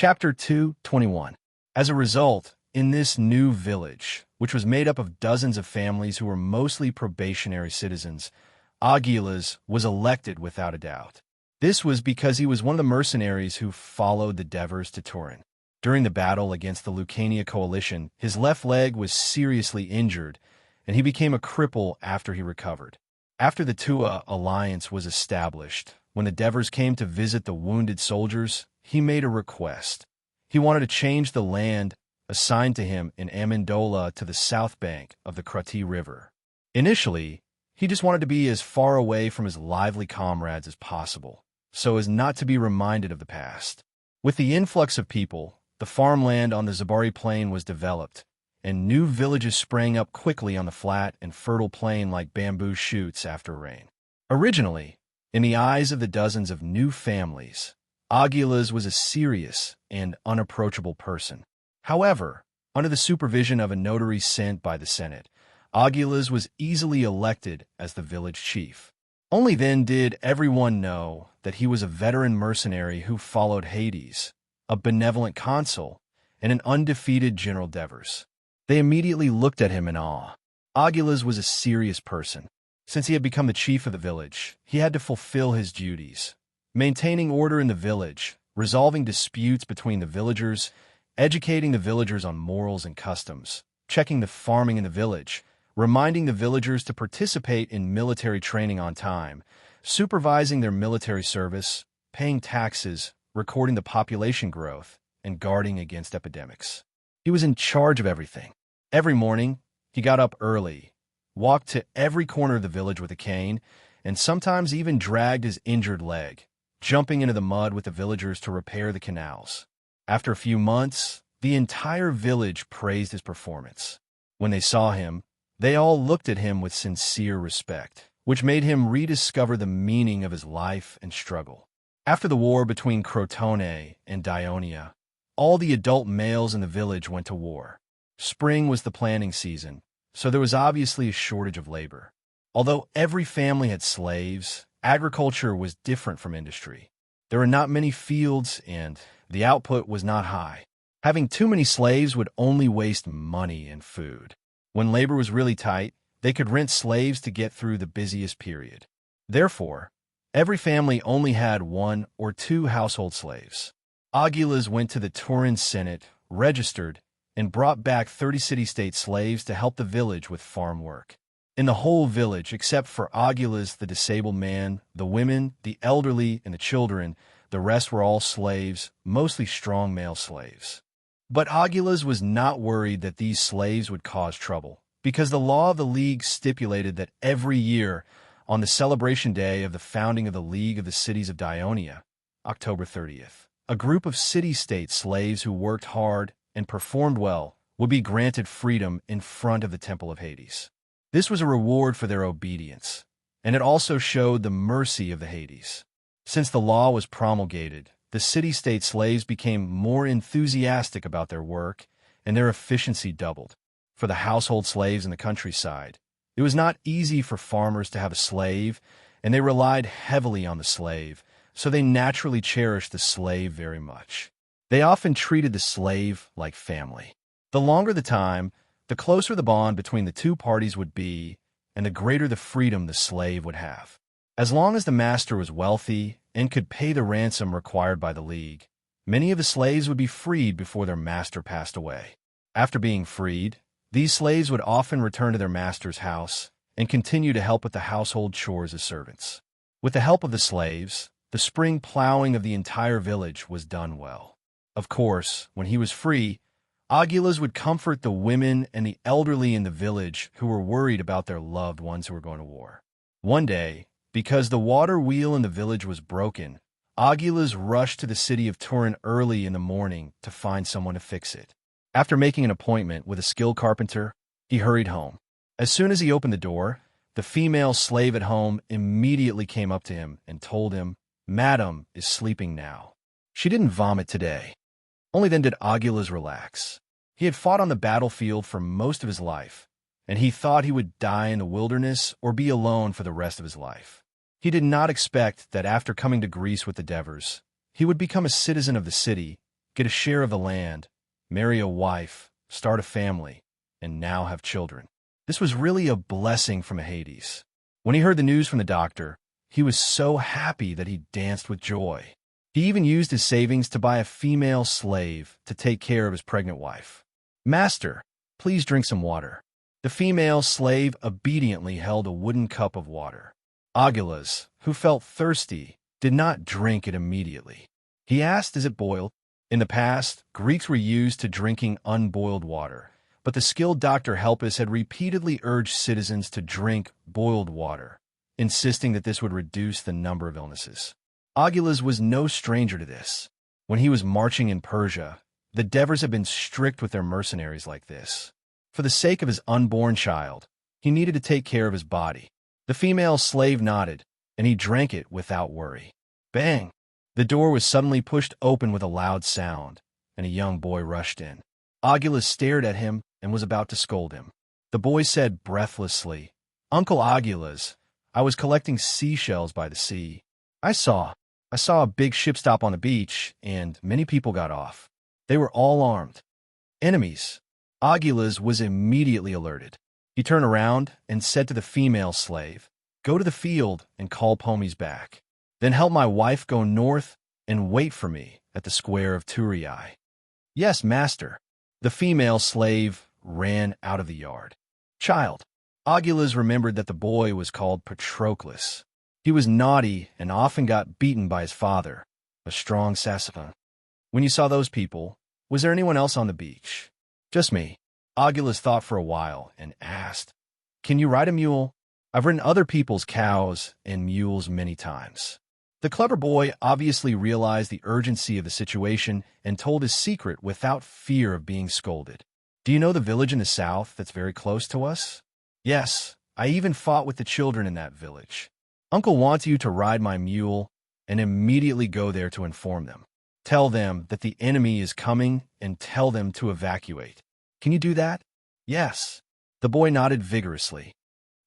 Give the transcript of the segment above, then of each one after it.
Chapter 2:21. As a result, in this new village, which was made up of dozens of families who were mostly probationary citizens, Aguilas was elected without a doubt. This was because he was one of the mercenaries who followed the Devers to Turin. During the battle against the Lucania coalition, his left leg was seriously injured, and he became a cripple after he recovered. After the Tua alliance was established, when the Devers came to visit the wounded soldiers, he made a request. He wanted to change the land assigned to him in Amendola to the south bank of the Crati River. Initially, he just wanted to be as far away from his lively comrades as possible, so as not to be reminded of the past. With the influx of people, the farmland on the Zabari plain was developed, and new villages sprang up quickly on the flat and fertile plain like bamboo shoots after rain. Originally, in the eyes of the dozens of new families, Aguilas was a serious and unapproachable person. However, under the supervision of a notary sent by the Senate, Aguilas was easily elected as the village chief. Only then did everyone know that he was a veteran mercenary who followed Hades, a benevolent consul, and an undefeated General Devers. They immediately looked at him in awe. Aguilas was a serious person. Since he had become the chief of the village, he had to fulfill his duties, maintaining order in the village, resolving disputes between the villagers, educating the villagers on morals and customs, checking the farming in the village, reminding the villagers to participate in military training on time, supervising their military service, paying taxes, recording the population growth, and guarding against epidemics. He was in charge of everything. Every morning, he got up early, walked to every corner of the village with a cane, and sometimes even dragged his injured leg, jumping into the mud with the villagers to repair the canals. After a few months, the entire village praised his performance. When they saw him, they all looked at him with sincere respect, which made him rediscover the meaning of his life and struggle. After the war between Crotone and Dionia, all the adult males in the village went to war. Spring was the planting season, so there was obviously a shortage of labor. Although every family had slaves, agriculture was different from industry. There were not many fields, and the output was not high. Having too many slaves would only waste money and food. When labor was really tight, they could rent slaves to get through the busiest period. Therefore, every family only had 1 or 2 household slaves. Aguilas went to the Turin Senate, registered, and brought back 30 city-state slaves to help the village with farm work. In the whole village, except for Aguilas, the disabled man, the women, the elderly, and the children, the rest were all slaves, mostly strong male slaves. But Aguilas was not worried that these slaves would cause trouble, because the law of the League stipulated that every year, on the celebration day of the founding of the League of the Cities of Dionia, October 30th, a group of city-state slaves who worked hard and performed well would be granted freedom in front of the Temple of Hades. This was a reward for their obedience, and it also showed the mercy of the Hades. Since the law was promulgated, the city-state slaves became more enthusiastic about their work, and their efficiency doubled. For the household slaves in the countryside, it was not easy for farmers to have a slave, and they relied heavily on the slave, so they naturally cherished the slave very much. They often treated the slave like family. The longer the time, the closer the bond between the two parties would be, and the greater the freedom the slave would have. As long as the master was wealthy and could pay the ransom required by the League, many of the slaves would be freed before their master passed away. After being freed, these slaves would often return to their master's house and continue to help with the household chores as servants. With the help of the slaves, the spring plowing of the entire village was done well. Of course, when he was free, Aguilas would comfort the women and the elderly in the village who were worried about their loved ones who were going to war. One day, because the water wheel in the village was broken, Aguilas rushed to the city of Turin early in the morning to find someone to fix it. After making an appointment with a skilled carpenter, he hurried home. As soon as he opened the door, the female slave at home immediately came up to him and told him, "Madam is sleeping now. She didn't vomit today." Only then did Aguilas relax. He had fought on the battlefield for most of his life, and he thought he would die in the wilderness or be alone for the rest of his life. He did not expect that after coming to Greece with the Devers, he would become a citizen of the city, get a share of the land, marry a wife, start a family, and now have children. This was really a blessing from Hades. When he heard the news from the doctor, he was so happy that he danced with joy. He even used his savings to buy a female slave to take care of his pregnant wife. "Master, please drink some water." The female slave obediently held a wooden cup of water. Agilas, who felt thirsty, did not drink it immediately. He asked, "Is it boiled?" In the past, Greeks were used to drinking unboiled water, but the skilled Dr. Helpus had repeatedly urged citizens to drink boiled water, insisting that this would reduce the number of illnesses. Agilas was no stranger to this. When he was marching in Persia, the Devers had been strict with their mercenaries like this. For the sake of his unborn child, he needed to take care of his body. The female slave nodded, and he drank it without worry. Bang! The door was suddenly pushed open with a loud sound, and a young boy rushed in. Agilas stared at him and was about to scold him. The boy said breathlessly, "Uncle Agilas, I was collecting seashells by the sea. I saw a big ship stop on the beach, and many people got off. They were all armed. Enemies." Agilas was immediately alerted. He turned around and said to the female slave, "Go to the field and call Pomies back. Then help my wife go north and wait for me at the square of Turii." "Yes, master." The female slave ran out of the yard. Child. Agilas remembered that the boy was called Patroclus. He was naughty and often got beaten by his father, a strong Sassafon. "When you saw those people, was there anyone else on the beach?" "Just me." Agilas thought for a while and asked, "Can you ride a mule? I've ridden other people's cows and mules many times." The clever boy obviously realized the urgency of the situation and told his secret without fear of being scolded. "Do you know the village in the south that's very close to us?" "Yes, I even fought with the children in that village. Uncle wants you to ride my mule and immediately go there to inform them. Tell them that the enemy is coming and tell them to evacuate. Can you do that?" "Yes." The boy nodded vigorously.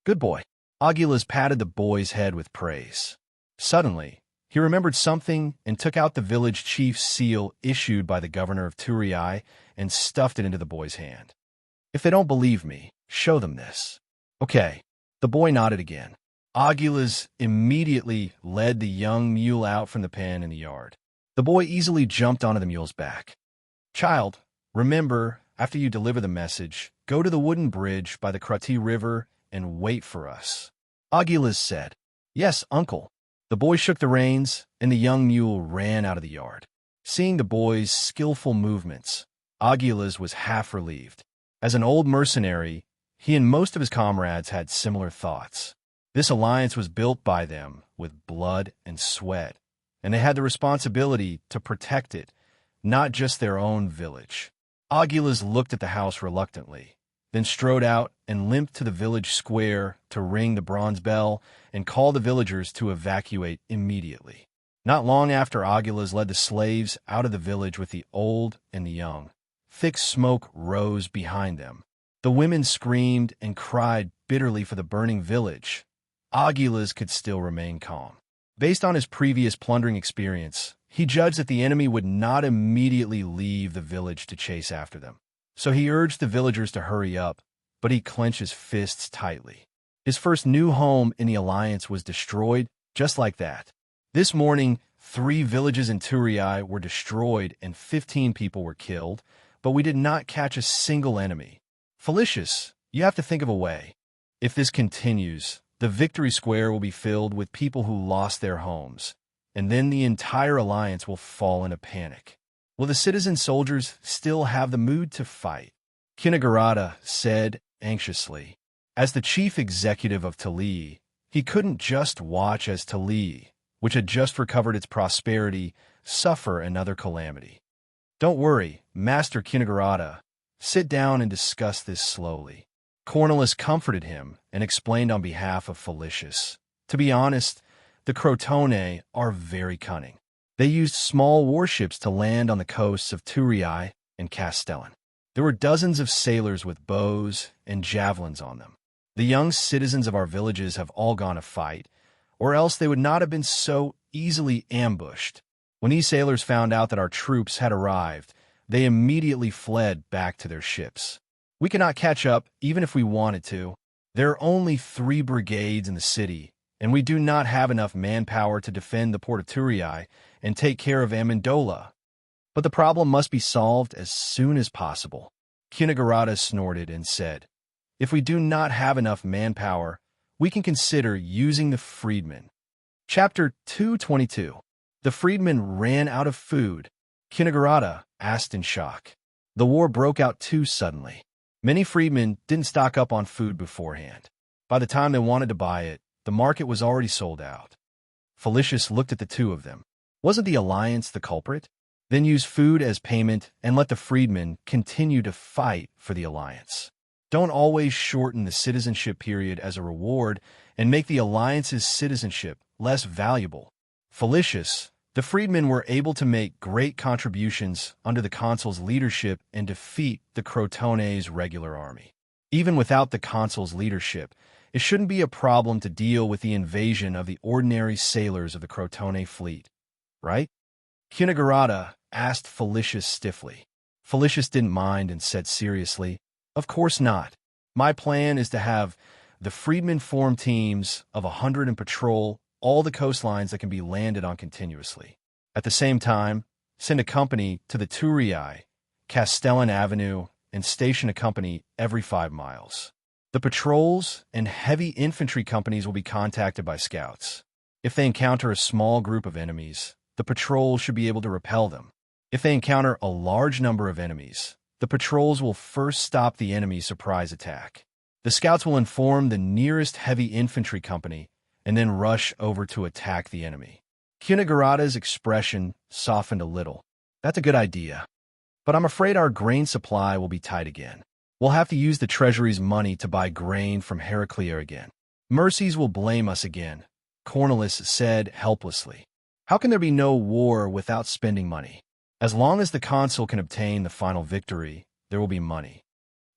"Good boy." Agilas patted the boy's head with praise. Suddenly, he remembered something and took out the village chief's seal issued by the governor of Turii and stuffed it into the boy's hand. "If they don't believe me, show them this." "Okay." The boy nodded again. Agilas immediately led the young mule out from the pen in the yard. The boy easily jumped onto the mule's back. "Child, remember, after you deliver the message, go to the wooden bridge by the Krati River and wait for us." Agilas said, "Yes, uncle." The boy shook the reins, and the young mule ran out of the yard. Seeing the boy's skillful movements, Agilas was half relieved. As an old mercenary, he and most of his comrades had similar thoughts. This alliance was built by them with blood and sweat, and they had the responsibility to protect it, not just their own village. Agilas looked at the house reluctantly, then strode out and limped to the village square to ring the bronze bell and call the villagers to evacuate immediately. Not long after Agilas led the slaves out of the village with the old and the young, thick smoke rose behind them. The women screamed and cried bitterly for the burning village. Agilas could still remain calm. Based on his previous plundering experience, he judged that the enemy would not immediately leave the village to chase after them. So he urged the villagers to hurry up, but he clenched his fists tightly. His first new home in the alliance was destroyed just like that. This morning, 3 villages in Turii were destroyed and 15 people were killed, but we did not catch a single enemy. Felicius, you have to think of a way. If this continues, the victory square will be filled with people who lost their homes, and then the entire alliance will fall in a panic. Will the citizen soldiers still have the mood to fight? Kinagarada said anxiously. As the chief executive of Talii, he couldn't just watch as Talii, which had just recovered its prosperity, suffer another calamity. "Don't worry, Master Kinagarada. Sit down and discuss this slowly." Cornelius comforted him and explained on behalf of Felicius. To be honest, the Crotone are very cunning. They used small warships to land on the coasts of Turii and Castellan. There were dozens of sailors with bows and javelins on them. The young citizens of our villages have all gone to fight, or else they would not have been so easily ambushed. When these sailors found out that our troops had arrived, they immediately fled back to their ships. We cannot catch up, even if we wanted to. There are only 3 brigades in the city, and we do not have enough manpower to defend the port of Turiai and take care of Amendola. But the problem must be solved as soon as possible. Kunigarata snorted and said, "If we do not have enough manpower, we can consider using the freedmen." Chapter 222. The freedmen ran out of food. Kunigarata asked in shock. The war broke out too suddenly. Many freedmen didn't stock up on food beforehand. By the time they wanted to buy it, the market was already sold out. Felicius looked at the two of them. Wasn't the alliance the culprit? Then use food as payment and let the freedmen continue to fight for the alliance. Don't always shorten the citizenship period as a reward and make the alliance's citizenship less valuable. Felicius, the freedmen were able to make great contributions under the consul's leadership and defeat the Crotone's regular army. Even without the consul's leadership, it shouldn't be a problem to deal with the invasion of the ordinary sailors of the Crotone fleet, right? Kunigarata asked Felicius stiffly. Felicius didn't mind and said seriously, "Of course not. My plan is to have the freedmen form teams of 100 and patrol all the coastlines that can be landed on continuously. At the same time, send a company to the Turiai, Castellan Avenue, and station a company every 5 miles. The patrols and heavy infantry companies will be contacted by scouts. If they encounter a small group of enemies, the patrols should be able to repel them. If they encounter a large number of enemies, the patrols will first stop the enemy's surprise attack. The scouts will inform the nearest heavy infantry company and then rush over to attack the enemy." Kunigarata's expression softened a little. "That's a good idea. But I'm afraid our grain supply will be tight again. We'll have to use the treasury's money to buy grain from Heraclea again. Mercies will blame us again," Cornelis said helplessly. "How can there be no war without spending money? As long as the consul can obtain the final victory, there will be money."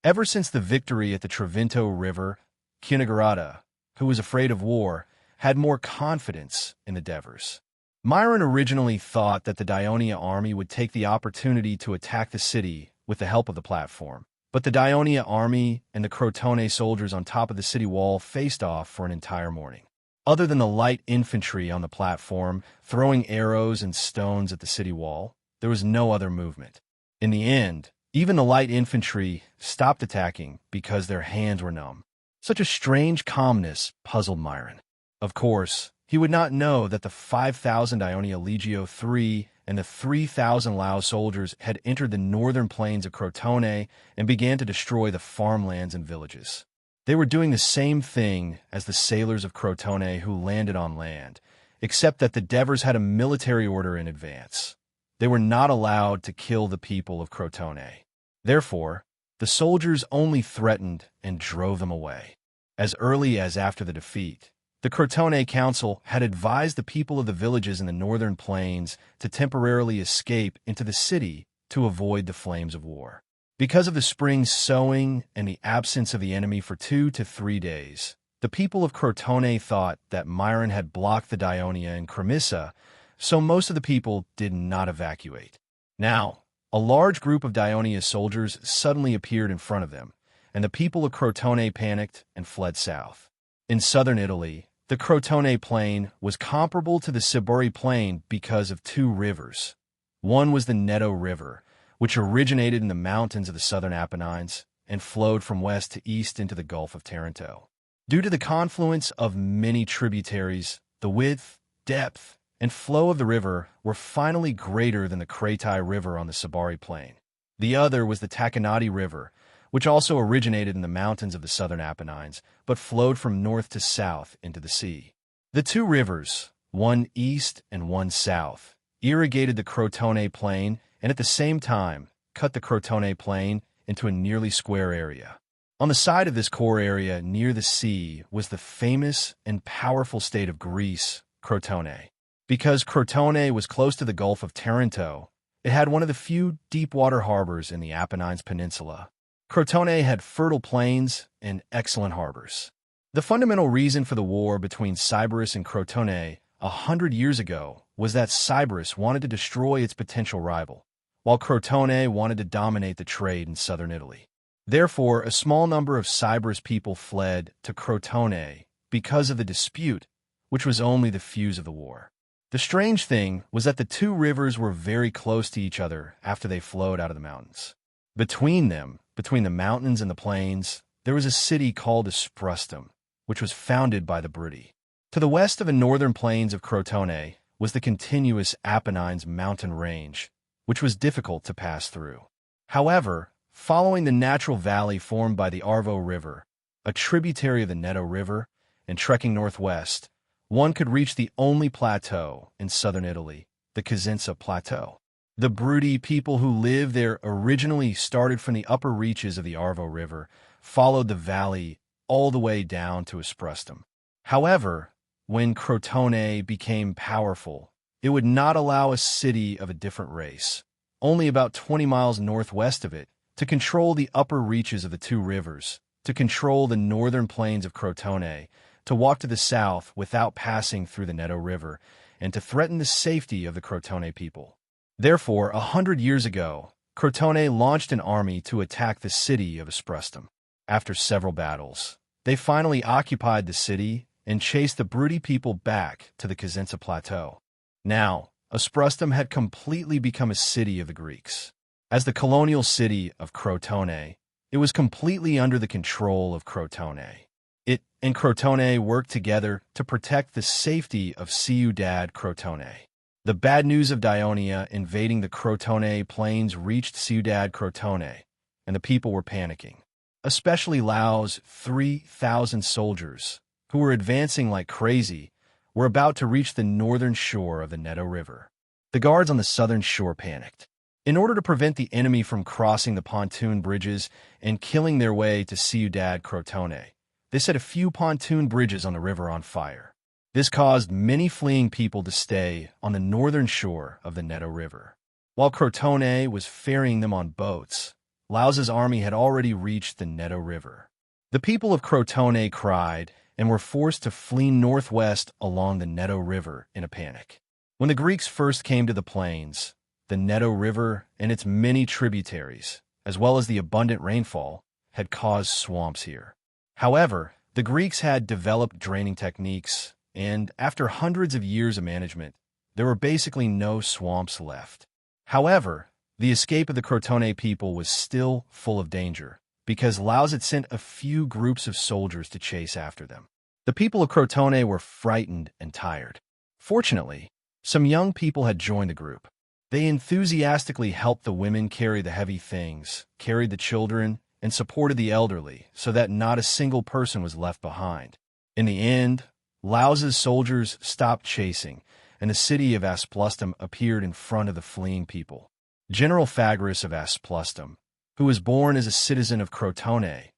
Ever since the victory at the Trevento River, Kunigarata, who was afraid of war, had more confidence in the Devers. Myron originally thought that the Dionia army would take the opportunity to attack the city with the help of the platform, but the Dionia army and the Crotone soldiers on top of the city wall faced off for an entire morning. Other than the light infantry on the platform throwing arrows and stones at the city wall, there was no other movement. In the end, even the light infantry stopped attacking because their hands were numb. Such a strange calmness puzzled Myron. Of course, he would not know that the 5,000 Ionia Legio III and the 3,000 Lao soldiers had entered the northern plains of Crotone and began to destroy the farmlands and villages. They were doing the same thing as the sailors of Crotone who landed on land, except that the Devers had a military order in advance. They were not allowed to kill the people of Crotone. Therefore, the soldiers only threatened and drove them away. As early as after the defeat, the Crotone Council had advised the people of the villages in the northern plains to temporarily escape into the city to avoid the flames of war. Because of the spring sowing and the absence of the enemy for 2 to 3 days, the people of Crotone thought that Myron had blocked the Dionia and Cremissa, so most of the people did not evacuate. Now, a large group of Dionia's soldiers suddenly appeared in front of them, and the people of Crotone panicked and fled south. In southern Italy, the Crotone plain was comparable to the Siburi plain because of 2 rivers. One was the Neto River, which originated in the mountains of the southern Apennines and flowed from west to east into the Gulf of Taranto. Due to the confluence of many tributaries, the width, depth, and flow of the river were finally greater than the Kratai River on the Sibari plain. The other was the Takanati River, which also originated in the mountains of the southern Apennines, but flowed from north to south into the sea. The 2 rivers, one east and one south, irrigated the Crotone plain and at the same time cut the Crotone plain into a nearly square area. On the side of this core area near the sea was the famous and powerful state of Greece, Crotone. Because Crotone was close to the Gulf of Taranto, it had one of the few deep-water harbors in the Apennines Peninsula. Crotone had fertile plains and excellent harbors. The fundamental reason for the war between Sybaris and Crotone 100 years ago was that Cyprus wanted to destroy its potential rival, while Crotone wanted to dominate the trade in southern Italy. Therefore, a small number of Cyprus people fled to Crotone because of the dispute, which was only the fuse of the war. The strange thing was that the two rivers were very close to each other after they flowed out of the mountains. Between them, between the mountains and the plains, there was a city called Asprustum, which was founded by the Brути. To the west of the northern plains of Crotone was the continuous Apennines mountain range, which was difficult to pass through. However, following the natural valley formed by the Arvo River, a tributary of the Neto River, and trekking northwest, one could reach the only plateau in southern Italy, the Cosenza Plateau. The Brути people who lived there originally started from the upper reaches of the Arvo River, followed the valley all the way down to Asprustum. However, when Crotone became powerful, it would not allow a city of a different race, only about 20 miles northwest of it, to control the upper reaches of the two rivers, to control the northern plains of Crotone, to walk to the south without passing through the Neto River, and to threaten the safety of the Crotone people. Therefore, 100 years ago, Crotone launched an army to attack the city of Asprustum. After several battles, they finally occupied the city and chased the Brути people back to the Cosenza Plateau. Now, Asprustum had completely become a city of the Greeks. As the colonial city of Crotone, it was completely under the control of Crotone. It and Crotone worked together to protect the safety of Ciudad Crotone. The bad news of Dionia invading the Crotone plains reached Ciudad Crotone, and the people were panicking. Especially Lau's 3,000 soldiers, who were advancing like crazy, were about to reach the northern shore of the Neto River. The guards on the southern shore panicked. In order to prevent the enemy from crossing the pontoon bridges and killing their way to Ciudad Crotone, they set a few pontoon bridges on the river on fire. This caused many fleeing people to stay on the northern shore of the Neto River. While Crotone was ferrying them on boats, Lau's army had already reached the Neto River. The people of Crotone cried and were forced to flee northwest along the Neto River in a panic. When the Greeks first came to the plains, the Neto River and its many tributaries, as well as the abundant rainfall, had caused swamps here. However, the Greeks had developed draining techniques, and after hundreds of years of management, there were basically no swamps left. However, the escape of the Crotone people was still full of danger, because Laos had sent a few groups of soldiers to chase after them. The people of Crotone were frightened and tired. Fortunately, some young people had joined the group. They enthusiastically helped the women carry the heavy things, carried the children, and supported the elderly so that not a single person was left behind. In the end, Laos's soldiers stopped chasing, and the city of Asplustum appeared in front of the fleeing people. General Phagris of Asplustum, who was born as a citizen of Crotone,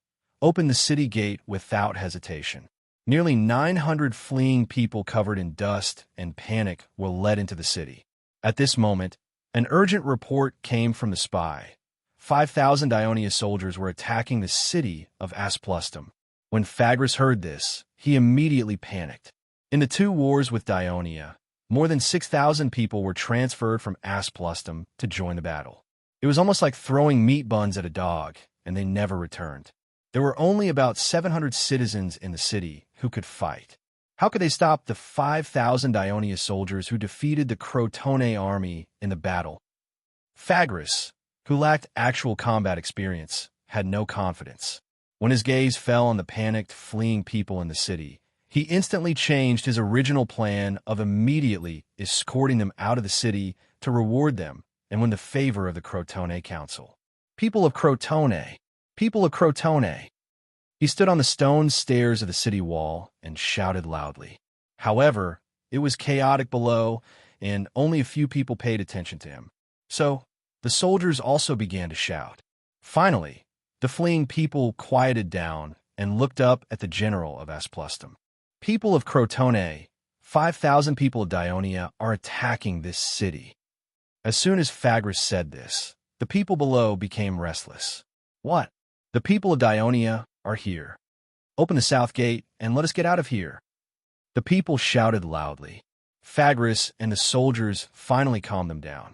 opened the city gate without hesitation. Nearly 900 fleeing people covered in dust and panic were led into the city. At this moment, an urgent report came from the spy. 5,000 Ionia soldiers were attacking the city of Asplustum. When Phagris heard this, he immediately panicked. In the two wars with Ionia, more than 6,000 people were transferred from Asplustum to join the battle. It was almost like throwing meat buns at a dog, and they never returned. There were only about 700 citizens in the city who could fight. How could they stop the 5,000 Ionia soldiers who defeated the Crotone army in the battle? Phagris, who lacked actual combat experience, had no confidence. When his gaze fell on the panicked, fleeing people in the city, he instantly changed his original plan of immediately escorting them out of the city to reward them and win the favor of the Crotone Council. People of Crotone! People of Crotone! He stood on the stone stairs of the city wall and shouted loudly. However, it was chaotic below, and only a few people paid attention to him. So, the soldiers also began to shout. Finally, the fleeing people quieted down and looked up at the general of Asplustum. People of Crotone, 5,000 people of Dionia are attacking this city. As soon as Phagris said this, the people below became restless. What? The people of Dionia are here. Open the south gate and let us get out of here. The people shouted loudly. Phagris and the soldiers finally calmed them down.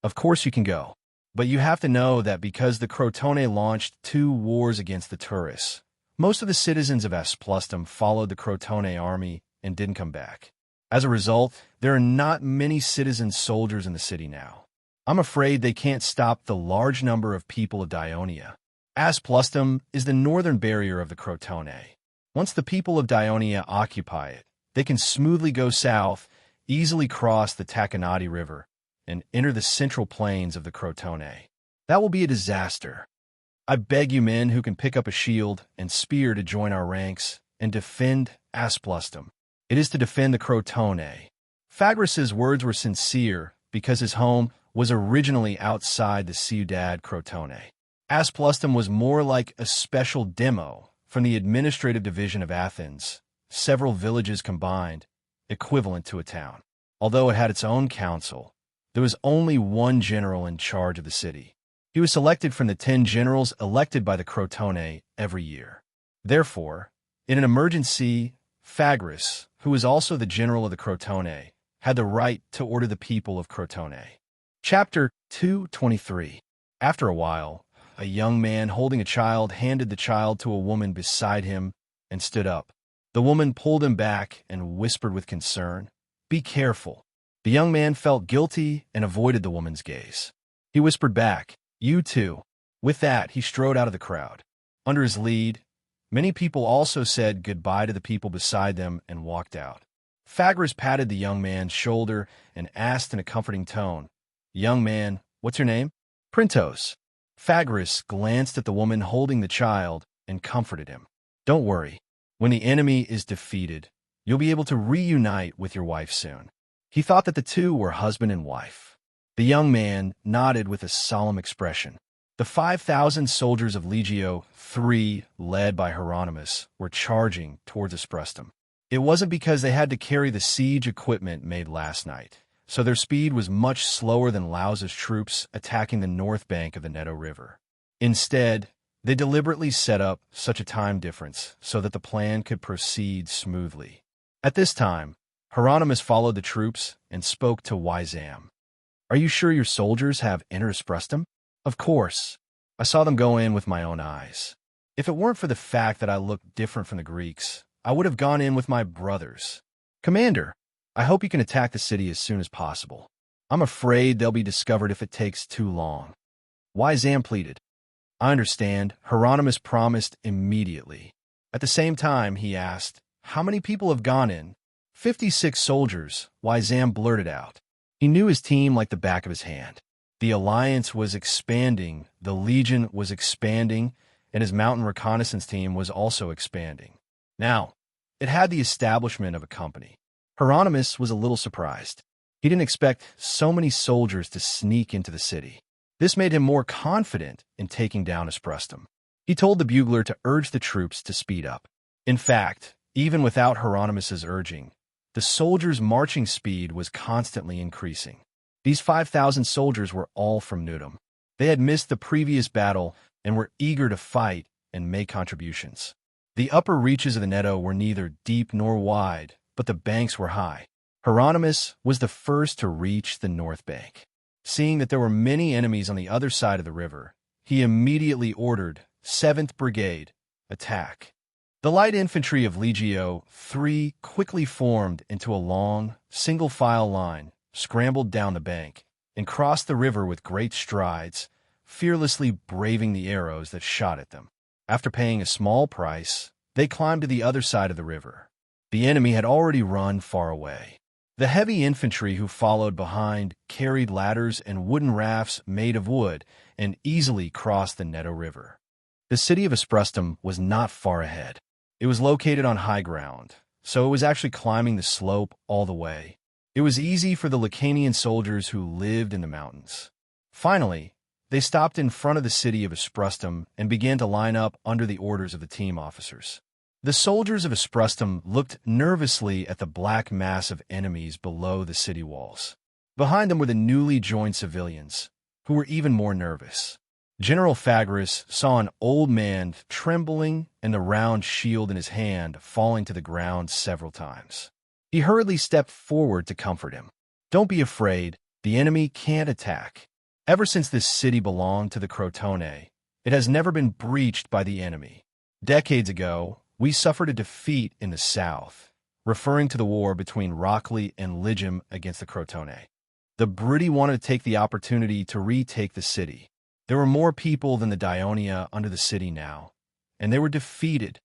Of course you can go, but you have to know that because the Crotone launched 2 wars against the tourists, most of the citizens of Asplustum followed the Crotone army and didn't come back. As a result, there are not many citizen soldiers in the city now. I'm afraid they can't stop the large number of people of Dionia. Asplustum is the northern barrier of the Crotone. Once the people of Dionia occupy it, they can smoothly go south, easily cross the Taconati River, and enter the central plains of the Crotone. That will be a disaster. I beg you men who can pick up a shield and spear to join our ranks and defend Asplustum. It is to defend the Crotone. Phagris's words were sincere because his home was originally outside the Ciudad Crotone. Asplustum was more like a special demo from the administrative division of Athens, several villages combined, equivalent to a town. Although it had its own council, there was only one general in charge of the city. He was selected from the 10 generals elected by the Crotone every year. Therefore, in an emergency, Phagris, who was also the general of the Crotone, had the right to order the people of Crotone. Chapter 223. After a while, a young man holding a child handed the child to a woman beside him and stood up. The woman pulled him back and whispered with concern, "Be careful." The young man felt guilty and avoided the woman's gaze. He whispered back, "You too." With that, he strode out of the crowd. Under his lead, many people also said goodbye to the people beside them and walked out. Phagris patted the young man's shoulder and asked in a comforting tone, "Young man, what's your name?" "Printos." Phagris glanced at the woman holding the child and comforted him. "Don't worry. When the enemy is defeated, you'll be able to reunite with your wife soon." He thought that the two were husband and wife. The young man nodded with a solemn expression. The 5,000 soldiers of Legio III, led by Hieronymus, were charging towards Asplustum. It wasn't because they had to carry the siege equipment made last night, so their speed was much slower than Lausa's troops attacking the north bank of the Neto River. Instead, they deliberately set up such a time difference so that the plan could proceed smoothly. At this time, Hieronymus followed the troops and spoke to Wyzam. "Are you sure your soldiers have entered Asplustum?" "Of course. I saw them go in with my own eyes. If it weren't for the fact that I looked different from the Greeks, I would have gone in with my brothers." "Commander, I hope you can attack the city as soon as possible. I'm afraid they'll be discovered if it takes too long." Wyzam pleaded. "I understand." Hieronymus promised immediately. At the same time, he asked, "How many people have gone in?" 56 soldiers, Wyzam blurted out. He knew his team like the back of his hand. The alliance was expanding, the legion was expanding, and his mountain reconnaissance team was also expanding. Now, it had the establishment of a company. Hieronymus was a little surprised. He didn't expect so many soldiers to sneak into the city. This made him more confident in taking down Asplustum. He told the bugler to urge the troops to speed up. In fact, even without Hieronymus's urging, the soldiers' marching speed was constantly increasing. These 5,000 soldiers were all from Nudum. They had missed the previous battle and were eager to fight and make contributions. The upper reaches of the Neto were neither deep nor wide, but the banks were high. Hieronymus was the first to reach the north bank. Seeing that there were many enemies on the other side of the river, he immediately ordered 7th Brigade, attack. The light infantry of Legio III quickly formed into a long, single-file line, scrambled down the bank, and crossed the river with great strides, fearlessly braving the arrows that shot at them. After paying a small price, they climbed to the other side of the river. The enemy had already run far away. The heavy infantry who followed behind carried ladders and wooden rafts made of wood and easily crossed the Neto River. The city of Asplustum was not far ahead. It was located on high ground, so it was actually climbing the slope all the way. It was easy for the Lacanian soldiers who lived in the mountains. Finally, they stopped in front of the city of Asplustum and began to line up under the orders of the team officers. The soldiers of Asplustum looked nervously at the black mass of enemies below the city walls. Behind them were the newly joined civilians, who were even more nervous. General Phagris saw an old man trembling and the round shield in his hand falling to the ground several times. He hurriedly stepped forward to comfort him. "Don't be afraid. The enemy can't attack. Ever since this city belonged to the Crotone, it has never been breached by the enemy. Decades ago, we suffered a defeat in the south," referring to the war between Rockley and Ligium against the Crotone. The Briti wanted to take the opportunity to retake the city. There were more people than the Dionia under the city now, and they were defeated.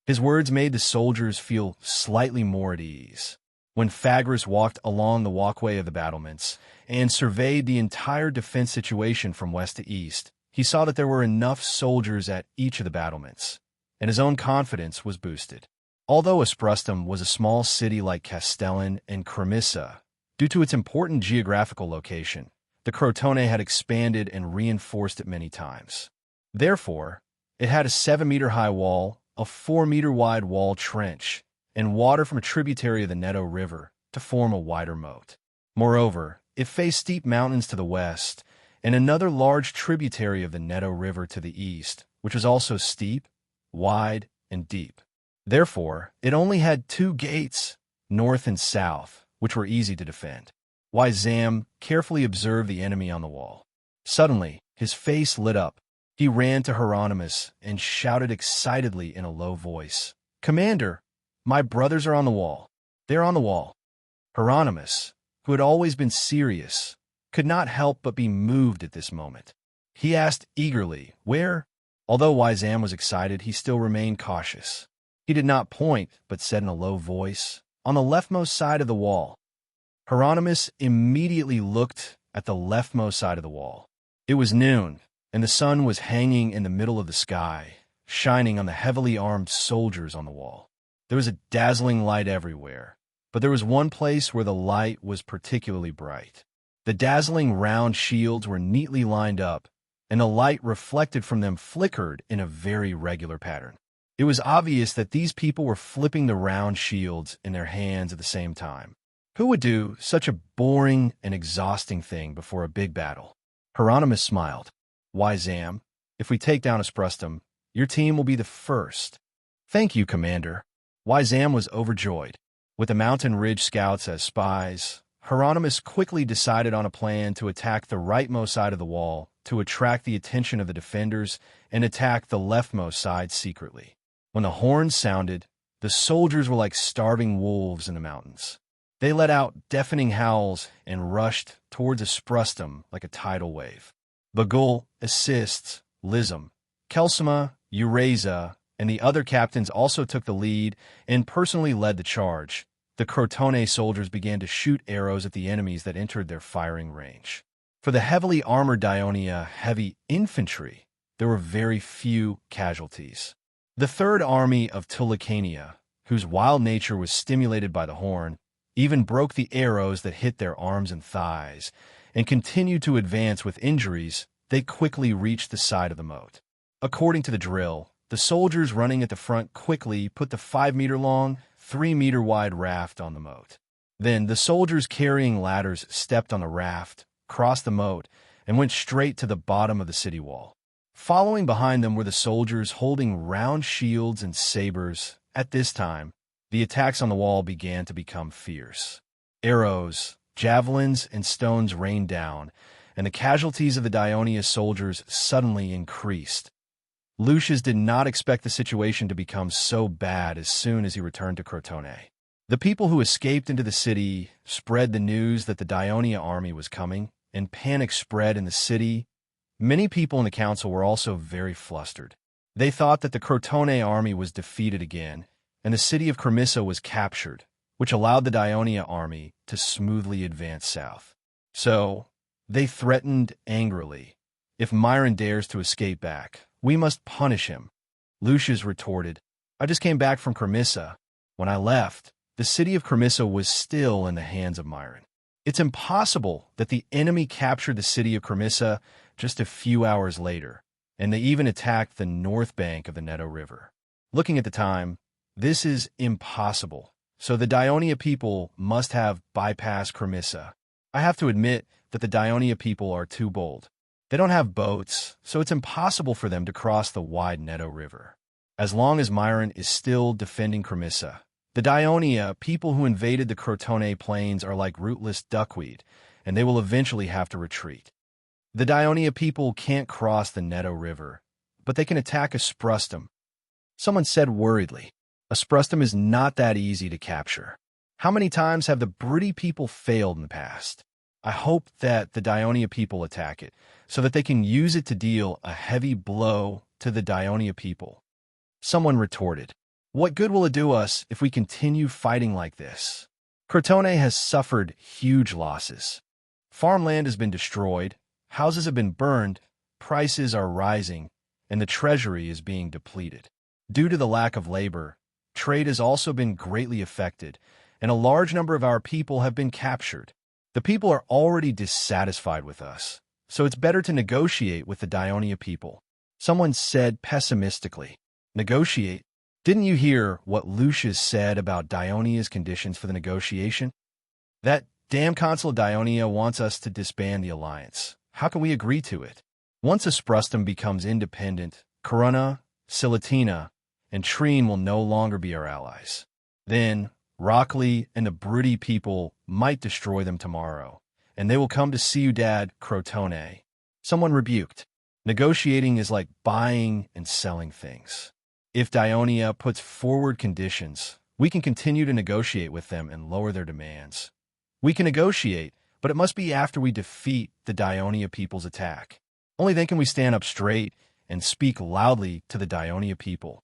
His words made the soldiers feel slightly more at ease. When Phagris walked along the walkway of the battlements and surveyed the entire defense situation from west to east, he saw that there were enough soldiers at each of the battlements, and his own confidence was boosted. Although Asprustum was a small city like Castellan and Cremissa, due to its important geographical location, the Crotone had expanded and reinforced it many times. Therefore, it had a 7-meter-high wall, a 4-meter-wide wall trench, and water from a tributary of the Netto River to form a wider moat. Moreover, it faced steep mountains to the west and another large tributary of the Netto River to the east, which was also steep, wide, and deep. Therefore, it only had 2 gates, north and south, which were easy to defend. Wyzam carefully observed the enemy on the wall. Suddenly, his face lit up. He ran to Hieronymus and shouted excitedly in a low voice, "Commander, my brothers are on the wall. They're on the wall." Hieronymus, who had always been serious, could not help but be moved at this moment. He asked eagerly, "Where?" Although Wyzam was excited, he still remained cautious. He did not point, but said in a low voice, "On the leftmost side of the wall." Hieronymus immediately looked at the leftmost side of the wall. It was noon, and the sun was hanging in the middle of the sky, shining on the heavily armed soldiers on the wall. There was a dazzling light everywhere, but there was one place where the light was particularly bright. The dazzling round shields were neatly lined up, and the light reflected from them flickered in a very regular pattern. It was obvious that these people were flipping the round shields in their hands at the same time. Who would do such a boring and exhausting thing before a big battle? Hieronymus smiled. "Wyzam, if we take down Asprustum, your team will be the first." "Thank you, Commander." Wyzam was overjoyed. With the Mountain Ridge scouts as spies, Hieronymus quickly decided on a plan to attack the rightmost side of the wall to attract the attention of the defenders and attack the leftmost side secretly. When the horns sounded, the soldiers were like starving wolves in the mountains. They let out deafening howls and rushed towards Asprustum like a tidal wave. Bagul, Assists, Lism, Kelsima, Eurasa, and the other captains also took the lead and personally led the charge. The Crotone soldiers began to shoot arrows at the enemies that entered their firing range. For the heavily armored Dionia heavy infantry, there were very few casualties. The Third Army of Tulicania, whose wild nature was stimulated by the horn, even broke the arrows that hit their arms and thighs, and continued to advance with injuries. They quickly reached the side of the moat. According to the drill, the soldiers running at the front quickly put the 5-meter-long, 3-meter-wide raft on the moat. Then the soldiers carrying ladders stepped on the raft, crossed the moat, and went straight to the bottom of the city wall. Following behind them were the soldiers holding round shields and sabers. At this time, the attacks on the wall began to become fierce. Arrows, javelins, and stones rained down, and the casualties of the Dionia soldiers suddenly increased. Lucius did not expect the situation to become so bad as soon as he returned to Crotone. The people who escaped into the city spread the news that the Dionia army was coming, and panic spread in the city. Many people in the council were also very flustered. They thought that the Crotone army was defeated again, and the city of Cremissa was captured, which allowed the Dionia army to smoothly advance south. So, they threatened angrily, "If Myron dares to escape back, we must punish him." Lucius retorted, "I just came back from Cremissa. When I left, the city of Cremissa was still in the hands of Myron. It's impossible that the enemy captured the city of Cremissa just a few hours later, and they even attacked the north bank of the Netto River. Looking at the time, this is impossible, so the Dionia people must have bypassed Cremissa. I have to admit that the Dionia people are too bold. They don't have boats, so it's impossible for them to cross the wide Netto River. As long as Myron is still defending Cremissa, The Dionia, people who invaded the Crotone plains, are like rootless duckweed, and they will eventually have to retreat. The Dionia people can't cross the Neto River, but they can attack Asprustum. Someone said worriedly, Asprustum is not that easy to capture. How many times have the Briti people failed in the past? I hope that the Dionia people attack it, so that they can use it to deal a heavy blow to the Dionia people. Someone retorted, what good will it do us if we continue fighting like this? Crotone has suffered huge losses. Farmland has been destroyed, houses have been burned, prices are rising, and the treasury is being depleted. Due to the lack of labor, trade has also been greatly affected, and a large number of our people have been captured. The people are already dissatisfied with us, so it's better to negotiate with the Dionia people. Someone said pessimistically, negotiate? Didn't you hear what Lucius said about Dionia's conditions for the negotiation? That damn Consul of Dionia wants us to disband the alliance. How can we agree to it? Once Asprustum becomes independent, Corunna, Silatina, and Trine will no longer be our allies. Then, Rockley and the Briti people might destroy them tomorrow, and they will come to Ciudad Crotone. Someone rebuked, negotiating is like buying and selling things. If Dionia puts forward conditions, we can continue to negotiate with them and lower their demands. We can negotiate, but it must be after we defeat the Dionia people's attack. Only then can we stand up straight and speak loudly to the Dionia people.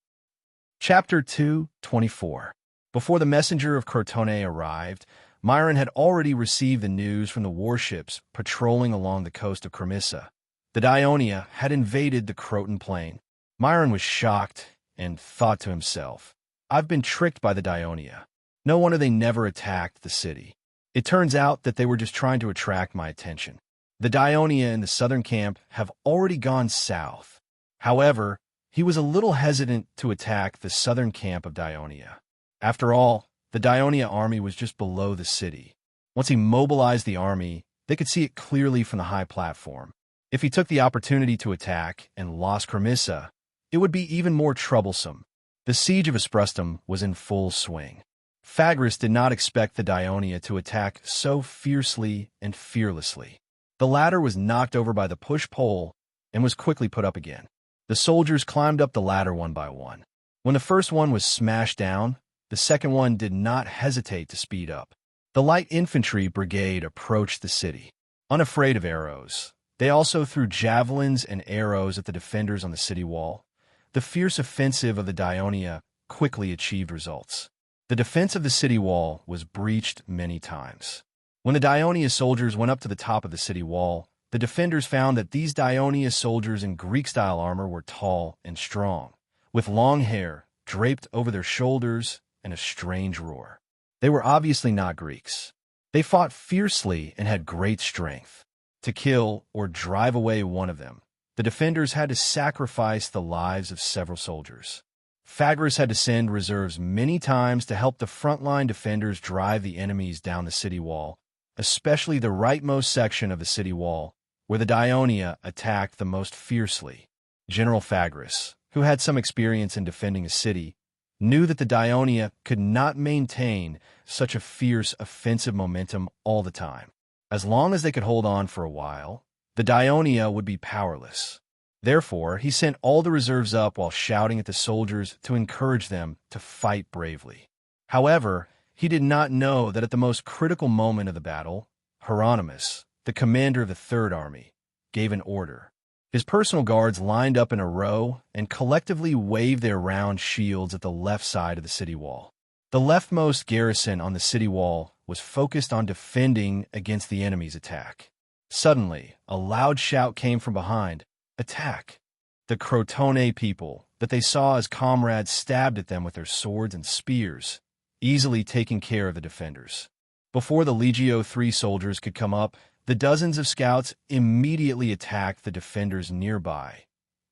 Chapter 2:24. Before the messenger of Crotone arrived, Myron had already received the news from the warships patrolling along the coast of Cremissa. The Dionia had invaded the Croton plain. Myron was shocked and thought to himself, I've been tricked by the Dionia. No wonder they never attacked the city. It turns out that they were just trying to attract my attention. The Dionia in the southern camp have already gone south. However, he was a little hesitant to attack the southern camp of Dionia. After all, the Dionia army was just below the city. Once he mobilized the army, they could see it clearly from the high platform. If he took the opportunity to attack and lost Cremissa, it would be even more troublesome. The siege of Asprustum was in full swing. Phagris did not expect the Dionia to attack so fiercely and fearlessly. The ladder was knocked over by the push-pole and was quickly put up again. The soldiers climbed up the ladder one by one. When the first one was smashed down, the second one did not hesitate to speed up. The light infantry brigade approached the city. Unafraid of arrows, they also threw javelins and arrows at the defenders on the city wall. The fierce offensive of the Dionia quickly achieved results. The defense of the city wall was breached many times. When the Dionia soldiers went up to the top of the city wall, the defenders found that these Dionia soldiers in Greek-style armor were tall and strong, with long hair draped over their shoulders and a strange roar. They were obviously not Greeks. They fought fiercely and had great strength. To kill or drive away one of them, the defenders had to sacrifice the lives of several soldiers. Phagris had to send reserves many times to help the frontline defenders drive the enemies down the city wall, especially the rightmost section of the city wall, where the Dionia attacked the most fiercely. General Phagris, who had some experience in defending a city, knew that the Dionia could not maintain such a fierce offensive momentum all the time. As long as they could hold on for a while, the Dionia would be powerless. Therefore, he sent all the reserves up while shouting at the soldiers to encourage them to fight bravely. However, he did not know that at the most critical moment of the battle, Hieronymus, the commander of the Third Army, gave an order. His personal guards lined up in a row and collectively waved their round shields at the left side of the city wall. The leftmost garrison on the city wall was focused on defending against the enemy's attack. Suddenly, a loud shout came from behind, "Attack!" The Crotone people, that they saw as comrades, stabbed at them with their swords and spears, easily taking care of the defenders. Before the Legio III soldiers could come up, the dozens of scouts immediately attacked the defenders nearby.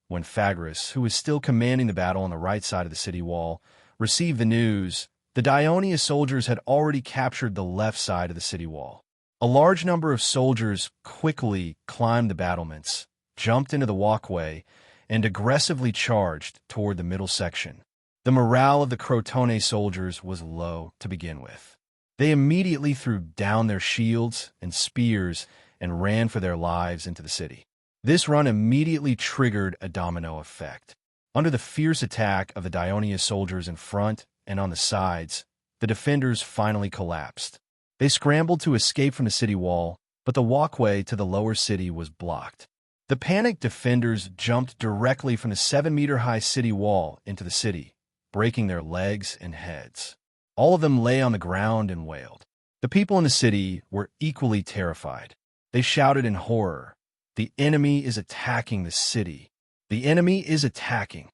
When Phagris, who was still commanding the battle on the right side of the city wall, received the news, the Dionia soldiers had already captured the left side of the city wall. A large number of soldiers quickly climbed the battlements, jumped into the walkway, and aggressively charged toward the middle section. The morale of the Crotone soldiers was low to begin with. They immediately threw down their shields and spears and ran for their lives into the city. This run immediately triggered a domino effect. Under the fierce attack of the Dionia soldiers in front and on the sides, the defenders finally collapsed. They scrambled to escape from the city wall, but the walkway to the lower city was blocked. The panicked defenders jumped directly from the 7-meter-high city wall into the city, breaking their legs and heads. All of them lay on the ground and wailed. The people in the city were equally terrified. They shouted in horror, "The enemy is attacking the city! The enemy is attacking!"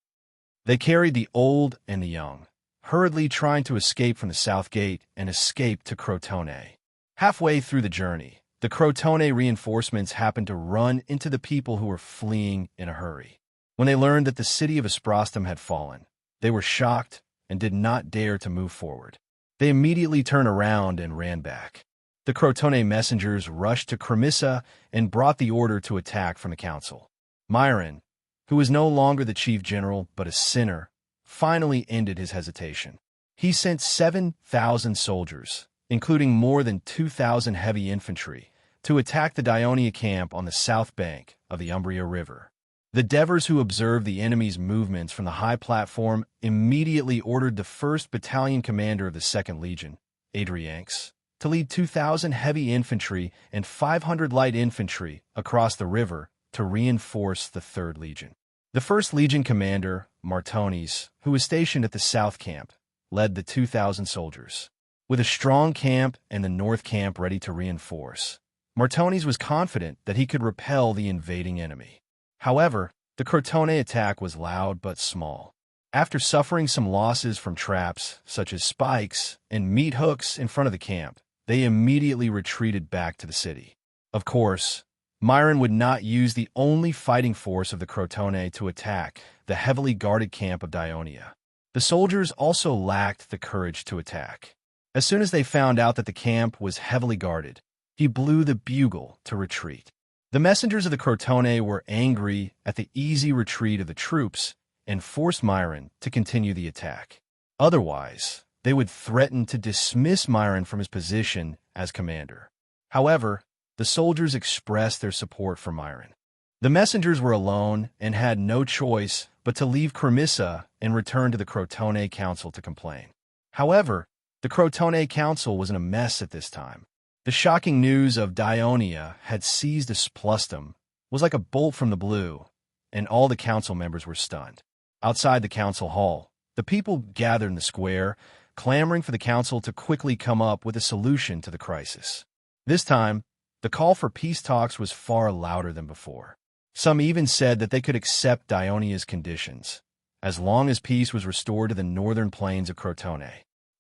They carried the old and the young, hurriedly trying to escape from the south gate and escape to Crotone. Halfway through the journey, the Crotone reinforcements happened to run into the people who were fleeing in a hurry. When they learned that the city of Asprostum had fallen, they were shocked and did not dare to move forward. They immediately turned around and ran back. The Crotone messengers rushed to Cremissa and brought the order to attack from the council. Myron, who was no longer the chief general but a sinner, finally ended his hesitation. He sent 7,000 soldiers, including more than 2,000 heavy infantry, to attack the Dionia camp on the south bank of the Umbria River. The Devers who observed the enemy's movements from the high platform immediately ordered the 1st Battalion commander of the 2nd Legion, Adrianx, to lead 2,000 heavy infantry and 500 light infantry across the river to reinforce the 3rd Legion. The 1st Legion commander, Martones, who was stationed at the south camp, led the 2,000 soldiers. With a strong camp and the north camp ready to reinforce, Martones was confident that he could repel the invading enemy. However, the Crotone attack was loud but small. After suffering some losses from traps, such as spikes and meat hooks in front of the camp, they immediately retreated back to the city. Of course, Myron would not use the only fighting force of the Crotone to attack the heavily guarded camp of Dionia. The soldiers also lacked the courage to attack. As soon as they found out that the camp was heavily guarded, he blew the bugle to retreat. The messengers of the Crotone were angry at the easy retreat of the troops and forced Myron to continue the attack. Otherwise, they would threaten to dismiss Myron from his position as commander. However, the soldiers expressed their support for Myron. The messengers were alone and had no choice but to leave Cremissa and return to the Crotone Council to complain. However, the Crotone Council was in a mess at this time. The shocking news of Dionia had seized Asplustum was like a bolt from the blue, and all the council members were stunned. Outside the council hall, the people gathered in the square, clamoring for the council to quickly come up with a solution to the crisis. This time, the call for peace talks was far louder than before. Some even said that they could accept Dionia's conditions, as long as peace was restored to the northern plains of Crotone.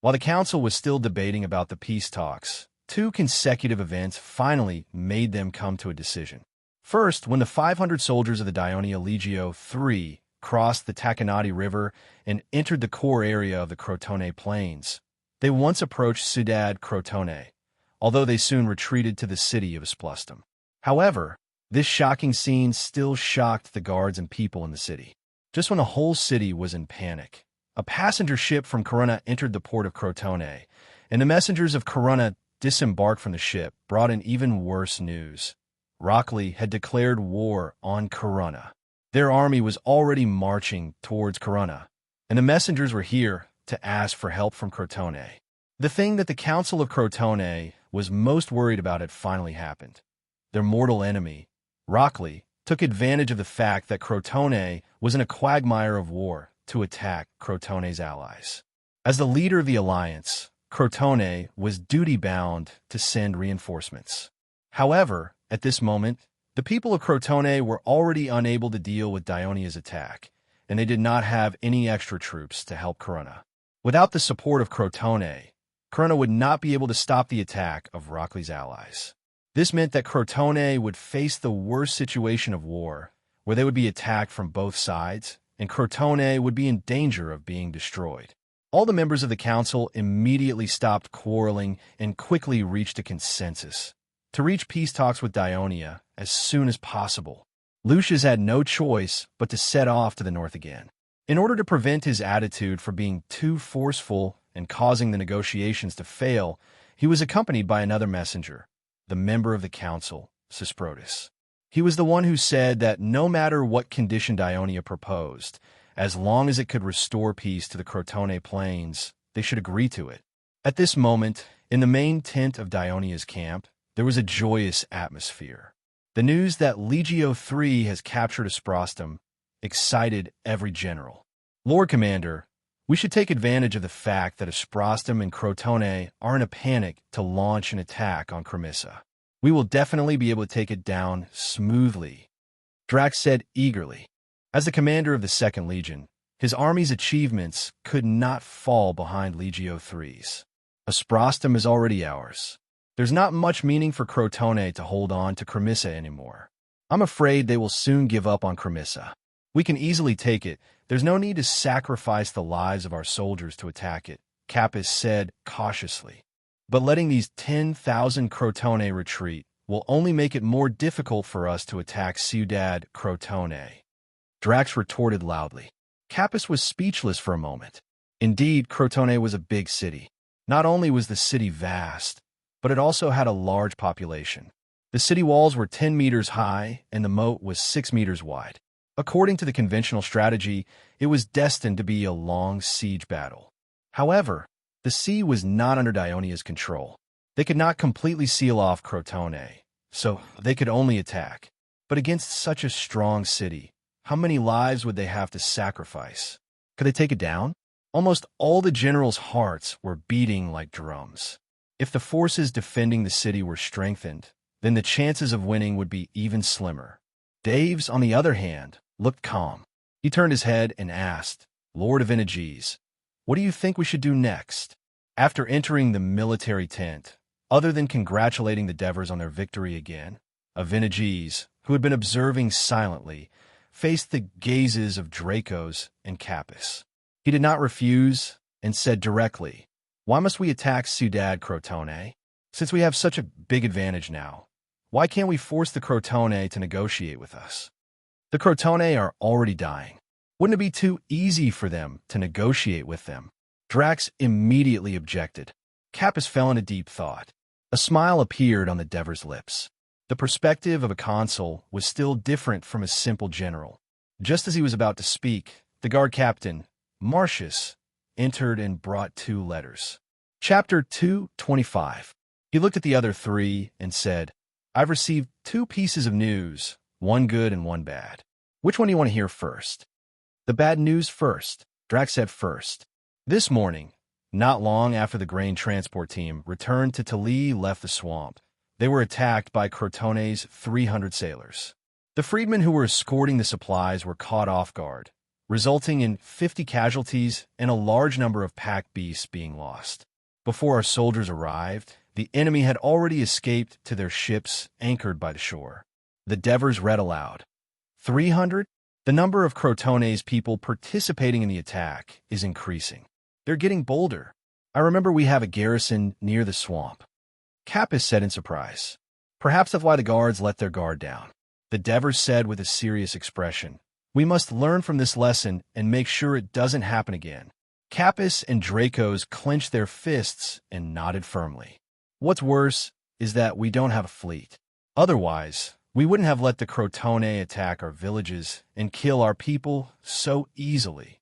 While the council was still debating about the peace talks, 2 consecutive events finally made them come to a decision. First, when the 500 soldiers of the Dionia Legio III crossed the Taconati River and entered the core area of the Crotone Plains, they once approached Ciudad Crotone, although they soon retreated to the city of Asplustum. However, this shocking scene still shocked the guards and people in the city. Just when the whole city was in panic, a passenger ship from Corunna entered the port of Crotone, and the messengers of Corunna disembarked from the ship brought in even worse news. Rockley had declared war on Corunna. Their army was already marching towards Corunna, and the messengers were here to ask for help from Crotone. The thing that the Council of Crotone was most worried about had finally happened. Their mortal enemy, Rockley, took advantage of the fact that Crotone was in a quagmire of war to attack Crotone's allies. As the leader of the alliance, Crotone was duty-bound to send reinforcements. However, at this moment, the people of Crotone were already unable to deal with Dionia's attack, and they did not have any extra troops to help Corunna. Without the support of Crotone, Corunna would not be able to stop the attack of Rockley's allies. This meant that Crotone would face the worst situation of war, where they would be attacked from both sides, and Crotone would be in danger of being destroyed. All the members of the council immediately stopped quarreling and quickly reached a consensus to reach peace talks with Dionia as soon as possible. Lucius had no choice but to set off to the north again. In order to prevent his attitude from being too forceful and causing the negotiations to fail, he was accompanied by another messenger, the member of the council, Sisprotus. He was the one who said that no matter what condition Dionia proposed, as long as it could restore peace to the Crotone plains, they should agree to it. At this moment, in the main tent of Dionia's camp, there was a joyous atmosphere. The news that Legio III has captured Asprostum excited every general. Lord Commander, we should take advantage of the fact that Asprostum and Crotone are in a panic to launch an attack on Cremissa. We will definitely be able to take it down smoothly, Drax said eagerly. As the commander of the 2nd Legion, his army's achievements could not fall behind Legio III's. Asprostum is already ours. There's not much meaning for Crotone to hold on to Cremissa anymore. I'm afraid they will soon give up on Cremissa. We can easily take it. There's no need to sacrifice the lives of our soldiers to attack it, Capys said cautiously. But letting these 10,000 Crotone retreat will only make it more difficult for us to attack Ciudad Crotone. Drax retorted loudly. Capys was speechless for a moment. Indeed, Crotone was a big city. Not only was the city vast, but it also had a large population. The city walls were 10 meters high and the moat was 6 meters wide. According to the conventional strategy, it was destined to be a long siege battle. However, the sea was not under Dionia's control. They could not completely seal off Crotone, so they could only attack. But against such a strong city, how many lives would they have to sacrifice? Could they take it down? Almost all the generals' hearts were beating like drums. If the forces defending the city were strengthened, then the chances of winning would be even slimmer. Daves, on the other hand, looked calm. He turned his head and asked, Lord of Energies, what do you think we should do next? After entering the military tent, other than congratulating the Devers on their victory again, Avenigis, who had been observing silently, faced the gazes of Dracos and Capys. He did not refuse and said directly, why must we attack Ciudad Crotone? Since we have such a big advantage now, why can't we force the Crotone to negotiate with us? The Crotone are already dying. Wouldn't it be too easy for them to negotiate with them? Drax immediately objected. Capys fell into deep thought. A smile appeared on the Dever's lips. The perspective of a consul was still different from a simple general. Just as he was about to speak, the guard captain, Marcius, entered and brought 2 letters. Chapter 225. He looked at the other 3 and said, I've received 2 pieces of news, one good and one bad. Which one do you want to hear first? The bad news first, Drax said first. This morning, not long after the grain transport team returned to Tali left the swamp, they were attacked by Crotone's 300 sailors. The freedmen who were escorting the supplies were caught off guard, resulting in 50 casualties and a large number of pack beasts being lost. Before our soldiers arrived, the enemy had already escaped to their ships anchored by the shore. The Devers read aloud. 300? The number of Crotone's people participating in the attack is increasing. They're getting bolder. I remember we have a garrison near the swamp. Capys said in surprise. Perhaps that's why the guards let their guard down. The Devers said with a serious expression. We must learn from this lesson and make sure it doesn't happen again. Capys and Dracos clenched their fists and nodded firmly. What's worse is that we don't have a fleet. Otherwise, we wouldn't have let the Crotone attack our villages and kill our people so easily.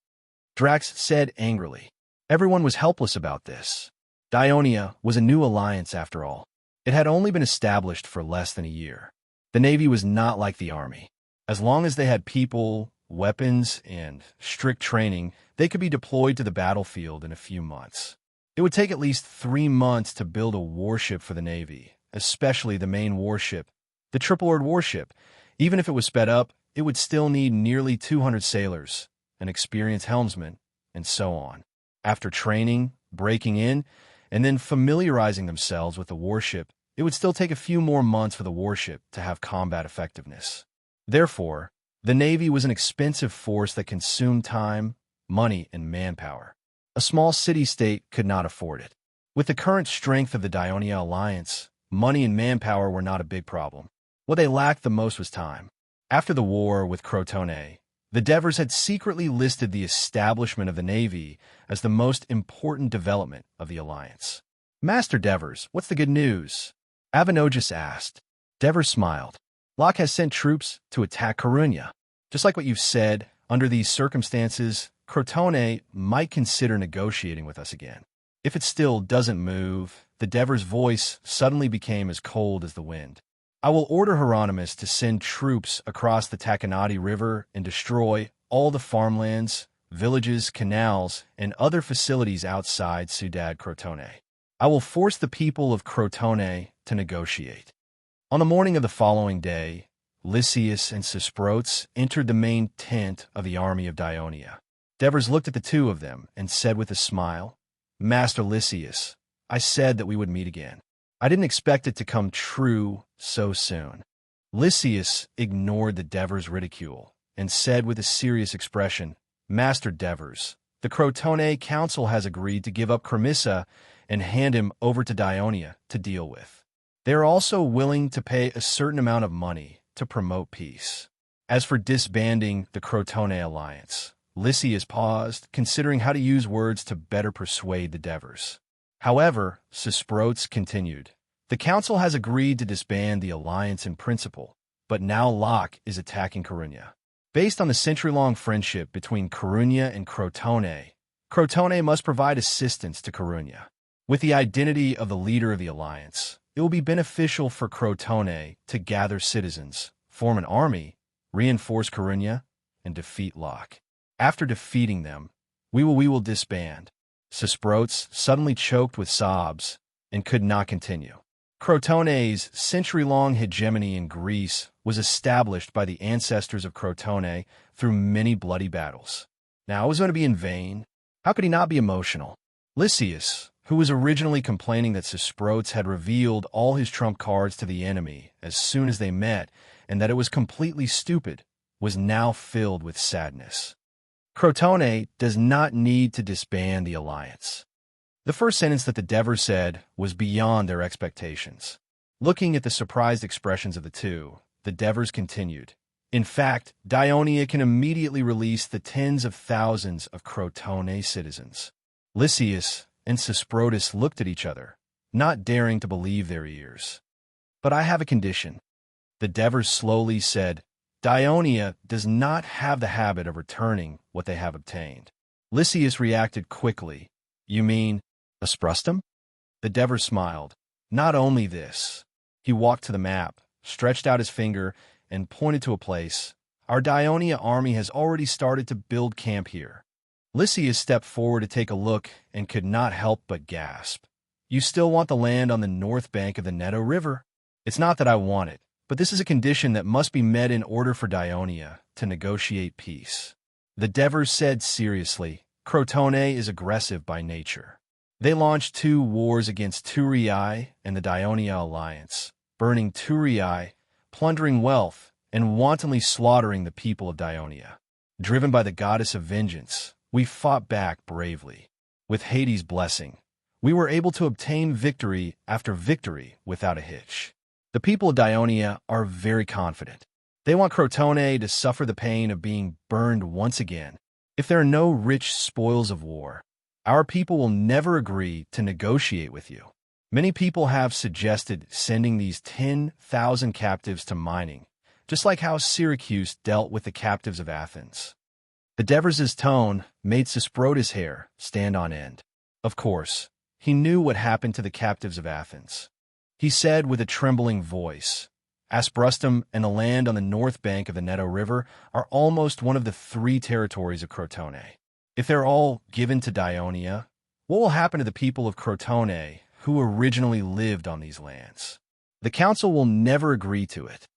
Drax said angrily. Everyone was helpless about this. Dionia was a new alliance after all. It had only been established for less than a year. The Navy was not like the Army. As long as they had people, weapons, and strict training, they could be deployed to the battlefield in a few months. It would take at least 3 months to build a warship for the Navy, especially the main warship, the triple-oared warship. Even if it was sped up, it would still need nearly 200 sailors, an experienced helmsman, and so on. After training, breaking in, and then familiarizing themselves with the warship, it would still take a few more months for the warship to have combat effectiveness. Therefore, the Navy was an expensive force that consumed time, money, and manpower. A small city-state could not afford it. With the current strength of the Dionia alliance, money and manpower were not a big problem. What they lacked the most was time. After the war with Crotone, The Devers had secretly listed the establishment of the Navy as the most important development of the alliance. "Master Devers, what's the good news?" Avenogis asked. Devers smiled. "Locke has sent troops to attack Coruña. Just like what you've said, under these circumstances, Crotone might consider negotiating with us again. If it still doesn't move," the Devers' voice suddenly became as cold as the wind, "I will order Hieronymus to send troops across the Takanati River and destroy all the farmlands, villages, canals, and other facilities outside Ciudad Crotone. I will force the people of Crotone to negotiate." On the morning of the following day, Lysias and Sesprotes entered the main tent of the army of Dionia. Devers looked at the two of them and said with a smile, "Master Lysias, I said that we would meet again. I didn't expect it to come true so soon." Lysias ignored the Devers' ridicule and said with a serious expression, "Master Devers, the Crotone Council has agreed to give up Cremissa and hand him over to Dionia to deal with. They are also willing to pay a certain amount of money to promote peace. As for disbanding the Crotone alliance," Lysias paused, considering how to use words to better persuade the Devers. However, Sesprotes continued, "The council has agreed to disband the alliance in principle, but now Locke is attacking Coruña. Based on the century-long friendship between Coruña and Crotone, Crotone must provide assistance to Coruña. With the identity of the leader of the alliance, it will be beneficial for Crotone to gather citizens, form an army, reinforce Coruña, and defeat Locke. After defeating them, we will disband." Sesprotes suddenly choked with sobs and could not continue. Crotone's century-long hegemony in Greece was established by the ancestors of Crotone through many bloody battles. Now it was going to be in vain. How could he not be emotional? Lysias, who was originally complaining that Sesprotes had revealed all his trump cards to the enemy as soon as they met and that it was completely stupid, was now filled with sadness. Crotone does not need to disband the alliance. The first sentence that the Devers said was beyond their expectations. Looking at the surprised expressions of the two, the Devers continued, "In fact, Dionia can immediately release the tens of thousands of Crotone citizens." Lysias and Sesprotes looked at each other, not daring to believe their ears. "But I have a condition," the Devers slowly said. "Dionia does not have the habit of returning what they have obtained." Lysias reacted quickly. "You mean Asprustum?" The Devers smiled. "Not only this." He walked to the map, stretched out his finger, and pointed to a place. "Our Dionia army has already started to build camp here." Lysias stepped forward to take a look and could not help but gasp. "You still want the land on the north bank of the Neto River?" "It's not that I want it, but this is a condition that must be met in order for Dionia to negotiate peace." The Devers said seriously, "Crotone is aggressive by nature. They launched 2 wars against Turiae and the Dionia alliance, burning Turiae, plundering wealth, and wantonly slaughtering the people of Dionia. Driven by the goddess of vengeance, we fought back bravely. With Hades' blessing, we were able to obtain victory after victory without a hitch. The people of Dionia are very confident. They want Crotone to suffer the pain of being burned once again. If there are no rich spoils of war, our people will never agree to negotiate with you. Many people have suggested sending these 10,000 captives to mining, just like how Syracuse dealt with the captives of Athens." The Devers' tone made Sesprotes' hair stand on end. Of course, he knew what happened to the captives of Athens. He said with a trembling voice, "Asprustum and the land on the north bank of the Neto River are almost one of the 3 territories of Crotone. If they're all given to Dionia, what will happen to the people of Crotone who originally lived on these lands? The council will never agree to it.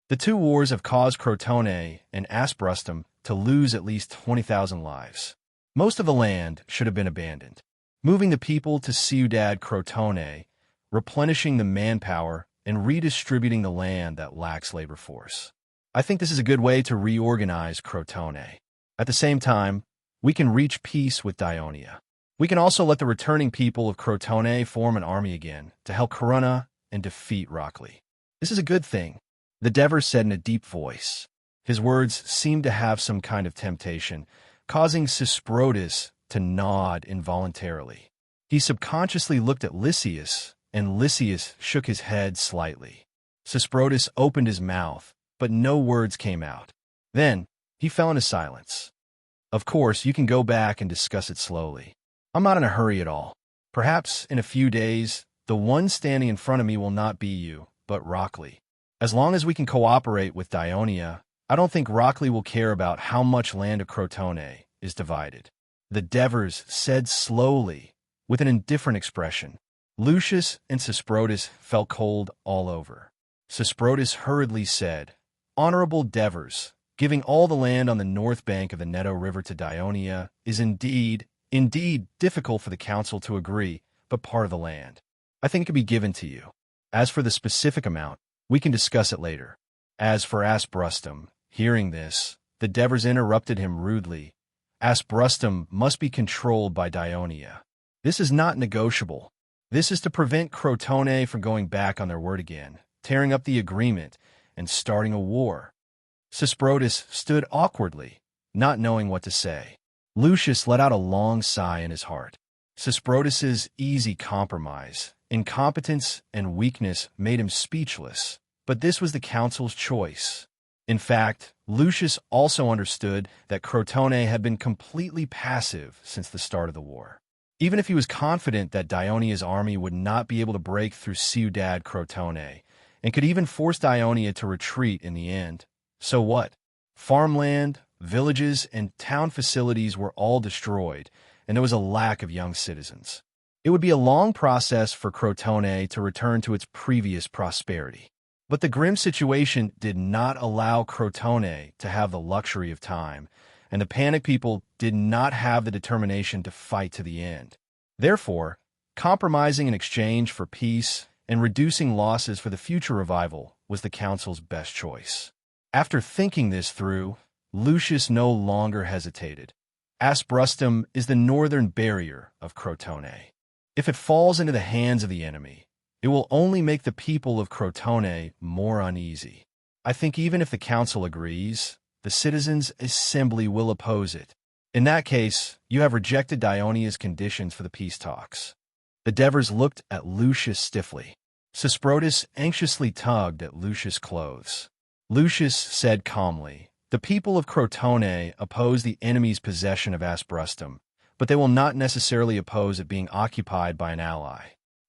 The 2 wars have caused Crotone and Asprustum to lose at least 20,000 lives. Most of the land should have been abandoned. Moving the people to Ciudad Crotone, replenishing the manpower, and redistributing the land that lacks labor force. I think this is a good way to reorganize Crotone. At the same time, we can reach peace with Dionia. We can also let the returning people of Crotone form an army again to help Corunna and defeat Rockley. This is a good thing," the Devers said in a deep voice. His words seemed to have some kind of temptation, causing Sesprotus to nod involuntarily. He subconsciously looked at Lysias, and Lysias shook his head slightly. Sesprotus opened his mouth, but no words came out. Then, he fell into silence. Of course, you can go back and discuss it slowly. I'm not in a hurry at all. Perhaps in a few days, the one standing in front of me will not be you, but Rockley. As long as we can cooperate with Dionia, I don't think Rockley will care about how much land of Crotone is divided. The Devers said slowly, with an indifferent expression. Lucius and Sesprotus felt cold all over. Sesprotus hurriedly said, Honorable Devers, giving all the land on the north bank of the Neto River to Dionia is indeed difficult for the council to agree, but part of the land. I think it can be given to you. As for the specific amount, we can discuss it later. As for Asbrustum, hearing this, the Devers interrupted him rudely. Asbrustum must be controlled by Dionia. This is not negotiable. This is to prevent Crotone from going back on their word again, tearing up the agreement, and starting a war. Sesprotus stood awkwardly, not knowing what to say. Lucius let out a long sigh in his heart. Sesprotus's easy compromise, incompetence, and weakness made him speechless, but this was the council's choice. In fact, Lucius also understood that Crotone had been completely passive since the start of the war. Even if he was confident that Dionia's army would not be able to break through Ciudad Crotone, and could even force Dionia to retreat in the end, so what? Farmland, villages, and town facilities were all destroyed, and there was a lack of young citizens. It would be a long process for Crotone to return to its previous prosperity. But the grim situation did not allow Crotone to have the luxury of time, and the panic people did not have the determination to fight to the end. Therefore, compromising in exchange for peace and reducing losses for the future revival was the council's best choice. After thinking this through, Lucius no longer hesitated. Asbrustum is the northern barrier of Crotone. If it falls into the hands of the enemy, it will only make the people of Crotone more uneasy. I think even if the council agrees, the citizens' assembly will oppose it. In that case, you have rejected Dionia's conditions for the peace talks. The Devers looked at Lucius stiffly. Sesprotus anxiously tugged at Lucius' clothes. Lucius said calmly, The people of Crotone oppose the enemy's possession of Asbrustum, but they will not necessarily oppose it being occupied by an ally.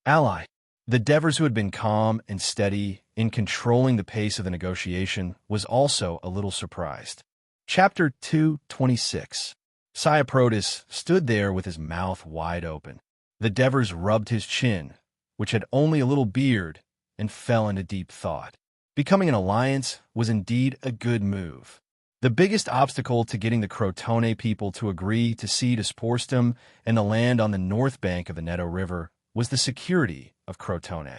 Ally. The Devers, who had been calm and steady in controlling the pace of the negotiation, was also a little surprised. Chapter 2:26. Sieprotus stood there with his mouth wide open. The Devers rubbed his chin, which had only a little beard, and fell into deep thought. Becoming an alliance was indeed a good move. The biggest obstacle to getting the Crotone people to agree to cede Asbrustum and the land on the north bank of the Neto River was the security of Crotone.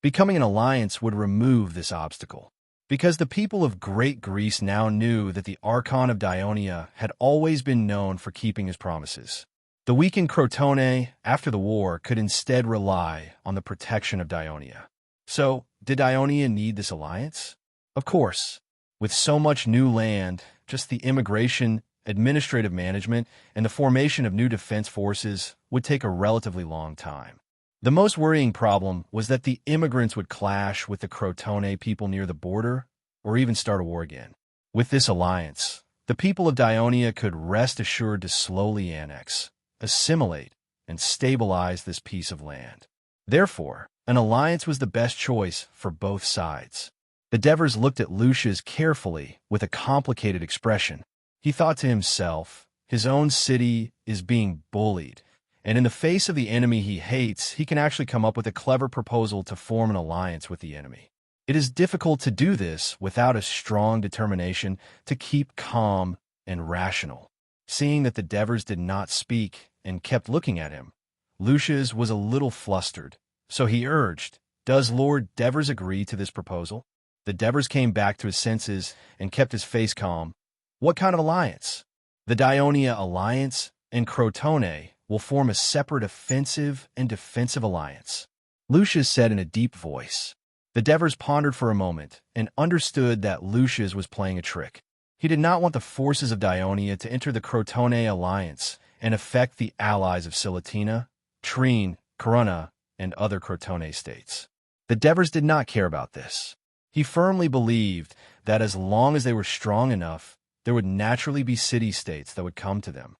Becoming an alliance would remove this obstacle, because the people of Great Greece now knew that the Archon of Dionia had always been known for keeping his promises. The weakened Crotone, after the war, could instead rely on the protection of Dionia. So, did Dionia need this alliance? Of course. With so much new land, just the immigration, administrative management, and the formation of new defense forces would take a relatively long time. The most worrying problem was that the immigrants would clash with the Crotone people near the border, or even start a war again. With this alliance, the people of Dionia could rest assured to slowly annex, assimilate, and stabilize this piece of land. Therefore, an alliance was the best choice for both sides. The Devers looked at Lucius carefully with a complicated expression. He thought to himself, his own city is being bullied, and in the face of the enemy he hates, he can actually come up with a clever proposal to form an alliance with the enemy. It is difficult to do this without a strong determination to keep calm and rational. Seeing that the Devers did not speak and kept looking at him, Lucius was a little flustered, so he urged, Does Lord Devers agree to this proposal? The Devers came back to his senses and kept his face calm. What kind of alliance? The Dionia alliance and Crotone will form a separate offensive and defensive alliance, Lucius said in a deep voice. The Devers pondered for a moment and understood that Lucius was playing a trick. He did not want the forces of Dionia to enter the Crotone alliance and affect the allies of Silatina, Trine, Corunna, and other Crotone states. The Devers did not care about this. He firmly believed that as long as they were strong enough, there would naturally be city-states that would come to them.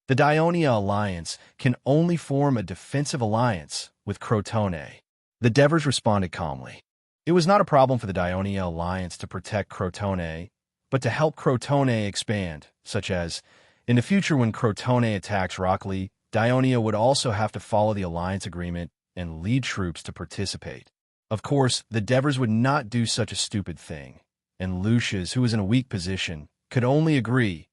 The Dionia alliance can only form a defensive alliance with Crotone. The Devers responded calmly. It was not a problem for the Dionia alliance to protect Crotone, but to help Crotone expand, such as, in the future when Crotone attacks Rockley, Dionia would also have to follow the alliance agreement and lead troops to participate. Of course, the Devers would not do such a stupid thing, and Lucius, who was in a weak position, could only agree.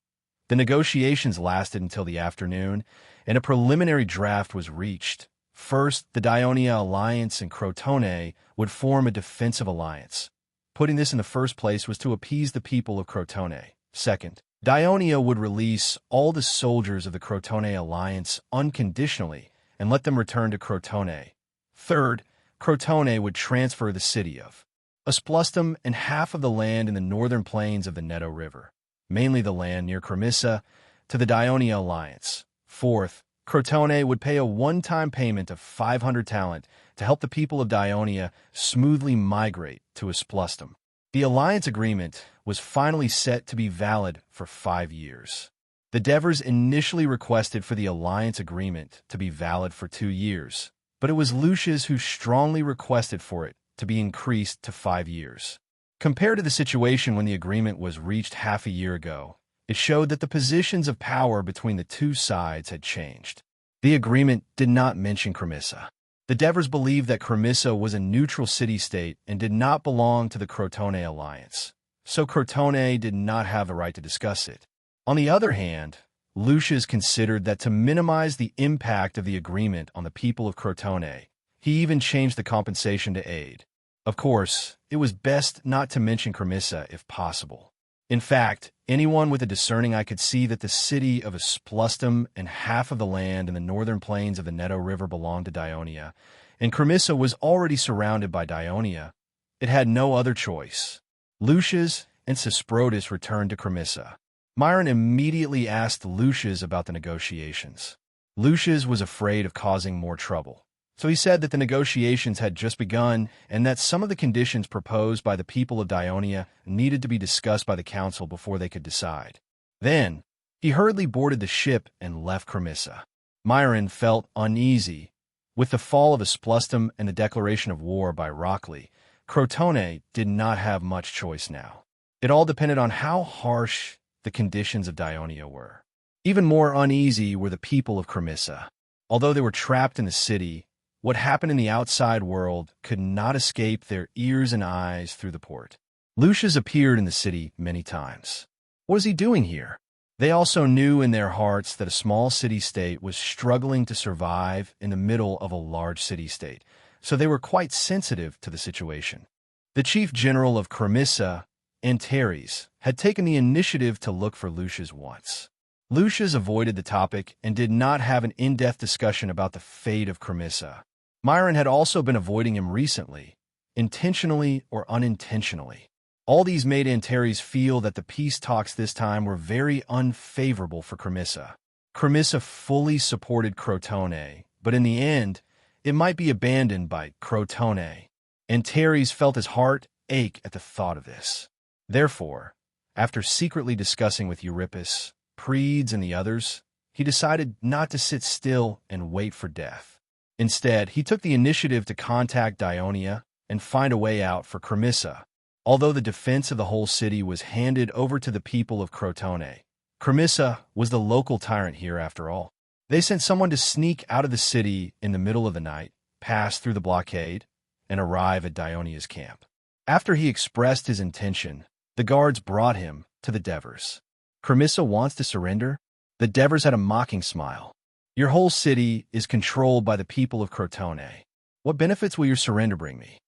The negotiations lasted until the afternoon, and a preliminary draft was reached. First, the Dionia alliance and Crotone would form a defensive alliance. Putting this in the first place was to appease the people of Crotone. Second, Dionia would release all the soldiers of the Crotone alliance unconditionally and let them return to Crotone. Third, Crotone would transfer the city of Asplustum and half of the land in the northern plains of the Neto River, mainly the land near Cremissa, to the Dionia alliance. Fourth, Crotone would pay a one-time payment of 500 talent to help the people of Dionia smoothly migrate to Asplustum. The alliance agreement was finally set to be valid for 5 years. The Devers initially requested for the alliance agreement to be valid for 2 years, but it was Lucius who strongly requested for it to be increased to 5 years. Compared to the situation when the agreement was reached half a year ago, it showed that the positions of power between the two sides had changed. The agreement did not mention Cremissa. The Devers believed that Cremissa was a neutral city-state and did not belong to the Crotone alliance, so Crotone did not have the right to discuss it. On the other hand, Lucius considered that to minimize the impact of the agreement on the people of Crotone, he even changed the compensation to aid. Of course, it was best not to mention Cremissa if possible. In fact, anyone with a discerning eye could see that the city of Asplustum and half of the land in the northern plains of the Neto River belonged to Dionia, and Cremissa was already surrounded by Dionia. It had no other choice. Lucius and Sesprotus returned to Cremissa. Myron immediately asked Lucius about the negotiations. Lucius was afraid of causing more trouble, so he said that the negotiations had just begun and that some of the conditions proposed by the people of Dionia needed to be discussed by the council before they could decide. Then, he hurriedly boarded the ship and left Cremissa. Myron felt uneasy. With the fall of Asplustum and the declaration of war by Rockley, Crotone did not have much choice now. It all depended on how harsh the conditions of Dionia were. Even more uneasy were the people of Cremissa. Although they were trapped in the city, what happened in the outside world could not escape their ears and eyes through the port. Lucius appeared in the city many times. What was he doing here? They also knew in their hearts that a small city-state was struggling to survive in the middle of a large city-state, so they were quite sensitive to the situation. The chief general of Cremissa, Antares, had taken the initiative to look for Lucius once. Lucius avoided the topic and did not have an in-depth discussion about the fate of Cremissa. Myron had also been avoiding him recently, intentionally or unintentionally. All these made Antares feel that the peace talks this time were very unfavorable for Cremissa. Cremissa fully supported Crotone, but in the end, it might be abandoned by Crotone. Antares felt his heart ache at the thought of this. Therefore, after secretly discussing with Euripus, Predes, and the others, he decided not to sit still and wait for death. Instead, he took the initiative to contact Dionia and find a way out for Cremissa. Although the defense of the whole city was handed over to the people of Crotone, Cremissa was the local tyrant here after all. They sent someone to sneak out of the city in the middle of the night, pass through the blockade, and arrive at Dionia's camp. After he expressed his intention, the guards brought him to the Devers. Cremissa wants to surrender? The Devers had a mocking smile. Your whole city is controlled by the people of Crotone. What benefits will your surrender bring me?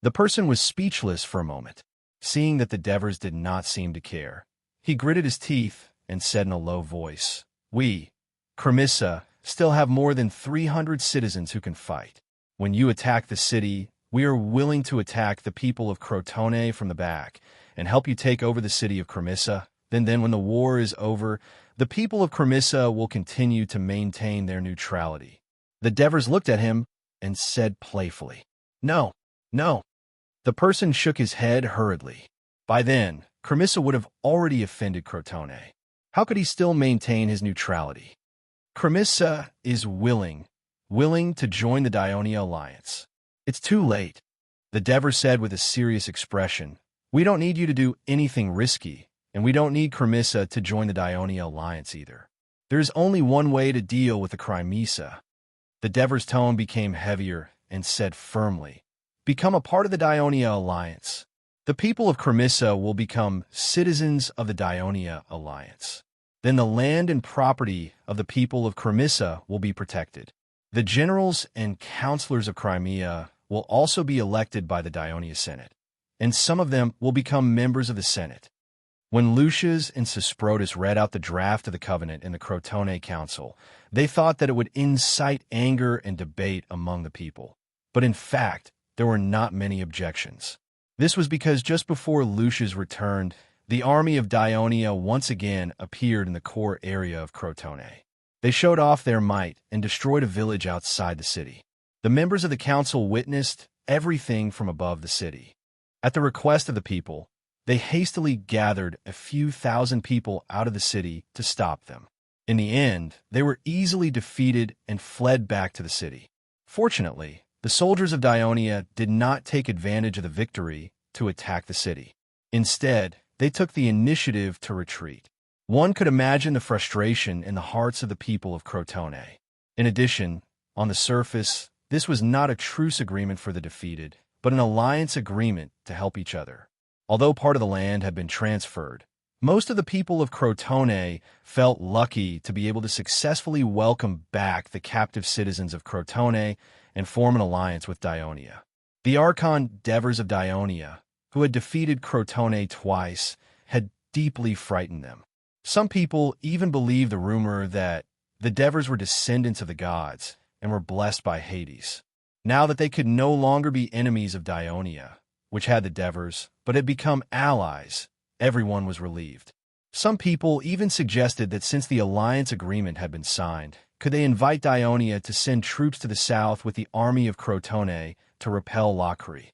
The person was speechless for a moment. Seeing that the Devers did not seem to care, he gritted his teeth and said in a low voice, We, Cremissa, still have more than 300 citizens who can fight. When you attack the city, we are willing to attack the people of Crotone from the back and help you take over the city of Cremissa Then when the war is over, the people of Cremissa will continue to maintain their neutrality. The Devers looked at him and said playfully, "No, no." The person shook his head hurriedly. By then, Cremissa would have already offended Crotone. How could he still maintain his neutrality? Cremissa is willing to join the Dionia alliance. It's too late, the Devers said with a serious expression. We don't need you to do anything risky, and we don't need Cremissa to join the Dionia alliance either. There is only one way to deal with the Cremissa. The Devers' tone became heavier and said firmly, "Become a part of the Dionia alliance. The people of Cremissa will become citizens of the Dionia alliance. Then the land and property of the people of Cremissa will be protected. The generals and counselors of Crimea will also be elected by the Dionia Senate, and some of them will become members of the Senate." When Lucius and Sesprotus read out the draft of the covenant in the Crotone Council, they thought that it would incite anger and debate among the people. But in fact, there were not many objections. This was because just before Lucius returned, the army of Dionia once again appeared in the core area of Crotone. They showed off their might and destroyed a village outside the city. The members of the council witnessed everything from above the city. At the request of the people, they hastily gathered a few thousand people out of the city to stop them. In the end, they were easily defeated and fled back to the city. Fortunately, the soldiers of Dionia did not take advantage of the victory to attack the city. Instead, they took the initiative to retreat. One could imagine the frustration in the hearts of the people of Crotone. In addition, on the surface, this was not a truce agreement for the defeated, but an alliance agreement to help each other. Although part of the land had been transferred, most of the people of Crotone felt lucky to be able to successfully welcome back the captive citizens of Crotone and form an alliance with Dionia. The Archon Devers of Dionia, who had defeated Crotone twice, had deeply frightened them. Some people even believed the rumor that the Devers were descendants of the gods and were blessed by Hades. Now that they could no longer be enemies of Dionia, which had the Devers, but had become allies, everyone was relieved. Some people even suggested that since the alliance agreement had been signed, could they invite Dionia to send troops to the south with the army of Crotone to repel Locri.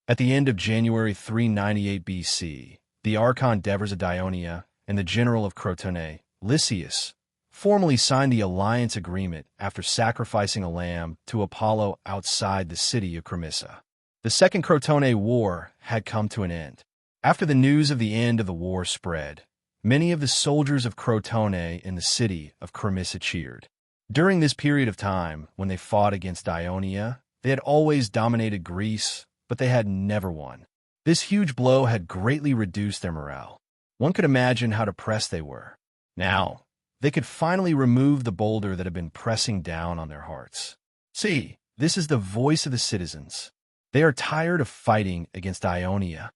At the end of January 398 BC, the Archon Devers of Dionia and the general of Crotone, Lysias, formally signed the alliance agreement after sacrificing a lamb to Apollo outside the city of Cremissa. The Second Crotone War had come to an end. After the news of the end of the war spread, many of the soldiers of Crotone in the city of Cremissa cheered. During this period of time, when they fought against Dionia, they had always dominated Greece, but they had never won. This huge blow had greatly reduced their morale. One could imagine how depressed they were. Now, they could finally remove the boulder that had been pressing down on their hearts. See, this is the voice of the citizens. They are tired of fighting against Dionia.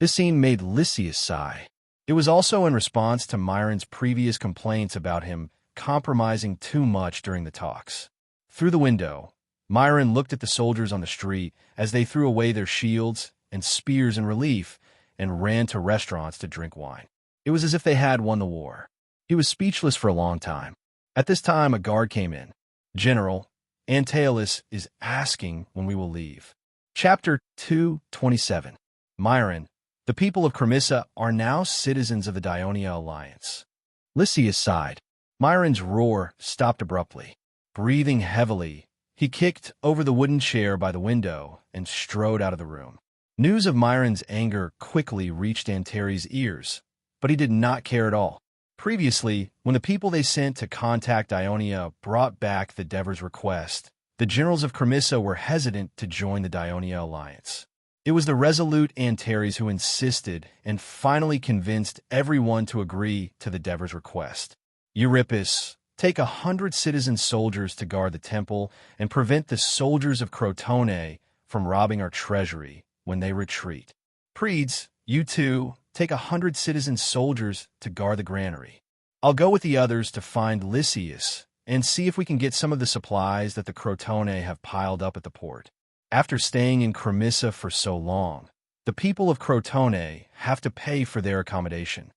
This scene made Lysias sigh. It was also in response to Myron's previous complaints about him compromising too much during the talks. Through the window, Myron looked at the soldiers on the street as they threw away their shields and spears in relief and ran to restaurants to drink wine. It was as if they had won the war. He was speechless for a long time. At this time, a guard came in. "General, Antaeus is asking when we will leave." Chapter 227. Myron, the people of Cremissa are now citizens of the Dionia alliance. Lysias sighed. Myron's roar stopped abruptly. Breathing heavily, he kicked over the wooden chair by the window and strode out of the room. News of Myron's anger quickly reached Antares' ears, but he did not care at all. Previously, when the people they sent to contact Dionia brought back the Devers' request, the generals of Cremissa were hesitant to join the Dionia alliance. It was the resolute Antares who insisted and finally convinced everyone to agree to the Devers' request. "Euripus, take 100 citizen soldiers to guard the temple and prevent the soldiers of Crotone from robbing our treasury when they retreat. Predes, you too, take 100 citizen soldiers to guard the granary. I'll go with the others to find Lysias and see if we can get some of the supplies that the Crotone have piled up at the port. After staying in Cremissa for so long, the people of Crotone have to pay for their accommodation.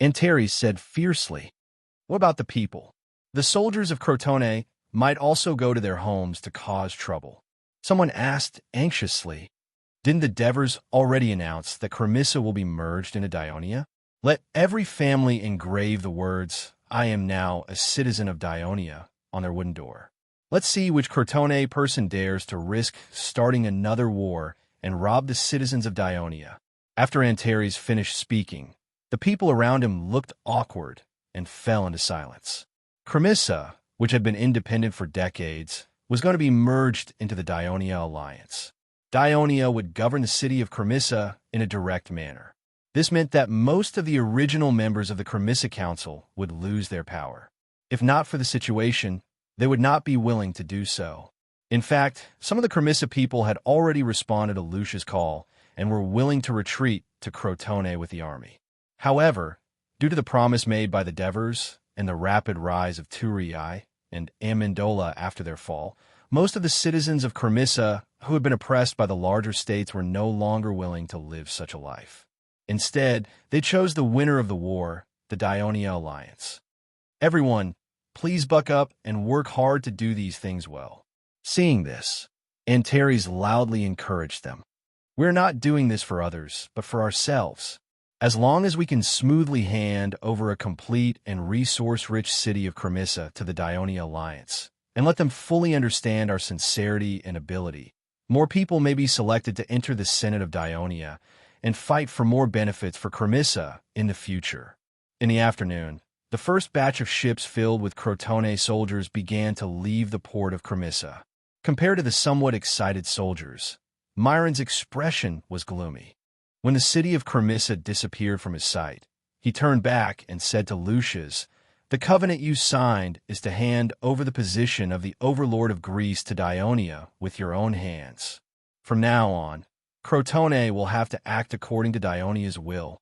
Antares said fiercely. What about the people? The soldiers of Crotone might also go to their homes to cause trouble. Someone asked anxiously. Didn't the Devers already announce that Cremissa will be merged into Dionia? Let every family engrave the words, I am now a citizen of Dionia, on their wooden door. Let's see which Crotone person dares to risk starting another war and rob the citizens of Dionia. After Antares finished speaking, the people around him looked awkward and fell into silence. Cremissa, which had been independent for decades, was going to be merged into the Dionia alliance. Dionia would govern the city of Cremissa in a direct manner. This meant that most of the original members of the Cremissa Council would lose their power. If not for the situation, they would not be willing to do so. In fact, some of the Cremissa people had already responded to Lucia's call and were willing to retreat to Crotone with the army. However, due to the promise made by the Devers and the rapid rise of Turii and Amendola after their fall, most of the citizens of Cremissa who had been oppressed by the larger states were no longer willing to live such a life. Instead, they chose the winner of the war, the Dionia alliance. Everyone, please buck up and work hard to do these things well. Seeing this, Antares loudly encouraged them. We're not doing this for others, but for ourselves. As long as we can smoothly hand over a complete and resource-rich city of Cremissa to the Dionia alliance, and let them fully understand our sincerity and ability, more people may be selected to enter the Senate of Dionia and fight for more benefits for Cremissa in the future. In the afternoon, the first batch of ships filled with Crotone soldiers began to leave the port of Cremissa. Compared to the somewhat excited soldiers, Myron's expression was gloomy. When the city of Cremissa disappeared from his sight, he turned back and said to Lucius, "The covenant you signed is to hand over the position of the Overlord of Greece to Dionia with your own hands. From now on, Crotone will have to act according to Dionia's will."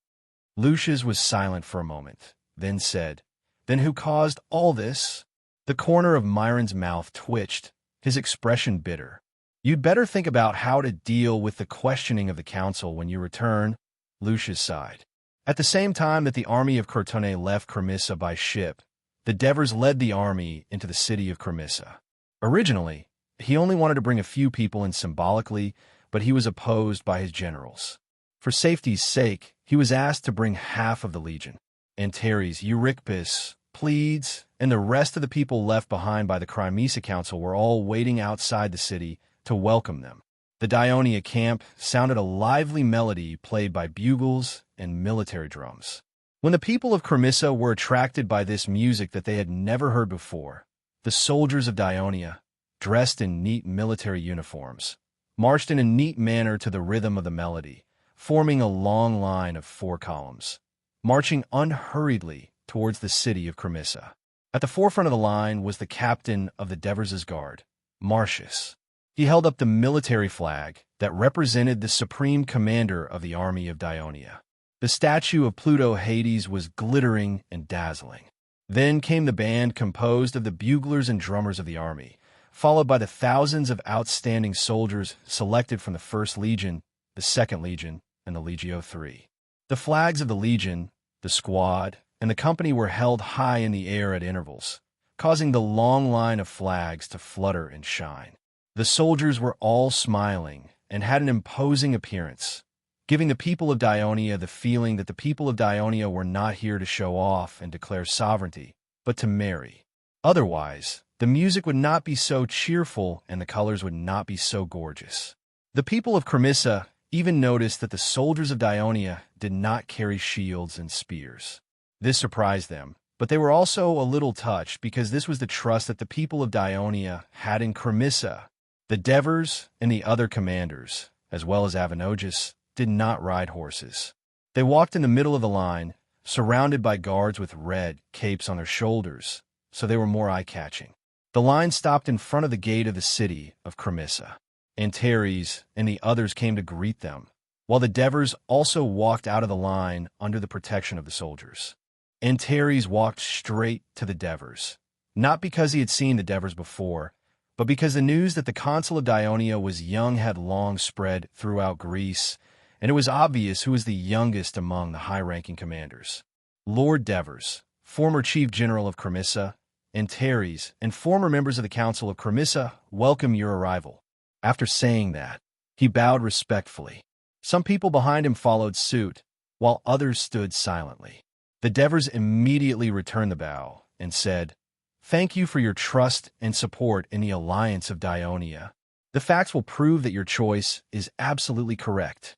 Lucius was silent for a moment, then said, "Then who caused all this?" The corner of Myron's mouth twitched, his expression bitter. "You'd better think about how to deal with the questioning of the council when you return," Lucius sighed. At the same time that the army of Crotone left Cremissa by ship, the Devers led the army into the city of Cremissa. Originally, he only wanted to bring a few people in symbolically, but he was opposed by his generals. For safety's sake, he was asked to bring half of the legion. Antares, Eurypus, Pleiades, and the rest of the people left behind by the Cremissa Council were all waiting outside the city to welcome them. The Dionia camp sounded a lively melody played by bugles and military drums. When the people of Cremissa were attracted by this music that they had never heard before, the soldiers of Dionia, dressed in neat military uniforms, marched in a neat manner to the rhythm of the melody, forming a long line of 4 columns, marching unhurriedly towards the city of Cremissa. At the forefront of the line was the captain of the Devers' guard, Marcius. He held up the military flag that represented the supreme commander of the army of Dionia. The statue of Pluto Hades was glittering and dazzling. Then came the band composed of the buglers and drummers of the army, followed by the thousands of outstanding soldiers selected from the 1st Legion, the 2nd Legion, and the Legio III. The flags of the Legion, the squad, and the company were held high in the air at intervals, causing the long line of flags to flutter and shine. The soldiers were all smiling and had an imposing appearance, giving the people of Dionia the feeling that the people of Dionia were not here to show off and declare sovereignty, but to marry. Otherwise, the music would not be so cheerful and the colors would not be so gorgeous. The people of Cremissa even noticed that the soldiers of Dionia did not carry shields and spears. This surprised them, but they were also a little touched because this was the trust that the people of Dionia had in Cremissa. The Devers and the other commanders, as well as Avenogus, did not ride horses. They walked in the middle of the line, surrounded by guards with red capes on their shoulders, so they were more eye-catching. The line stopped in front of the gate of the city of Cremissa. Antares and the others came to greet them, while the Devers also walked out of the line under the protection of the soldiers. Antares walked straight to the Devers, not because he had seen the Devers before, but because the news that the consul of Dionia was young had long spread throughout Greece, and it was obvious who was the youngest among the high-ranking commanders. Lord Devers, former Chief General of Cremissa, and Teres, and former members of the Council of Cremissa, welcome your arrival. After saying that, he bowed respectfully. Some people behind him followed suit, while others stood silently. The Devers immediately returned the bow and said, "Thank you for your trust and support in the Alliance of Dionia. The facts will prove that your choice is absolutely correct."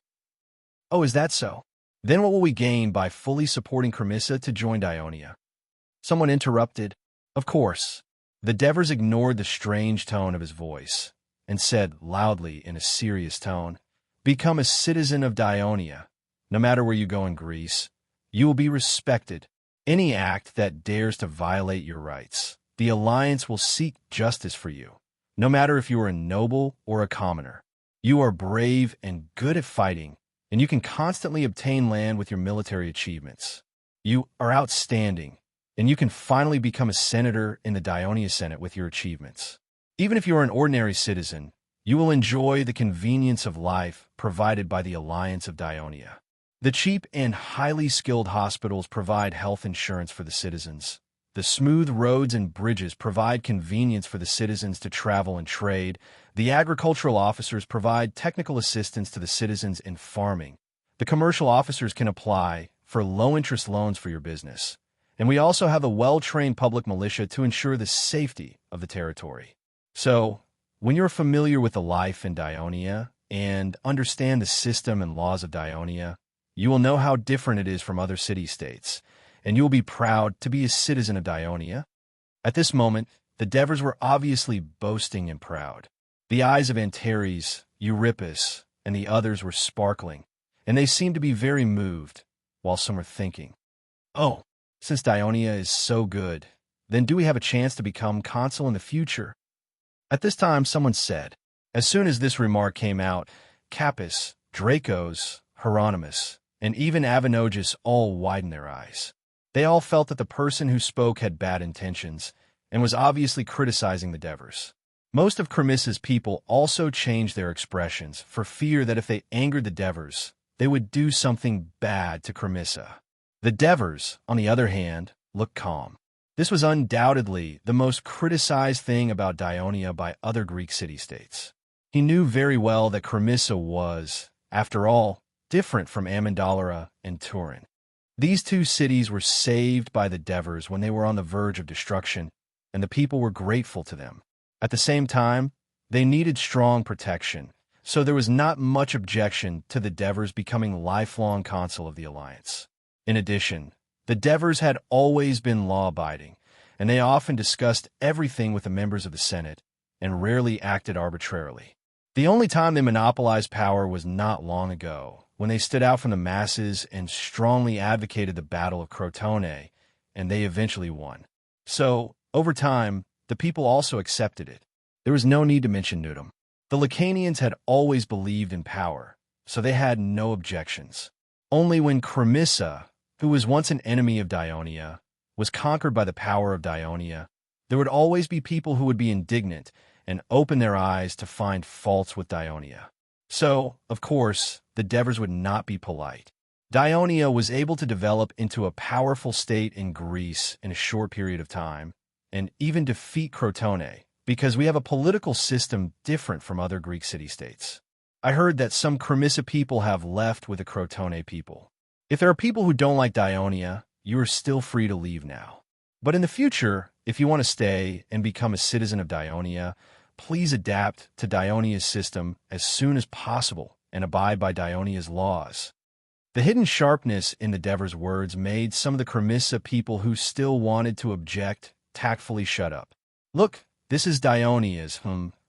"Oh, is that so? Then what will we gain by fully supporting Cremissa to join Dionia?" Someone interrupted. "Of course." The Devers ignored the strange tone of his voice and said loudly in a serious tone, "Become a citizen of Dionia. No matter where you go in Greece, you will be respected. Any act that dares to violate your rights, the Alliance will seek justice for you. No matter if you are a noble or a commoner, you are brave and good at fighting, and you can constantly obtain land with your military achievements. You are outstanding, and you can finally become a senator in the Dionia Senate with your achievements. Even if you are an ordinary citizen, you will enjoy the convenience of life provided by the Alliance of Dionia. The cheap and highly skilled hospitals provide health insurance for the citizens. The smooth roads and bridges provide convenience for the citizens to travel and trade. The agricultural officers provide technical assistance to the citizens in farming. The commercial officers can apply for low-interest loans for your business. And we also have a well-trained public militia to ensure the safety of the territory. So, when you're familiar with the life in Dionia and understand the system and laws of Dionia, you will know how different it is from other city-states, and you will be proud to be a citizen of Dionia. At this moment, the Devers were obviously boasting and proud. The eyes of Antares, Euripus, and the others were sparkling, and they seemed to be very moved, while some were thinking, "Oh, since Dionia is so good, then do we have a chance to become consul in the future?" At this time, someone said. As soon as this remark came out, Capys, Dracos, Hieronymus, and even Avinogus all widened their eyes. They all felt that the person who spoke had bad intentions and was obviously criticizing the Devers. Most of Cremissa's people also changed their expressions for fear that if they angered the Devers, they would do something bad to Cremissa. The Devers, on the other hand, looked calm. This was undoubtedly the most criticized thing about Dionia by other Greek city-states. He knew very well that Cremissa was, after all, different from Amendolara and Turin. These two cities were saved by the Devers when they were on the verge of destruction, and the people were grateful to them. At the same time, they needed strong protection, so there was not much objection to the Devers becoming lifelong consul of the Alliance. In addition, the Devers had always been law-abiding, and they often discussed everything with the members of the Senate and rarely acted arbitrarily. The only time they monopolized power was not long ago, when they stood out from the masses and strongly advocated the Battle of Crotone, and they eventually won. So, over time, the people also accepted it. There was no need to mention Nudum. The Lacanians had always believed in power, so they had no objections. Only when Cremissa, who was once an enemy of Dionia, was conquered by the power of Dionia, there would always be people who would be indignant and open their eyes to find faults with Dionia. So, of course, the Devers would not be polite. Dionia was able to develop into a powerful state in Greece in a short period of time, and even defeat Crotone, because we have a political system different from other Greek city-states. I heard that some Cremissa people have left with the Crotone people. If there are people who don't like Dionia, you are still free to leave now. But in the future, if you want to stay and become a citizen of Dionia, please adapt to Dionia's system as soon as possible and abide by Dionia's laws. The hidden sharpness in the Devers' words made some of the Cremissa people who still wanted to object tactfully shut up. "Look, this is Dionia's,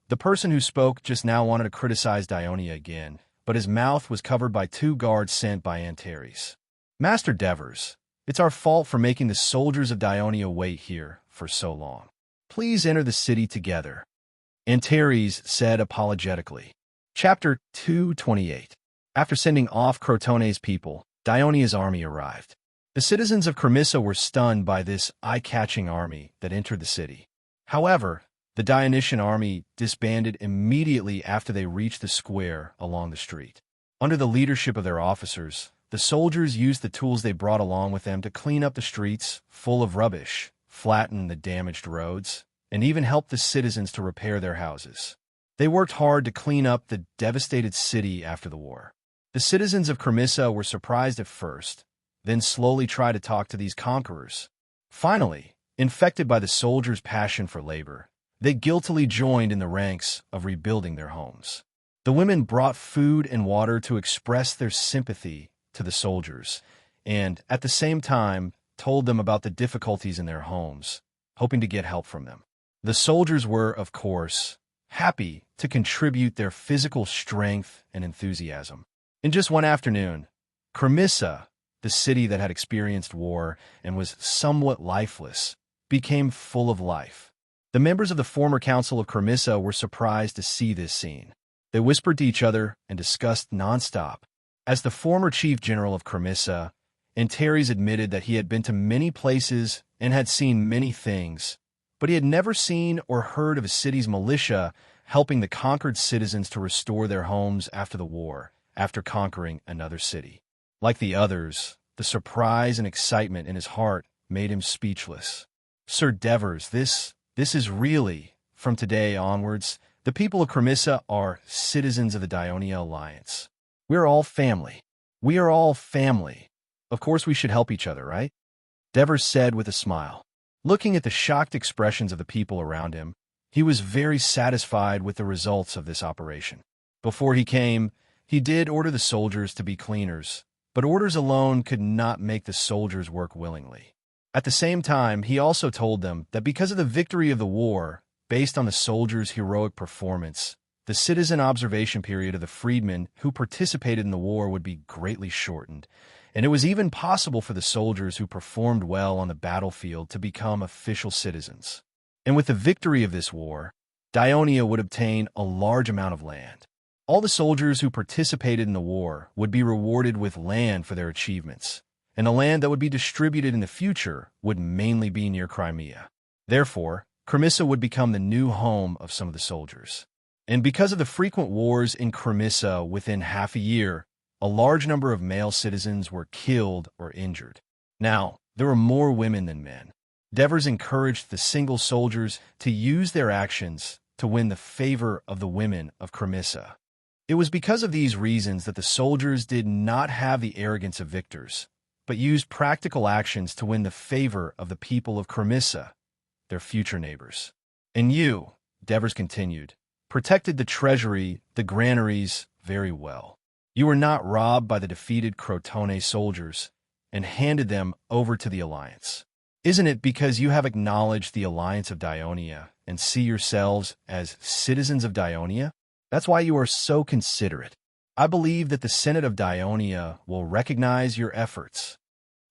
The person who spoke just now wanted to criticize Dionia again, but his mouth was covered by 2 guards sent by Antares. "Master Devers, it's our fault for making the soldiers of Dionia wait here for so long. Please enter the city together," Antares said apologetically. Chapter 228. After sending off Crotone's people, Dionia's army arrived. The citizens of Cremissa were stunned by this eye-catching army that entered the city. However, the Dionysian army disbanded immediately after they reached the square along the street. Under the leadership of their officers, the soldiers used the tools they brought along with them to clean up the streets full of rubbish, flatten the damaged roads, and even help the citizens to repair their houses. They worked hard to clean up the devastated city after the war. The citizens of Cremissa were surprised at first, then slowly tried to talk to these conquerors. Finally, infected by the soldiers' passion for labor, they guiltily joined in the ranks of rebuilding their homes. The women brought food and water to express their sympathy to the soldiers, and at the same time told them about the difficulties in their homes, hoping to get help from them. The soldiers were, of course, happy to contribute their physical strength and enthusiasm. In just one afternoon, Cremissa, the city that had experienced war and was somewhat lifeless, became full of life. The members of the former council of Cremissa were surprised to see this scene. They whispered to each other and discussed nonstop. As the former chief general of Cremissa, Antares admitted that he had been to many places and had seen many things, but he had never seen or heard of a city's militia helping the conquered citizens to restore their homes after the war, after conquering another city. Like the others, the surprise and excitement in his heart made him speechless. Sir Devers, this is really, from today onwards, the people of Cremissa are citizens of the Dionia Alliance. We're all family. We are all family. Of course we should help each other, right? Devers said with a smile. Looking at the shocked expressions of the people around him, he was very satisfied with the results of this operation. Before he came, he did order the soldiers to be cleaners, but orders alone could not make the soldiers work willingly. At the same time, he also told them that because of the victory of the war, based on the soldiers' heroic performance, the citizen observation period of the freedmen who participated in the war would be greatly shortened, and it was even possible for the soldiers who performed well on the battlefield to become official citizens. And with the victory of this war, Dionia would obtain a large amount of land. All the soldiers who participated in the war would be rewarded with land for their achievements, and the land that would be distributed in the future would mainly be near Crimea. Therefore, Cremissa would become the new home of some of the soldiers. And because of the frequent wars in Cremissa within half a year, a large number of male citizens were killed or injured. Now, there were more women than men. Devers encouraged the single soldiers to use their actions to win the favor of the women of Cremissa. It was because of these reasons that the soldiers did not have the arrogance of victors, but used practical actions to win the favor of the people of Cremissa, their future neighbors. And you, Devers continued, protected the treasury, the granaries, very well. You were not robbed by the defeated Crotone soldiers and handed them over to the Alliance. Isn't it because you have acknowledged the Alliance of Dionia and see yourselves as citizens of Dionia? That's why you are so considerate. I believe that the Senate of Dionia will recognize your efforts.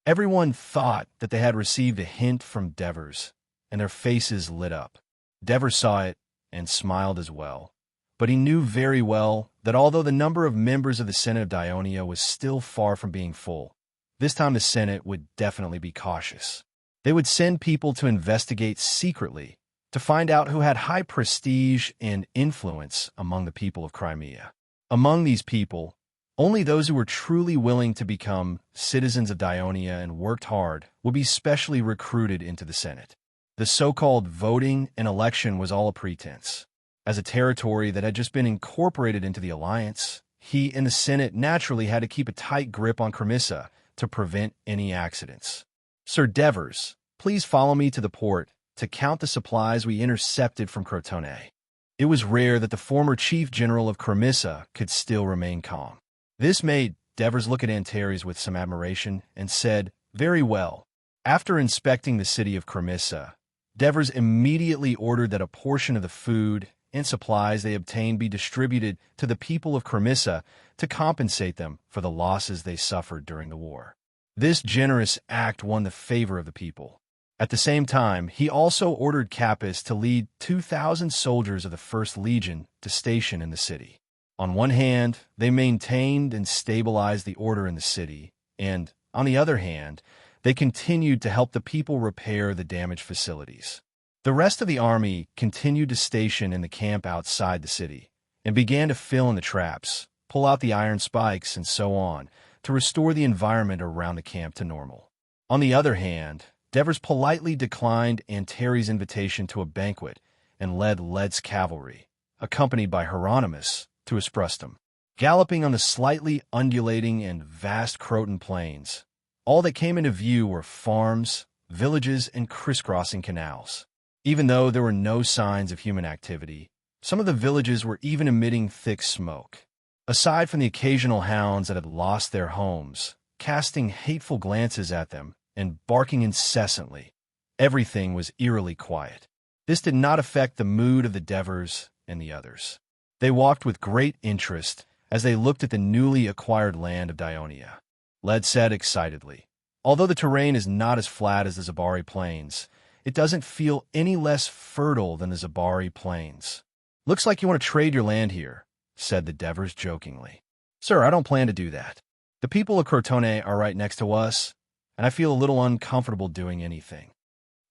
Everyone thought that they had received a hint from Devers, and their faces lit up. Devers saw it and smiled as well. But he knew very well that although the number of members of the Senate of Dionia was still far from being full, this time the Senate would definitely be cautious. They would send people to investigate secretly to find out who had high prestige and influence among the people of Crimea. Among these people, only those who were truly willing to become citizens of Dionia and worked hard would be specially recruited into the Senate. The so-called voting and election was all a pretense. As a territory that had just been incorporated into the alliance, he and the Senate naturally had to keep a tight grip on Cremissa to prevent any accidents. Sir Devers, please follow me to the port to count the supplies we intercepted from Crotone. It was rare that the former chief general of Cremissa could still remain calm. This made Devers look at Antares with some admiration and said, "Very well." After inspecting the city of Cremissa, Devers immediately ordered that a portion of the food and supplies they obtained be distributed to the people of Cremissa to compensate them for the losses they suffered during the war. This generous act won the favor of the people. At the same time, he also ordered Capys to lead 2,000 soldiers of the 1st Legion to station in the city. On one hand, they maintained and stabilized the order in the city, and, on the other hand, they continued to help the people repair the damaged facilities. The rest of the army continued to station in the camp outside the city, and began to fill in the traps, pull out the iron spikes, and so on, to restore the environment around the camp to normal. On the other hand, Devers politely declined Antari's invitation to a banquet and led Led's cavalry, accompanied by Hieronymus, to Asprustum. Galloping on the slightly undulating and vast Croton plains, all that came into view were farms, villages, and crisscrossing canals. Even though there were no signs of human activity, some of the villages were even emitting thick smoke. Aside from the occasional hounds that had lost their homes, casting hateful glances at them and barking incessantly, everything was eerily quiet. This did not affect the mood of the Devers and the others. They walked with great interest as they looked at the newly acquired land of Dionia. Led said excitedly, "Although the terrain is not as flat as the Zabari Plains, it doesn't feel any less fertile than the Zabari Plains." "Looks like you want to trade your land here," said the Devers jokingly. "Sir, I don't plan to do that. The people of Crotone are right next to us, and I feel a little uncomfortable doing anything."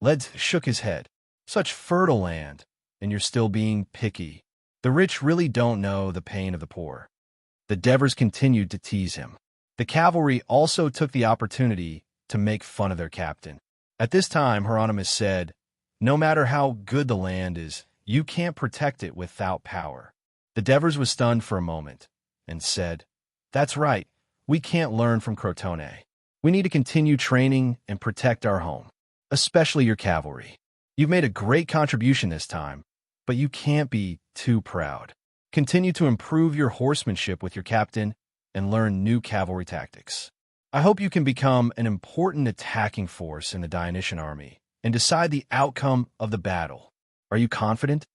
Led shook his head. "Such fertile land, and you're still being picky. The rich really don't know the pain of the poor." The Devers continued to tease him. The cavalry also took the opportunity to make fun of their captain. At this time, Hieronymus said, "No matter how good the land is, you can't protect it without power." The Devers was stunned for a moment and said, "That's right, we can't learn from Crotone. We need to continue training and protect our home, especially your cavalry. You've made a great contribution this time, but you can't be too proud. Continue to improve your horsemanship with your captain and learn new cavalry tactics. I hope you can become an important attacking force in the Dionysian army and decide the outcome of the battle. Are you confident?"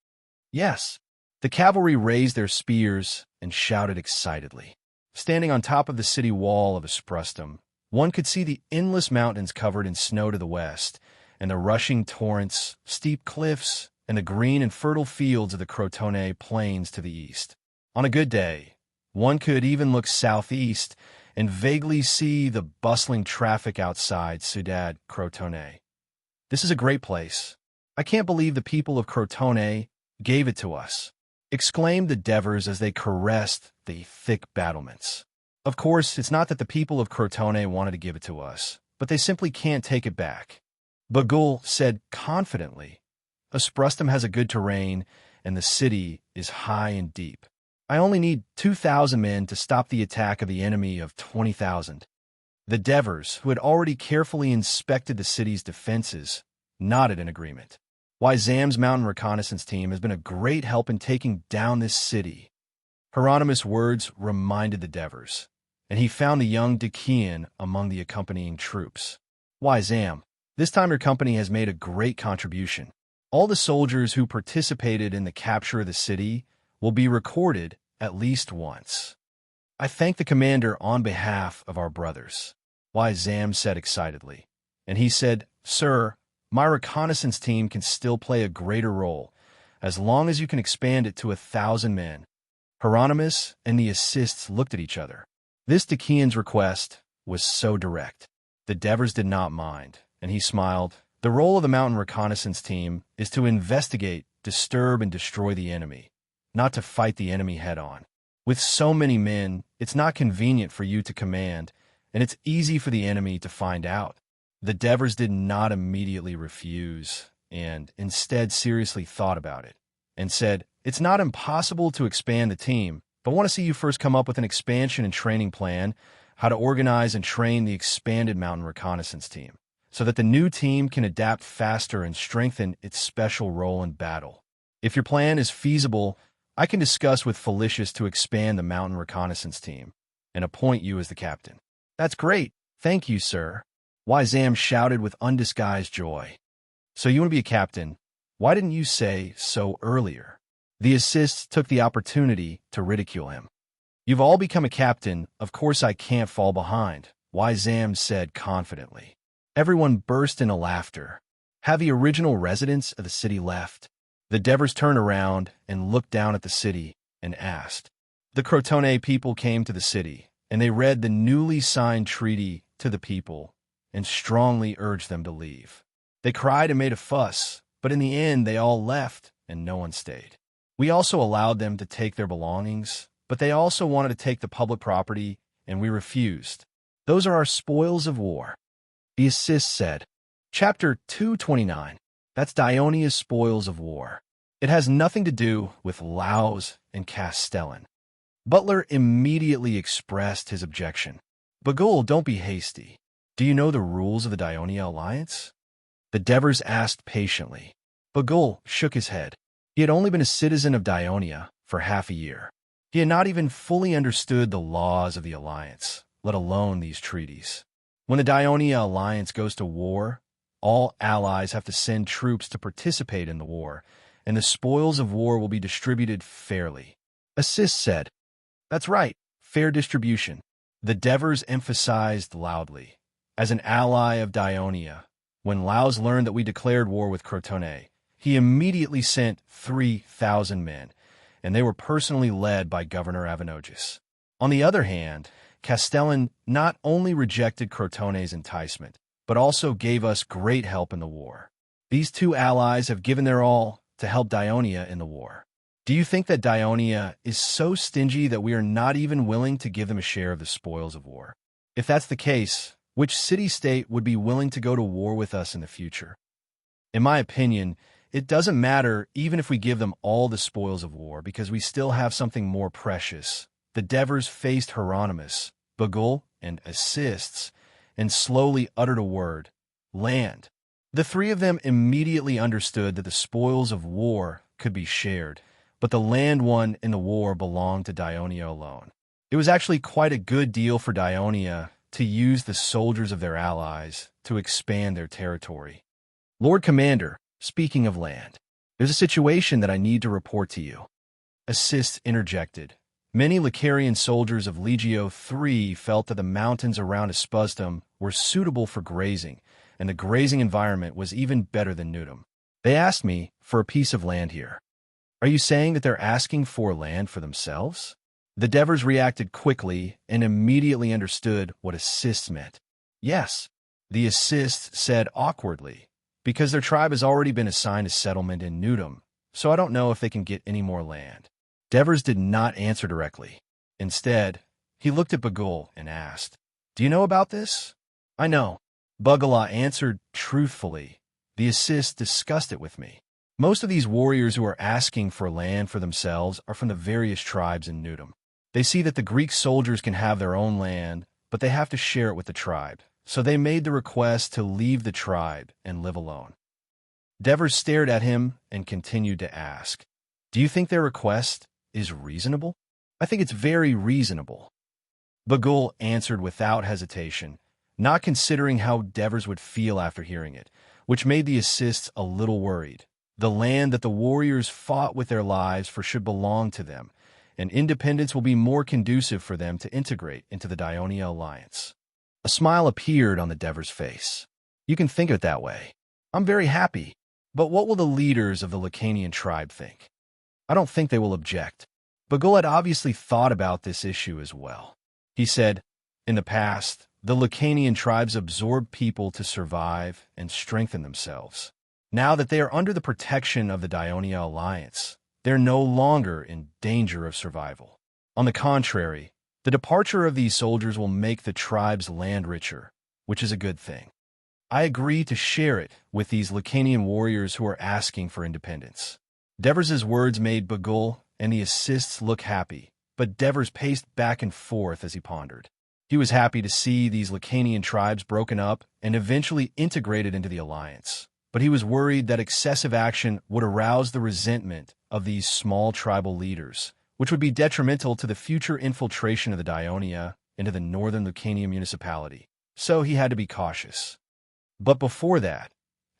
"Yes." The cavalry raised their spears and shouted excitedly. Standing on top of the city wall of Asprustum, one could see the endless mountains covered in snow to the west, and the rushing torrents, steep cliffs, and the green and fertile fields of the Crotone plains to the east. On a good day, one could even look southeast and vaguely see the bustling traffic outside Ciudad Crotone. "This is a great place. I can't believe the people of Crotone gave it to us," exclaimed the Devers as they caressed the thick battlements. "Of course, it's not that the people of Crotone wanted to give it to us, but they simply can't take it back." Bagul said confidently, "Asprustum has a good terrain, and the city is high and deep. I only need 2,000 men to stop the attack of the enemy of 20,000. The Devers, who had already carefully inspected the city's defenses, nodded in agreement. "Why, Zam's mountain reconnaissance team has been a great help in taking down this city." Hieronymus' words reminded the Devers, and he found the young Dacian among the accompanying troops. "Why, Zam, this time your company has made a great contribution. All the soldiers who participated in the capture of the city will be recorded at least once. I thank the commander on behalf of our brothers." "Why," Zam said excitedly. And he said, "Sir, my reconnaissance team can still play a greater role, as long as you can expand it to 1,000 men." Hieronymus and the assists looked at each other. This Dacian's request was so direct. The Devers did not mind, and he smiled. "The role of the mountain reconnaissance team is to investigate, disturb, and destroy the enemy, not to fight the enemy head-on. With so many men, it's not convenient for you to command, and it's easy for the enemy to find out." The Devers did not immediately refuse, and instead seriously thought about it, and said, "It's not impossible to expand the team, but I want to see you first come up with an expansion and training plan, how to organize and train the expanded mountain reconnaissance team, so that the new team can adapt faster and strengthen its special role in battle. If your plan is feasible, I can discuss with Felicius to expand the mountain reconnaissance team and appoint you as the captain." "That's great. Thank you, sir." Why, Zam shouted with undisguised joy. "So you want to be a captain? Why didn't you say so earlier?" The assists took the opportunity to ridicule him. "You've all become a captain, of course I can't fall behind," Why Zam said confidently. Everyone burst into laughter. Have the original residents of the city left? The Devers turned around and looked down at the city and asked. The Crotone people came to the city, and they read the newly signed treaty to the people and strongly urged them to leave. They cried and made a fuss, but in the end they all left and no one stayed. We also allowed them to take their belongings, but they also wanted to take the public property and we refused. Those are our spoils of war. The assist said. Chapter 229. That's Dionia's spoils of war. It has nothing to do with Laos and Castellan. Butler immediately expressed his objection. Bagul, don't be hasty. Do you know the rules of the Dionia alliance? The Devers asked patiently. Bagul shook his head. He had only been a citizen of Dionia for half a year. He had not even fully understood the laws of the alliance, let alone these treaties. When the Dionia alliance goes to war, all allies have to send troops to participate in the war, and the spoils of war will be distributed fairly. Assist said. That's right, fair distribution. The Devers emphasized loudly. As an ally of Dionia, when Laos learned that we declared war with Crotone, he immediately sent 3,000 men, and they were personally led by Governor Avenogis. On the other hand, Castellan not only rejected Crotone's enticement, but also gave us great help in the war. These two allies have given their all to help Dionia in the war. Do you think that Dionia is so stingy that we are not even willing to give them a share of the spoils of war? If that's the case, which city-state would be willing to go to war with us in the future? In my opinion, it doesn't matter even if we give them all the spoils of war, because we still have something more precious. The Devers faced Hieronymus, Bagul, and assists, and slowly uttered a word, land. The three of them immediately understood that the spoils of war could be shared, but the land won in the war belonged to Dionia alone. It was actually quite a good deal for Dionia to use the soldiers of their allies to expand their territory. Lord Commander, speaking of land, there's a situation that I need to report to you. Assist interjected. Many Licarian soldiers of Legio III felt that the mountains around Espustum were suitable for grazing, and the grazing environment was even better than Nudum. They asked me for a piece of land here. Are you saying that they're asking for land for themselves? The Devers reacted quickly and immediately understood what assist meant. Yes, the assist said awkwardly, because their tribe has already been assigned a settlement in Nudum, so I don't know if they can get any more land. Devers did not answer directly. Instead, he looked at Bagul and asked, Do you know about this? I know. Bagala answered truthfully. The assist discussed it with me. Most of these warriors who are asking for land for themselves are from the various tribes in Nudum. They see that the Greek soldiers can have their own land, but they have to share it with the tribe. So they made the request to leave the tribe and live alone. Devers stared at him and continued to ask, Do you think their request is reasonable? I think it's very reasonable. Bagul answered without hesitation, not considering how Devers would feel after hearing it, which made the assists a little worried. The land that the warriors fought with their lives for should belong to them, and independence will be more conducive for them to integrate into the Dionia alliance. A smile appeared on the Devers' face. You can think of it that way. I'm very happy, but what will the leaders of the Lacanian tribe think? I don't think they will object. Bagul had obviously thought about this issue as well. He said, In the past, the Lacanian tribes absorbed people to survive and strengthen themselves. Now that they are under the protection of the Dionia alliance, they're no longer in danger of survival. On the contrary, the departure of these soldiers will make the tribe's land richer, which is a good thing. I agree to share it with these Lacanian warriors who are asking for independence. Devers' words made Bagul and the assists look happy, but Devers paced back and forth as he pondered. He was happy to see these Lacanian tribes broken up and eventually integrated into the alliance, but he was worried that excessive action would arouse the resentment of these small tribal leaders, which would be detrimental to the future infiltration of the Dionia into the northern Lucania municipality. So he had to be cautious. But before that,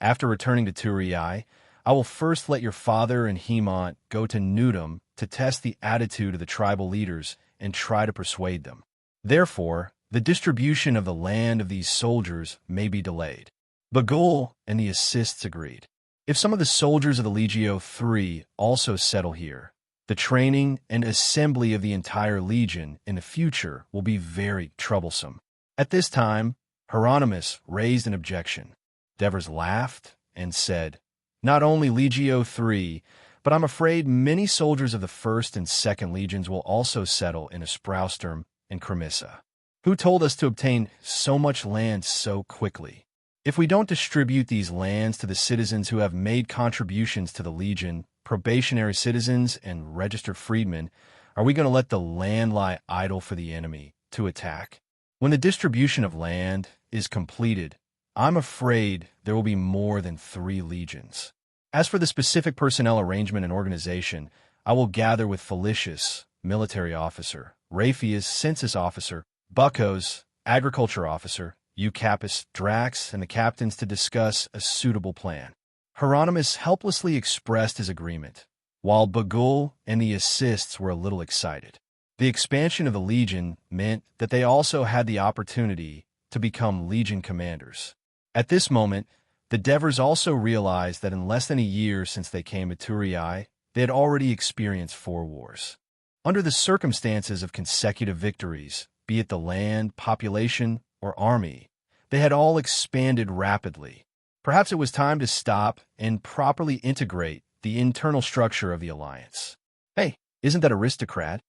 after returning to Turiai, I will first let your father and Hemont go to Nudum to test the attitude of the tribal leaders and try to persuade them. Therefore, the distribution of the land of these soldiers may be delayed. Bagul and the assists agreed. If some of the soldiers of the Legio III also settle here, the training and assembly of the entire legion in the future will be very troublesome. At this time, Hieronymus raised an objection. Devers laughed and said, Not only Legio III, but I'm afraid many soldiers of the 1st and 2nd legions will also settle in Esprausturm and Cremissa. Who told us to obtain so much land so quickly? If we don't distribute these lands to the citizens who have made contributions to the Legion, probationary citizens, and registered freedmen, are we going to let the land lie idle for the enemy to attack? When the distribution of land is completed, I'm afraid there will be more than 3 legions. As for the specific personnel arrangement and organization, I will gather with Felicius, military officer, Raphius, census officer, Buccos, agriculture officer, Eucapis, Drax, and the captains to discuss a suitable plan. Hieronymus helplessly expressed his agreement, while Bagul and the assists were a little excited. The expansion of the Legion meant that they also had the opportunity to become Legion commanders. At this moment, the Devers also realized that in less than a year since they came to Turii, they had already experienced 4 wars. Under the circumstances of consecutive victories, be it the land, population, or army, they had all expanded rapidly. Perhaps it was time to stop and properly integrate the internal structure of the alliance. Hey, isn't that aristocrat?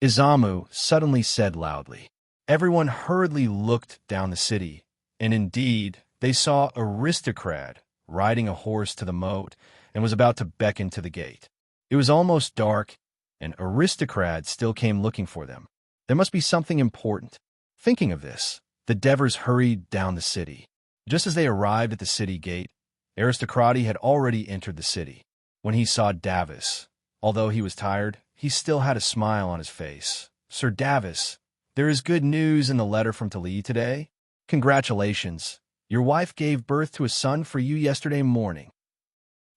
Izamu suddenly said loudly. Everyone hurriedly looked down the city, and indeed, they saw Aristocrat riding a horse to the moat and was about to beckon to the gate. It was almost dark, and Aristocrat still came looking for them. There must be something important. Thinking of this, the Devers hurried down the city. Just as they arrived at the city gate, Aristocrati had already entered the city. When he saw Davis, although he was tired, he still had a smile on his face. Sir Davis, there is good news in the letter from Tali today. Congratulations. Your wife gave birth to a son for you yesterday morning.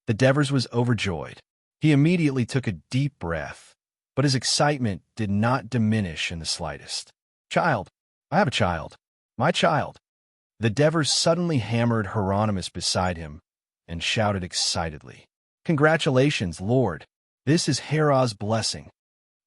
The Devers was overjoyed. He immediately took a deep breath, but his excitement did not diminish in the slightest. Child. I have a child. My child. The Devers suddenly hammered Hieronymus beside him and shouted excitedly. Congratulations, Lord. This is Hera's blessing.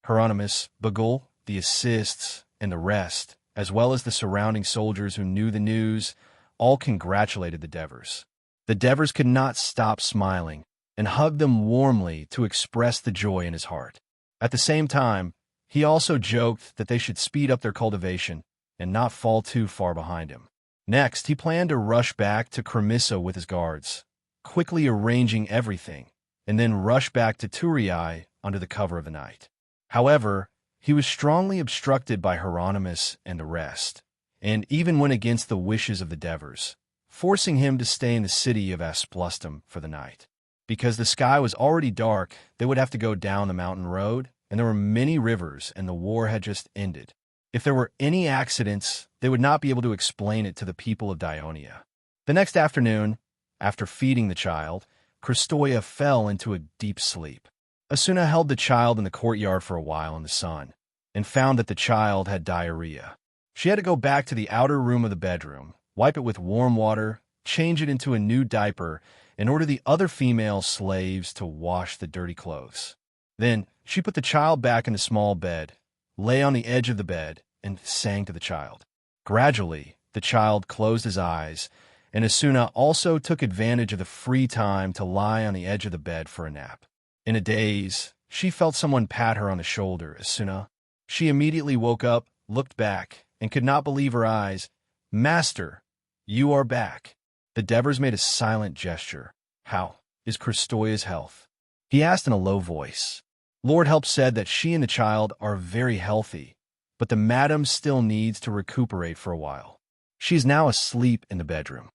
Hieronymus, Bagul, the assists, and the rest, as well as the surrounding soldiers who knew the news, all congratulated the Devers. The Devers could not stop smiling and hugged them warmly to express the joy in his heart. At the same time, he also joked that they should speed up their cultivation and not fall too far behind him. Next, he planned to rush back to Cremissa with his guards, quickly arranging everything, and then rush back to Turii under the cover of the night. However, he was strongly obstructed by Hieronymus and the rest, and even went against the wishes of the Devers, forcing him to stay in the city of Asplustum for the night. Because the sky was already dark, they would have to go down the mountain road, and there were many rivers, and the war had just ended. If there were any accidents, they would not be able to explain it to the people of Dionia. The next afternoon, after feeding the child, Christoia fell into a deep sleep. Asuna held the child in the courtyard for a while in the sun, and found that the child had diarrhea. She had to go back to the outer room of the bedroom, wipe it with warm water, change it into a new diaper, and order the other female slaves to wash the dirty clothes. Then she put the child back in the small bed, lay on the edge of the bed, and sang to the child. Gradually, the child closed his eyes, and Asuna also took advantage of the free time to lie on the edge of the bed for a nap. In a daze, she felt someone pat her on the shoulder. Asuna. She immediately woke up, looked back, and could not believe her eyes. Master, you are back. The Devers made a silent gesture. How is Christoia's health? He asked in a low voice. Lord Help said that she and the child are very healthy, but the madam still needs to recuperate for a while. She is now asleep in the bedroom.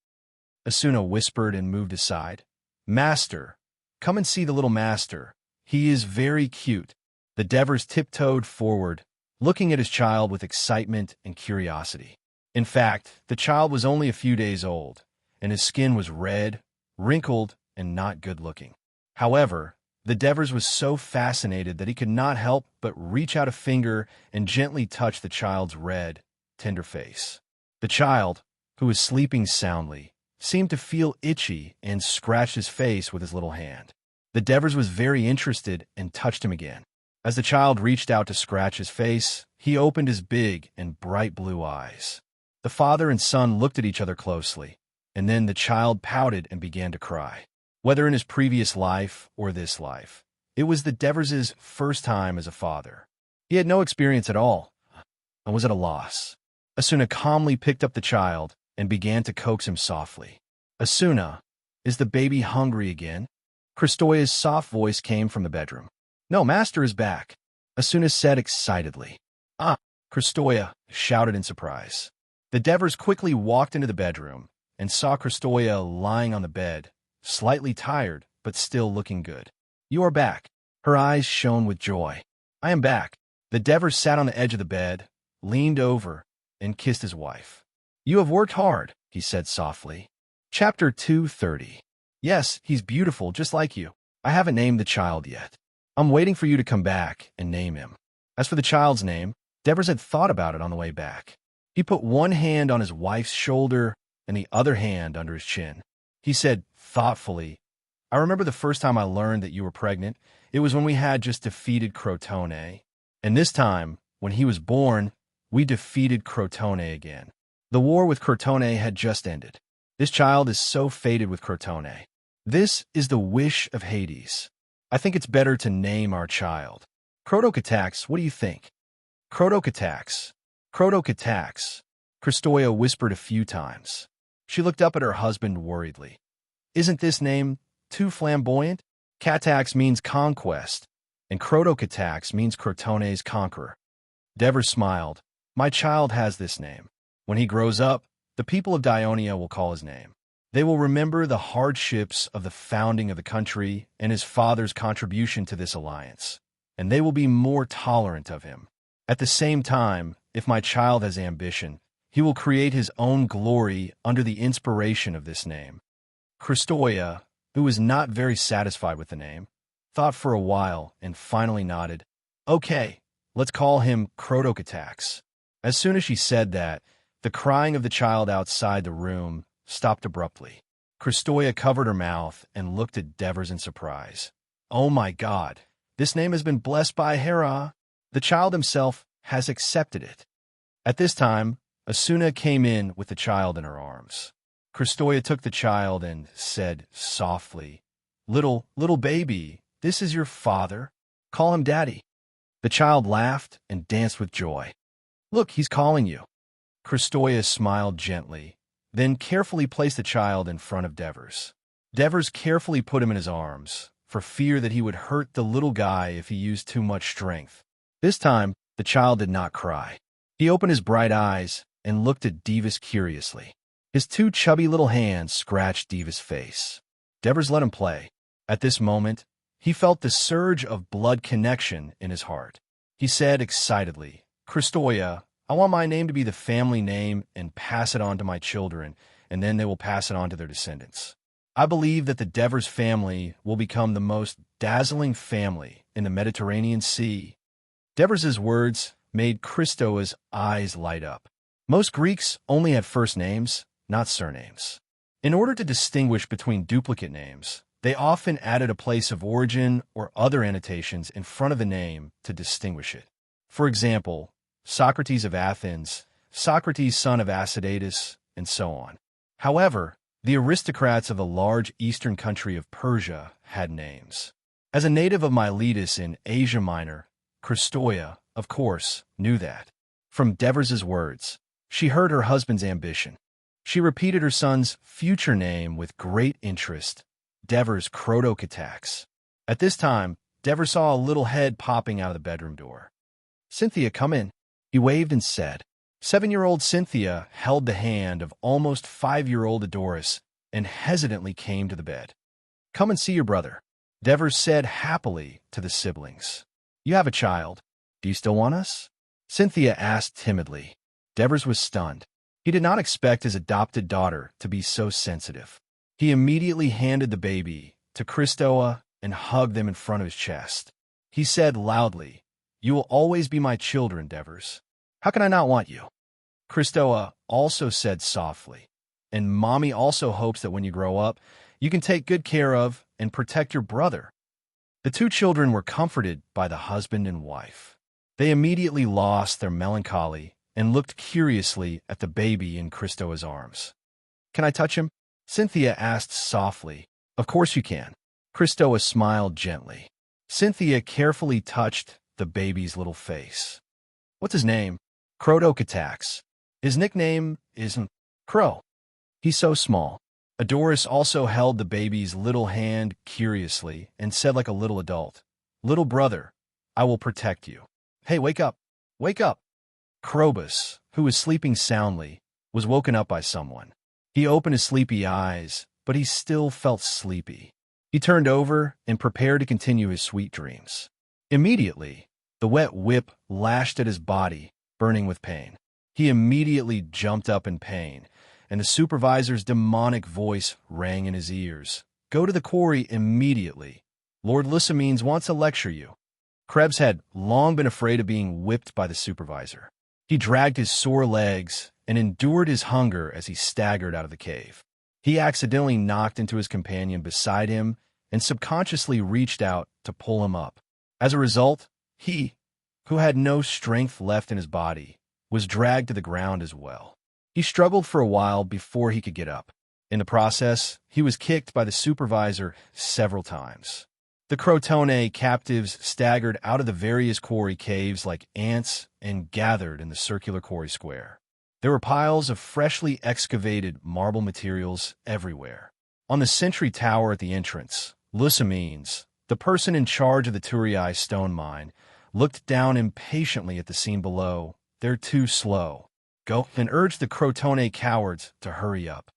Asuna whispered and moved aside. Master, come and see the little master. He is very cute. The Devers tiptoed forward, looking at his child with excitement and curiosity. In fact, the child was only a few days old, and his skin was red, wrinkled, and not good-looking. However, the Devers was so fascinated that he could not help but reach out a finger and gently touch the child's red, tender face. The child, who was sleeping soundly, seemed to feel itchy and scratched his face with his little hand. The Devers was very interested and touched him again. As the child reached out to scratch his face, he opened his big and bright blue eyes. The father and son looked at each other closely, and then the child pouted and began to cry. Whether in his previous life or this life, it was the Devers' first time as a father. He had no experience at all, and was at a loss. Asuna calmly picked up the child and began to coax him softly. Asuna, is the baby hungry again? Kristoya's soft voice came from the bedroom. No, master is back, Asuna said excitedly. Ah, Kristoya shouted in surprise. The Devers quickly walked into the bedroom and saw Kristoya lying on the bed, slightly tired but still looking good. You are back. Her eyes shone with joy. I am back. The Devers sat on the edge of the bed, leaned over, and kissed his wife. You have worked hard, he said softly. Chapter 230. Yes, he's beautiful, just like you. I haven't named the child yet. I'm waiting for you to come back and name him. As for the child's name, Devers had thought about it on the way back. He put one hand on his wife's shoulder and the other hand under his chin. He said thoughtfully, I remember the first time I learned that you were pregnant. It was when we had just defeated Crotone. And this time, when he was born, we defeated Crotone again. The war with Crotone had just ended. This child is so fated with Crotone. This is the wish of Hades. I think it's better to name our child. Crotocatax, what do you think? Crotocatax. Crotocatax. Kristoya whispered a few times. She looked up at her husband worriedly. Isn't this name too flamboyant? Catax means conquest, and Crotocatax means Crotone's conqueror. Devers smiled. My child has this name. When he grows up, the people of Dionia will call his name. They will remember the hardships of the founding of the country and his father's contribution to this alliance, and they will be more tolerant of him. At the same time, if my child has ambition, he will create his own glory under the inspiration of this name. Kristoya, who was not very satisfied with the name, thought for a while and finally nodded. Okay, let's call him Crotocatax. As soon as she said that, the crying of the child outside the room stopped abruptly. Kristoya covered her mouth and looked at Devers in surprise. Oh my God, this name has been blessed by Hera. The child himself has accepted it. At this time, Asuna came in with the child in her arms. Kristoya took the child and said softly, Little baby, this is your father. Call him Daddy. The child laughed and danced with joy. Look, he's calling you. Kristoya smiled gently, then carefully placed the child in front of Devers. Devers carefully put him in his arms, for fear that he would hurt the little guy if he used too much strength. This time, the child did not cry. He opened his bright eyes and looked at Diva's curiously. His two chubby little hands scratched Diva's face. Devers let him play. At this moment, he felt the surge of blood connection in his heart. He said excitedly, Kristoya, I want my name to be the family name and pass it on to my children, and then they will pass it on to their descendants. I believe that the Devers family will become the most dazzling family in the Mediterranean Sea. Devers' words made Kristoya's eyes light up. Most Greeks only had first names, not surnames. In order to distinguish between duplicate names, they often added a place of origin or other annotations in front of the name to distinguish it. For example, Socrates of Athens, Socrates son of Acidatus, and so on. However, the aristocrats of the large eastern country of Persia had names. As a native of Miletus in Asia Minor, Kristoya, of course, knew that. From Devers' words, she heard her husband's ambition. She repeated her son's future name with great interest, Devers Crotocatax. At this time, Devers saw a little head popping out of the bedroom door. Cynthia, come in. He waved and said. 7-year-old Cynthia held the hand of almost 5-year-old Adoris and hesitantly came to the bed. Come and see your brother, Devers said happily to the siblings. You have a child. Do you still want us? Cynthia asked timidly. Devers was stunned. He did not expect his adopted daughter to be so sensitive. He immediately handed the baby to Kristoya and hugged them in front of his chest. He said loudly, You will always be my children, Devers. How can I not want you? Kristoya also said softly, and Mommy also hopes that when you grow up, you can take good care of and protect your brother. The two children were comforted by the husband and wife. They immediately lost their melancholy and looked curiously at the baby in Kristoya's arms. Can I touch him? Cynthia asked softly. Of course you can. Kristoya smiled gently. Cynthia carefully touched the baby's little face. What's his name? Crotocatax. His nickname isn't Crow. He's so small. Adoris also held the baby's little hand curiously and said like a little adult, "Little brother, I will protect you. Hey, wake up! Wake up!" Krobus, who was sleeping soundly, was woken up by someone. He opened his sleepy eyes, but he still felt sleepy. He turned over and prepared to continue his sweet dreams. Immediately, the wet whip lashed at his body, burning with pain. He immediately jumped up in pain, and the supervisor's demonic voice rang in his ears. "Go to the quarry immediately. Lord Lysimines wants to lecture you." Krebs had long been afraid of being whipped by the supervisor. He dragged his sore legs and endured his hunger as he staggered out of the cave. He accidentally knocked into his companion beside him and subconsciously reached out to pull him up. As a result, he, who had no strength left in his body, was dragged to the ground as well. He struggled for a while before he could get up. In the process, he was kicked by the supervisor several times. The Crotone captives staggered out of the various quarry caves like ants and gathered in the circular quarry square. There were piles of freshly excavated marble materials everywhere. On the sentry tower at the entrance, Lysimines, the person in charge of the Turii stone mine, looked down impatiently at the scene below. "They're too slow. Go," and urged the Crotone cowards to hurry up.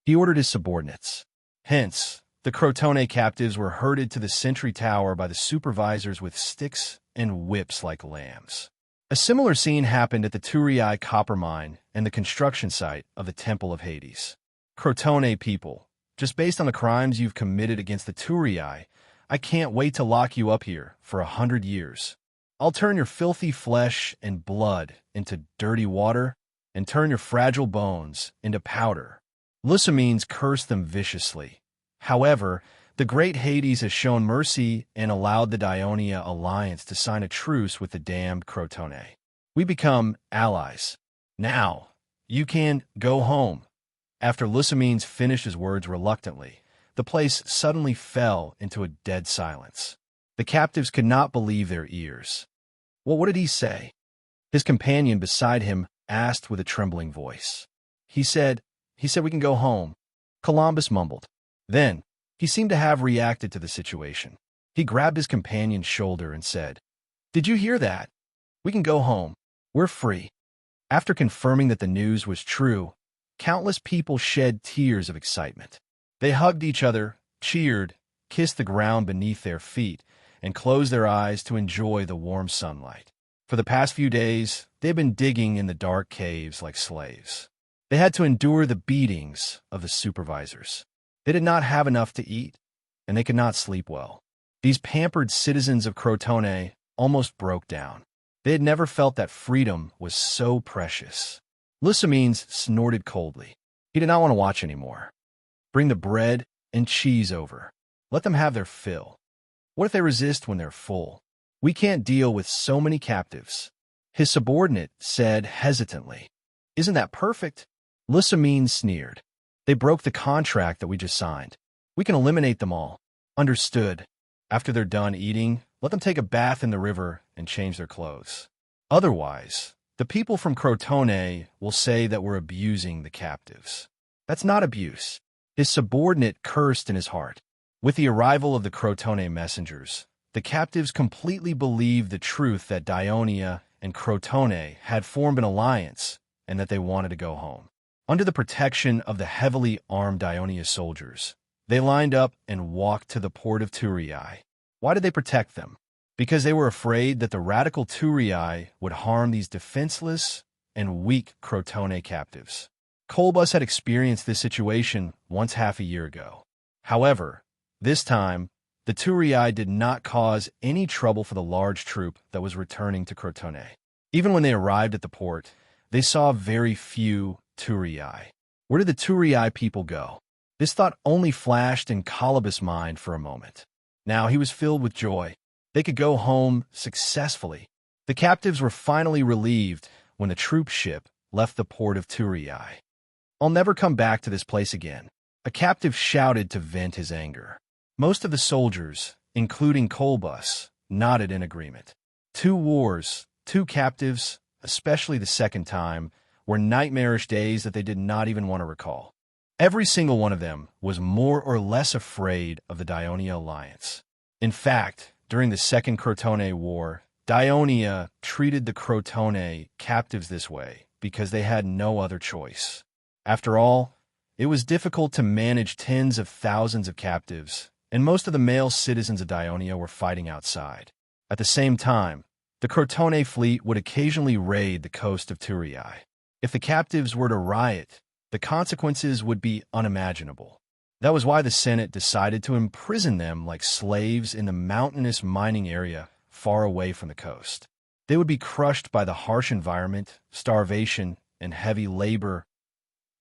He ordered his subordinates. Hence, the Crotone captives were herded to the sentry tower by the supervisors with sticks and whips like lambs. A similar scene happened at the Turii copper mine and the construction site of the Temple of Hades. Crotone people, just based on the crimes you've committed against the Turii, I can't wait to lock you up here for 100 years. I'll turn your filthy flesh and blood into dirty water and turn your fragile bones into powder. Lysimines cursed them viciously. However, the great Hades has shown mercy and allowed the Dionia alliance to sign a truce with the damned Crotone. We become allies. Now, you can go home. After Lysimines finished his words reluctantly, the place suddenly fell into a dead silence. The captives could not believe their ears. "Well, what did he say?" His companion beside him asked with a trembling voice. He said we can go home," Columbus mumbled. Then, he seemed to have reacted to the situation. He grabbed his companion's shoulder and said, "Did you hear that? We can go home. We're free." After confirming that the news was true, countless people shed tears of excitement. They hugged each other, cheered, kissed the ground beneath their feet, and closed their eyes to enjoy the warm sunlight. For the past few days, they've been digging in the dark caves like slaves. They had to endure the beatings of the supervisors. They did not have enough to eat, and they could not sleep well. These pampered citizens of Crotone almost broke down. They had never felt that freedom was so precious. Lysimines snorted coldly. He did not want to watch anymore. "Bring the bread and cheese over. Let them have their fill. What if they resist when they're full? We can't deal with so many captives." His subordinate said hesitantly, "Isn't that perfect?" Lysimines sneered. "They broke the contract that we just signed. We can eliminate them all." "Understood. After they're done eating, let them take a bath in the river and change their clothes. Otherwise, the people from Crotone will say that we're abusing the captives." "That's not abuse." His subordinate cursed in his heart. With the arrival of the Crotone messengers, the captives completely believed the truth that Dionia and Crotone had formed an alliance and that they wanted to go home. Under the protection of the heavily armed Dionia soldiers, they lined up and walked to the port of Turii. Why did they protect them? Because they were afraid that the radical Turii would harm these defenseless and weak Crotone captives. Kolbus had experienced this situation once half a year ago. However, this time, the Turii did not cause any trouble for the large troop that was returning to Crotone. Even when they arrived at the port, they saw very few Turii. Where did the Turii people go? This thought only flashed in Kolbus' mind for a moment. Now he was filled with joy. They could go home successfully. The captives were finally relieved when the troop ship left the port of Turii. "I'll never come back to this place again," a captive shouted to vent his anger. Most of the soldiers, including Kolbus, nodded in agreement. 2 wars, 2 captives, especially the second time, were nightmarish days that they did not even want to recall. Every single one of them was more or less afraid of the Dionia alliance. In fact, during the Second Crotone War, Dionia treated the Crotone captives this way because they had no other choice. After all, it was difficult to manage tens of thousands of captives, and most of the male citizens of Dionia were fighting outside. At the same time, the Crotone fleet would occasionally raid the coast of Turii. If the captives were to riot, the consequences would be unimaginable. That was why the Senate decided to imprison them like slaves in the mountainous mining area far away from the coast. They would be crushed by the harsh environment, starvation, and heavy labor.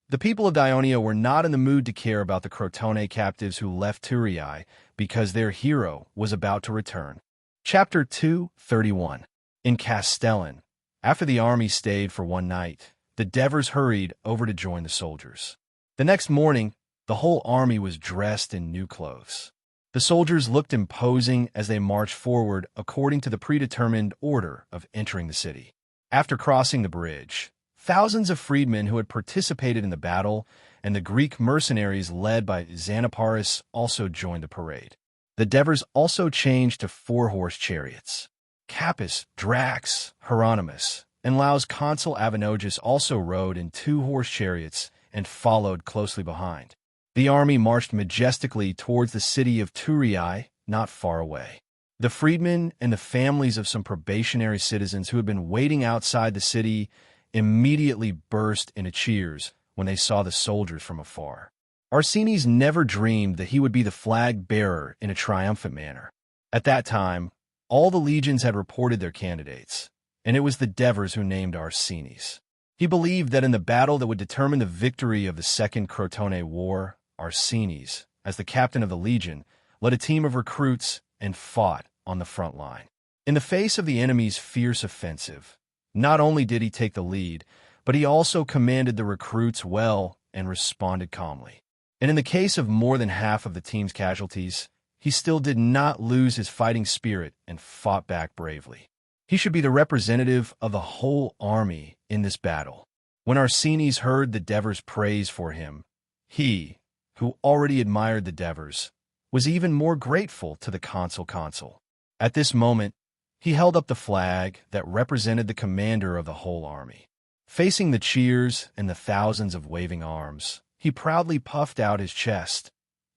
The people of Dionia were not in the mood to care about the Crotone captives who left Turii because their hero was about to return. Chapter 2:31. In Castellan, after the army stayed for one night, the Devers hurried over to join the soldiers. The next morning, the whole army was dressed in new clothes. The soldiers looked imposing as they marched forward according to the predetermined order of entering the city. After crossing the bridge, thousands of freedmen who had participated in the battle and the Greek mercenaries led by Xanaparis also joined the parade. The Devers also changed to four-horse chariots. Capys, Drax, Hieronymus, and Lau's consul Avinogus also rode in two-horse chariots and followed closely behind. The army marched majestically towards the city of Turii, not far away. The freedmen and the families of some probationary citizens who had been waiting outside the city immediately burst into cheers when they saw the soldiers from afar. Arsenies never dreamed that he would be the flag-bearer in a triumphant manner. At that time, all the legions had reported their candidates, and it was the Devers who named Arsenies. He believed that in the battle that would determine the victory of the Second Crotone War, Arsenies, as the captain of the legion, led a team of recruits and fought on the front line. In the face of the enemy's fierce offensive, not only did he take the lead, but he also commanded the recruits well and responded calmly. And in the case of more than half of the team's casualties, he still did not lose his fighting spirit and fought back bravely. He should be the representative of the whole army in this battle. When Arsenies heard the Devers' praise for him, he, who already admired the Devers, was even more grateful to the consul. At this moment, he held up the flag that represented the commander of the whole army. Facing the cheers and the thousands of waving arms, he proudly puffed out his chest.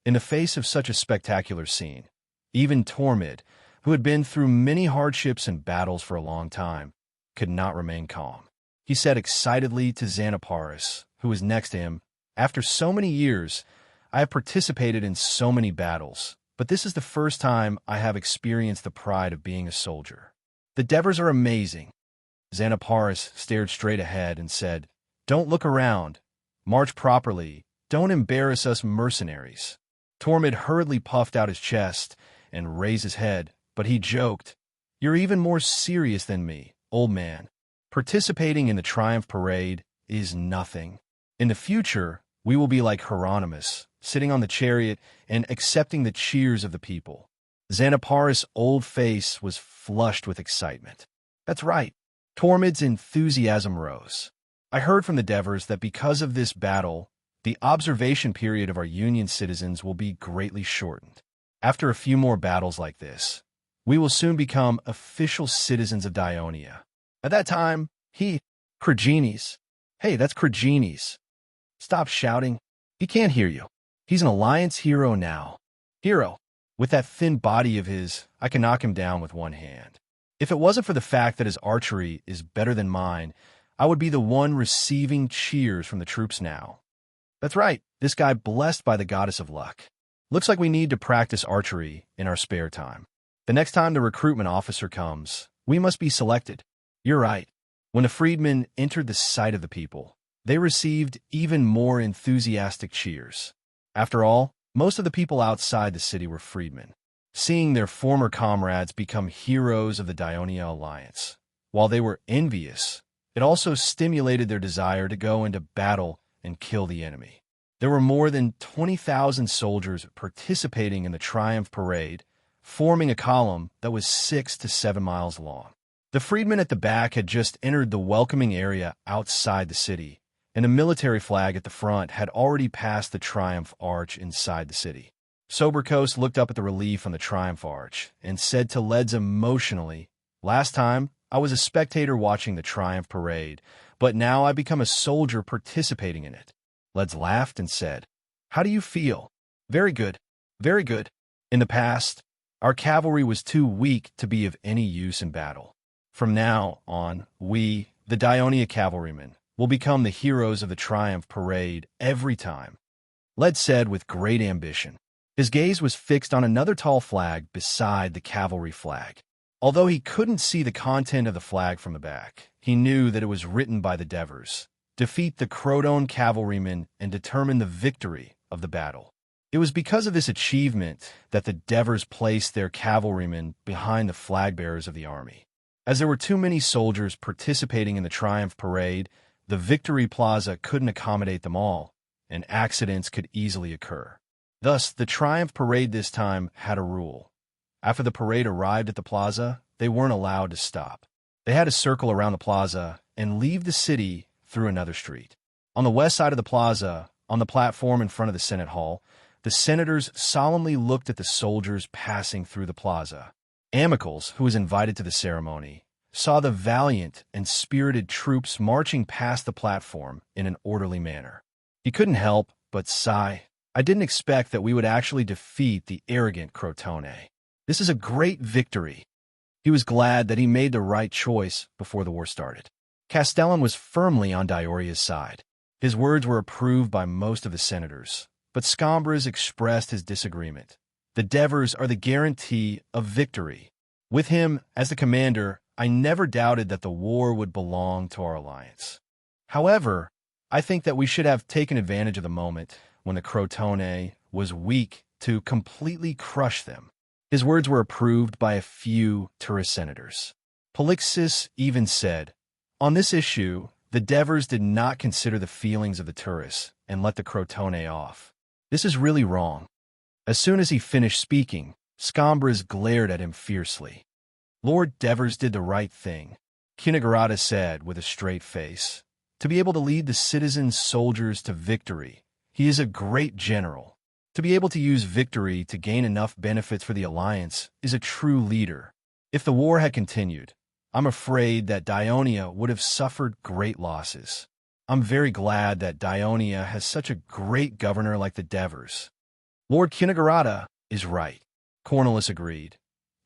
In the face of such a spectacular scene, even Tormid, who had been through many hardships and battles for a long time, could not remain calm. He said excitedly to Xanaparis, who was next to him, "After so many years, I have participated in so many battles, but this is the first time I have experienced the pride of being a soldier. The Devers are amazing." Xanaparis stared straight ahead and said, "Don't look around. March properly. Don't embarrass us mercenaries." Tormid hurriedly puffed out his chest and raised his head, but he joked, "You're even more serious than me, old man. Participating in the Triumph Parade is nothing. In the future, we will be like Hieronymus, sitting on the chariot and accepting the cheers of the people." Xanaparis' old face was flushed with excitement. "That's right." Tormid's enthusiasm rose. "I heard from the Devers that because of this battle, the observation period of our Union citizens will be greatly shortened. After a few more battles like this, we will soon become official citizens of Dionia. At that time, Cragines. Hey, that's Cragines. Stop shouting. He can't hear you. He's an Alliance hero now. Hero. With that thin body of his, I can knock him down with one hand. If it wasn't for the fact that his archery is better than mine, I would be the one receiving cheers from the troops now. That's right, this guy blessed by the goddess of luck. Looks like we need to practice archery in our spare time. The next time the recruitment officer comes, we must be selected." "You're right." When the freedmen entered the sight of the people, they received even more enthusiastic cheers. After all, most of the people outside the city were freedmen, seeing their former comrades become heroes of the Dionia Alliance. While they were envious, it also stimulated their desire to go into battle and kill the enemy. There were more than 20,000 soldiers participating in the Triumph Parade, forming a column that was 6 to 7 miles long. The freedmen at the back had just entered the welcoming area outside the city, and a military flag at the front had already passed the Triumph Arch inside the city. Sobercoast looked up at the relief on the Triumph Arch and said to Leds emotionally, "Last time, I was a spectator watching the Triumph Parade, but now I become a soldier participating in it." Leds laughed and said, "How do you feel?" "Very good. Very good. In the past, our cavalry was too weak to be of any use in battle. From now on, we, the Dionia cavalrymen, will become the heroes of the Triumph Parade every time," Led said with great ambition. His gaze was fixed on another tall flag beside the cavalry flag. Although he couldn't see the content of the flag from the back, he knew that it was written by the Devers: "Defeat the Croton cavalrymen and determine the victory of the battle." It was because of this achievement that the Devers placed their cavalrymen behind the flag bearers of the army. As there were too many soldiers participating in the Triumph Parade, the Victory Plaza couldn't accommodate them all, and accidents could easily occur. Thus, the Triumph Parade this time had a rule. After the parade arrived at the plaza, they weren't allowed to stop. They had to circle around the plaza and leave the city through another street. On the west side of the plaza, on the platform in front of the Senate Hall, the senators solemnly looked at the soldiers passing through the plaza. Amicals, who was invited to the ceremony, saw the valiant and spirited troops marching past the platform in an orderly manner. He couldn't help but sigh. "I didn't expect that we would actually defeat the arrogant Crotone. This is a great victory." He was glad that he made the right choice before the war started. Castellan was firmly on Dioria's side. His words were approved by most of the senators, but Scombres expressed his disagreement. "The Devers are the guarantee of victory. With him as the commander, I never doubted that the war would belong to our alliance. However, I think that we should have taken advantage of the moment when the Crotone was weak to completely crush them." His words were approved by a few tourist senators. Polixis even said, "On this issue, the Devers did not consider the feelings of the tourists and let the Crotone off. This is really wrong." As soon as he finished speaking, Scombres glared at him fiercely. "Lord Devers did the right thing," Cunigarata said with a straight face. "To be able to lead the citizens' soldiers to victory, he is a great general. To be able to use victory to gain enough benefits for the alliance is a true leader. If the war had continued, I'm afraid that Dionia would have suffered great losses. I'm very glad that Dionia has such a great governor like the Devers." "Lord Cunigarata is right," Cornelis agreed.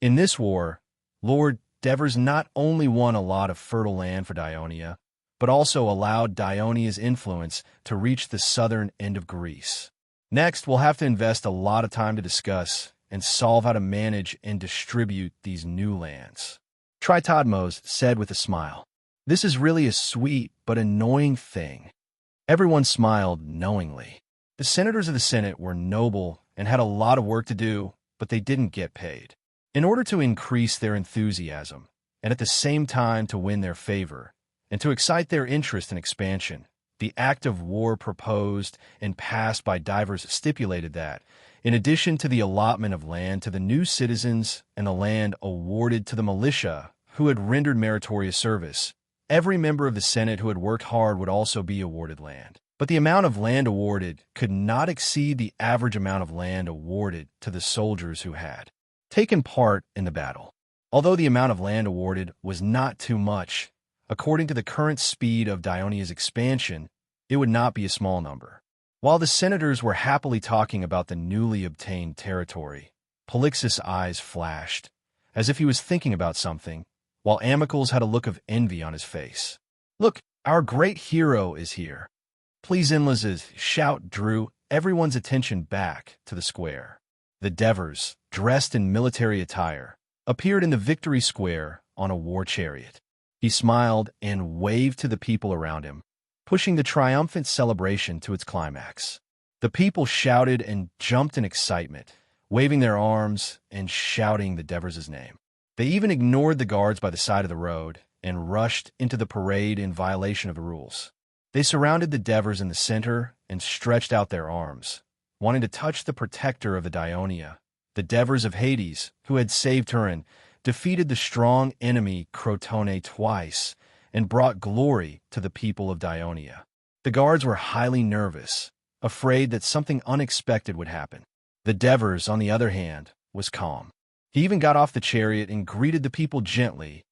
"In this war, Lord Devers not only won a lot of fertile land for Dionia, but also allowed Dionia's influence to reach the southern end of Greece. Next, we'll have to invest a lot of time to discuss and solve how to manage and distribute these new lands." Tritodmos said with a smile, "This is really a sweet but annoying thing." Everyone smiled knowingly. The senators of the Senate were noble and had a lot of work to do, but they didn't get paid. In order to increase their enthusiasm, and at the same time to win their favor, and to excite their interest in expansion, the Act of War proposed and passed by divers stipulated that, in addition to the allotment of land to the new citizens and the land awarded to the militia who had rendered meritorious service, every member of the Senate who had worked hard would also be awarded land. But the amount of land awarded could not exceed the average amount of land awarded to the soldiers who had taken part in the battle. Although the amount of land awarded was not too much, according to the current speed of Dionia's expansion, it would not be a small number. While the senators were happily talking about the newly obtained territory, Polixis' eyes flashed, as if he was thinking about something, while Amicals had a look of envy on his face. "Look, our great hero is here." Please Inlas's shout drew everyone's attention back to the square. The Devers, dressed in military attire, appeared in the Victory Square on a war chariot. He smiled and waved to the people around him, pushing the triumphant celebration to its climax. The people shouted and jumped in excitement, waving their arms and shouting the Devers' name. They even ignored the guards by the side of the road and rushed into the parade in violation of the rules. They surrounded the Devers in the center and stretched out their arms, wanting to touch the protector of the Dionia, the Devers of Hades, who had saved her and defeated the strong enemy Crotone twice, and brought glory to the people of Dionia. The guards were highly nervous, afraid that something unexpected would happen. The Devers, on the other hand, was calm. He even got off the chariot and greeted the people gently,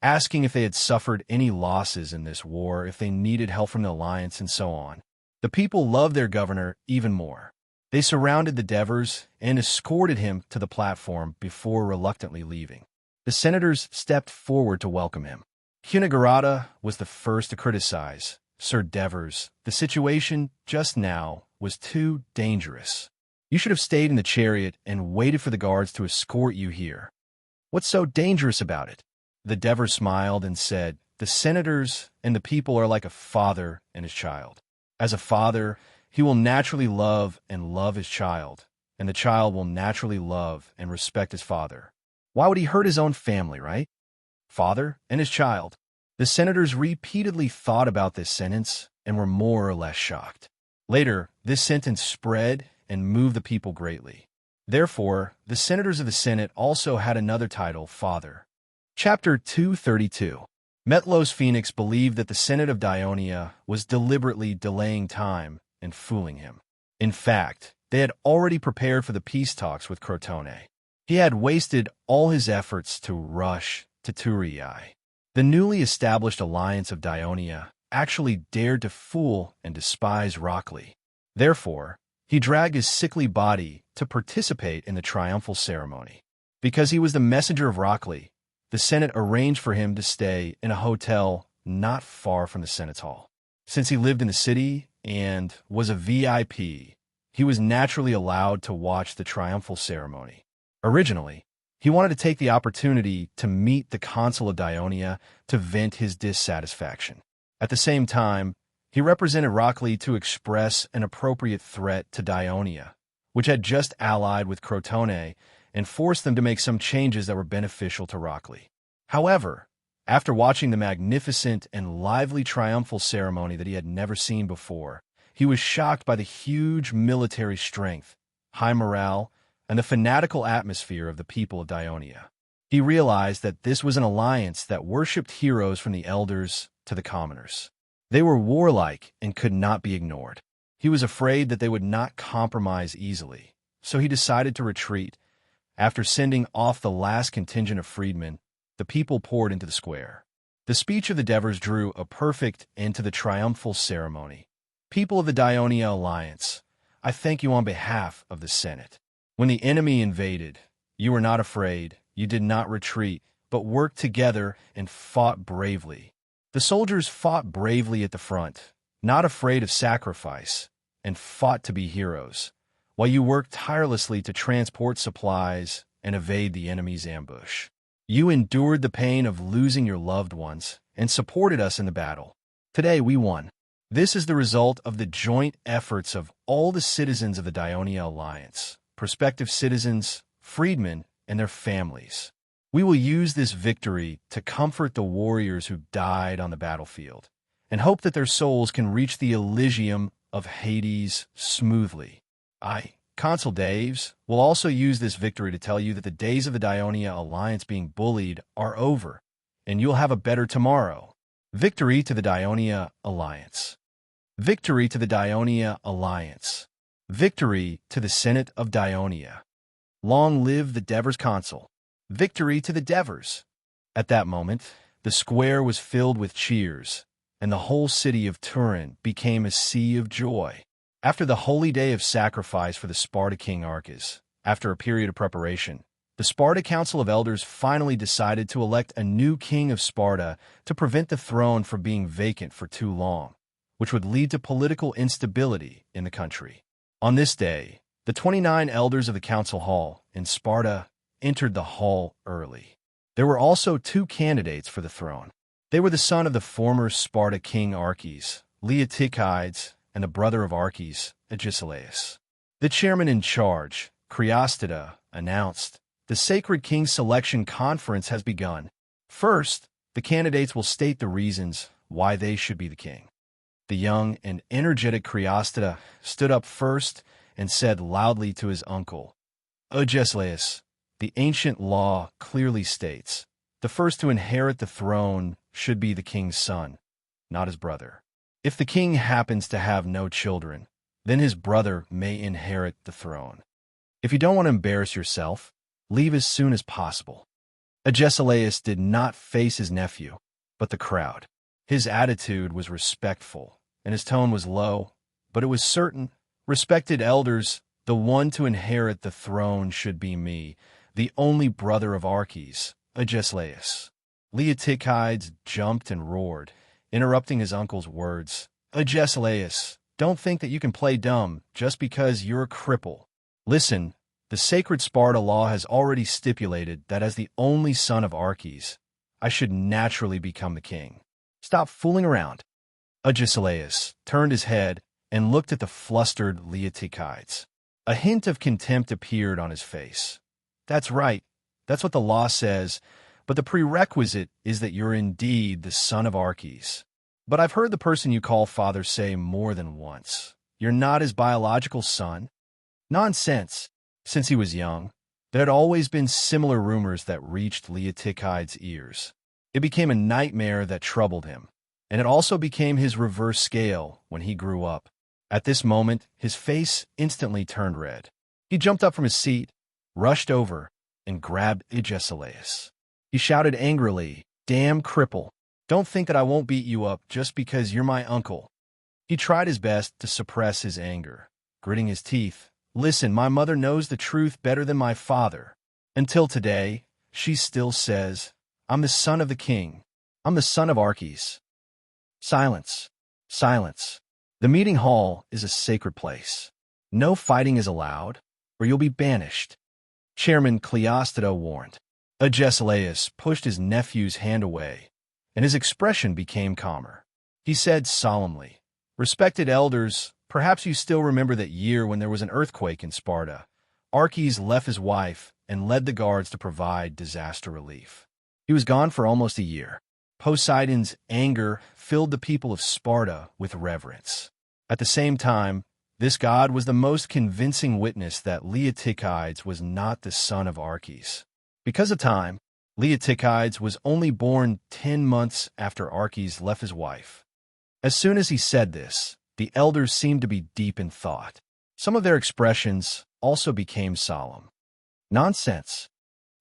asking if they had suffered any losses in this war, if they needed help from the alliance, and so on. The people loved their governor even more. They surrounded the Devers and escorted him to the platform before reluctantly leaving. The senators stepped forward to welcome him. Cunagurata was the first to criticize. Sir Devers, the situation just now was too dangerous. You should have stayed in the chariot and waited for the guards to escort you here. What's so dangerous about it? The Devers smiled and said, the senators and the people are like a father and his child. As a father, he will naturally love his child, and the child will naturally love and respect his father. Why would he hurt his own family, right? Father and his child. The senators repeatedly thought about this sentence and were more or less shocked. Later, this sentence spread and moved the people greatly. Therefore, the senators of the Senate also had another title, Father. Chapter 232. Metlos Phoenix believed that the Senate of Dionia was deliberately delaying time and fooling him. In fact, they had already prepared for the peace talks with Crotone. He had wasted all his efforts to rush to Turii. The newly established alliance of Dionia actually dared to fool and despise Rockley. Therefore, he dragged his sickly body to participate in the triumphal ceremony. Because he was the messenger of Rockley, the Senate arranged for him to stay in a hotel not far from the Senate's hall. Since he lived in the city and was a VIP, he was naturally allowed to watch the triumphal ceremony. Originally, he wanted to take the opportunity to meet the consul of Dionia to vent his dissatisfaction. At the same time, he represented Rockley to express an appropriate threat to Dionia, which had just allied with Crotone, and forced them to make some changes that were beneficial to Rockley. However, after watching the magnificent and lively triumphal ceremony that he had never seen before, he was shocked by the huge military strength, high morale, and the fanatical atmosphere of the people of Dionia. He realized that this was an alliance that worshipped heroes from the elders to the commoners. They were warlike and could not be ignored. He was afraid that they would not compromise easily, so he decided to retreat. After sending off the last contingent of freedmen, the people poured into the square. The speech of the Devers drew a perfect end to the triumphal ceremony. People of the Dionia Alliance, I thank you on behalf of the Senate. When the enemy invaded, you were not afraid, you did not retreat, but worked together and fought bravely. The soldiers fought bravely at the front, not afraid of sacrifice, and fought to be heroes, while you worked tirelessly to transport supplies and evade the enemy's ambush. You endured the pain of losing your loved ones and supported us in the battle. Today we won. This is the result of the joint efforts of all the citizens of the Dionia Alliance, prospective citizens, freedmen, and their families. We will use this victory to comfort the warriors who died on the battlefield, and hope that their souls can reach the Elysium of Hades smoothly. Consul Daves, will also use this victory to tell you that the days of the Dionia Alliance being bullied are over, and you'll have a better tomorrow. Victory to the Dionia Alliance. Victory to the Dionia Alliance. Victory to the Senate of Dionia. Long live the Devers Consul. Victory to the Devers. At that moment, the square was filled with cheers, and the whole city of Turin became a sea of joy. After the holy day of sacrifice for the Sparta king Archas, after a period of preparation, the Sparta Council of Elders finally decided to elect a new king of Sparta to prevent the throne from being vacant for too long, which would lead to political instability in the country. On this day, the 29 elders of the council hall in Sparta entered the hall early. There were also 2 candidates for the throne. They were the son of the former Sparta king Archas, Leotychides, and the brother of Archas, Agesilaus. The chairman in charge, Creostida, announced, "The Sacred King Selection Conference has begun. First, the candidates will state the reasons why they should be the king." The young and energetic Creostida stood up first and said loudly to his uncle, "Agesilaus, The ancient law clearly states, the first to inherit the throne should be the king's son, not his brother. If the king happens to have no children, then his brother may inherit the throne. If you don't want to embarrass yourself, leave as soon as possible. Agesilaus did not face his nephew, but the crowd. His attitude was respectful, and his tone was low, but it was certain. Respected elders, the one to inherit the throne should be me, the only brother of Arches, Agesilaus. Leotychides jumped and roared, interrupting his uncle's words. Agesilaus, don't think that you can play dumb just because you're a cripple. Listen, the sacred Sparta law has already stipulated that as the only son of Arches, I should naturally become the king. Stop fooling around. Agesilaus turned his head and looked at the flustered Leotychides. A hint of contempt appeared on his face. That's right. That's what the law says, but the prerequisite is that you're indeed the son of Arches. But I've heard the person you call father say more than once, you're not his biological son. Nonsense. Since he was young, there had always been similar rumors that reached Leotychides' ears. It became a nightmare that troubled him, and it also became his reverse scale when he grew up. At this moment, his face instantly turned red. He jumped up from his seat, rushed over, and grabbed Agesilaus. He shouted angrily, "Damn cripple! Don't think that I won't beat you up just because you're my uncle." He tried his best to suppress his anger, gritting his teeth. Listen, my mother knows the truth better than my father. Until today, she still says, I'm the son of the king. I'm the son of Arches. Silence. Silence. The meeting hall is a sacred place. No fighting is allowed, or you'll be banished. Chairman Cleostida warned. Agesilaus pushed his nephew's hand away, and his expression became calmer. He said solemnly, Respected elders, perhaps you still remember that year when there was an earthquake in Sparta. Arches left his wife and led the guards to provide disaster relief. He was gone for almost a year. Poseidon's anger filled the people of Sparta with reverence. At the same time, this god was the most convincing witness that Leotychides was not the son of Arches. Because of time, Leotychides was only born 10 months after Arches left his wife. As soon as he said this, the elders seemed to be deep in thought. Some of their expressions also became solemn. Nonsense.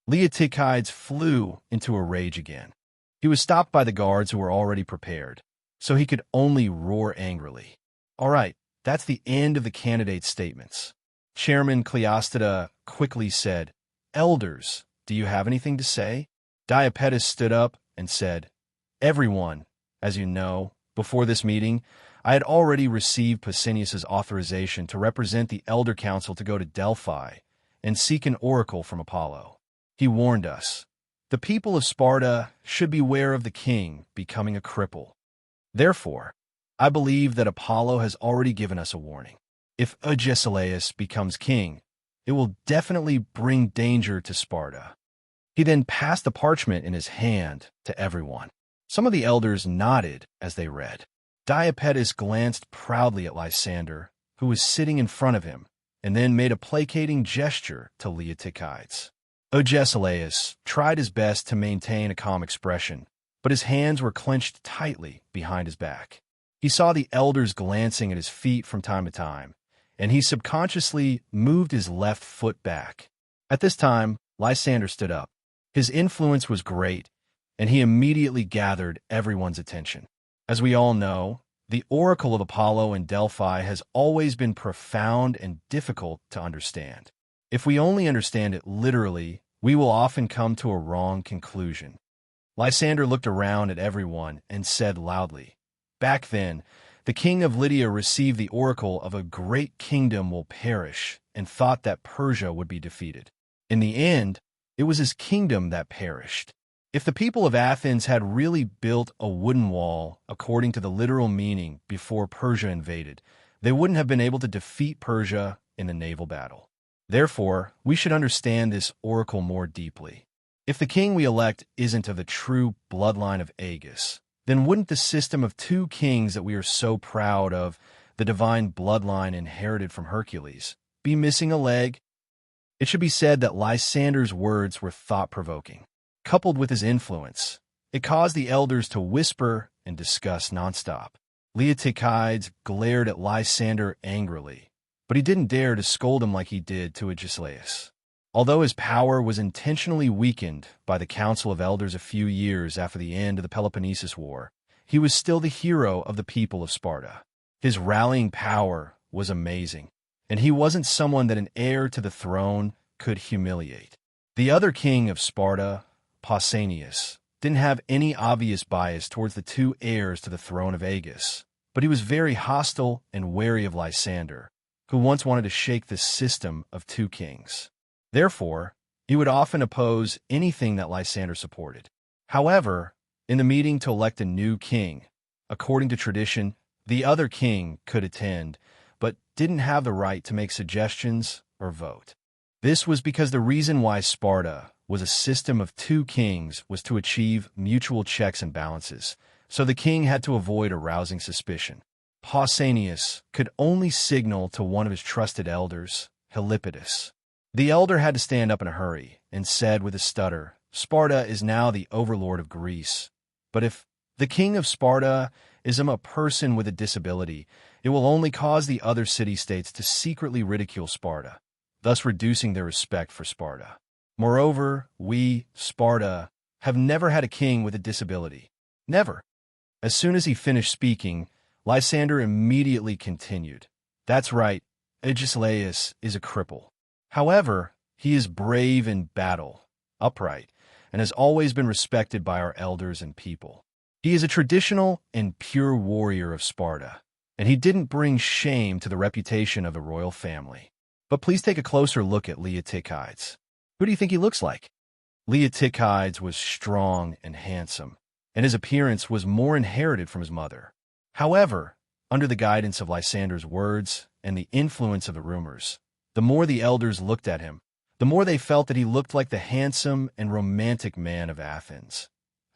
Leotychides flew into a rage again. He was stopped by the guards who were already prepared, so he could only roar angrily. All right, that's the end of the candidate's statements. Chairman Cleostida quickly said, Elders, do you have anything to say? Diopetus stood up and said, Everyone, as you know, before this meeting, I had already received Pausanias's authorization to represent the Elder Council to go to Delphi and seek an oracle from Apollo. He warned us. The people of Sparta should beware of the king becoming a cripple. Therefore, I believe that Apollo has already given us a warning. If Agesilaus becomes king, it will definitely bring danger to Sparta. He then passed the parchment in his hand to everyone. Some of the elders nodded as they read. Diopetus glanced proudly at Lysander, who was sitting in front of him, and then made a placating gesture to Leotychides. Agesilaus tried his best to maintain a calm expression, but his hands were clenched tightly behind his back. He saw the elders glancing at his feet from time to time, and he subconsciously moved his left foot back. At this time, Lysander stood up. His influence was great, and he immediately gathered everyone's attention. As we all know, the oracle of Apollo in Delphi has always been profound and difficult to understand. If we only understand it literally, we will often come to a wrong conclusion. Lysander looked around at everyone and said loudly, Back then, the king of Lydia received the oracle of a great kingdom will perish and thought that Persia would be defeated. In the end, it was his kingdom that perished. If the people of Athens had really built a wooden wall according to the literal meaning before Persia invaded, they wouldn't have been able to defeat Persia in a naval battle. Therefore, we should understand this oracle more deeply. If the king we elect isn't of the true bloodline of Agis, then wouldn't the system of 2 kings that we are so proud of, the divine bloodline inherited from Hercules, be missing a leg? It should be said that Lysander's words were thought-provoking. Coupled with his influence, it caused the elders to whisper and discuss nonstop. Leotychides glared at Lysander angrily, but he didn't dare to scold him like he did to Agesilaus. Although his power was intentionally weakened by the Council of Elders a few years after the end of the Peloponnesus War, he was still the hero of the people of Sparta. His rallying power was amazing, and he wasn't someone that an heir to the throne could humiliate. The other king of Sparta, Pausanias, didn't have any obvious bias towards the two heirs to the throne of Agis, but he was very hostile and wary of Lysander, who once wanted to shake the system of two kings. Therefore, he would often oppose anything that Lysander supported. However, in the meeting to elect a new king, according to tradition, the other king could attend, but didn't have the right to make suggestions or vote. This was because the reason why Sparta was a system of two kings was to achieve mutual checks and balances, so the king had to avoid arousing suspicion. Pausanias could only signal to one of his trusted elders, Helipidas. The elder had to stand up in a hurry and said with a stutter, "Sparta is now the overlord of Greece. But if the king of Sparta is a person with a disability, it will only cause the other city-states to secretly ridicule Sparta, thus reducing their respect for Sparta. Moreover, we, Sparta, have never had a king with a disability. Never." As soon as he finished speaking, Lysander immediately continued, "That's right, Agesilaus is a cripple. However, he is brave in battle, upright, and has always been respected by our elders and people. He is a traditional and pure warrior of Sparta, and he didn't bring shame to the reputation of the royal family. But please take a closer look at Leotychides. Who do you think he looks like?" Leotychides was strong and handsome, and his appearance was more inherited from his mother. However, under the guidance of Lysander's words and the influence of the rumors, the more the elders looked at him, the more they felt that he looked like the handsome and romantic man of Athens,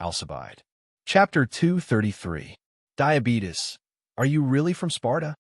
Alcibiade. Chapter 233. Diabetes. Are you really from Sparta?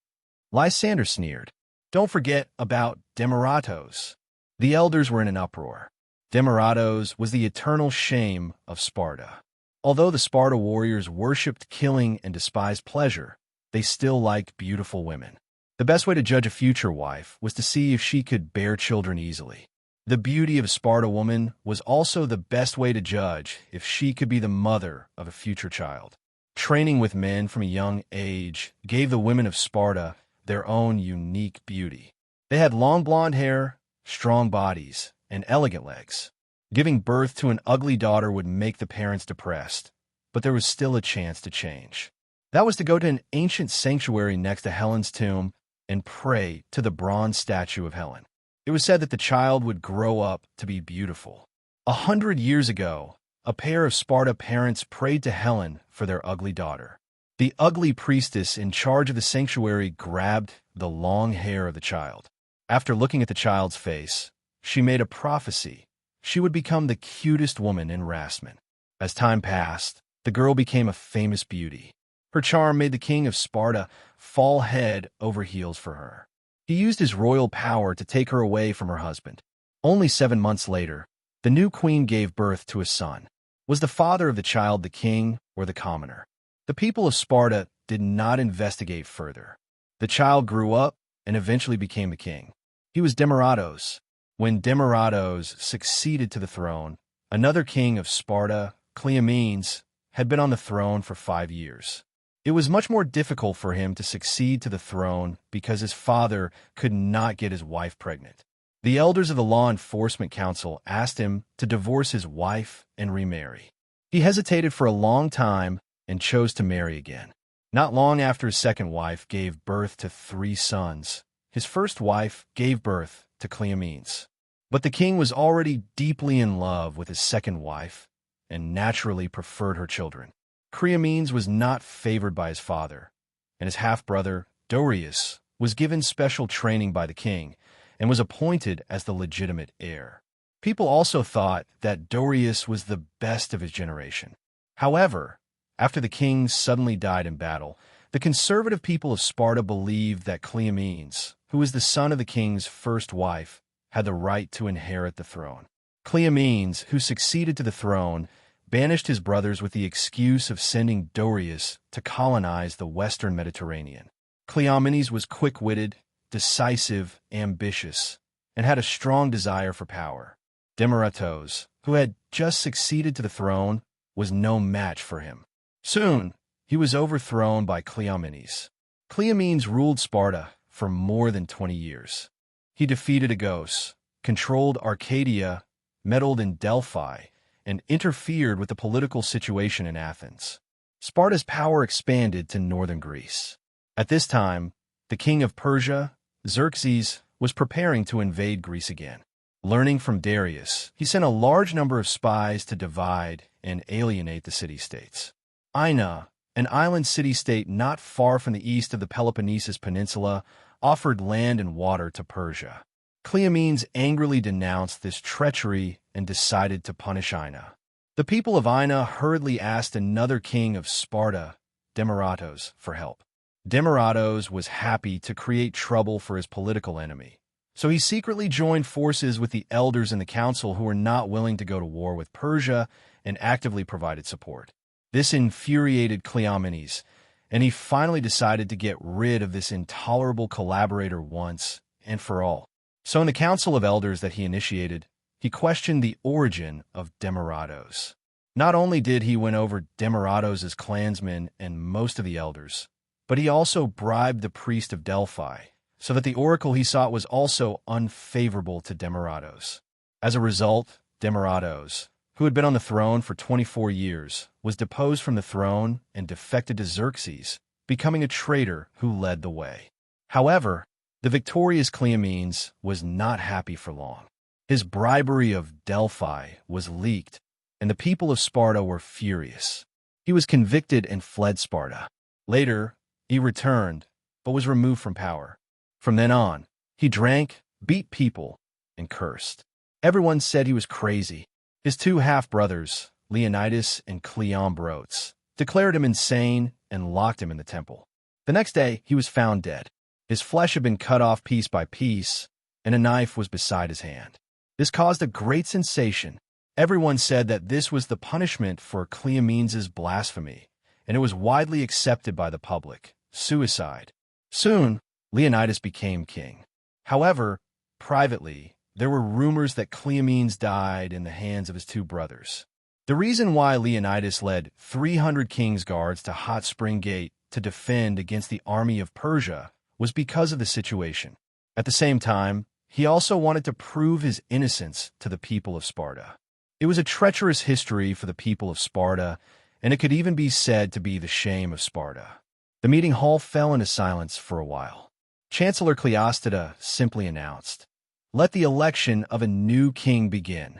Lysander sneered. Don't forget about Demaratos. The elders were in an uproar. Demaratos was the eternal shame of Sparta. Although the Sparta warriors worshipped killing and despised pleasure, they still liked beautiful women. The best way to judge a future wife was to see if she could bear children easily. The beauty of a Sparta woman was also the best way to judge if she could be the mother of a future child. Training with men from a young age gave the women of Sparta their own unique beauty. They had long blonde hair, strong bodies, and elegant legs. Giving birth to an ugly daughter would make the parents depressed, but there was still a chance to change. That was to go to an ancient sanctuary next to Helen's tomb and pray to the bronze statue of Helen. It was said that the child would grow up to be beautiful. 100 years ago, a pair of Sparta parents prayed to Helen for their ugly daughter. The ugly priestess in charge of the sanctuary grabbed the long hair of the child. After looking at the child's face, she made a prophecy. She would become the cutest woman in Rasman. As time passed, the girl became a famous beauty. Her charm made the king of Sparta fall head over heels for her. He used his royal power to take her away from her husband. Only 7 months later, the new queen gave birth to a son. Was the father of the child the king or the commoner? The people of Sparta did not investigate further. The child grew up and eventually became the king. He was Demaratos. When Demaratos succeeded to the throne, another king of Sparta, Cleomenes, had been on the throne for 5 years. It was much more difficult for him to succeed to the throne because his father could not get his wife pregnant. The elders of the Law Enforcement Council asked him to divorce his wife and remarry. He hesitated for a long time and chose to marry again. Not long after his second wife gave birth to 3 sons, his first wife gave birth to Cleomenes. But the king was already deeply in love with his second wife and naturally preferred her children. Cleomenes was not favored by his father, and his half-brother, Dorius, was given special training by the king and was appointed as the legitimate heir. People also thought that Dorius was the best of his generation. However, after the king suddenly died in battle, the conservative people of Sparta believed that Cleomenes, who was the son of the king's first wife, had the right to inherit the throne. Cleomenes, who succeeded to the throne, banished his brothers with the excuse of sending Darius to colonize the western Mediterranean. Cleomenes was quick-witted, decisive, ambitious, and had a strong desire for power. Demaratos, who had just succeeded to the throne, was no match for him. Soon, he was overthrown by Cleomenes. Cleomenes ruled Sparta for more than 20 years. He defeated Agos, controlled Arcadia, meddled in Delphi, and interfered with the political situation in Athens. Sparta's power expanded to northern Greece. At this time, the king of Persia, Xerxes, was preparing to invade Greece again. Learning from Darius, he sent a large number of spies to divide and alienate the city-states. Ina, an island city-state not far from the east of the Peloponnesus Peninsula, offered land and water to Persia. Cleomenes angrily denounced this treachery and decided to punish Ina. The people of Ina hurriedly asked another king of Sparta, Demaratos, for help. Demaratos was happy to create trouble for his political enemy, so he secretly joined forces with the elders in the council who were not willing to go to war with Persia and actively provided support. This infuriated Cleomenes, and he finally decided to get rid of this intolerable collaborator once and for all. So in the council of elders that he initiated, he questioned the origin of Demaratos. Not only did he win over Demaratos' clansmen and most of the elders, but he also bribed the priest of Delphi, so that the oracle he sought was also unfavorable to Demaratos. As a result, Demaratos, who had been on the throne for 24 years, was deposed from the throne and defected to Xerxes, becoming a traitor who led the way. However, the victorious Cleomenes was not happy for long. His bribery of Delphi was leaked, and the people of Sparta were furious. He was convicted and fled Sparta. Later, he returned, but was removed from power. From then on, he drank, beat people, and cursed. Everyone said he was crazy. His two half-brothers, Leonidas and Cleombrotes, declared him insane and locked him in the temple. The next day, he was found dead. His flesh had been cut off piece by piece, and a knife was beside his hand. This caused a great sensation. Everyone said that this was the punishment for Cleomenes' blasphemy, and it was widely accepted by the public. Suicide. Soon, Leonidas became king. However, privately, there were rumors that Cleomenes died in the hands of his two brothers. The reason why Leonidas led 300 king's guards to Hot Spring Gate to defend against the army of Persia was because of the situation. At the same time, he also wanted to prove his innocence to the people of Sparta. It was a treacherous history for the people of Sparta, and it could even be said to be the shame of Sparta. The meeting hall fell into silence for a while. Chancellor Cleostida simply announced, "Let the election of a new king begin."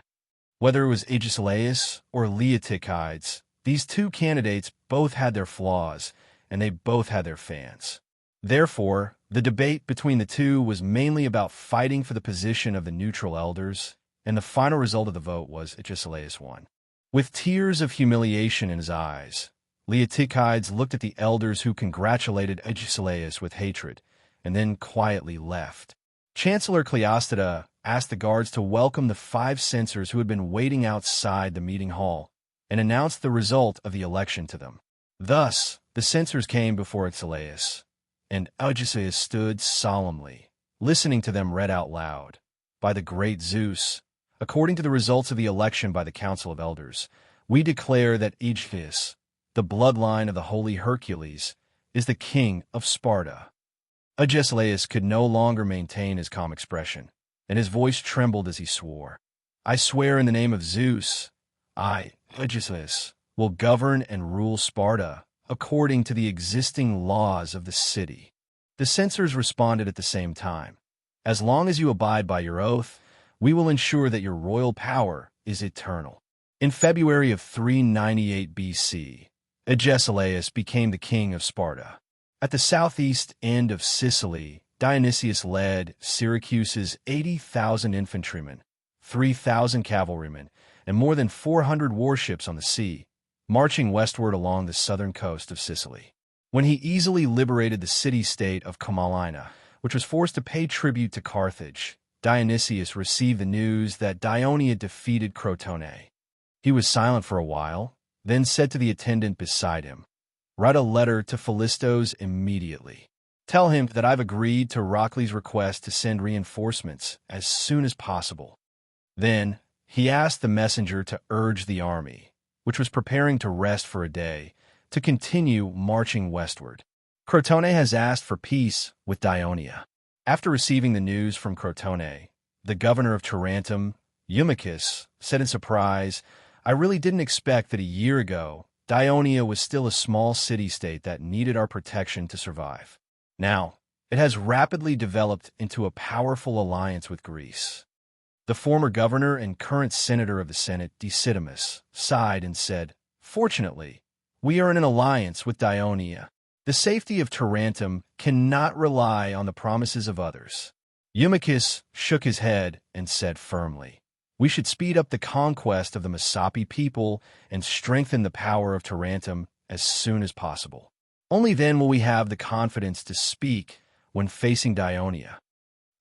Whether it was Agesilaus or Leotychides, these two candidates both had their flaws, and they both had their fans. Therefore, the debate between the two was mainly about fighting for the position of the neutral elders, and the final result of the vote was Agesilaus won. With tears of humiliation in his eyes, Leotychides looked at the elders who congratulated Agesilaus with hatred, and then quietly left. Chancellor Cleostida asked the guards to welcome the 5 censors who had been waiting outside the meeting hall, and announced the result of the election to them. Thus, the censors came before Agesilaus, and Agesilaus stood solemnly, listening to them read out loud. By the great Zeus, according to the results of the election by the Council of Elders, we declare that Aegeus, the bloodline of the holy Hercules, is the king of Sparta. Agesilaus could no longer maintain his calm expression, and his voice trembled as he swore. "I swear in the name of Zeus, I, Agesilaus, will govern and rule Sparta according to the existing laws of the city." The censors responded at the same time. "As long as you abide by your oath, we will ensure that your royal power is eternal." In February of 398 BC, Agesilaus became the king of Sparta. At the southeast end of Sicily, Dionysius led Syracuse's 80,000 infantrymen, 3,000 cavalrymen, and more than 400 warships on the sea, marching westward along the southern coast of Sicily. When he easily liberated the city-state of Comallina, which was forced to pay tribute to Carthage, Dionysius received the news that Dionia defeated Crotone. He was silent for a while, then said to the attendant beside him, "Write a letter to Philistos immediately. Tell him that I've agreed to Rockley's request to send reinforcements as soon as possible." Then he asked the messenger to urge the army, which was preparing to rest for a day, to continue marching westward. Crotone has asked for peace with Dionia. After receiving the news from Crotone, the governor of Tarentum, Eumachus, said in surprise, "I really didn't expect that a year ago, Dionia was still a small city-state that needed our protection to survive. Now, it has rapidly developed into a powerful alliance with Greece." The former governor and current senator of the Senate, Decidimus, sighed and said, "Fortunately, we are in an alliance with Dionia. The safety of Tarentum cannot rely on the promises of others." Eumachus shook his head and said firmly, "We should speed up the conquest of the Messapi people and strengthen the power of Tarentum as soon as possible. Only then will we have the confidence to speak when facing Dionia.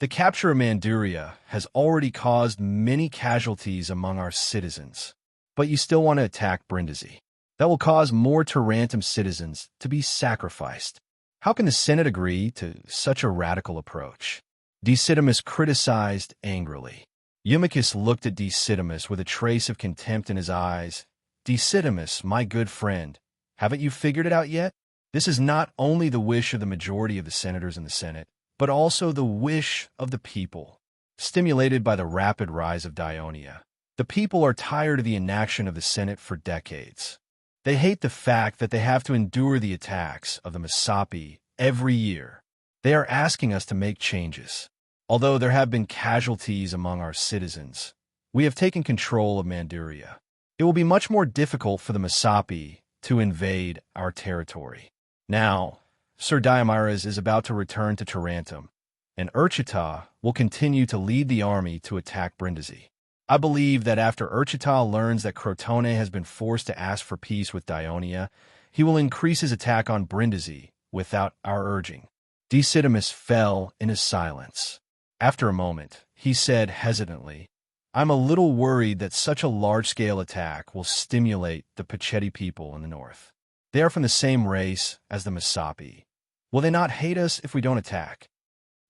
The capture of Manduria has already caused many casualties among our citizens, but you still want to attack Brindisi. That will cause more Tarentum citizens to be sacrificed. How can the Senate agree to such a radical approach?" Decidimus criticized angrily. Eumachus looked at Decidimus with a trace of contempt in his eyes. "Decidimus, my good friend, haven't you figured it out yet? This is not only the wish of the majority of the senators in the Senate, but also the wish of the people. Stimulated by the rapid rise of Dionia, the people are tired of the inaction of the Senate for decades. They hate the fact that they have to endure the attacks of the Messapi every year. They are asking us to make changes. Although there have been casualties among our citizens, we have taken control of Manduria. It will be much more difficult for the Messapi to invade our territory. Now, Sir Diomedes is about to return to Tarentum, and Urchita will continue to lead the army to attack Brindisi. I believe that after Urchita learns that Crotone has been forced to ask for peace with Dionia, he will increase his attack on Brindisi without our urging." Decidimus fell in his silence. After a moment, he said hesitantly, "I'm a little worried that such a large-scale attack will stimulate the Pachetti people in the north. They are from the same race as the Messapi. Will they not hate us if we don't attack?"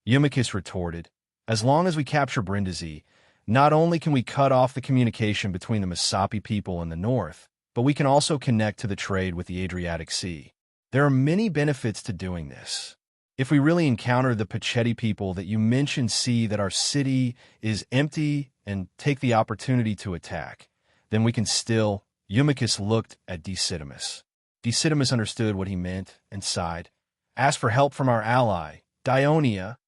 Eumachus retorted, "As long as we capture Brindisi, not only can we cut off the communication between the Messapi people in the north, but we can also connect to the trade with the Adriatic Sea. There are many benefits to doing this. If we really encounter the Pachetti people that you mentioned see that our city is empty and take the opportunity to attack, then we can still—" Eumachus looked at Decidimus. Decidimus understood what he meant and sighed. "Ask for help from our ally, Dionia."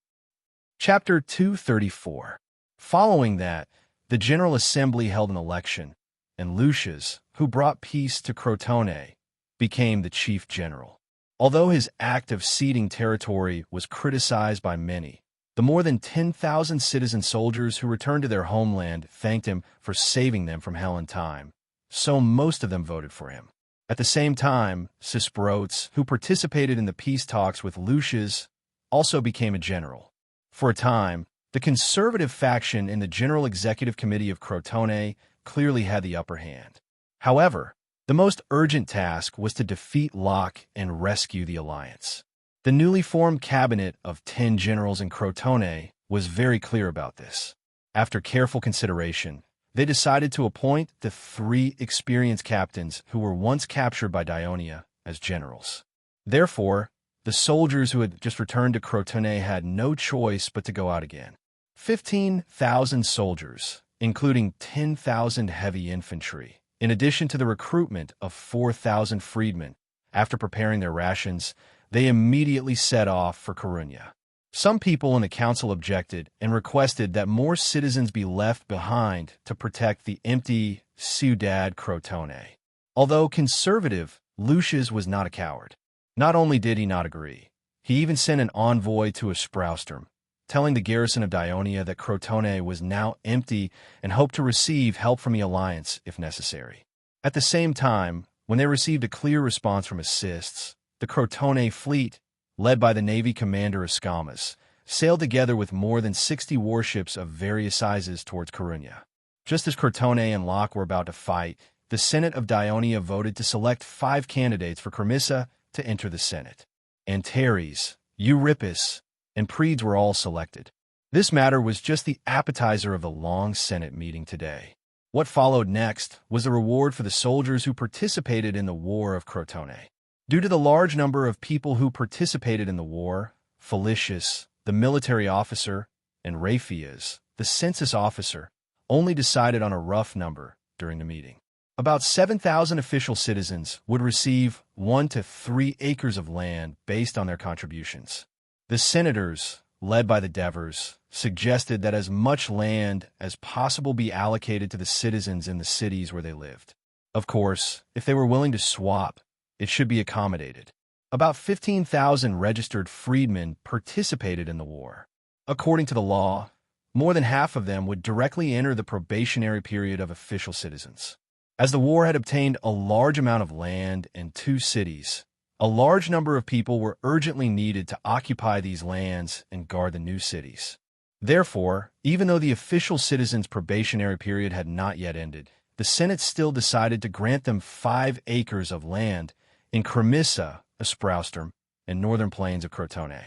Chapter 234. Following that, the General Assembly held an election, and Lucius, who brought peace to Crotone, became the chief general. Although his act of ceding territory was criticized by many, the more than 10,000 citizen soldiers who returned to their homeland thanked him for saving them from hell and time, so most of them voted for him. At the same time, Sisporotes, who participated in the peace talks with Lucius, also became a general. For a time, the conservative faction in the General Executive Committee of Crotone clearly had the upper hand. However, the most urgent task was to defeat Locke and rescue the alliance. The newly formed cabinet of 10 generals in Crotone was very clear about this. After careful consideration, they decided to appoint the 3 experienced captains who were once captured by Dionia as generals. Therefore, the soldiers who had just returned to Crotone had no choice but to go out again. 15,000 soldiers, including 10,000 heavy infantry, in addition to the recruitment of 4,000 freedmen. After preparing their rations, they immediately set off for Corunna. Some people in the council objected and requested that more citizens be left behind to protect the empty Ciudad Crotone. Although conservative, Lucius was not a coward. Not only did he not agree, he even sent an envoy to Espraustrum, telling the garrison of Dionia that Crotone was now empty and hoped to receive help from the alliance if necessary. At the same time, when they received a clear response from assists, the Crotone fleet, led by the navy commander Escamas, sailed together with more than 60 warships of various sizes towards Coruña. Just as Crotone and Locke were about to fight, the Senate of Dionia voted to select 5 candidates for Cremissa to enter the Senate. Antares, Euripus, and Predes were all selected. This matter was just the appetizer of the long Senate meeting today. What followed next was the reward for the soldiers who participated in the War of Crotone. Due to the large number of people who participated in the war, Felicius, the military officer, and Raphias, the census officer, only decided on a rough number during the meeting. About 7,000 official citizens would receive 1 to 3 acres of land based on their contributions. The senators, led by the Devers, suggested that as much land as possible be allocated to the citizens in the cities where they lived. Of course, if they were willing to swap, it should be accommodated. About 15,000 registered freedmen participated in the war. According to the law, more than half of them would directly enter the probationary period of official citizens. As the war had obtained a large amount of land in 2 cities, a large number of people were urgently needed to occupy these lands and guard the new cities. Therefore, even though the official citizens' probationary period had not yet ended, the Senate still decided to grant them 5 acres of land in Cremissa, Aspraustrum, and northern plains of Crotone.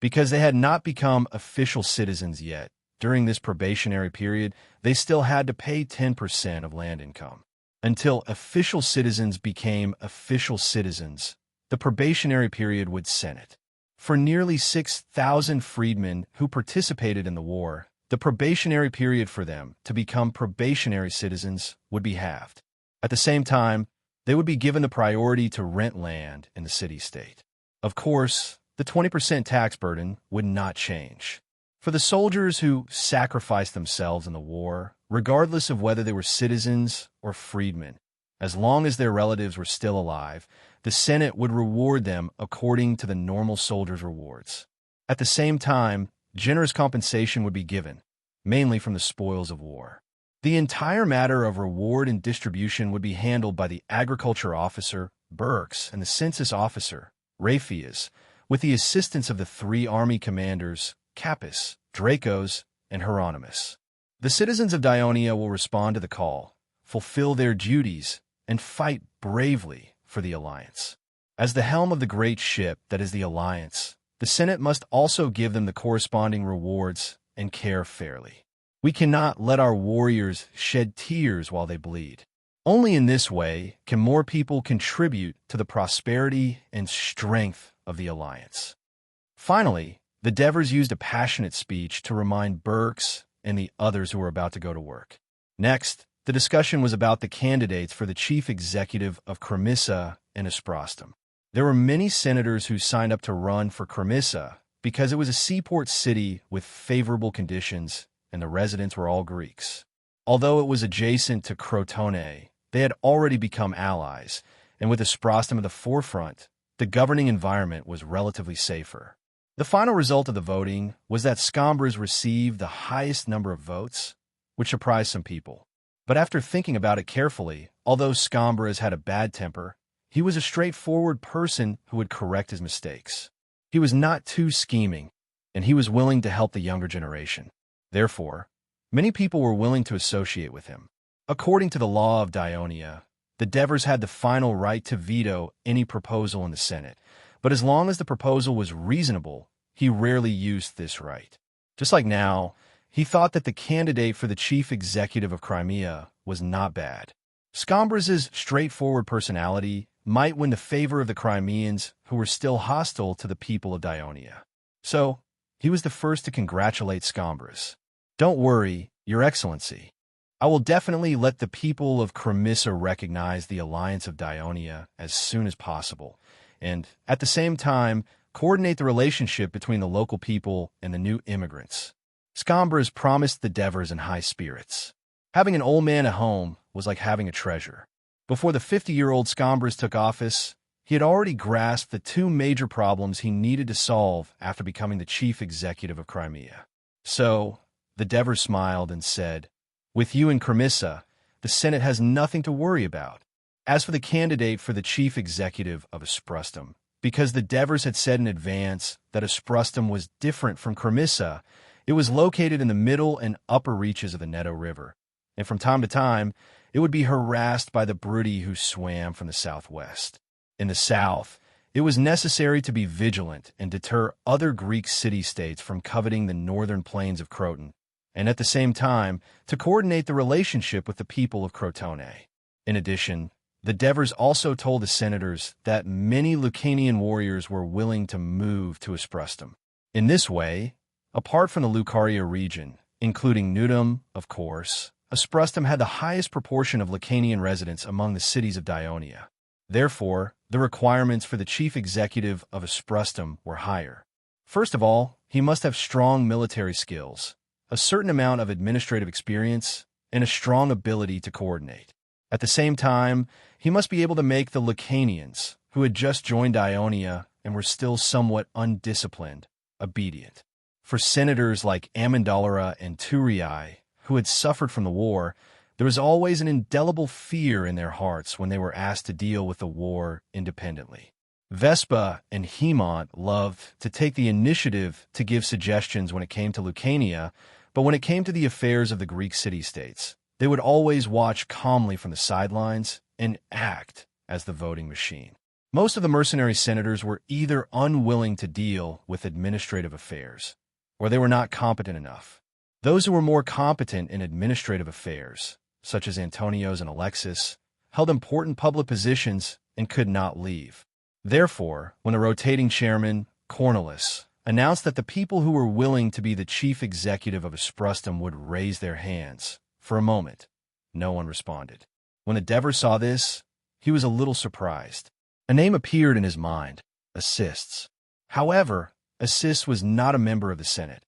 Because they had not become official citizens yet, during this probationary period, they still had to pay 10% of land income. Until official citizens became official citizens, the probationary period would Senate. For nearly 6,000 freedmen who participated in the war, the probationary period for them to become probationary citizens would be halved. At the same time, they would be given the priority to rent land in the city-state. Of course, the 20% tax burden would not change. For the soldiers who sacrificed themselves in the war, regardless of whether they were citizens or freedmen, as long as their relatives were still alive, the Senate would reward them according to the normal soldiers' rewards. At the same time, generous compensation would be given, mainly from the spoils of war. The entire matter of reward and distribution would be handled by the agriculture officer, Burks, and the census officer, Raphias, with the assistance of the 3 army commanders, Capys, Dracos, and Hieronymus. The citizens of Dionia will respond to the call, fulfill their duties, and fight bravely for the Alliance. As the helm of the great ship that is the Alliance, the Senate must also give them the corresponding rewards and care fairly. We cannot let our warriors shed tears while they bleed. Only in this way can more people contribute to the prosperity and strength of the Alliance. Finally, the Devers used a passionate speech to remind Burks and the others who were about to go to work. Next, the discussion was about the candidates for the chief executive of Cremissa and Aspraustrum. There were many senators who signed up to run for Cremissa because it was a seaport city with favorable conditions and the residents were all Greeks. Although it was adjacent to Crotone, they had already become allies, and with Aspraustrum at the forefront, the governing environment was relatively safer. The final result of the voting was that Scombres received the highest number of votes, which surprised some people. But after thinking about it carefully, although Scombres had a bad temper, he was a straightforward person who would correct his mistakes. He was not too scheming, and he was willing to help the younger generation. Therefore, many people were willing to associate with him. According to the law of Dionia, the Devers had the final right to veto any proposal in the Senate, but as long as the proposal was reasonable, he rarely used this right. Just like now, he thought that the candidate for the chief executive of Crimea was not bad. Scombres' straightforward personality might win the favor of the Crimeans who were still hostile to the people of Dionia. So, he was the first to congratulate Scombres. "Don't worry, Your Excellency. I will definitely let the people of Cremissa recognize the alliance of Dionia as soon as possible, and, at the same time, coordinate the relationship between the local people and the new immigrants." Scombres promised the Devers in high spirits. Having an old man at home was like having a treasure. Before the 50-year-old Scombres took office, he had already grasped the 2 major problems he needed to solve after becoming the chief executive of Crimea. So, the Devers smiled and said, "With you in Cremissa, the Senate has nothing to worry about. As for the candidate for the chief executive of Aspraustrum, Because the Devers had said in advance that Asprustum was different from Cremissa, it was located in the middle and upper reaches of the Netto River, and from time to time, it would be harassed by the Brudi who swam from the southwest. In the south, it was necessary to be vigilant and deter other Greek city-states from coveting the northern plains of Croton, and at the same time, to coordinate the relationship with the people of Crotone. In addition, the Devers also told the senators that many Lucanian warriors were willing to move to Asprustum. In this way, apart from the Lucaria region, including Nudum, of course, Asprustum had the highest proportion of Lucanian residents among the cities of Dionia. Therefore, the requirements for the chief executive of Asprustum were higher. First of all, he must have strong military skills, a certain amount of administrative experience, and a strong ability to coordinate. At the same time, he must be able to make the Lucanians, who had just joined Ionia and were still somewhat undisciplined, obedient. For senators like Amandolera and Turiae, who had suffered from the war, there was always an indelible fear in their hearts when they were asked to deal with the war independently. Vespa and Hemont loved to take the initiative to give suggestions when it came to Lucania, but when it came to the affairs of the Greek city-states, they would always watch calmly from the sidelines and act as the voting machine. Most of the mercenary senators were either unwilling to deal with administrative affairs, or they were not competent enough. Those who were more competent in administrative affairs, such as Antonios and Alexis, held important public positions and could not leave. Therefore, when the rotating chairman, Cornelis, announced that the people who were willing to be the chief executive of Asprustum would raise their hands, for a moment, no one responded. When the Devers saw this, he was a little surprised. A name appeared in his mind, Assists. However, Assists was not a member of the Senate,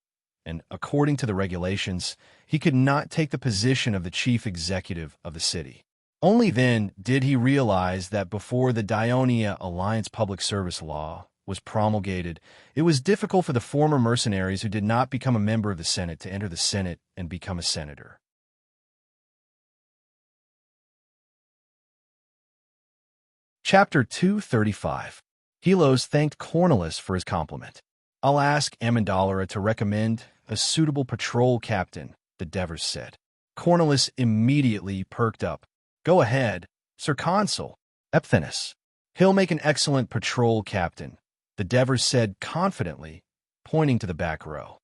and according to the regulations, he could not take the position of the chief executive of the city. Only then did he realize that before the Dionia Alliance Public Service Law was promulgated, it was difficult for the former mercenaries who did not become a member of the Senate to enter the Senate and become a senator. Chapter 235. Helos thanked Cornelis for his compliment. I'll ask Amandolera to recommend a suitable patrol captain, the Devers said. Cornelis immediately perked up. Go ahead, Sir Consul, Epthenus. He'll make an excellent patrol captain, the Devers said confidently, pointing to the back row.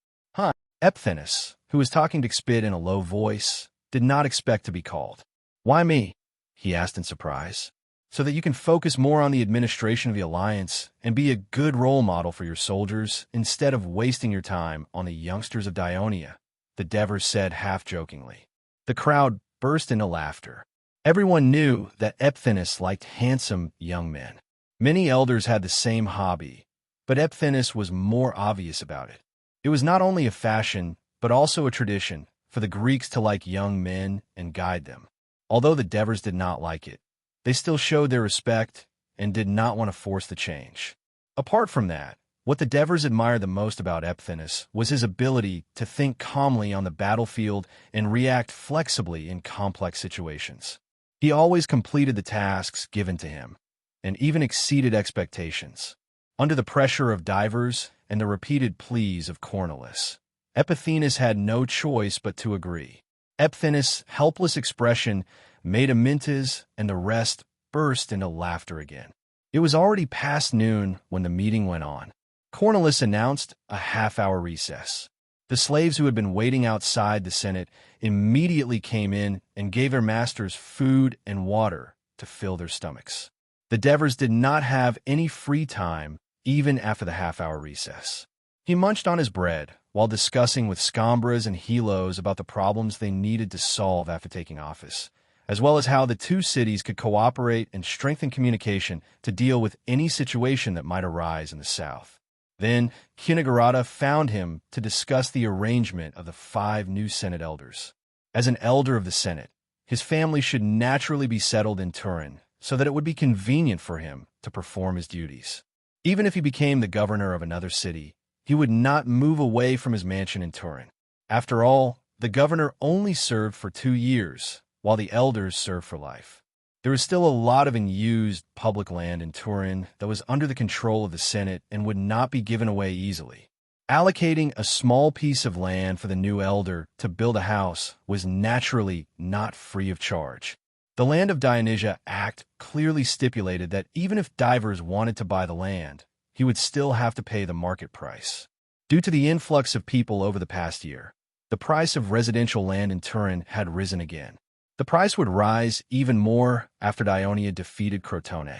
Epthenus, who was talking to Xpid in a low voice, did not expect to be called. Why me? He asked in surprise. So that you can focus more on the administration of the Alliance and be a good role model for your soldiers instead of wasting your time on the youngsters of Dionia, the Devers said half-jokingly. The crowd burst into laughter. Everyone knew that Epthenus liked handsome young men. Many elders had the same hobby, but Epthenus was more obvious about it. It was not only a fashion, but also a tradition for the Greeks to like young men and guide them. Although the Devers did not like it, they still showed their respect and did not want to force the change. Apart from that, what the Devers admired the most about Epthenus was his ability to think calmly on the battlefield and react flexibly in complex situations. He always completed the tasks given to him, and even exceeded expectations. Under the pressure of divers and the repeated pleas of Cornelis, Epithenus had no choice but to agree. Epthenus' helpless expression made Amintas and the rest burst into laughter again. It was already past noon when the meeting went on. Cornelis announced a half-hour recess. The slaves who had been waiting outside the Senate immediately came in and gave their masters food and water to fill their stomachs. The Devers did not have any free time even after the half-hour recess. He munched on his bread while discussing with Scambras and Helos about the problems they needed to solve after taking office, as well as how the two cities could cooperate and strengthen communication to deal with any situation that might arise in the south. Then, Kinagarata found him to discuss the arrangement of the 5 new Senate elders. As an elder of the Senate, his family should naturally be settled in Turin so that it would be convenient for him to perform his duties. Even if he became the governor of another city, he would not move away from his mansion in Turin. After all, the governor only served for 2 years, while the elders served for life. There was still a lot of unused public land in Turin that was under the control of the Senate and would not be given away easily. Allocating a small piece of land for the new elder to build a house was naturally not free of charge. The Land of Dionysia Act clearly stipulated that even if Divers wanted to buy the land, he would still have to pay the market price. Due to the influx of people over the past year, the price of residential land in Turin had risen again. The price would rise even more after Dionia defeated Crotone.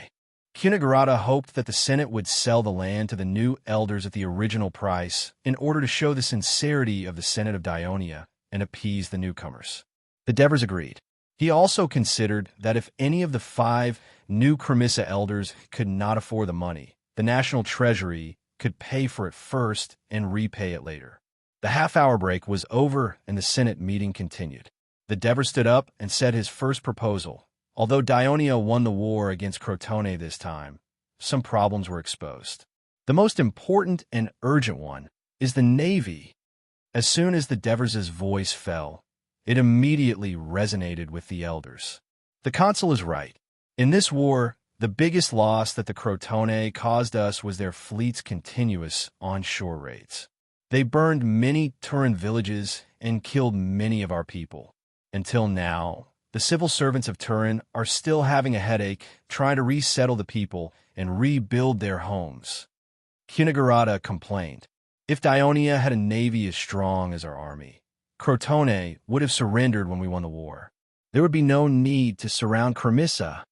Cunigurata hoped that the Senate would sell the land to the new elders at the original price in order to show the sincerity of the Senate of Dionia and appease the newcomers. The Devers agreed. He also considered that if any of the 5 new Cremissa elders could not afford the money, the national treasury could pay for it first and repay it later. The half-hour break was over and the Senate meeting continued. The Devers stood up and said his first proposal. Although Dionia won the war against Crotone this time, some problems were exposed. The most important and urgent one is the navy. As soon as the Devers' voice fell, it immediately resonated with the elders. The consul is right. In this war, the biggest loss that the Crotone caused us was their fleet's continuous onshore raids. They burned many Turin villages and killed many of our people. Until now, the civil servants of Turin are still having a headache trying to resettle the people and rebuild their homes. Cunigurata complained. If Dionia had a navy as strong as our army, Crotone would have surrendered when we won the war. There would be no need to surround Cremissa.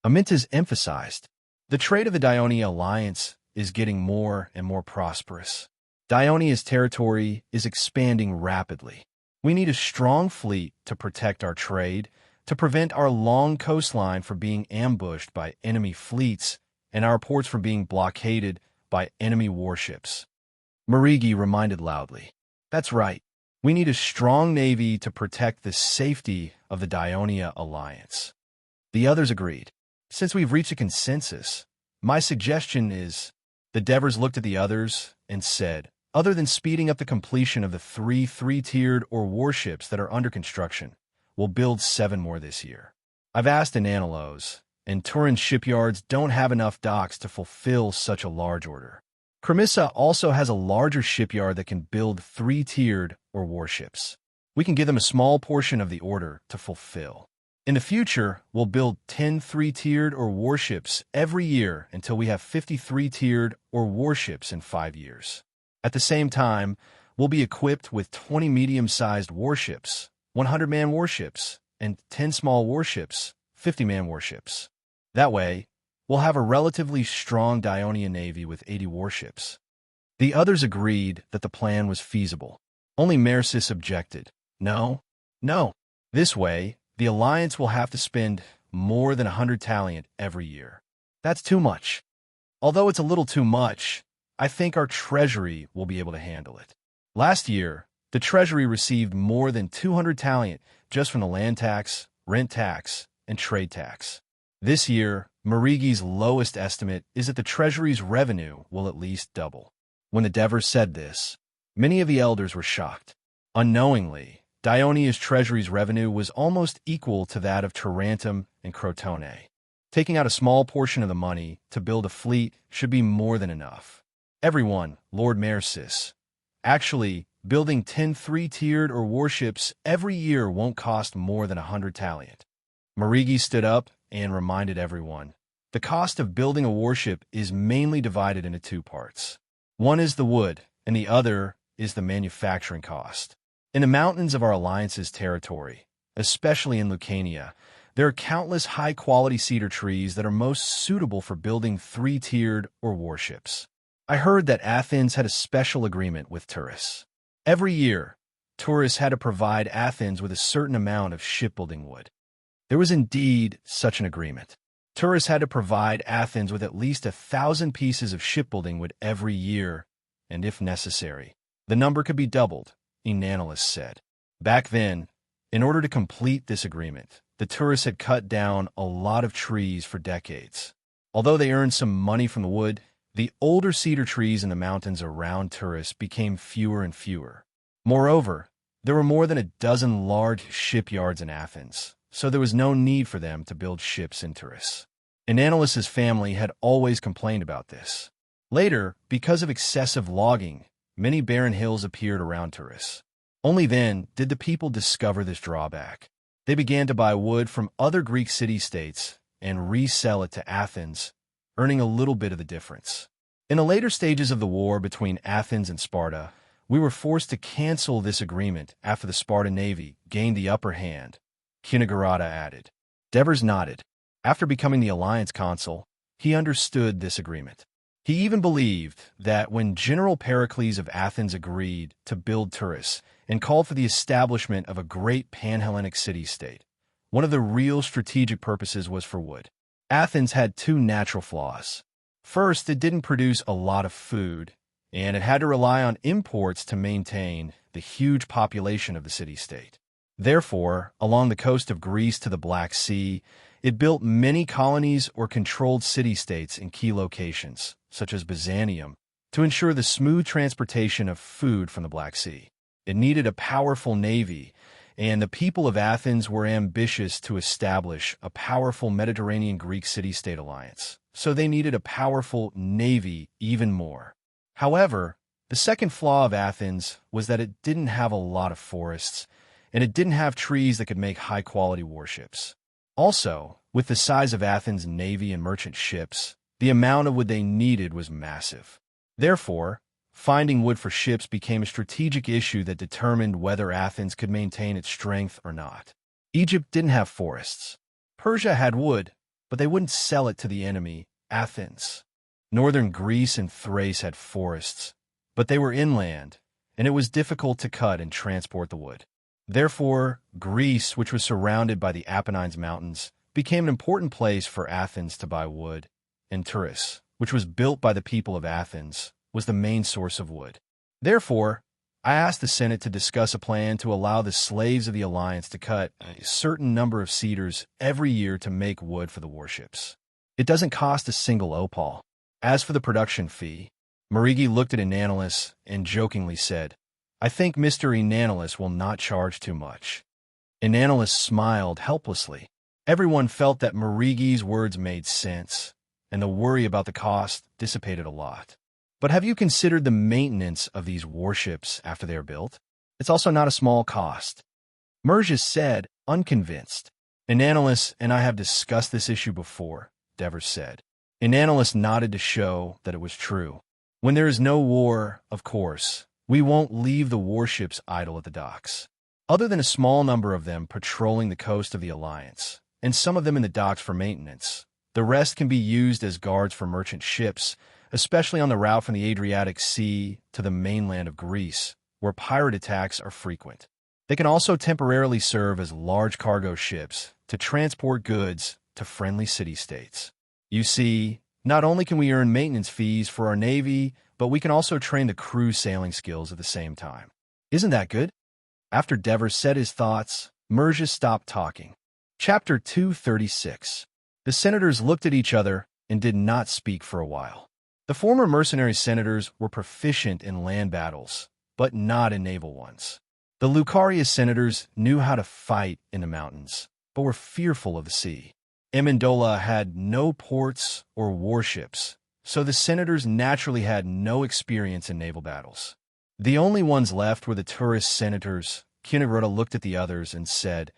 Amintas emphasized. The trade of the Dionia alliance is getting more and more prosperous. Dionia's territory is expanding rapidly. We need a strong fleet to protect our trade, to prevent our long coastline from being ambushed by enemy fleets and our ports from being blockaded by enemy warships. Marigi reminded loudly. That's right. We need a strong navy to protect the safety of the Dionia alliance. The others agreed. Since we've reached a consensus, my suggestion is... The Devers looked at the others and said, other than speeding up the completion of the 3 three-tiered or warships that are under construction, we'll build 7 more this year. I've asked Ananalos, and Turin shipyards don't have enough docks to fulfill such a large order. Cremissa also has a larger shipyard that can build 3-tiered or warships. We can give them a small portion of the order to fulfill. In the future, we'll build 10 3-tiered or warships every year until we have 50 3-tiered or warships in 5 years. At the same time, we'll be equipped with 20 medium-sized warships, 100-man warships, and 10 small warships, 50-man warships. That way, we'll have a relatively strong Dionia navy with 80 warships. The others agreed that the plan was feasible. Only Mercis objected. No. This way, the Alliance will have to spend more than 100 talent every year. That's too much. Although it's a little too much, I think our treasury will be able to handle it. Last year, the treasury received more than 200 talent just from the land tax, rent tax, and trade tax. This year, Marigi's lowest estimate is that the treasury's revenue will at least double. When the Devers said this, many of the elders were shocked. Unknowingly, Dionia's treasury's revenue was almost equal to that of Tarentum and Crotone. Taking out a small portion of the money to build a fleet should be more than enough. Everyone, Lord Mercis. Actually, building 10 3-tiered or warships every year won't cost more than 100 talent. Marigi stood up and reminded everyone. The cost of building a warship is mainly divided into 2 parts. One is the wood, and the other is the manufacturing cost. In the mountains of our alliance's territory, especially in Lucania, there are countless high-quality cedar trees that are most suitable for building 3-tiered or warships. I heard that Athens had a special agreement with Turris. Every year, Turris had to provide Athens with a certain amount of shipbuilding wood. There was indeed such an agreement. Turris had to provide Athens with at least 1,000 pieces of shipbuilding wood every year, and if necessary, the number could be doubled, Enanalis said. Back then, in order to complete this agreement, the Turris had cut down a lot of trees for decades. Although they earned some money from the wood, the older cedar trees in the mountains around Turris became fewer and fewer. Moreover, there were more than a dozen large shipyards in Athens, so there was no need for them to build ships in Turris. Enanolus's family had always complained about this. Later, because of excessive logging, many barren hills appeared around Turris. Only then did the people discover this drawback. They began to buy wood from other Greek city-states and resell it to Athens, earning a little bit of the difference. In the later stages of the war between Athens and Sparta, we were forced to cancel this agreement after the Spartan navy gained the upper hand, Kinagarata added. Devers nodded. After becoming the alliance consul, he understood this agreement. He even believed that when General Pericles of Athens agreed to build Turris and called for the establishment of a great Panhellenic city-state, one of the real strategic purposes was for wood. Athens had two natural flaws. First, it didn't produce a lot of food, and it had to rely on imports to maintain the huge population of the city-state. Therefore, along the coast of Greece to the Black Sea, it built many colonies or controlled city-states in key locations, such as Byzantium, to ensure the smooth transportation of food from the Black Sea. It needed a powerful navy, and the people of Athens were ambitious to establish a powerful Mediterranean Greek city-state alliance, so they needed a powerful navy even more. However, the second flaw of Athens was that it didn't have a lot of forests, and it didn't have trees that could make high-quality warships. Also, with the size of Athens' navy and merchant ships, the amount of wood they needed was massive. Therefore, finding wood for ships became a strategic issue that determined whether Athens could maintain its strength or not. Egypt didn't have forests. Persia had wood, but they wouldn't sell it to the enemy, Athens. Northern Greece and Thrace had forests, but they were inland, and it was difficult to cut and transport the wood. Therefore, Greece, which was surrounded by the Apennines Mountains, became an important place for Athens to buy wood, and Turris, which was built by the people of Athens, was the main source of wood. Therefore, I asked the Senate to discuss a plan to allow the slaves of the alliance to cut a certain number of cedars every year to make wood for the warships. It doesn't cost a single opal. As for the production fee, Marigi looked at Enanolus and jokingly said, "I think Mr. Enanolus will not charge too much." Enanolus smiled helplessly. Everyone felt that Marigi's words made sense, and the worry about the cost dissipated a lot. But have you considered the maintenance of these warships after they are built? It's also not a small cost. Merges said, unconvinced. Enanolus and I have discussed this issue before, Devers said. Enanolus nodded to show that it was true. When there is no war, of course, we won't leave the warships idle at the docks. Other than a small number of them patrolling the coast of the Alliance, and some of them in the docks for maintenance, the rest can be used as guards for merchant ships, especially on the route from the Adriatic Sea to the mainland of Greece, where pirate attacks are frequent. They can also temporarily serve as large cargo ships to transport goods to friendly city-states. You see, not only can we earn maintenance fees for our navy, but we can also train the crew's sailing skills at the same time. Isn't that good? After Devers said his thoughts, Merges stopped talking. Chapter 236. The senators looked at each other and did not speak for a while. The former mercenary senators were proficient in land battles, but not in naval ones. The Lucarius senators knew how to fight in the mountains, but were fearful of the sea. Amendola had no ports or warships, so the senators naturally had no experience in naval battles. The only ones left were the Turris senators. Kinagrota looked at the others and said,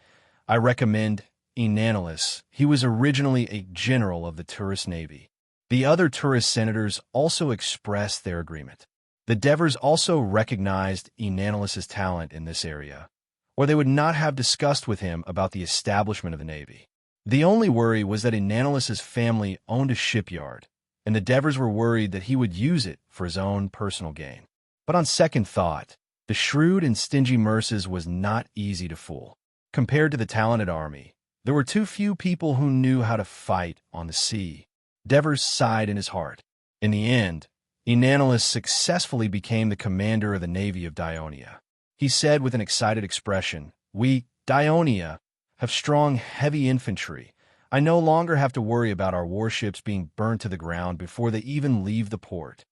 "I recommend Enanolus. He was originally a general of the Turris navy." The other Turris senators also expressed their agreement. The Devers also recognized Enanolus's talent in this area, or they would not have discussed with him about the establishment of the navy. The only worry was that Enanolus's family owned a shipyard, and the Devers were worried that he would use it for his own personal gain. But on second thought, the shrewd and stingy Merces was not easy to fool. Compared to the talented army, there were too few people who knew how to fight on the sea. Devers sighed in his heart. In the end, Enanolus successfully became the commander of the navy of Dionia. He said with an excited expression, "We, Dionia, have strong, heavy infantry. I no longer have to worry about our warships being burnt to the ground before they even leave the port."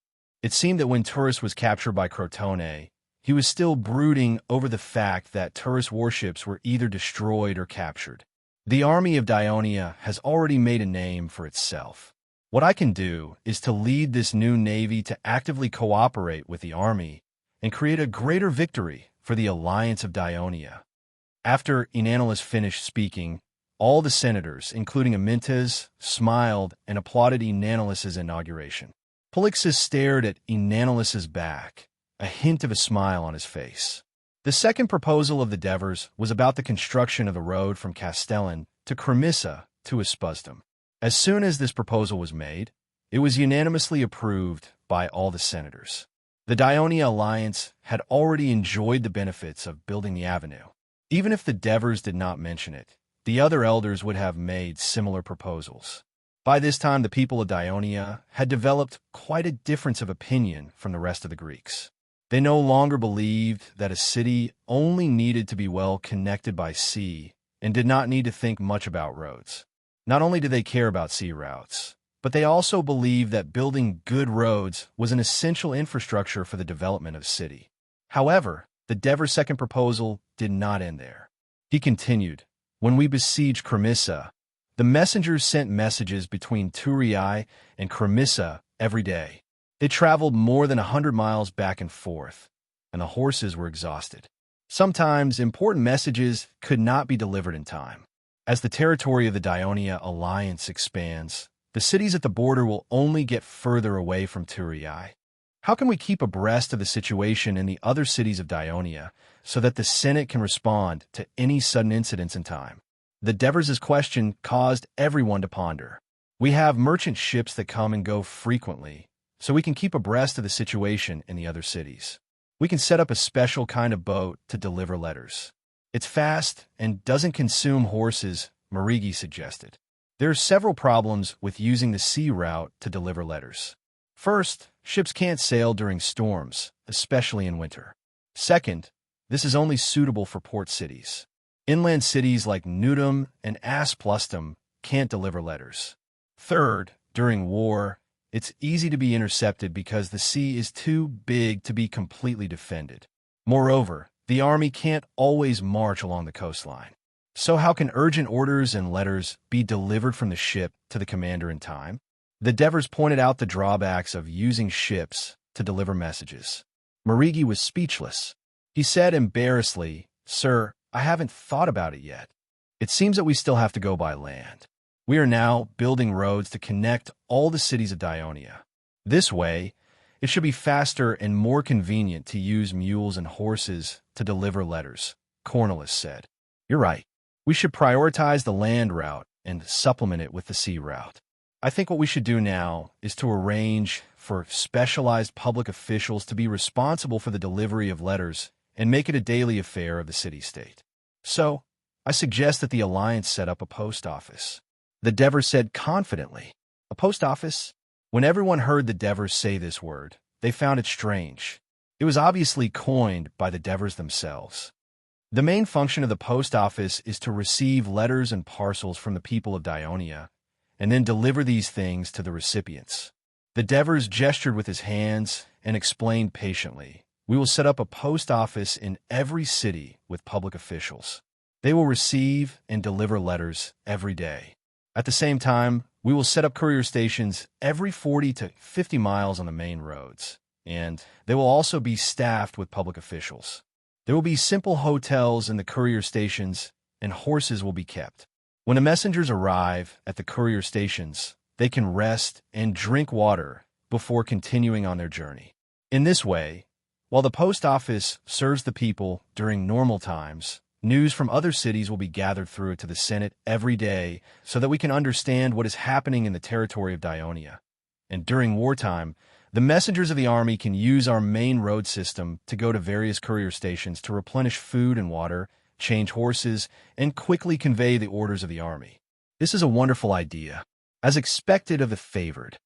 It seemed that when Turris was captured by Crotone, he was still brooding over the fact that Turris warships were either destroyed or captured. The army of Dionia has already made a name for itself. What I can do is to lead this new navy to actively cooperate with the army and create a greater victory for the alliance of Dionia. After Enanilus finished speaking, all the senators, including Amyntas, smiled and applauded Enanilus's inauguration. Polixus stared at Enanilus's back, a hint of a smile on his face. The second proposal of the Devers was about the construction of the road from Castellan to Cremissa to Espusdum. As soon as this proposal was made, it was unanimously approved by all the senators. The Dionia alliance had already enjoyed the benefits of building the avenue. Even if the Devers did not mention it, the other elders would have made similar proposals. By this time, the people of Dionia had developed quite a difference of opinion from the rest of the Greeks. They no longer believed that a city only needed to be well connected by sea and did not need to think much about roads. Not only did they care about sea routes, but they also believed that building good roads was an essential infrastructure for the development of a city. However, the Devers' second proposal did not end there. He continued, "When we besieged Cremissa, the messengers sent messages between Thurii and Cremissa every day. They traveled more than 100 miles back and forth, and the horses were exhausted. Sometimes important messages could not be delivered in time. As the territory of the Dionia alliance expands, the cities at the border will only get further away from Thurii. How can we keep abreast of the situation in the other cities of Dionia so that the Senate can respond to any sudden incidents in time?" The Devers' question caused everyone to ponder. "We have merchant ships that come and go frequently, so we can keep abreast of the situation in the other cities. We can set up a special kind of boat to deliver letters. It's fast and doesn't consume horses," Marigi suggested. "There are several problems with using the sea route to deliver letters. First, ships can't sail during storms, especially in winter. Second, this is only suitable for port cities. Inland cities like Nudum and Asplustum can't deliver letters. Third, during war, it's easy to be intercepted because the sea is too big to be completely defended. Moreover, the army can't always march along the coastline. So how can urgent orders and letters be delivered from the ship to the commander in time?" The Devers pointed out the drawbacks of using ships to deliver messages. Marigi was speechless. He said embarrassedly, "Sir, I haven't thought about it yet. It seems that we still have to go by land. We are now building roads to connect all the cities of Dionia. This way, it should be faster and more convenient to use mules and horses to deliver letters," Cornelis said. "You're right. We should prioritize the land route and supplement it with the sea route. I think what we should do now is to arrange for specialized public officials to be responsible for the delivery of letters and make it a daily affair of the city-state. So, I suggest that the alliance set up a post office." The Devers said confidently, "A post office?" When everyone heard the Devers say this word, they found it strange. It was obviously coined by the Devers themselves. The main function of the post office is to receive letters and parcels from the people of Dionia, and then deliver these things to the recipients. The Devers gestured with his hands and explained patiently, "We will set up a post office in every city with public officials. They will receive and deliver letters every day. At the same time, we will set up courier stations every 40 to 50 miles on the main roads, and they will also be staffed with public officials. There will be simple hotels in the courier stations, and horses will be kept. When the messengers arrive at the courier stations, they can rest and drink water before continuing on their journey. In this way, while the post office serves the people during normal times, news from other cities will be gathered through it to the Senate every day so that we can understand what is happening in the territory of Dionia. And during wartime, the messengers of the army can use our main road system to go to various courier stations to replenish food and water, change horses, and quickly convey the orders of the army. This is a wonderful idea, as expected of the favored."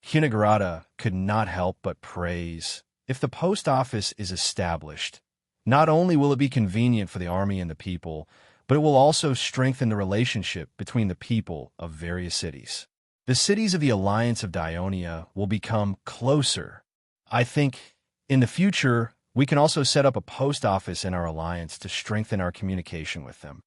Hunigarata could not help but praise. "If the post office is established, not only will it be convenient for the army and the people, but it will also strengthen the relationship between the people of various cities. The cities of the Alliance of Dionia will become closer. I think in the future, we can also set up a post office in our alliance to strengthen our communication with them."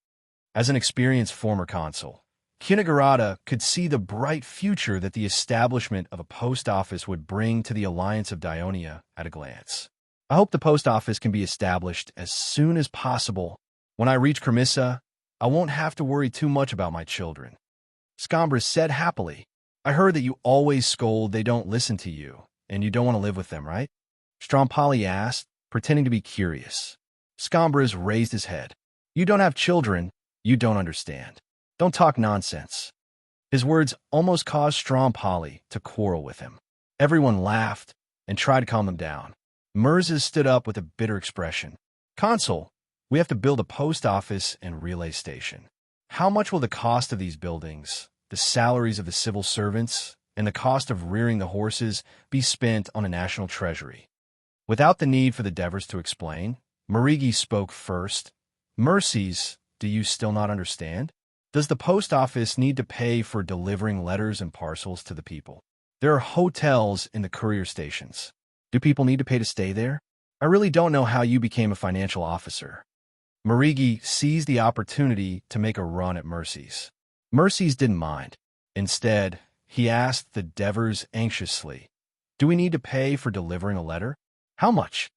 As an experienced former consul, Kunigarada could see the bright future that the establishment of a post office would bring to the Alliance of Dionia at a glance. I hope the post office can be established as soon as possible. When I reach Kermissa, I won't have to worry too much about my children. Scombris said happily. I heard that you always scold they don't listen to you, and you don't want to live with them, right? Strompoli asked, pretending to be curious. Scombris raised his head. You don't have children, you don't understand. Don't talk nonsense. His words almost caused Strompoli to quarrel with him. Everyone laughed and tried to calm them down. Mirzas stood up with a bitter expression. Consul, we have to build a post office and relay station. How much will the cost of these buildings, the salaries of the civil servants, and the cost of rearing the horses be spent on a national treasury? Without the need for the Devers to explain, Marigi spoke first. Mercies, do you still not understand? Does the post office need to pay for delivering letters and parcels to the people? There are hotels in the courier stations. Do people need to pay to stay there? I really don't know how you became a financial officer. Marigi seized the opportunity to make a run at Mercies. Mercies didn't mind. Instead, he asked the Devers anxiously, do we need to pay for delivering a letter? How much?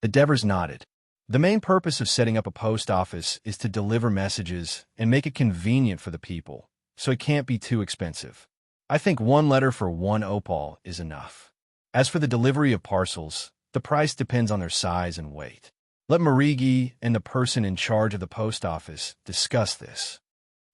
The Devers nodded. The main purpose of setting up a post office is to deliver messages and make it convenient for the people, so it can't be too expensive. I think 1 letter for 1 opal is enough. As for the delivery of parcels, the price depends on their size and weight. Let Marigi and the person in charge of the post office discuss this.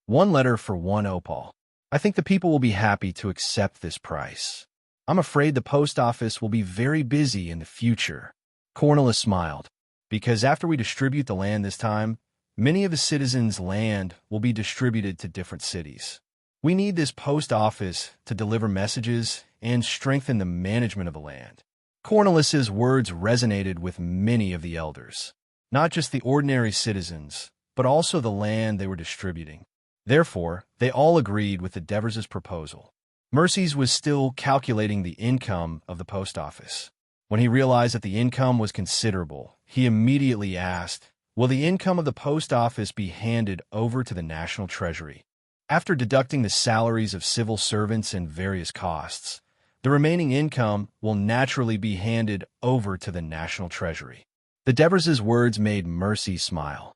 1 letter for 1 opal. I think the people will be happy to accept this price. I'm afraid the post office will be very busy in the future. Cornelis smiled. Because after we distribute the land this time, many of the citizens' land will be distributed to different cities. We need this post office to deliver messages and strengthen the management of the land. Cornelis's words resonated with many of the elders, not just the ordinary citizens, but also the land they were distributing. Therefore, they all agreed with the Devers' proposal. Mercies was still calculating the income of the post office. When he realized that the income was considerable, he immediately asked, will the income of the post office be handed over to the national treasury? After deducting the salaries of civil servants and various costs, the remaining income will naturally be handed over to the national treasury. The Devers' words made Mercy smile.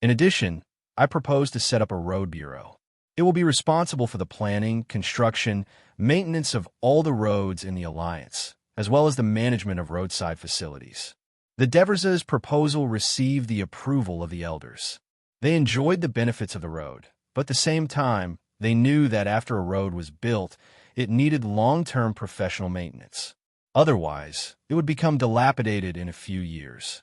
In addition, I propose to set up a road bureau. It will be responsible for the planning, construction, maintenance of all the roads in the Alliance, as well as the management of roadside facilities. The Devers' proposal received the approval of the elders. They enjoyed the benefits of the road, but at the same time, they knew that after a road was built, it needed long-term professional maintenance. Otherwise, it would become dilapidated in a few years.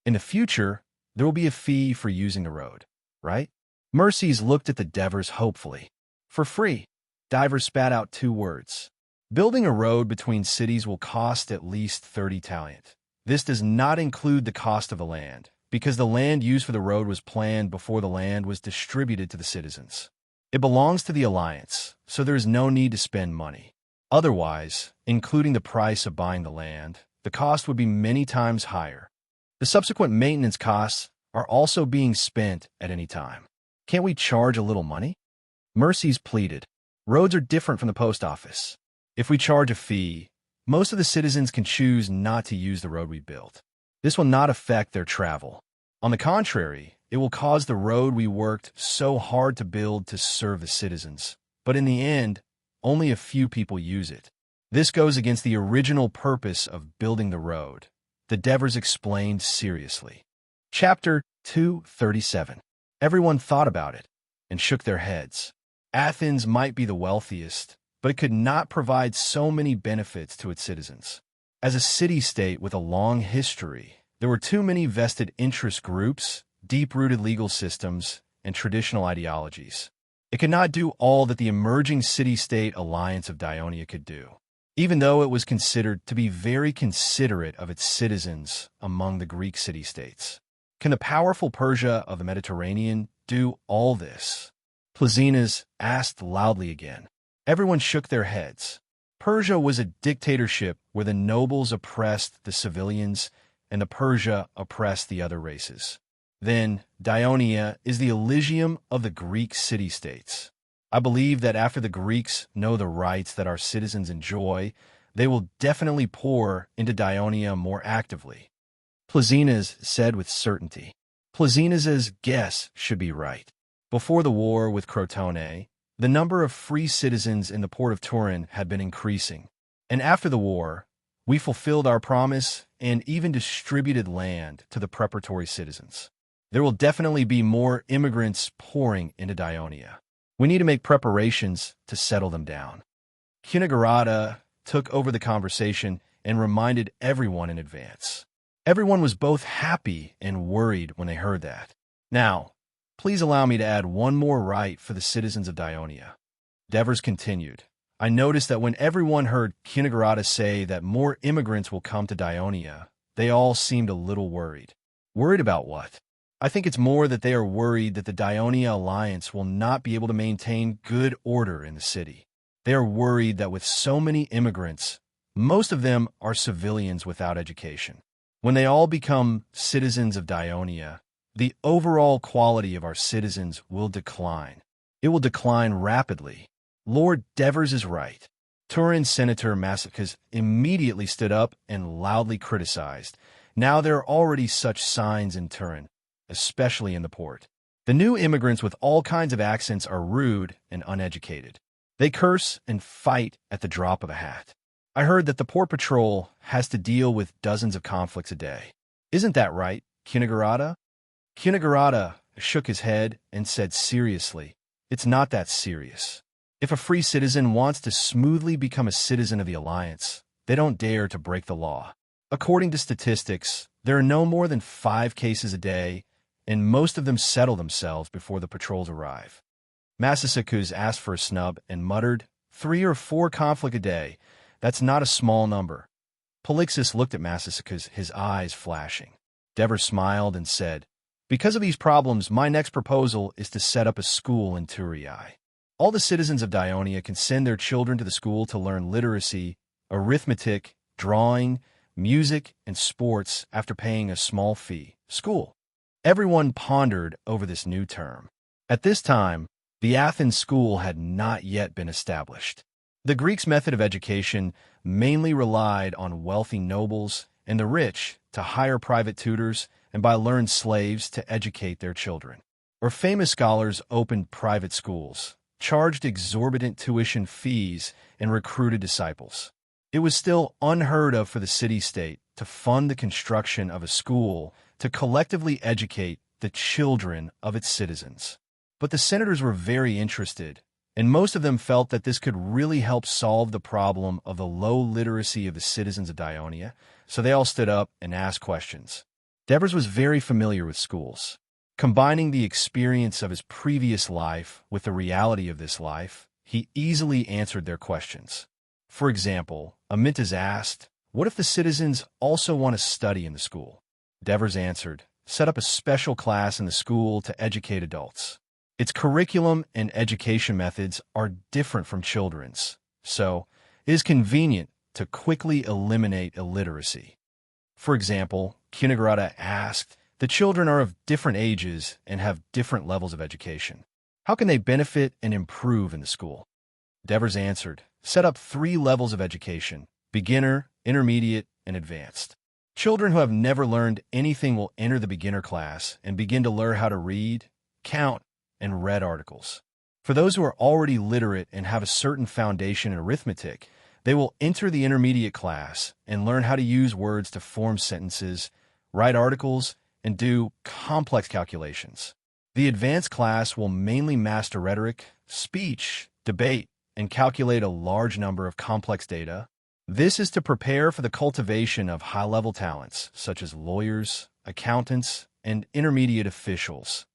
In the future, there will be a fee for using the road, right? Mercies looked at the Devers hopefully. For free. Divers spat out 2 words. Building a road between cities will cost at least 30 talent. This does not include the cost of the land, because the land used for the road was planned before the land was distributed to the citizens. It belongs to the Alliance, so there is no need to spend money. Otherwise, including the price of buying the land, the cost would be many times higher. The subsequent maintenance costs are also being spent at any time. Can't we charge a little money? Mercies pleaded. Roads are different from the post office. If we charge a fee, most of the citizens can choose not to use the road we built. This will not affect their travel. On the contrary, it will cause the road we worked so hard to build to serve the citizens. But in the end, only a few people use it. This goes against the original purpose of building the road, the Devers explained seriously. Chapter 237. Everyone thought about it and shook their heads. Athens might be the wealthiest, but it could not provide so many benefits to its citizens. As a city-state with a long history, there were too many vested interest groups, deep-rooted legal systems, and traditional ideologies. It could not do all that the emerging city-state alliance of Dionia could do, even though it was considered to be very considerate of its citizens among the Greek city-states. Can the powerful Persia of the Mediterranean do all this? Plazinas asked loudly again. Everyone shook their heads. Persia was a dictatorship where the nobles oppressed the civilians and the Persia oppressed the other races. then Dionia is the Elysium of the Greek city-states. I believe that after the Greeks know the rights that our citizens enjoy, they will definitely pour into Dionia more actively. Plesinas said with certainty. Plesinas's guess should be right. Before the war with Crotone, the number of free citizens in the port of Turin had been increasing. And after the war, we fulfilled our promise and even distributed land to the preparatory citizens. There will definitely be more immigrants pouring into Dionia. We need to make preparations to settle them down. Cunegurata took over the conversation and reminded everyone in advance. Everyone was both happy and worried when they heard that. Now, please allow me to add one more right for the citizens of Dionia. Devers continued. I noticed that when everyone heard Cunegurata say that more immigrants will come to Dionia, they all seemed a little worried. Worried about what? I think it's more that they are worried that the Dionia Alliance will not be able to maintain good order in the city. They are worried that with so many immigrants, most of them are civilians without education. When they all become citizens of Dionia, the overall quality of our citizens will decline. It will decline rapidly. Lord Devers is right. Turin Senator Massicus immediately stood up and loudly criticized. Now there are already such signs in Turin, especially in the port. The new immigrants with all kinds of accents are rude and uneducated. They curse and fight at the drop of a hat. I heard that the port patrol has to deal with dozens of conflicts a day. Isn't that right, Cunegurata? Cunegurata shook his head and said seriously, it's not that serious. If a free citizen wants to smoothly become a citizen of the Alliance, they don't dare to break the law. According to statistics, there are no more than 5 cases a day, and most of them settle themselves before the patrols arrive. Massicus asked for a snub and muttered, 3 or 4 conflict a day. That's not a small number. Polixus looked at Massicus, his eyes flashing. Devers smiled and said, because of these problems, my next proposal is to set up a school in Turii. All the citizens of Dionia can send their children to the school to learn literacy, arithmetic, drawing, music, and sports after paying a small fee. School. Everyone pondered over this new term. At this time, the Athens school had not yet been established. The Greeks' method of education mainly relied on wealthy nobles and the rich to hire private tutors and by learned slaves to educate their children. Or famous scholars opened private schools, charged exorbitant tuition fees, and recruited disciples. It was still unheard of for the city-state to fund the construction of a school to collectively educate the children of its citizens. But the senators were very interested, and most of them felt that this could really help solve the problem of the low literacy of the citizens of Dionia, so they all stood up and asked questions. Devers was very familiar with schools. Combining the experience of his previous life with the reality of this life, he easily answered their questions. For example, Amyntas asked, what if the citizens also want to study in the school? Devers answered, set up a special class in the school to educate adults. Its curriculum and education methods are different from children's, so it is convenient to quickly eliminate illiteracy. For example, Cunegurata asked, the children are of different ages and have different levels of education. How can they benefit and improve in the school? Devers answered, set up 3 levels of education, beginner, intermediate, and advanced. Children who have never learned anything will enter the beginner class and begin to learn how to read, count, and read articles. For those who are already literate and have a certain foundation in arithmetic, they will enter the intermediate class and learn how to use words to form sentences, write articles, and do complex calculations. The advanced class will mainly master rhetoric, speech, debate, and calculate a large number of complex data. This is to prepare for the cultivation of high-level talents, such as lawyers, accountants, and intermediate officials.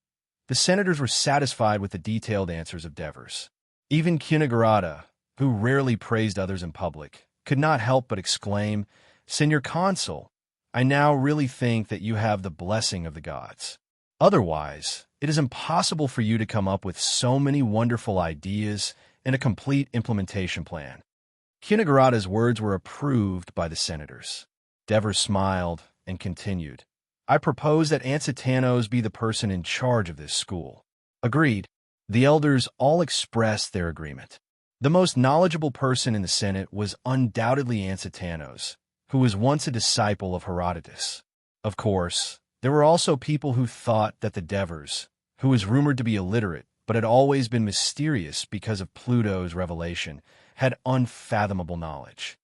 The senators were satisfied with the detailed answers of Devers. Even Cunegurata, who rarely praised others in public, could not help but exclaim, Senor Consul, I now really think that you have the blessing of the gods. Otherwise, it is impossible for you to come up with so many wonderful ideas and a complete implementation plan. Cunegurata's words were approved by the senators. Devers smiled and continued, I propose that Ansitanos be the person in charge of this school." Agreed. The elders all expressed their agreement. The most knowledgeable person in the Senate was undoubtedly Ansitanos, who was once a disciple of Herodotus. Of course, there were also people who thought that the Devers, who was rumored to be illiterate but had always been mysterious because of Pluto's revelation, had unfathomable knowledge.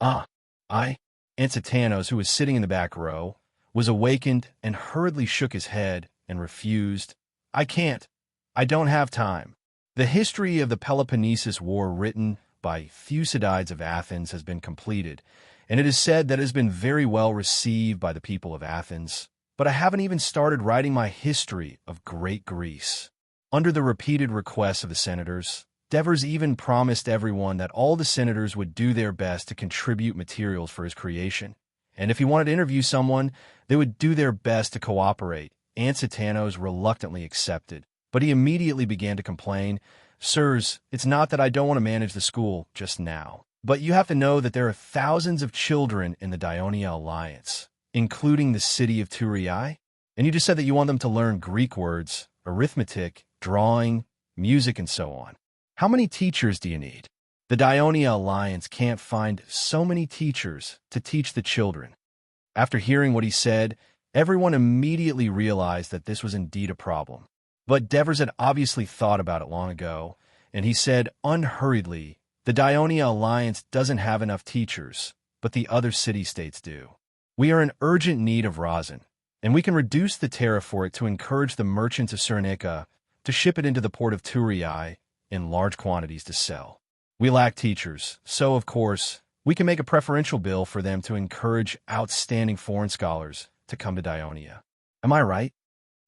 Ansitanos, who was sitting in the back row, was awakened and hurriedly shook his head and refused. "I can't. I don't have time." The history of the Peloponnesus War written by Thucydides of Athens has been completed, and it is said that it has been very well received by the people of Athens. But I haven't even started writing my history of Great Greece. Under the repeated requests of the senators, Devers even promised everyone that all the senators would do their best to contribute materials for his creation, and if he wanted to interview someone, they would do their best to cooperate. Ansitanos reluctantly accepted, but he immediately began to complain. "Sirs, it's not that I don't want to manage the school just now, but you have to know that there are thousands of children in the Dionia Alliance, including the city of Thurii, and you just said that you want them to learn Greek words, arithmetic, drawing, music, and so on. How many teachers do you need? The Dionia Alliance can't find so many teachers to teach the children." After hearing what he said, everyone immediately realized that this was indeed a problem. But Devers had obviously thought about it long ago, and he said unhurriedly, "The Dionia Alliance doesn't have enough teachers, but the other city-states do. We are in urgent need of rosin, and we can reduce the tariff for it to encourage the merchants of Cyrenaica to ship it into the port of Thurii in large quantities to sell. We lack teachers, so, of course, we can make a preferential bill for them to encourage outstanding foreign scholars to come to Dionia. Am I right?"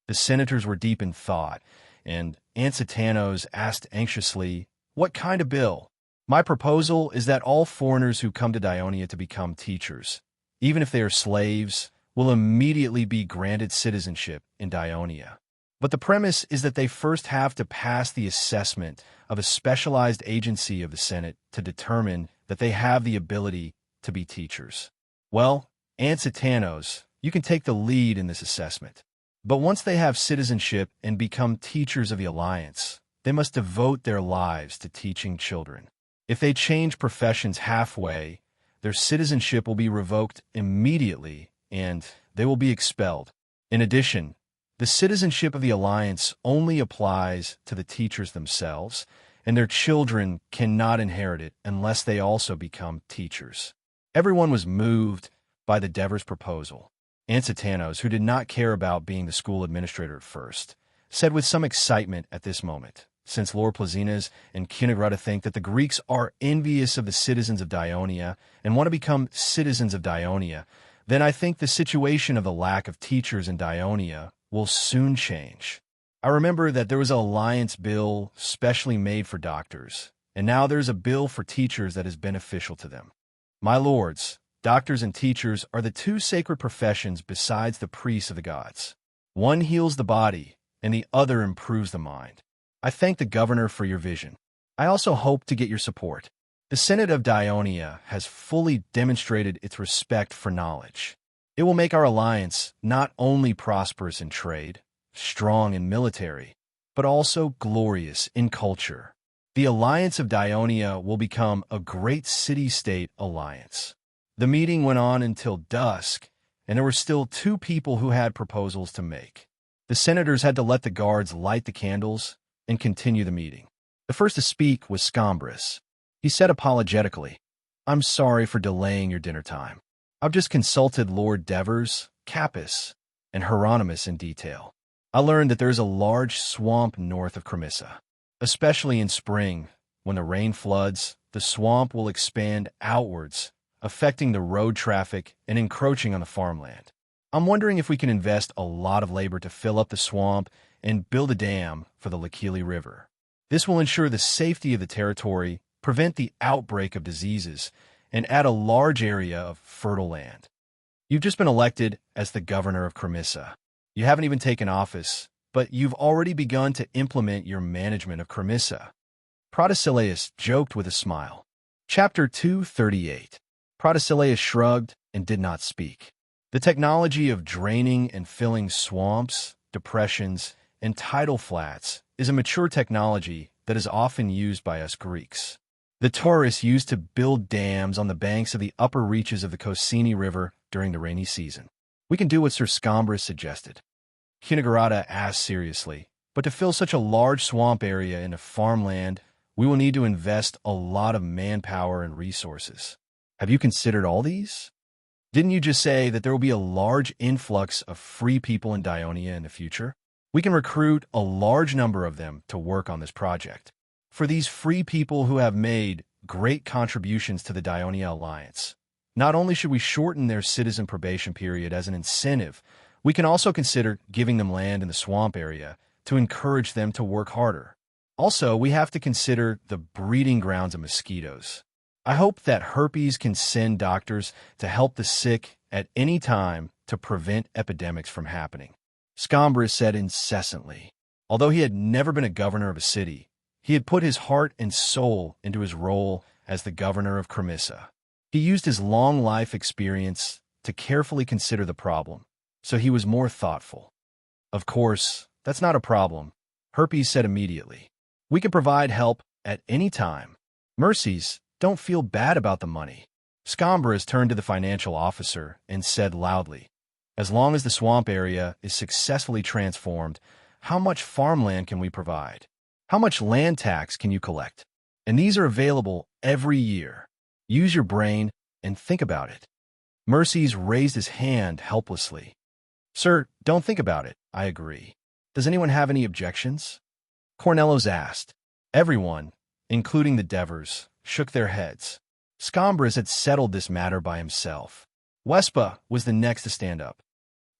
The senators were deep in thought, and Ansitanos asked anxiously, "What kind of bill?" "My proposal is that all foreigners who come to Dionia to become teachers, even if they are slaves, will immediately be granted citizenship in Dionia. But the premise is that they first have to pass the assessment of a specialized agency of the Senate to determine that they have the ability to be teachers." "Well, Ansitanos, you can take the lead in this assessment. But once they have citizenship and become teachers of the Alliance, they must devote their lives to teaching children. If they change professions halfway, their citizenship will be revoked immediately and they will be expelled. In addition, the citizenship of the Alliance only applies to the teachers themselves, and their children cannot inherit it unless they also become teachers." Everyone was moved by the Devers' proposal. Ansitanos, who did not care about being the school administrator at first, said with some excitement at this moment, "Since Lord Plasinas and Kinagrada think that the Greeks are envious of the citizens of Dionia and want to become citizens of Dionia, then I think the situation of the lack of teachers in Dionia will soon change. I remember that there was an alliance bill specially made for doctors, and now there's a bill for teachers that is beneficial to them. My lords, doctors and teachers are the two sacred professions besides the priests of the gods. One heals the body, and the other improves the mind. I thank the governor for your vision. I also hope to get your support. The Senate of Dionia has fully demonstrated its respect for knowledge. It will make our alliance not only prosperous in trade, strong in military, but also glorious in culture. The alliance of Dionia will become a great city-state alliance." The meeting went on until dusk, and there were still two people who had proposals to make. The senators had to let the guards light the candles and continue the meeting. The first to speak was Scambrus. He said apologetically, "I'm sorry for delaying your dinner time. I've just consulted Lord Devers, Capys, and Hieronymus in detail. I learned that there is a large swamp north of Cremissa. Especially in spring, when the rain floods, the swamp will expand outwards, affecting the road traffic and encroaching on the farmland. I'm wondering if we can invest a lot of labor to fill up the swamp and build a dam for the Lakili River. This will ensure the safety of the territory, prevent the outbreak of diseases, and add a large area of fertile land. You've just been elected as the governor of Cremissa. You haven't even taken office, but you've already begun to implement your management of Cremissa." Protesilaus joked with a smile. Chapter 238. Protesilaus shrugged and did not speak. The technology of draining and filling swamps, depressions, and tidal flats is a mature technology that is often used by us Greeks. The tourists used to build dams on the banks of the upper reaches of the Cosini River during the rainy season. We can do what Sir Scombros suggested. Cunigarata asked seriously, but to fill such a large swamp area into farmland, we will need to invest a lot of manpower and resources. Have you considered all these? Didn't you just say that there will be a large influx of free people in Dionia in the future? We can recruit a large number of them to work on this project. For these free people who have made great contributions to the Dionia Alliance, not only should we shorten their citizen probation period as an incentive, we can also consider giving them land in the swamp area to encourage them to work harder. Also, we have to consider the breeding grounds of mosquitoes. I hope that Herpes can send doctors to help the sick at any time to prevent epidemics from happening. Scombros said incessantly. Although he had never been a governor of a city, he had put his heart and soul into his role as the governor of Cremissa. He used his long life experience to carefully consider the problem, so he was more thoughtful. Of course, that's not a problem, Herpes said immediately. We can provide help at any time. Mercies, don't feel bad about the money. Scombros turned to the financial officer and said loudly, as long as the swamp area is successfully transformed, how much farmland can we provide? How much land tax can you collect? And these are available every year. Use your brain and think about it. Mercies raised his hand helplessly. Sir, don't think about it, I agree. Does anyone have any objections? Cornellos asked. Everyone, including the Devers, shook their heads. Scombros had settled this matter by himself. Wespa was the next to stand up.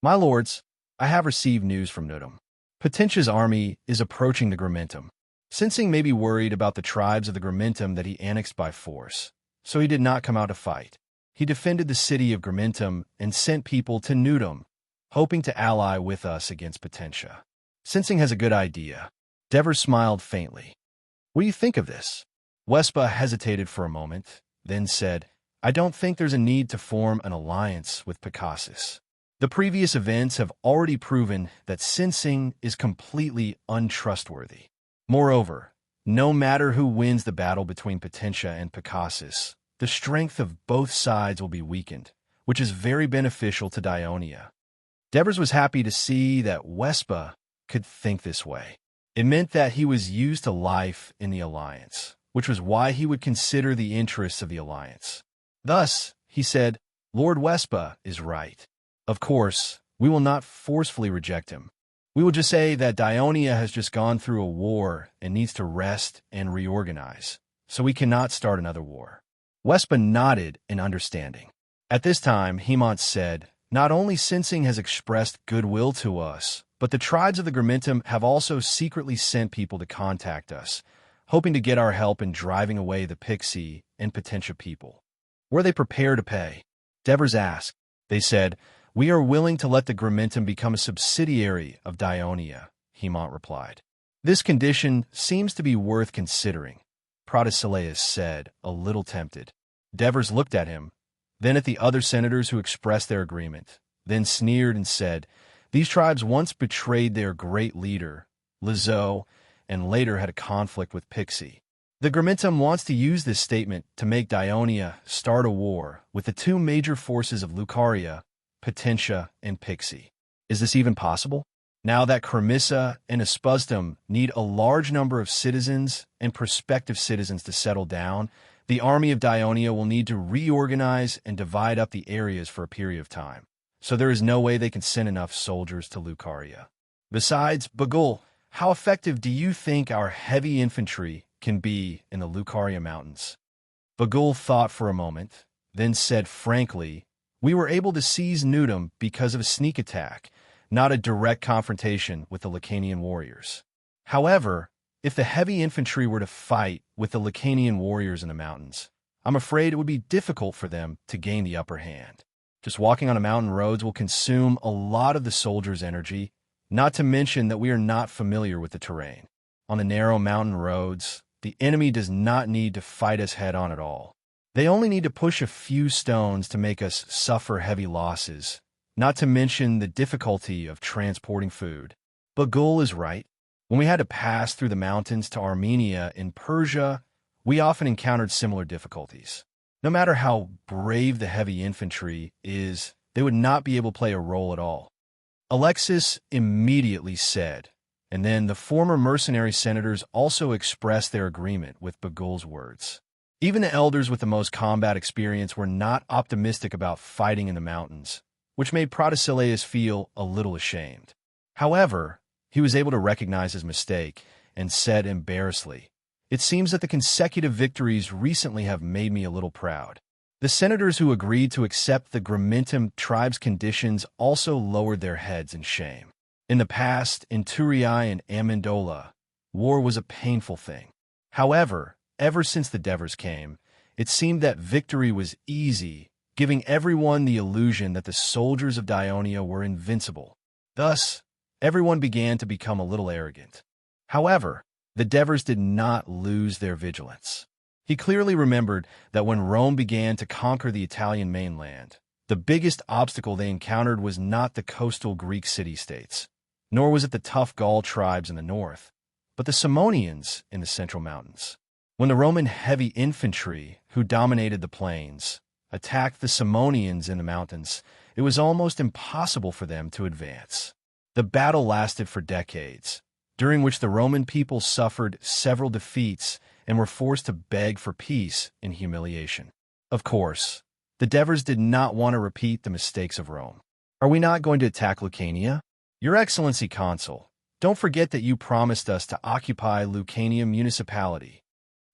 My lords, I have received news from Nudum. Potentia's army is approaching the Gramentum. Sensing may be worried about the tribes of the Gramentum that he annexed by force, so he did not come out to fight. He defended the city of Gramentum and sent people to Nudum, hoping to ally with us against Potentia. Sensing has a good idea. Devers smiled faintly. What do you think of this? Wespa hesitated for a moment, then said, I don't think there's a need to form an alliance with Picassus. The previous events have already proven that Sensing is completely untrustworthy. Moreover, no matter who wins the battle between Potentia and Picassus, the strength of both sides will be weakened, which is very beneficial to Dionia. Devers was happy to see that Wespa could think this way. It meant that he was used to life in the alliance, which was why he would consider the interests of the alliance. Thus, he said, Lord Wespa is right. Of course, we will not forcefully reject him. We will just say that Dionia has just gone through a war and needs to rest and reorganize, so we cannot start another war. Wespa nodded in understanding. At this time, Hemont said, not only Sensing has expressed goodwill to us, but the tribes of the Gramentum have also secretly sent people to contact us, hoping to get our help in driving away the Pixie and Potentia people. Were they prepared to pay? Devers asked. They said, we are willing to let the Gramentum become a subsidiary of Dionia, Hemont replied. This condition seems to be worth considering, Protesilaus said, a little tempted. Devers looked at him, then at the other senators who expressed their agreement, then sneered and said, these tribes once betrayed their great leader, Lizzo, and later had a conflict with Pixie. The Gramentum wants to use this statement to make Dionia start a war with the two major forces of Lucaria, Potentia, and Pixie. Is this even possible? Now that Cremissa and Espustum need a large number of citizens and prospective citizens to settle down, the army of Dionia will need to reorganize and divide up the areas for a period of time. So there is no way they can send enough soldiers to Lucaria. Besides, Bagul, how effective do you think our heavy infantry can be in the Lucaria Mountains? Bagul thought for a moment, then said frankly, we were able to seize Nudum because of a sneak attack, not a direct confrontation with the Lacanian warriors. However, if the heavy infantry were to fight with the Lacanian warriors in the mountains, I'm afraid it would be difficult for them to gain the upper hand. Just walking on a mountain roads will consume a lot of the soldiers' energy, not to mention that we are not familiar with the terrain. On the narrow mountain roads, the enemy does not need to fight us head-on at all. They only need to push a few stones to make us suffer heavy losses, not to mention the difficulty of transporting food. Bagul is right. When we had to pass through the mountains to Armenia in Persia, we often encountered similar difficulties. No matter how brave the heavy infantry is, they would not be able to play a role at all. Alexis immediately said, and then the former mercenary senators also expressed their agreement with Bagul's words. Even the elders with the most combat experience were not optimistic about fighting in the mountains, which made Protesilaus feel a little ashamed. However, he was able to recognize his mistake and said embarrassedly, "It seems that the consecutive victories recently have made me a little proud." The senators who agreed to accept the Gramentum tribe's conditions also lowered their heads in shame. In the past, in Turiai and Amendola, war was a painful thing. However, ever since the Devers came, it seemed that victory was easy, giving everyone the illusion that the soldiers of Dionia were invincible. Thus, everyone began to become a little arrogant. However, the Devers did not lose their vigilance. He clearly remembered that when Rome began to conquer the Italian mainland, the biggest obstacle they encountered was not the coastal Greek city-states, nor was it the tough Gaul tribes in the north, but the Simonians in the central mountains. When the Roman heavy infantry, who dominated the plains, attacked the Simonians in the mountains, it was almost impossible for them to advance. The battle lasted for decades, during which the Roman people suffered several defeats and were forced to beg for peace in humiliation. Of course, the Devers did not want to repeat the mistakes of Rome. "Are we not going to attack Lucania? Your Excellency Consul, don't forget that you promised us to occupy Lucania municipality."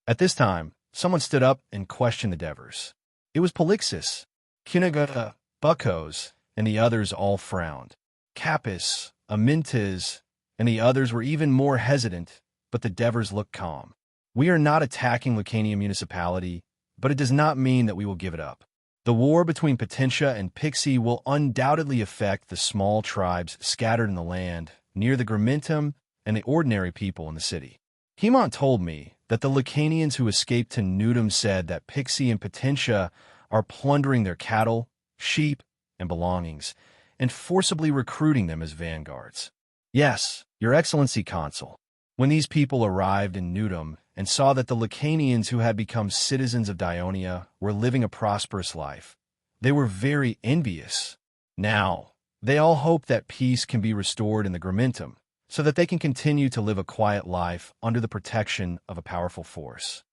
At this time, someone stood up and questioned the Devers. It was Polixus. Cunigunda, Bucos, and the others all frowned. Capys, Amintes, and the others were even more hesitant, but the Devers looked calm. "We are not attacking Lucania municipality, but it does not mean that we will give it up. The war between Potentia and Pixie will undoubtedly affect the small tribes scattered in the land near the Gramentum and the ordinary people in the city." Hemont told me that the Lucanians who escaped to Nudum said that Pixie and Potentia are plundering their cattle, sheep, and belongings, and forcibly recruiting them as vanguards. "Yes, Your Excellency Consul. When these people arrived in Nudum and saw that the Lucanians who had become citizens of Dionia were living a prosperous life, they were very envious. Now, they all hope that peace can be restored in the Gramentum, so that they can continue to live a quiet life under the protection of a powerful force."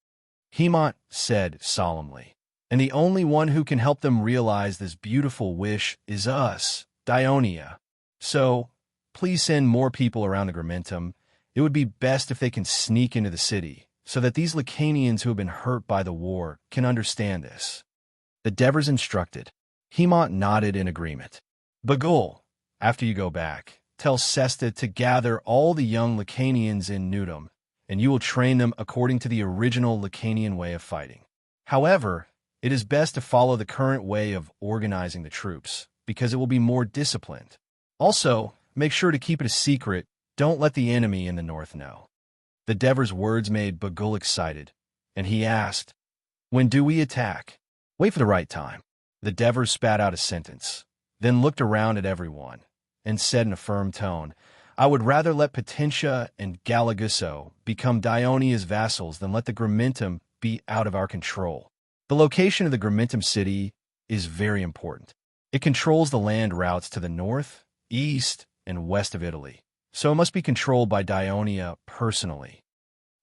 Hemont said solemnly, "And the only one who can help them realize this beautiful wish is us, Dionia. So, please send more people around the Gramentum. It would be best if they can sneak into the city, so that these Lucanians who have been hurt by the war can understand this." The Devers instructed. Hemont nodded in agreement. "Bagul, after you go back, tell Sesta to gather all the young Lucanians in Nudum, and you will train them according to the original Lucanian way of fighting. However, it is best to follow the current way of organizing the troops, because it will be more disciplined. Also, make sure to keep it a secret. Don't let the enemy in the north know." The Devers' words made Bagul excited, and he asked, "When do we attack?" "Wait for the right time." The Devers spat out a sentence, then looked around at everyone, and said in a firm tone, "I would rather let Potentia and Galagusso become Dionia's vassals than let the Gramentum be out of our control. The location of the Gramentum city is very important. It controls the land routes to the north, east, and west of Italy, so it must be controlled by Dionia personally."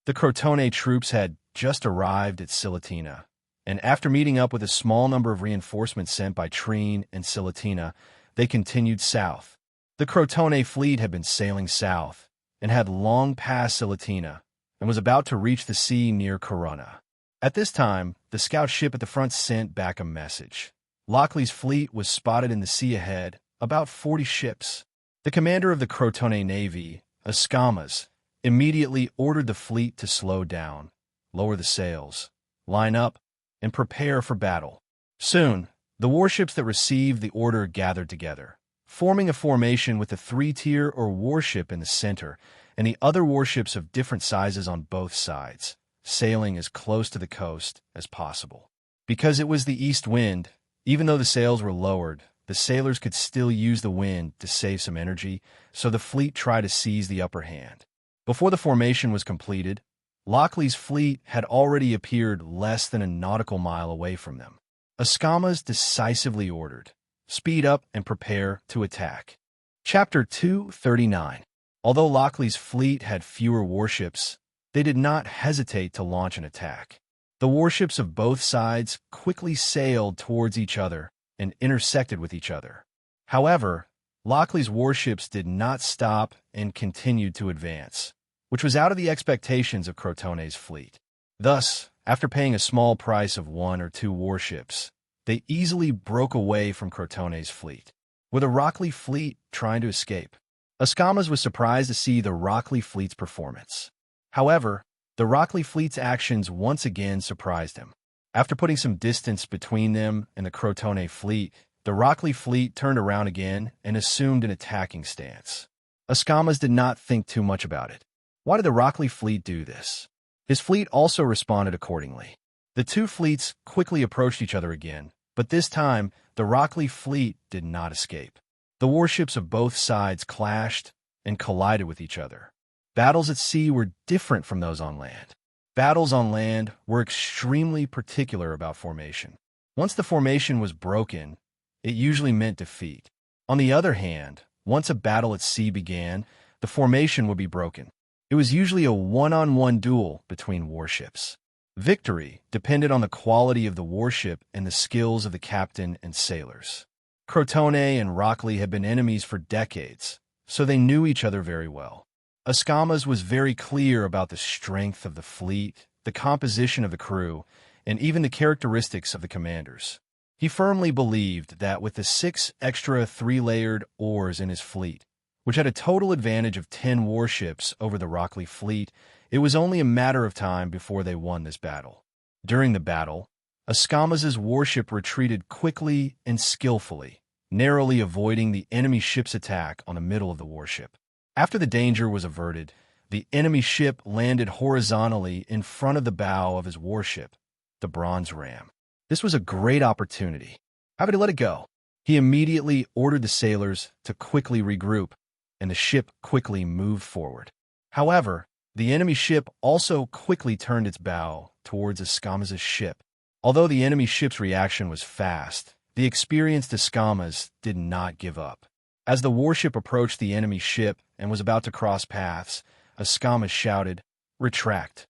The Crotone troops had just arrived at Silatina, and after meeting up with a small number of reinforcements sent by Trine and Silatina, they continued south. The Crotone fleet had been sailing south and had long passed Silatina and was about to reach the sea near Corunna. At this time, the scout ship at the front sent back a message. Lochley's fleet was spotted in the sea ahead, about 40 ships. The commander of the Crotone navy, Escamas, immediately ordered the fleet to slow down, lower the sails, line up, and prepare for battle. Soon, the warships that received the order gathered together, forming a formation with a three-tier or warship in the center and the other warships of different sizes on both sides, sailing as close to the coast as possible. Because it was the east wind, even though the sails were lowered, the sailors could still use the wind to save some energy, so the fleet tried to seize the upper hand. Before the formation was completed, Locklei's fleet had already appeared less than a nautical mile away from them. Escamas decisively ordered, "Speed up and prepare to attack." Chapter 239. Although Locklei's fleet had fewer warships, they did not hesitate to launch an attack. The warships of both sides quickly sailed towards each other and intersected with each other. However, Locklei's warships did not stop and continued to advance, which was out of the expectations of Crotone's fleet. Thus, after paying a small price of 1 or 2 warships, they easily broke away from Crotone's fleet, with a Rockley fleet trying to escape. Escamas was surprised to see the Rockley fleet's performance. However, the Rockley fleet's actions once again surprised him. After putting some distance between them and the Crotone fleet, the Rockley fleet turned around again and assumed an attacking stance. Escamas did not think too much about it. Why did the Rockley fleet do this? His fleet also responded accordingly. The two fleets quickly approached each other again, but this time, the Rockley fleet did not escape. The warships of both sides clashed and collided with each other. Battles at sea were different from those on land. Battles on land were extremely particular about formation. Once the formation was broken, it usually meant defeat. On the other hand, once a battle at sea began, the formation would be broken. It was usually a one-on-one duel between warships. Victory depended on the quality of the warship and the skills of the captain and sailors. Crotone and Rockley had been enemies for decades, so they knew each other very well. Escamas was very clear about the strength of the fleet, the composition of the crew, and even the characteristics of the commanders. He firmly believed that with the 6 extra 3-layered oars in his fleet, which had a total advantage of 10 warships over the Rockley fleet, it was only a matter of time before they won this battle. During the battle, Escamas' warship retreated quickly and skillfully, narrowly avoiding the enemy ship's attack on the middle of the warship. After the danger was averted, the enemy ship landed horizontally in front of the bow of his warship, the bronze ram. This was a great opportunity. How could he let it go? He immediately ordered the sailors to quickly regroup, and the ship quickly moved forward. However, the enemy ship also quickly turned its bow towards Escamas' ship. Although the enemy ship's reaction was fast, the experienced Escamas did not give up. As the warship approached the enemy ship and was about to cross paths, Escamas shouted, "Retract."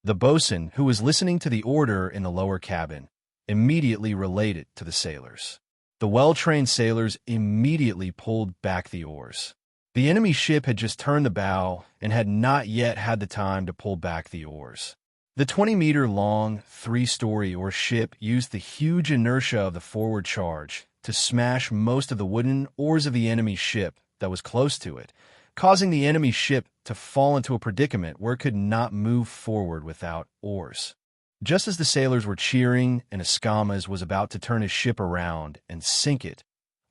The boatswain, who was listening to the order in the lower cabin, immediately relayed it to the sailors. The well-trained sailors immediately pulled back the oars. The enemy ship had just turned the bow and had not yet had the time to pull back the oars. The 20-meter-long, 3-story oar ship used the huge inertia of the forward charge to smash most of the wooden oars of the enemy ship that was close to it, causing the enemy ship to fall into a predicament where it could not move forward without oars. Just as the sailors were cheering and Escamas was about to turn his ship around and sink it,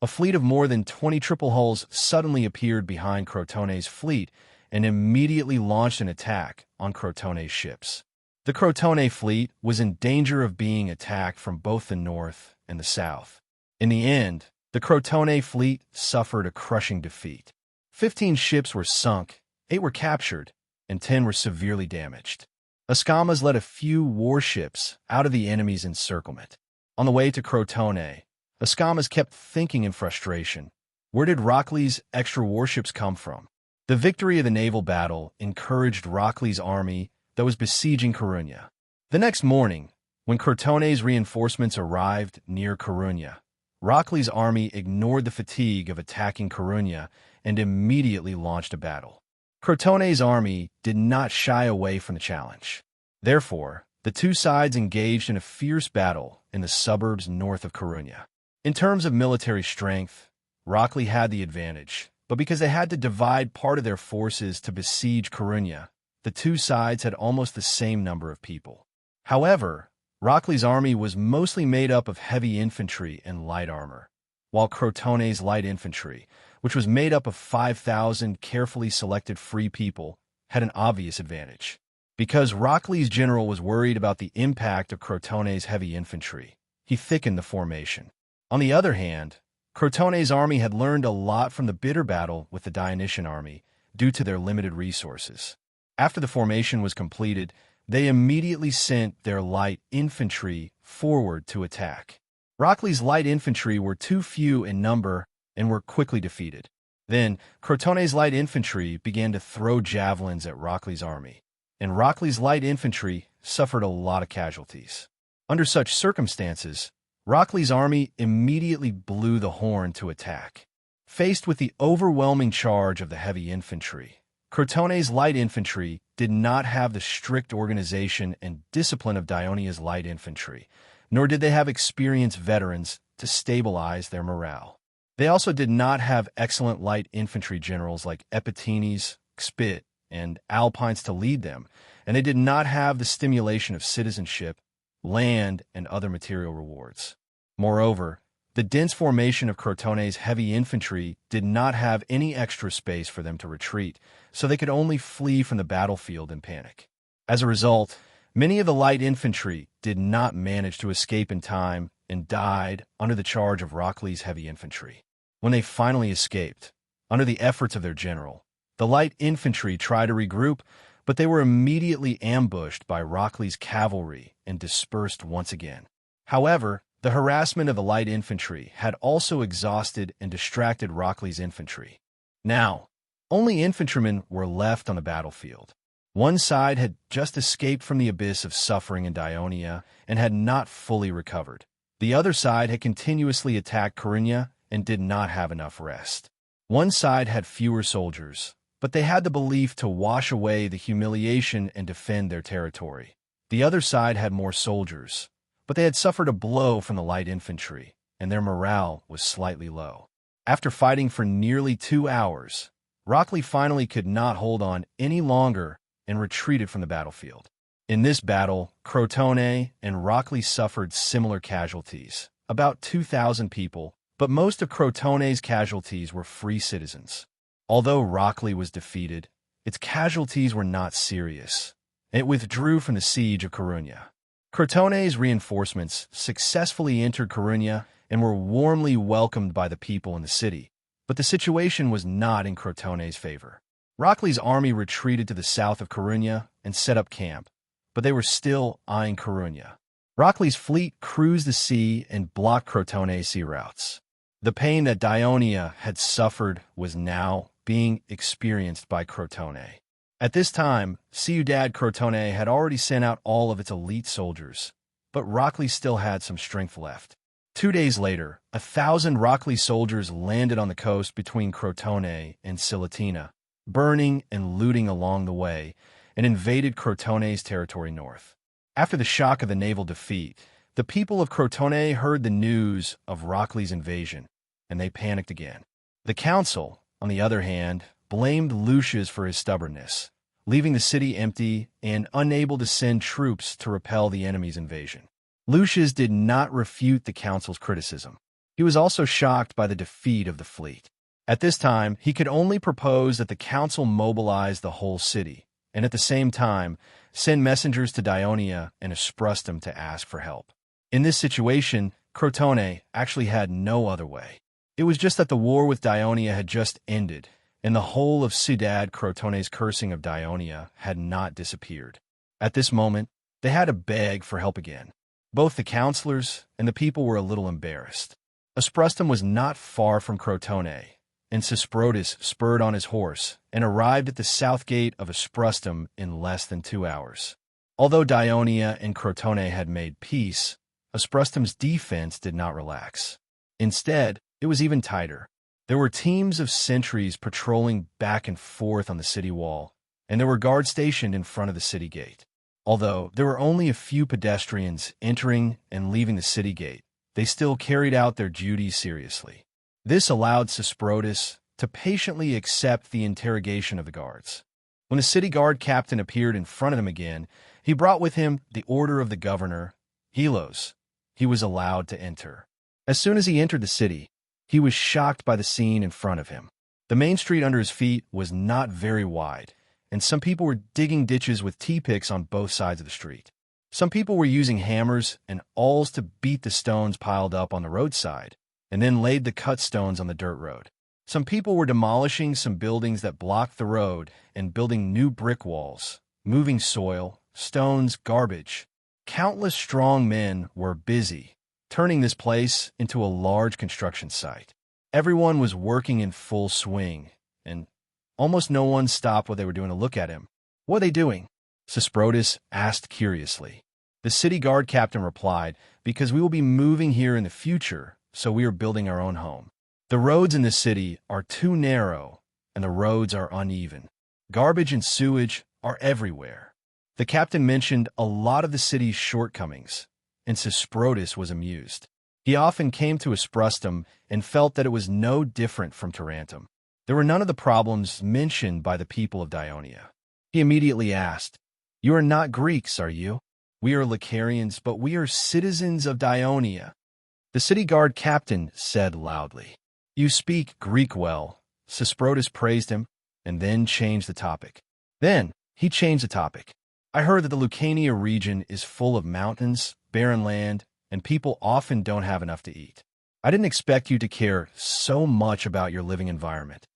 a fleet of more than 20 triple hulls suddenly appeared behind Crotone's fleet and immediately launched an attack on Crotone's ships. The Crotone fleet was in danger of being attacked from both the north and the south. In the end, the Crotone fleet suffered a crushing defeat. 15 ships were sunk, 8 were captured, and 10 were severely damaged. Escamas led a few warships out of the enemy's encirclement. On the way to Crotone, Escamas kept thinking in frustration, where did Rockley's extra warships come from? The victory of the naval battle encouraged Rockley's army that was besieging Corunna. The next morning, when Crotone's reinforcements arrived near Corunna, Rockley's army ignored the fatigue of attacking Corunna and immediately launched a battle. Crotone's army did not shy away from the challenge. Therefore, the two sides engaged in a fierce battle in the suburbs north of Corunna. In terms of military strength, Rockley had the advantage, but because they had to divide part of their forces to besiege Corunna, the two sides had almost the same number of people. However, Rockley's army was mostly made up of heavy infantry and light armor, while Crotone's light infantry, which was made up of 5,000 carefully selected free people, had an obvious advantage. Because Rockley's general was worried about the impact of Crotone's heavy infantry, he thickened the formation. On the other hand, Crotone's army had learned a lot from the bitter battle with the Dionysian army due to their limited resources. After the formation was completed, they immediately sent their light infantry forward to attack. Rockley's light infantry were too few in number and were quickly defeated. Then, Crotone's light infantry began to throw javelins at Rockley's army, and Rockley's light infantry suffered a lot of casualties. Under such circumstances, Rockley's army immediately blew the horn to attack. Faced with the overwhelming charge of the heavy infantry, Crotone's light infantry did not have the strict organization and discipline of Dionia's light infantry, nor did they have experienced veterans to stabilize their morale. They also did not have excellent light infantry generals like Epitenes, Xpit, and Alpines to lead them, and they did not have the stimulation of citizenship, land, and other material rewards. Moreover, the dense formation of Crotone's heavy infantry did not have any extra space for them to retreat, so they could only flee from the battlefield in panic. As a result, many of the light infantry did not manage to escape in time and died under the charge of Rockley's heavy infantry. When they finally escaped, under the efforts of their general, the light infantry tried to regroup, but they were immediately ambushed by Rockley's cavalry and dispersed once again. However, the harassment of the light infantry had also exhausted and distracted Rockley's infantry. Now, only infantrymen were left on the battlefield. One side had just escaped from the abyss of suffering in Dionia and had not fully recovered. The other side had continuously attacked Corinna and did not have enough rest. One side had fewer soldiers, but they had the belief to wash away the humiliation and defend their territory. The other side had more soldiers, but they had suffered a blow from the light infantry, and their morale was slightly low. After fighting for nearly 2 hours, Rockley finally could not hold on any longer and retreated from the battlefield. In this battle, Crotone and Rockley suffered similar casualties, about 2,000 people, but most of Crotone's casualties were free citizens. Although Rockley was defeated, its casualties were not serious, and it withdrew from the siege of Coruña. Crotone's reinforcements successfully entered Coruña and were warmly welcomed by the people in the city, but the situation was not in Crotone's favor. Rockley's army retreated to the south of Coruña and set up camp, but they were still eyeing Coruña. Rockley's fleet cruised the sea and blocked Crotone's sea routes. The pain that Dionia had suffered was now being experienced by Crotone. At this time, Ciudad Crotone had already sent out all of its elite soldiers, but Rockley still had some strength left. 2 days later, 1,000 Rockley soldiers landed on the coast between Crotone and Silatina, burning and looting along the way, and invaded Crotone's territory north. After the shock of the naval defeat, the people of Crotone heard the news of Rockley's invasion, and they panicked again. The council, on the other hand, blamed Lucius for his stubbornness, leaving the city empty and unable to send troops to repel the enemy's invasion. Lucius did not refute the council's criticism. He was also shocked by the defeat of the fleet. At this time, he could only propose that the council mobilize the whole city, and at the same time, send messengers to Dionia and Asprustum to ask for help. In this situation, Crotone actually had no other way. It was just that the war with Dionia had just ended, and the whole of Ciudad Crotone's cursing of Dionia had not disappeared. At this moment, they had to beg for help again. Both the counselors and the people were a little embarrassed. Asprustum was not far from Crotone, and Sesprotus spurred on his horse and arrived at the south gate of Asprustum in less than 2 hours. Although Dionia and Crotone had made peace, Asprustum's defense did not relax. Instead, it was even tighter. There were teams of sentries patrolling back and forth on the city wall, and there were guards stationed in front of the city gate. Although there were only a few pedestrians entering and leaving the city gate, they still carried out their duties seriously. This allowed Sesprotus to patiently accept the interrogation of the guards. When the city guard captain appeared in front of him again, he brought with him the order of the governor, Helos. He was allowed to enter. As soon as he entered the city, he was shocked by the scene in front of him. The main street under his feet was not very wide, and some people were digging ditches with T-picks on both sides of the street. Some people were using hammers and awls to beat the stones piled up on the roadside, and then laid the cut stones on the dirt road. Some people were demolishing some buildings that blocked the road and building new brick walls, moving soil, stones, garbage. Countless strong men were busy, turning this place into a large construction site. Everyone was working in full swing, and almost no one stopped what they were doing to look at him. "What are they doing?" Sesprotus asked curiously. The city guard captain replied, "Because we will be moving here in the future, so we are building our own home. The roads in this city are too narrow, and the roads are uneven. Garbage and sewage are everywhere." The captain mentioned a lot of the city's shortcomings, and Sesprotus was amused. He often came to Asprustum and felt that it was no different from Tarentum. There were none of the problems mentioned by the people of Dionia. He immediately asked, "You are not Greeks, are you?" "We are Licarians, but we are citizens of Dionia," the city guard captain said loudly. "You speak Greek well." Sesprotus praised him, and then changed the topic. "I heard that the Lucania region is full of mountains, barren land, and people often don't have enough to eat. I didn't expect you to care so much about your living environment."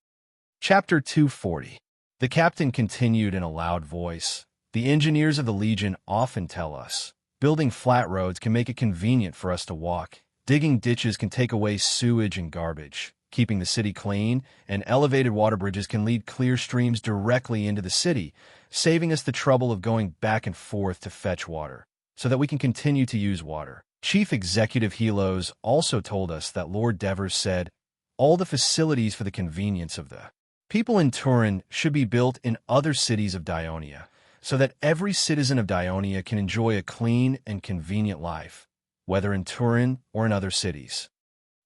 Chapter 240. The captain continued in a loud voice, "The engineers of the Legion often tell us, building flat roads can make it convenient for us to walk. Digging ditches can take away sewage and garbage, keeping the city clean, and elevated water bridges can lead clear streams directly into the city, saving us the trouble of going back and forth to fetch water, so that we can continue to use water." Chief Executive Helos also told us that Lord Devers said, "All the facilities for the convenience of the people in Turin should be built in other cities of Dionia, so that every citizen of Dionia can enjoy a clean and convenient life, whether in Turin or in other cities."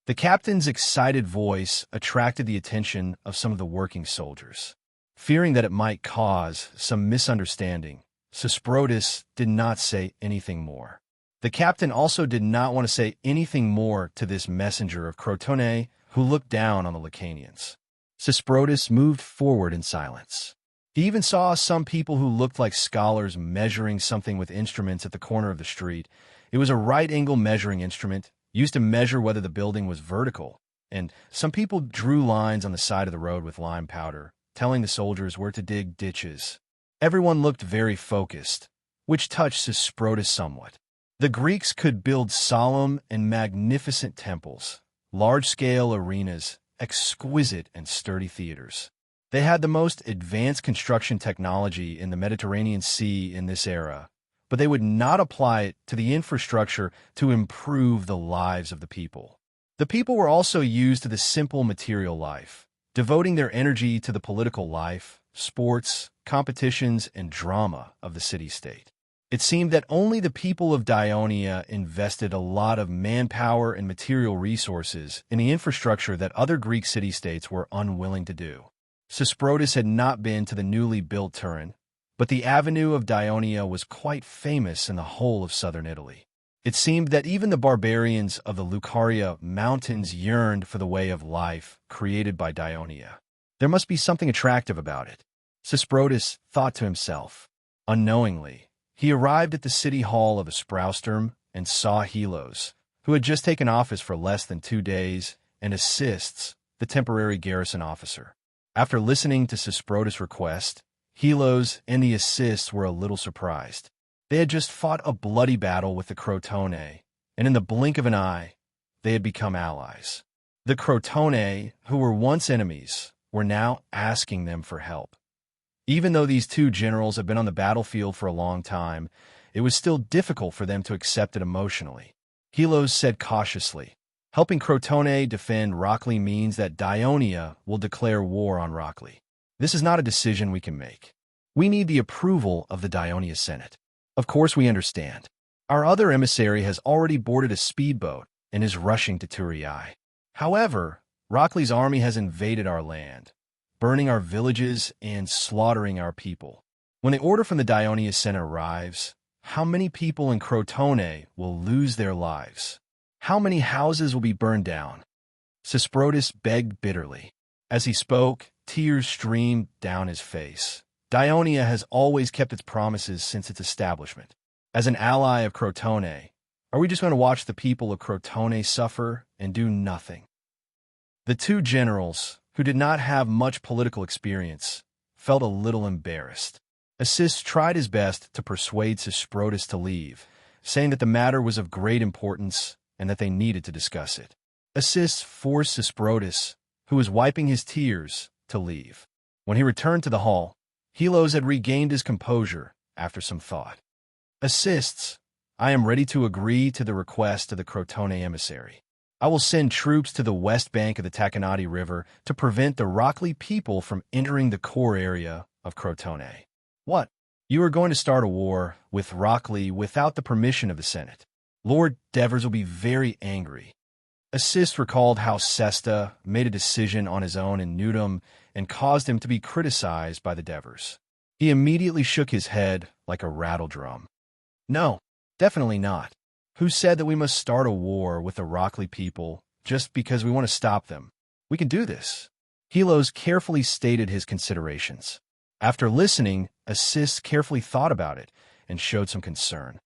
The captain's excited voice attracted the attention of some of the working soldiers. Fearing that it might cause some misunderstanding, Sesprotus did not say anything more. The captain also did not want to say anything more to this messenger of Crotone, who looked down on the Lucanians. Sesprotus moved forward in silence. He even saw some people who looked like scholars measuring something with instruments at the corner of the street. It was a right-angle measuring instrument, used to measure whether the building was vertical, and some people drew lines on the side of the road with lime powder, telling the soldiers where to dig ditches. Everyone looked very focused, which touched Sesprotus somewhat. The Greeks could build solemn and magnificent temples, large-scale arenas, exquisite and sturdy theaters. They had the most advanced construction technology in the Mediterranean Sea in this era, but they would not apply it to the infrastructure to improve the lives of the people. The people were also used to the simple material life, devoting their energy to the political life, sports, competitions, and drama of the city-state. It seemed that only the people of Dionia invested a lot of manpower and material resources in the infrastructure that other Greek city-states were unwilling to do. Sesprotus had not been to the newly built Turin, but the avenue of Dionia was quite famous in the whole of southern Italy. It seemed that even the barbarians of the Lucaria mountains yearned for the way of life created by Dionia. There must be something attractive about it, Sesprotus thought to himself. Unknowingly, he arrived at the city hall of Asprustum and saw Helos, who had just taken office for less than 2 days, and assists, the temporary garrison officer. After listening to Sesprotus' request, Helos and the assists were a little surprised. They had just fought a bloody battle with the Crotone, and in the blink of an eye, they had become allies. The Crotone, who were once enemies, were now asking them for help. Even though these two generals had been on the battlefield for a long time, it was still difficult for them to accept it emotionally. Helos said cautiously, "Helping Crotone defend Rockley means that Dionia will declare war on Rockley. This is not a decision we can make. We need the approval of the Dionia Senate. Of course we understand. Our other emissary has already boarded a speedboat and is rushing to Turii. However, Rockley's army has invaded our land, burning our villages and slaughtering our people. When the order from the Dionia Senate arrives, how many people in Crotone will lose their lives? How many houses will be burned down?" Sesprotus begged bitterly. As he spoke, tears streamed down his face. Dionia has always kept its promises since its establishment. As an ally of Crotone, are we just going to watch the people of Crotone suffer and do nothing. The two generals, who did not have much political experience, felt a little embarrassed. Assis tried his best to persuade Sesprotus to leave, saying that the matter was of great importance and that they needed to discuss it. Assis forced Sesprotus, who was wiping his tears, to leave. When he returned to the hall, Helos had regained his composure after some thought. Assis, I am ready to agree to the request of the Crotone emissary. I will send troops to the west bank of the Taconati River to prevent the Rockley people from entering the core area of Crotone. What? You are going to start a war with Rockley without the permission of the Senate. Lord Devers will be very angry. Assis recalled how Sesta made a decision on his own in Newdom and caused him to be criticized by the Devers. He immediately shook his head like a rattledrum. No, definitely not. Who said that we must start a war with the Rockley people just because we want to stop them? We can do this. Helos carefully stated his considerations. After listening, Assis carefully thought about it and showed some concern.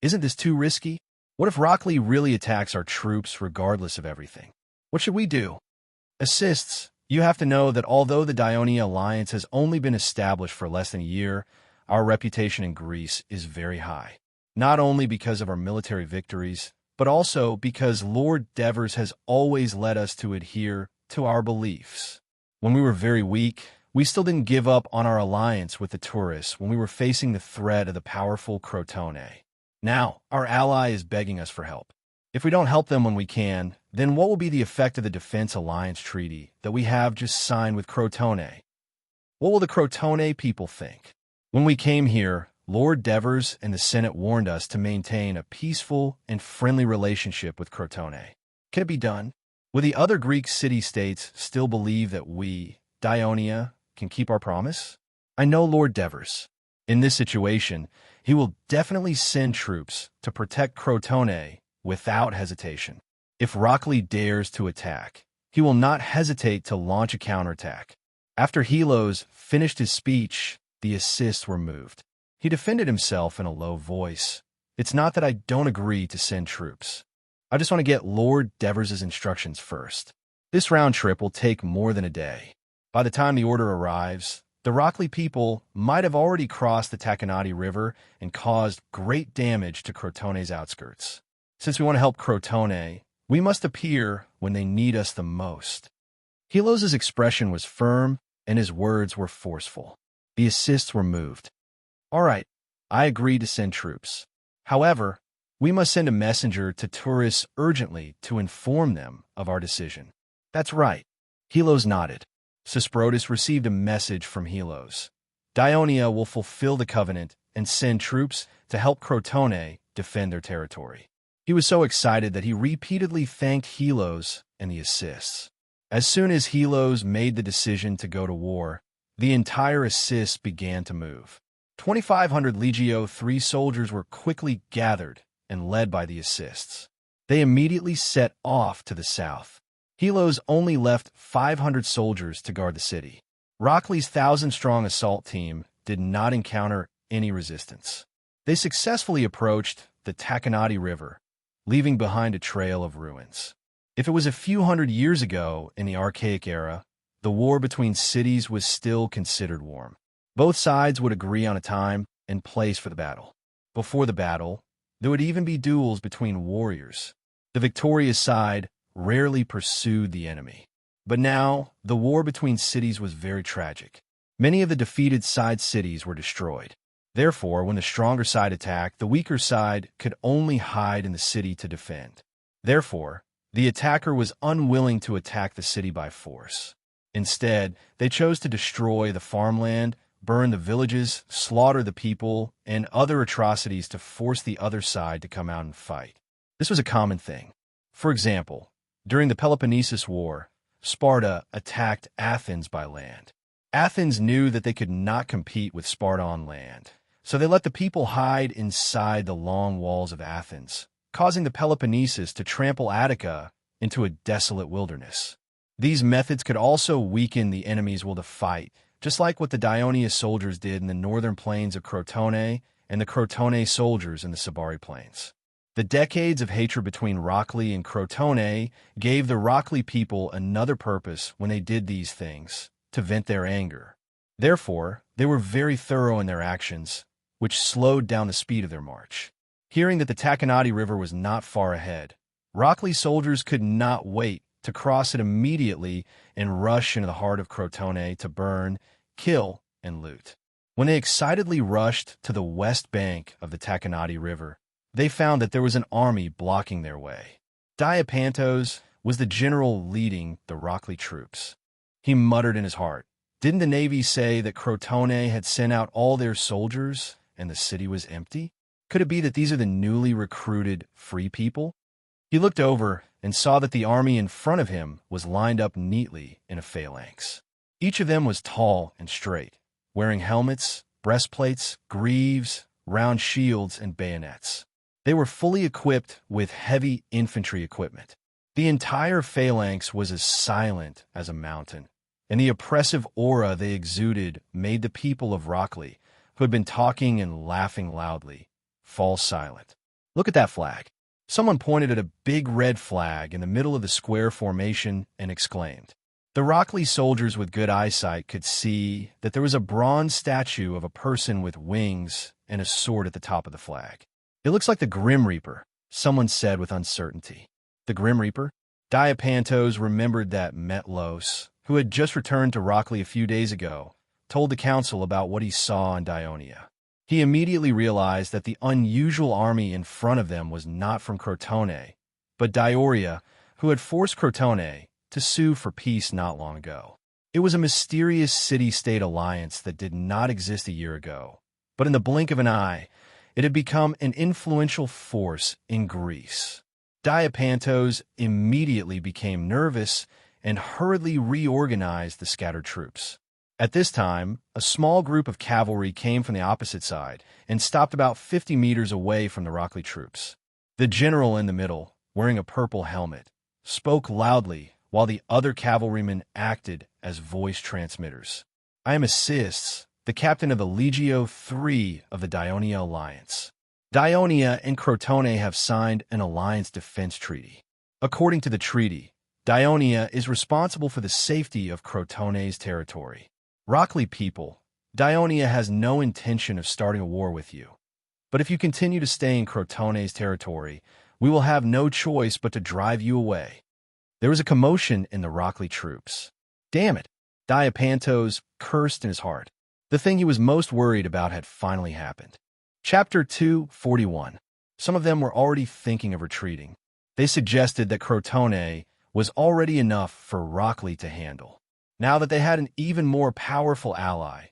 Isn't this too risky? What if Rockley really attacks our troops regardless of everything? What should we do? Assis, you have to know that although the Dionia alliance has only been established for less than a year, our reputation in Greece is very high. Not only because of our military victories, but also because Lord Devers has always led us to adhere to our beliefs. When we were very weak, we still didn't give up on our alliance with the tourists when we were facing the threat of the powerful Crotone. Now, our ally is begging us for help. If we don't help them when we can, then what will be the effect of the Defense Alliance Treaty that we have just signed with Crotone? What will the Crotone people think? When we came here, Lord Devers and the Senate warned us to maintain a peaceful and friendly relationship with Crotone. Can it be done? Will the other Greek city-states still believe that we, Dionia, can keep our promise? I know Lord Devers. In this situation, he will definitely send troops to protect Crotone without hesitation. If Rockley dares to attack, he will not hesitate to launch a counterattack. After Helos finished his speech, the Assists were moved. He defended himself in a low voice. It's not that I don't agree to send troops. I just want to get Lord Devers' instructions first. This round trip will take more than a day. By the time the order arrives, the Rockley people might have already crossed the Taconati River and caused great damage to Crotone's outskirts. Since we want to help Crotone, we must appear when they need us the most. Helos' expression was firm and his words were forceful. The Assists were moved. All right, I agree to send troops. However, we must send a messenger to tourists urgently to inform them of our decision. That's right. Helos nodded. Sesprotus received a message from Helos. Dionia will fulfill the covenant and send troops to help Crotone defend their territory. He was so excited that he repeatedly thanked Helos and the Assists. As soon as Helos made the decision to go to war, the entire Assists began to move. 2,500 Legio III soldiers were quickly gathered and led by the Assists. They immediately set off to the south. Helos only left 500 soldiers to guard the city. Rockley's 1,000-strong assault team did not encounter any resistance. They successfully approached the Taconati River, leaving behind a trail of ruins. If it was a few hundred years ago in the Archaic era, the war between cities was still considered warm. Both sides would agree on a time and place for the battle. Before the battle, there would even be duels between warriors. The victorious side rarely pursued the enemy. But now, the war between cities was very tragic. Many of the defeated side cities were destroyed. Therefore, when the stronger side attacked, the weaker side could only hide in the city to defend. Therefore, the attacker was unwilling to attack the city by force. Instead, they chose to destroy the farmland, burn the villages, slaughter the people, and other atrocities to force the other side to come out and fight. This was a common thing. For example, during the Peloponnesus War, Sparta attacked Athens by land. Athens knew that they could not compete with Sparta on land, so they let the people hide inside the long walls of Athens, causing the Peloponnesus to trample Attica into a desolate wilderness. These methods could also weaken the enemy's will to fight, just like what the Dionia soldiers did in the northern plains of Crotone and the Crotone soldiers in the Sabari plains. The decades of hatred between Rockley and Crotone gave the Rockley people another purpose when they did these things, to vent their anger. Therefore, they were very thorough in their actions, which slowed down the speed of their march. Hearing that the Takanati River was not far ahead, Rockley soldiers could not wait to cross it immediately and rush into the heart of Crotone to burn, kill, and loot. When they excitedly rushed to the west bank of the Takanati River, they found that there was an army blocking their way. Diapantos was the general leading the Rockley troops. He muttered in his heart, "Didn't the Navy say that Crotone had sent out all their soldiers and the city was empty? Could it be that these are the newly recruited free people?" He looked over and saw that the army in front of him was lined up neatly in a phalanx. Each of them was tall and straight, wearing helmets, breastplates, greaves, round shields, and bayonets. They were fully equipped with heavy infantry equipment. The entire phalanx was as silent as a mountain, and the oppressive aura they exuded made the people of Rockley, who had been talking and laughing loudly, fall silent. "Look at that flag." Someone pointed at a big red flag in the middle of the square formation and exclaimed. The Rockley soldiers with good eyesight could see that there was a bronze statue of a person with wings and a sword at the top of the flag. "It looks like the Grim Reaper," someone said with uncertainty. The Grim Reaper? Diapantos remembered that Metlos, who had just returned to Rockley a few days ago, told the council about what he saw in Dionia. He immediately realized that the unusual army in front of them was not from Crotone, but Dioria, who had forced Crotone to sue for peace not long ago. It was a mysterious city-state alliance that did not exist a year ago, but in the blink of an eye, it had become an influential force in Greece. Diapantos immediately became nervous and hurriedly reorganized the scattered troops. At this time, a small group of cavalry came from the opposite side and stopped about 50 meters away from the Rockley troops. The general in the middle, wearing a purple helmet, spoke loudly while the other cavalrymen acted as voice transmitters. "I am Assists, the captain of the Legio III of the Dionia Alliance. Dionia and Crotone have signed an alliance defense treaty. According to the treaty, Dionia is responsible for the safety of Crotone's territory. Rockley people, Dionia has no intention of starting a war with you. But if you continue to stay in Crotone's territory, we will have no choice but to drive you away." There was a commotion in the Rockley troops. Damn it! Diapantos cursed in his heart. The thing he was most worried about had finally happened. Chapter 241. Some of them were already thinking of retreating. They suggested that Crotone was already enough for Rockley to handle. Now that they had an even more powerful ally,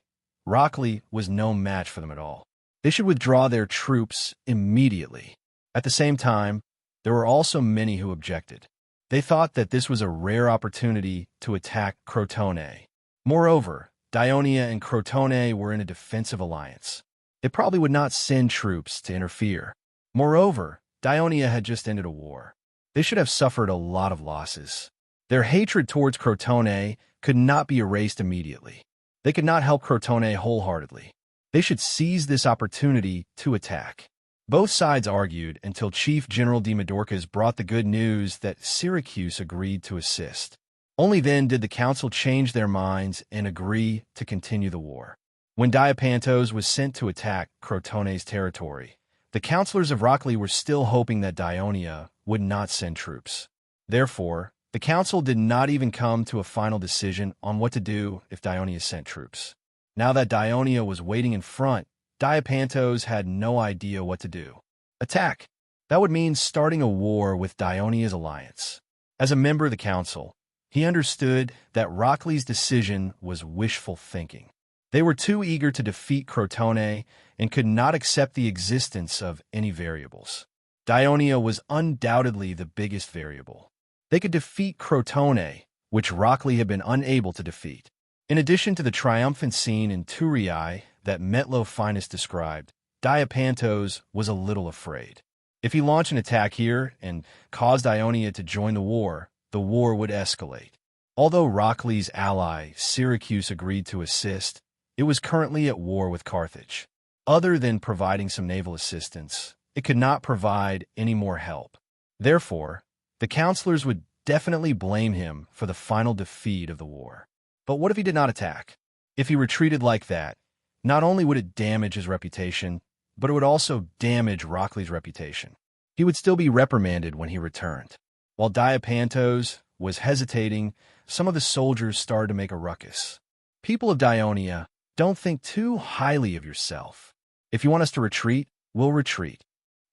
Rockley was no match for them at all. They should withdraw their troops immediately. At the same time, there were also many who objected. They thought that this was a rare opportunity to attack Crotone. Moreover, Dionia and Crotone were in a defensive alliance. They probably would not send troops to interfere. Moreover, Dionia had just ended a war. They should have suffered a lot of losses. Their hatred towards Crotone could not be erased immediately. They could not help Crotone wholeheartedly. They should seize this opportunity to attack. Both sides argued until Chief General Demodorus brought the good news that Syracuse agreed to assist. Only then did the council change their minds and agree to continue the war. When Diapantos was sent to attack Crotone's territory, the councilors of Rockley were still hoping that Dionia would not send troops. Therefore, the council did not even come to a final decision on what to do if Dionia sent troops. Now that Dionia was waiting in front, Diapantos had no idea what to do. Attack! That would mean starting a war with Dionia's alliance. As a member of the council, he understood that Rockley's decision was wishful thinking. They were too eager to defeat Crotone and could not accept the existence of any variables. Dionia was undoubtedly the biggest variable. They could defeat Crotone, which Rockley had been unable to defeat. In addition to the triumphant scene in Turiae that Metlo Finest described, Diapantos was a little afraid. If he launched an attack here and caused Dionia to join the war would escalate. Although Rockley's ally, Syracuse, agreed to assist, it was currently at war with Carthage. Other than providing some naval assistance, it could not provide any more help. Therefore, the counselors would definitely blame him for the final defeat of the war. But what if he did not attack? If he retreated like that, not only would it damage his reputation, but it would also damage Rockley's reputation. He would still be reprimanded when he returned. While Diapantos was hesitating, some of the soldiers started to make a ruckus. People of Dionia, don't think too highly of yourself. If you want us to retreat, we'll retreat.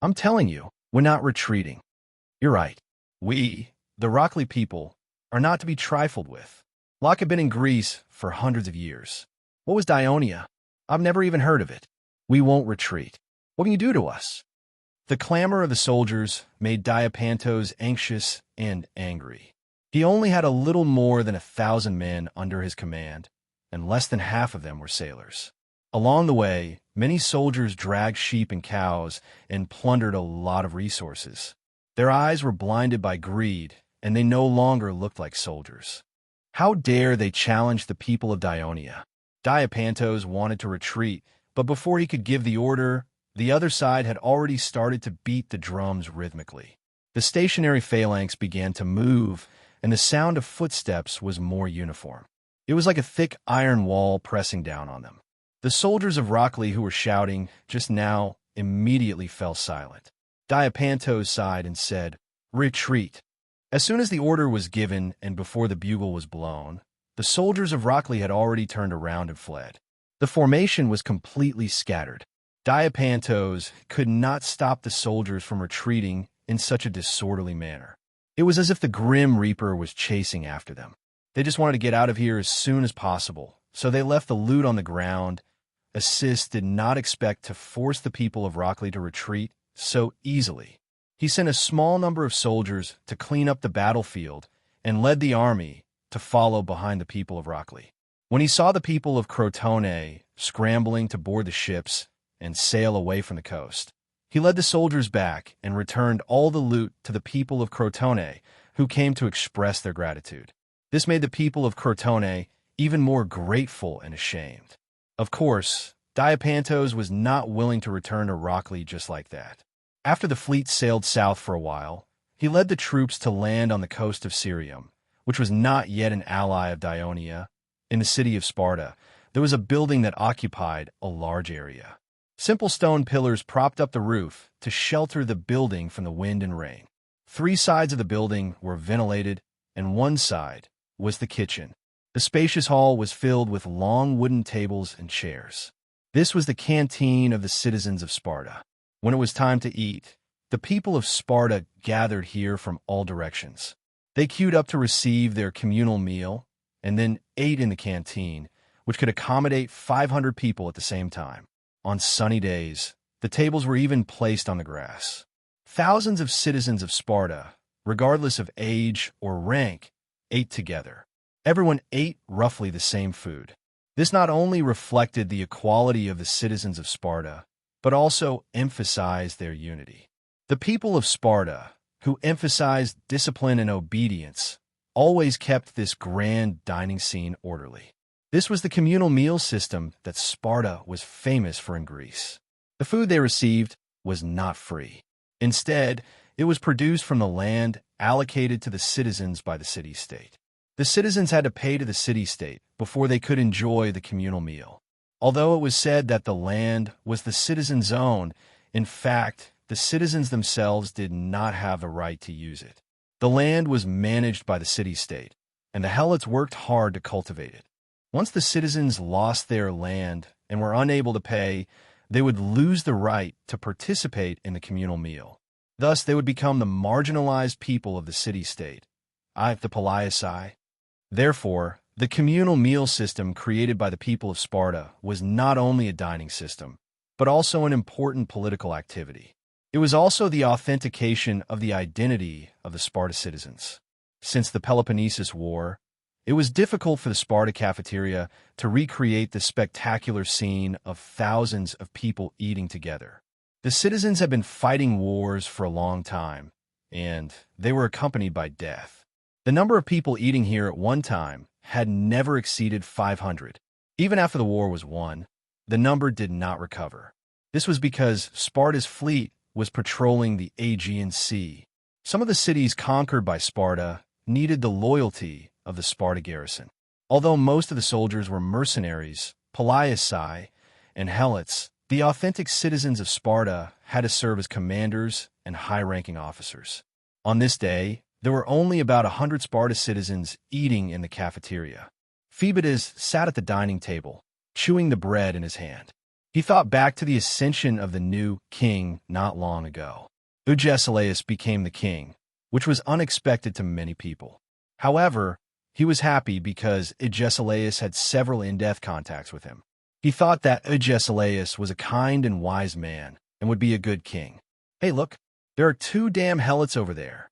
I'm telling you, we're not retreating. You're right. We, the Rockley people, are not to be trifled with. Locke had been in Greece for hundreds of years. What was Dionia? I've never even heard of it. We won't retreat. What can you do to us? The clamor of the soldiers made Diapantos anxious and angry. He only had a little more than 1,000 men under his command, and less than half of them were sailors. Along the way, many soldiers dragged sheep and cows and plundered a lot of resources. Their eyes were blinded by greed, and they no longer looked like soldiers. How dare they challenge the people of Dionia? Diapantos wanted to retreat, but before he could give the order, the other side had already started to beat the drums rhythmically. The stationary phalanx began to move, and the sound of footsteps was more uniform. It was like a thick iron wall pressing down on them. The soldiers of Rockley who were shouting just now immediately fell silent. Diapantos sighed and said, "Retreat." As soon as the order was given and before the bugle was blown, the soldiers of Rockley had already turned around and fled. The formation was completely scattered. Diapantos could not stop the soldiers from retreating in such a disorderly manner. It was as if the Grim Reaper was chasing after them. They just wanted to get out of here as soon as possible, so they left the loot on the ground. Assis did not expect to force the people of Rockley to retreat so easily. He sent a small number of soldiers to clean up the battlefield and led the army to follow behind the people of Rockley. When he saw the people of Crotone scrambling to board the ships and sail away from the coast, he led the soldiers back and returned all the loot to the people of Crotone, who came to express their gratitude. This made the people of Crotone even more grateful and ashamed. Of course, Diapantos was not willing to return to Rockley just like that. After the fleet sailed south for a while, he led the troops to land on the coast of Syrium, which was not yet an ally of Dionia. In the city of Sparta, there was a building that occupied a large area. Simple stone pillars propped up the roof to shelter the building from the wind and rain. 3 sides of the building were ventilated, and one side was the kitchen. The spacious hall was filled with long wooden tables and chairs. This was the canteen of the citizens of Sparta. When it was time to eat, the people of Sparta gathered here from all directions. They queued up to receive their communal meal and then ate in the canteen, which could accommodate 500 people at the same time. On sunny days, the tables were even placed on the grass. Thousands of citizens of Sparta, regardless of age or rank, ate together. Everyone ate roughly the same food. This not only reflected the equality of the citizens of Sparta, but also emphasized their unity. The people of Sparta, who emphasized discipline and obedience, always kept this grand dining scene orderly. This was the communal meal system that Sparta was famous for in Greece. The food they received was not free. Instead, it was produced from the land allocated to the citizens by the city-state. The citizens had to pay to the city-state before they could enjoy the communal meal. Although it was said that the land was the citizens' own, in fact, the citizens themselves did not have the right to use it. The land was managed by the city-state, and the Helots worked hard to cultivate it. Once the citizens lost their land and were unable to pay, they would lose the right to participate in the communal meal. Thus, they would become the marginalized people of the city-state, the Paliasi. Therefore, the communal meal system created by the people of Sparta was not only a dining system, but also an important political activity. It was also the authentication of the identity of the Sparta citizens. Since the Peloponnesus War, it was difficult for the Sparta cafeteria to recreate the spectacular scene of thousands of people eating together. The citizens had been fighting wars for a long time, and they were accompanied by death. The number of people eating here at one time had never exceeded 500. Even after the war was won, the number did not recover. This was because Sparta's fleet was patrolling the Aegean Sea. Some of the cities conquered by Sparta needed the loyalty of the Sparta garrison. Although most of the soldiers were mercenaries, Palaeocei, and Helots, the authentic citizens of Sparta had to serve as commanders and high-ranking officers. On this day, there were only about 100 Sparta citizens eating in the cafeteria. Phoebidas sat at the dining table, chewing the bread in his hand. He thought back to the ascension of the new king not long ago. Agesilaus became the king, which was unexpected to many people. However, he was happy because Agesilaus had several in-depth contacts with him. He thought that Agesilaus was a kind and wise man and would be a good king. Hey, look, there are 2 damn helots over there.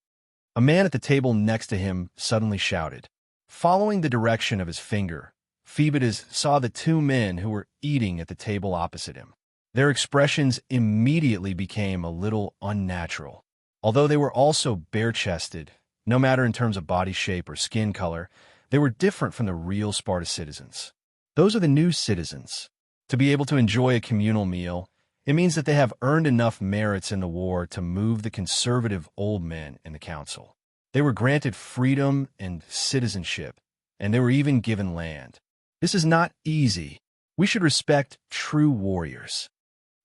A man at the table next to him suddenly shouted. Following the direction of his finger, Phoebidas saw the 2 men who were eating at the table opposite him. Their expressions immediately became a little unnatural. Although they were also bare-chested, no matter in terms of body shape or skin color, they were different from the real Sparta citizens. Those are the new citizens. To be able to enjoy a communal meal, it means that they have earned enough merits in the war to move the conservative old men in the council. They were granted freedom and citizenship, and they were even given land. This is not easy. We should respect true warriors.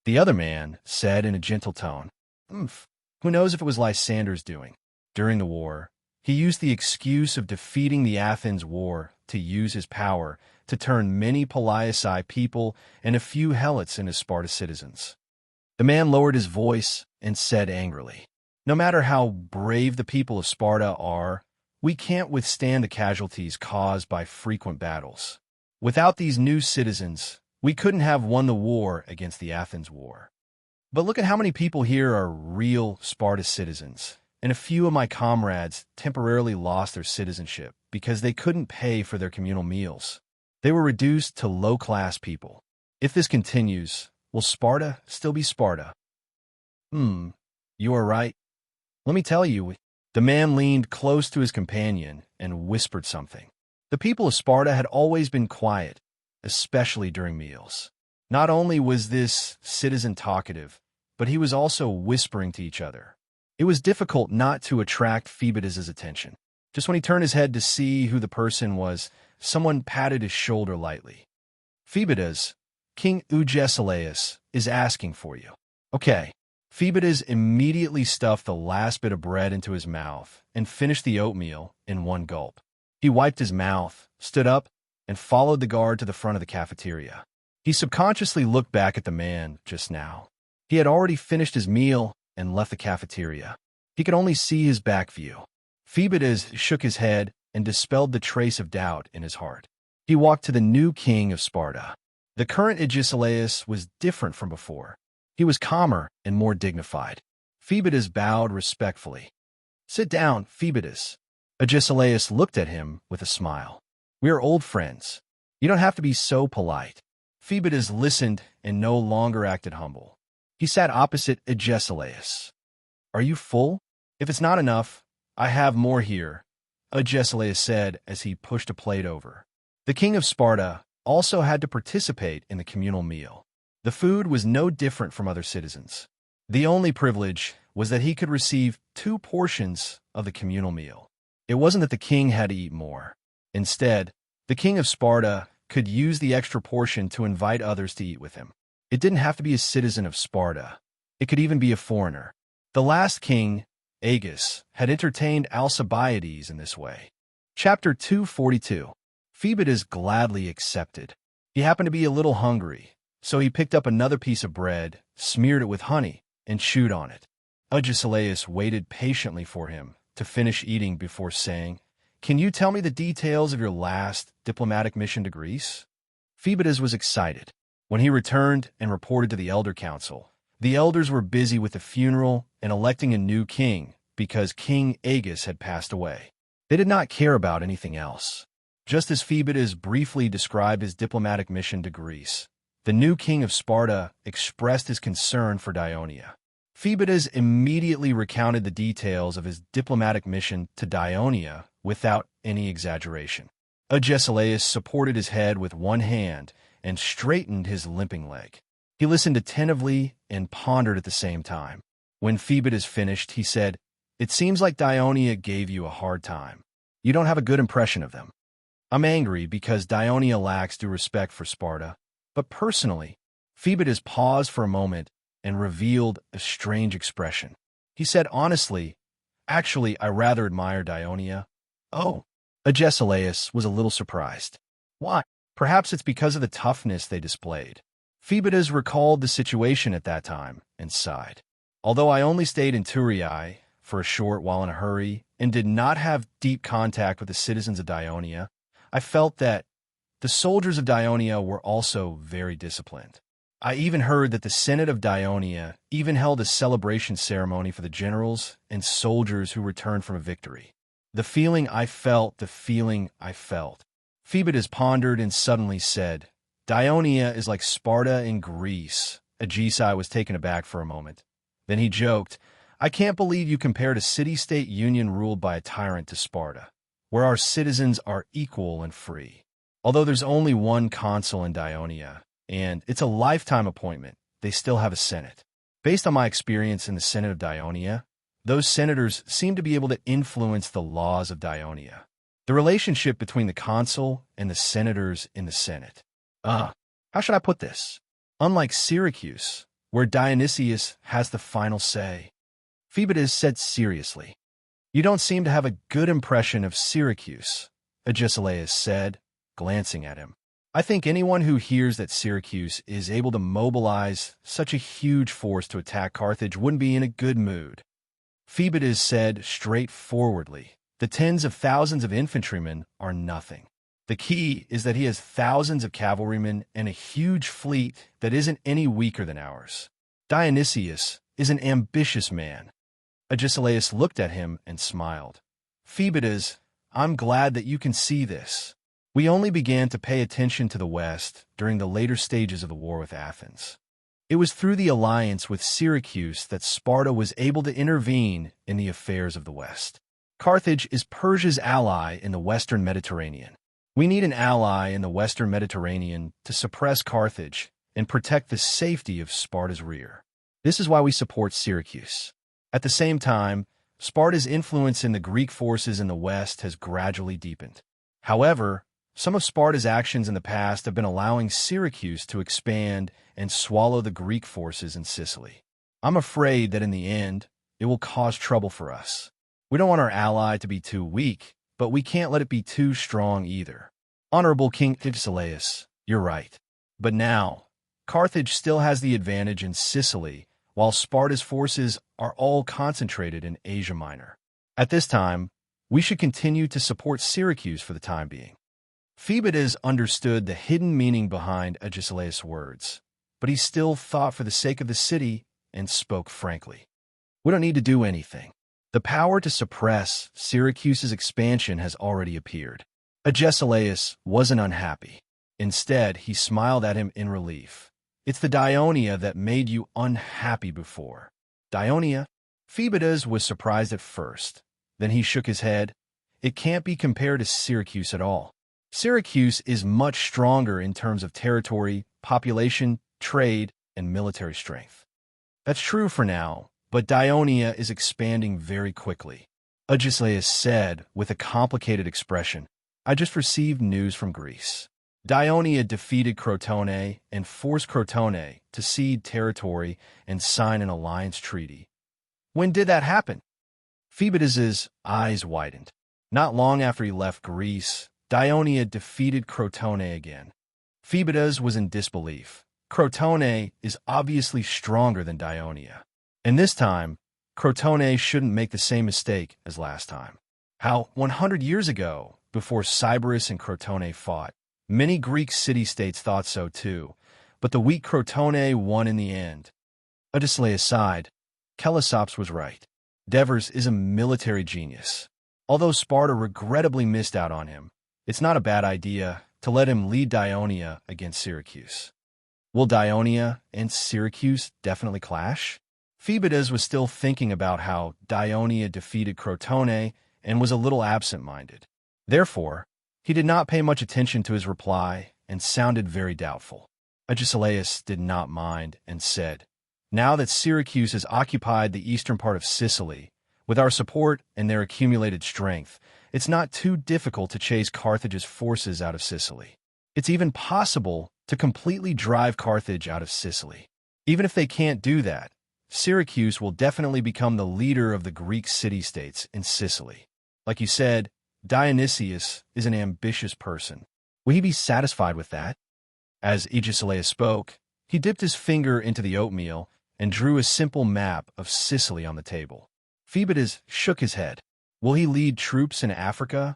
The other man said in a gentle tone, Who knows if it was Lysander's doing? During the war, he used the excuse of defeating the Athens war to use his power to turn many Palaeocei people and a few helots into Sparta citizens. The man lowered his voice and said angrily, No matter how brave the people of Sparta are, we can't withstand the casualties caused by frequent battles. Without these new citizens, we couldn't have won the war against the Athens war. But look at how many people here are real Sparta citizens, and a few of my comrades temporarily lost their citizenship because they couldn't pay for their communal meals. They were reduced to low-class people. If this continues, will Sparta still be Sparta? You are right. Let me tell you, the man leaned close to his companion and whispered something. The people of Sparta had always been quiet, especially during meals. Not only was this citizen talkative, but he was also whispering to each other. It was difficult not to attract Phoebidas' attention. Just when he turned his head to see who the person was, someone patted his shoulder lightly. Phoebidas, King Agesilaus, is asking for you. Okay. Phoebidas immediately stuffed the last bit of bread into his mouth and finished the oatmeal in one gulp. He wiped his mouth, stood up, and followed the guard to the front of the cafeteria. He subconsciously looked back at the man just now. He had already finished his meal and left the cafeteria. He could only see his back view. Phoebidas shook his head and dispelled the trace of doubt in his heart. He walked to the new king of Sparta. The current Agesilaus was different from before. He was calmer and more dignified. Phoebidas bowed respectfully. Sit down, Phoebidas. Agesilaus looked at him with a smile. We are old friends. You don't have to be so polite. Phoebidas listened and no longer acted humble. He sat opposite Agesilaus. Are you full? If it's not enough, I have more here, Agesilaus said as he pushed a plate over. The king of Sparta also had to participate in the communal meal. The food was no different from other citizens. The only privilege was that he could receive 2 portions of the communal meal. It wasn't that the king had to eat more. Instead, the king of Sparta could use the extra portion to invite others to eat with him. It didn't have to be a citizen of Sparta. It could even be a foreigner. The last king, Agis, had entertained Alcibiades in this way. Chapter 242. Phoebidas gladly accepted. He happened to be a little hungry, so he picked up another piece of bread, smeared it with honey, and chewed on it. Agesilaus waited patiently for him to finish eating before saying, Can you tell me the details of your last diplomatic mission to Greece? Phoebidas was excited. When he returned and reported to the Elder Council, the elders were busy with the funeral and electing a new king because King Agis had passed away. They did not care about anything else. Just as Phoebidas briefly described his diplomatic mission to Greece, the new king of Sparta expressed his concern for Dionia. Phoebidas immediately recounted the details of his diplomatic mission to Dionia without any exaggeration. Agesilaus supported his head with one hand and straightened his limping leg. He listened attentively and pondered at the same time. When Phoebus finished, he said, "It seems like Dionia gave you a hard time. You don't have a good impression of them. I'm angry because Dionia lacks due respect for Sparta, but personally, Phoebus paused for a moment and revealed a strange expression. He said honestly, "Actually, I rather admire Dionia." Oh, Agesilaus was a little surprised. Why? Perhaps it's because of the toughness they displayed. Phoebus recalled the situation at that time and sighed. Although I only stayed in Turiae for a short while in a hurry and did not have deep contact with the citizens of Dionia, I felt that the soldiers of Dionia were also very disciplined. I even heard that the Senate of Dionia even held a celebration ceremony for the generals and soldiers who returned from a victory. The feeling I felt. Phoebus pondered and suddenly said, "Dionia is like Sparta in Greece." Aegisai was taken aback for a moment. Then he joked, "I can't believe you compared a city-state union ruled by a tyrant to Sparta, where our citizens are equal and free. Although there's only one consul in Dionia, and it's a lifetime appointment, they still have a senate. Based on my experience in the Senate of Dionia, those senators seem to be able to influence the laws of Dionia. The relationship between the consul and the senators in the Senate. How should I put this? Unlike Syracuse, where Dionysius has the final say." Phoebus said seriously, "You don't seem to have a good impression of Syracuse," Agesilaus said, glancing at him. "I think anyone who hears that Syracuse is able to mobilize such a huge force to attack Carthage wouldn't be in a good mood." Phoebus said straightforwardly, "The tens of thousands of infantrymen are nothing. The key is that he has thousands of cavalrymen and a huge fleet that isn't any weaker than ours. Dionysius is an ambitious man." Agesilaus looked at him and smiled. "Phoebus, I'm glad that you can see this. We only began to pay attention to the West during the later stages of the war with Athens. It was through the alliance with Syracuse that Sparta was able to intervene in the affairs of the West. Carthage is Persia's ally in the Western Mediterranean. We need an ally in the Western Mediterranean to suppress Carthage and protect the safety of Sparta's rear. This is why we support Syracuse. At the same time, Sparta's influence in the Greek forces in the West has gradually deepened. However, some of Sparta's actions in the past have been allowing Syracuse to expand and swallow the Greek forces in Sicily. I'm afraid that in the end, it will cause trouble for us. We don't want our ally to be too weak, but we can't let it be too strong either. Honorable King Agesilaus, you're right. But now, Carthage still has the advantage in Sicily, while Sparta's forces are all concentrated in Asia Minor. At this time, we should continue to support Syracuse for the time being." Phoebus understood the hidden meaning behind Agesilaus' words, but he still thought for the sake of the city and spoke frankly. "We don't need to do anything. The power to suppress Syracuse's expansion has already appeared." Agesilaus wasn't unhappy. Instead, he smiled at him in relief. "It's the Dionia that made you unhappy before." "Dionia?" Phoebus was surprised at first. Then he shook his head. "It can't be compared to Syracuse at all. Syracuse is much stronger in terms of territory, population, trade, and military strength. That's true for now, but Dionia is expanding very quickly." Agesilaus said with a complicated expression, "I just received news from Greece. Dionia defeated Crotone and forced Crotone to cede territory and sign an alliance treaty." "When did that happen?" Phoebus's eyes widened. "Not long after he left Greece, Dionia defeated Crotone again." Phoebus was in disbelief. Crotone is obviously stronger than Dionia. And this time, Crotone shouldn't make the same mistake as last time. How 100 years ago, before Sybaris and Crotone fought, many Greek city-states thought so too, but the weak Crotone won in the end. Agesilaus sighed. Kelesopes was right. Devers is a military genius. Although Sparta regrettably missed out on him, it's not a bad idea to let him lead Dionia against Syracuse. Will Dionia and Syracuse definitely clash? Phoebus was still thinking about how Dionia defeated Crotone and was a little absent-minded. Therefore, he did not pay much attention to his reply and sounded very doubtful. Agesilaus did not mind and said, Now that Syracuse has occupied the eastern part of Sicily, with our support and their accumulated strength, it's not too difficult to chase Carthage's forces out of Sicily. It's even possible to completely drive Carthage out of Sicily. Even if they can't do that, Syracuse will definitely become the leader of the Greek city-states in Sicily. Like you said, Dionysius is an ambitious person. Will he be satisfied with that? As Agesilaus spoke, he dipped his finger into the oatmeal and drew a simple map of Sicily on the table. Phoebidas shook his head. Will he lead troops in Africa?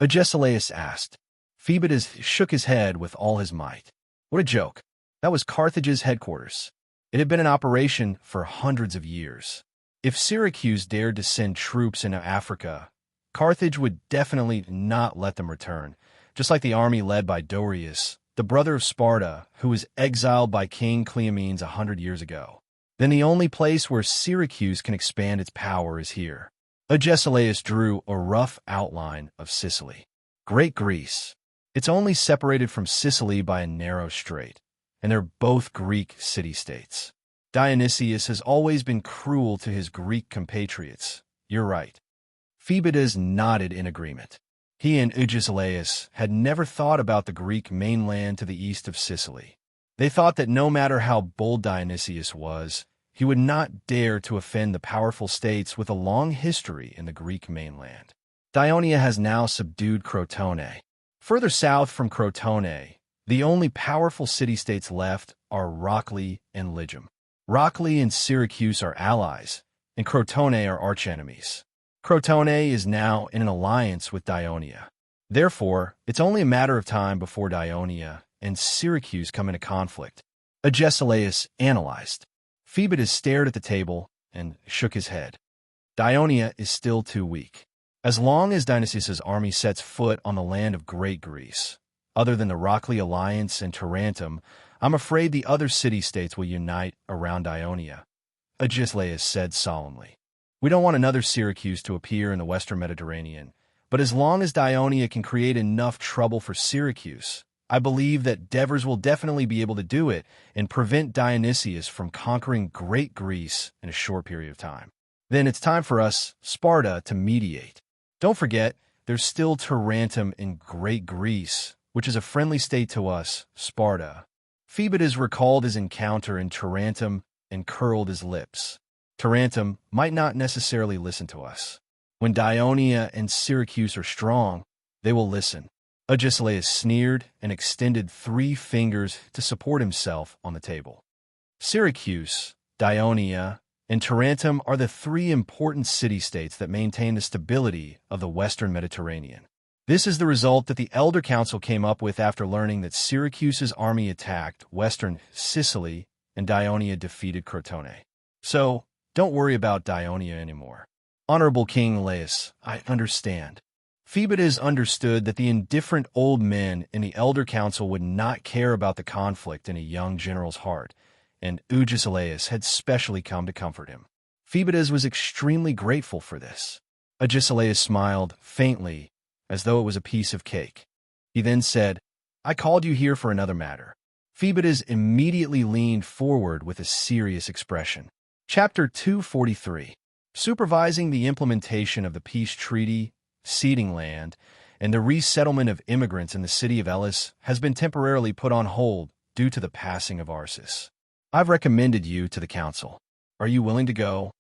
Agesilaus asked. Phoebidas shook his head with all his might. What a joke. That was Carthage's headquarters. It had been in operation for hundreds of years. If Syracuse dared to send troops into Africa, Carthage would definitely not let them return, just like the army led by Dorius, the brother of Sparta, who was exiled by King Cleomenes 100 years ago. Then the only place where Syracuse can expand its power is here. Agesilaus drew a rough outline of Sicily. Great Greece. It's only separated from Sicily by a narrow strait, and they're both Greek city-states. Dionysius has always been cruel to his Greek compatriots. You're right. Phoebidas nodded in agreement. He and Agesilaus had never thought about the Greek mainland to the east of Sicily. They thought that no matter how bold Dionysius was, he would not dare to offend the powerful states with a long history in the Greek mainland. Dionia has now subdued Crotone. Further south from Crotone, the only powerful city-states left are Rockley and Lygum. Rockley and Syracuse are allies, and Crotone are archenemies. Crotone is now in an alliance with Dionia. Therefore, it's only a matter of time before Dionia and Syracuse come into conflict. Agesilaus analyzed. Phoebidas stared at the table and shook his head. Dionia is still too weak. As long as Dionysius' army sets foot on the land of Great Greece, other than the Rockley Alliance and Tarentum, I'm afraid the other city-states will unite around Dionia, Agesilaus said solemnly. We don't want another Syracuse to appear in the western Mediterranean, but as long as Dionia can create enough trouble for Syracuse, I believe that Devers will definitely be able to do it and prevent Dionysius from conquering Great Greece in a short period of time. Then it's time for us, Sparta, to mediate. Don't forget, there's still Tarentum in Great Greece, which is a friendly state to us, Sparta. Phoebidas recalled his encounter in Tarentum and curled his lips. Tarentum might not necessarily listen to us. When Dionia and Syracuse are strong, they will listen. Agesilaus sneered and extended 3 fingers to support himself on the table. Syracuse, Dionia, and Tarentum are the 3 important city-states that maintain the stability of the western Mediterranean. This is the result that the Elder Council came up with after learning that Syracuse's army attacked western Sicily and Dionia defeated Crotone. So, don't worry about Dionia anymore. Honorable King Laius, I understand. Phoebidas understood that the indifferent old men in the Elder Council would not care about the conflict in a young general's heart, and Agesilaus had specially come to comfort him. Phoebidas was extremely grateful for this. Agesilaus smiled faintly, as though it was a piece of cake. He then said, I called you here for another matter. Phoebidas immediately leaned forward with a serious expression. Chapter 243. Supervising the implementation of the peace treaty, ceding land, and the resettlement of immigrants in the city of Elis has been temporarily put on hold due to the passing of Arsis. I've recommended you to the council. Are you willing to go?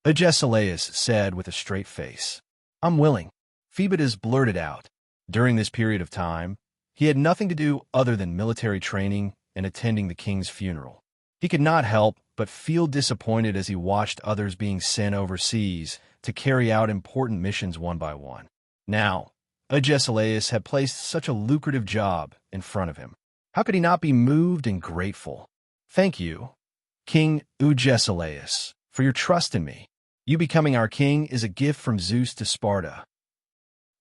Agesilaus said with a straight face. I'm willing. Phoebidas blurted out. During this period of time, he had nothing to do other than military training and attending the king's funeral. He could not help but feel disappointed as he watched others being sent overseas to carry out important missions one by one. Now, Agesilaus had placed such a lucrative job in front of him. How could he not be moved and grateful? Thank you, King Agesilaus, for your trust in me. You becoming our king is a gift from Zeus to Sparta.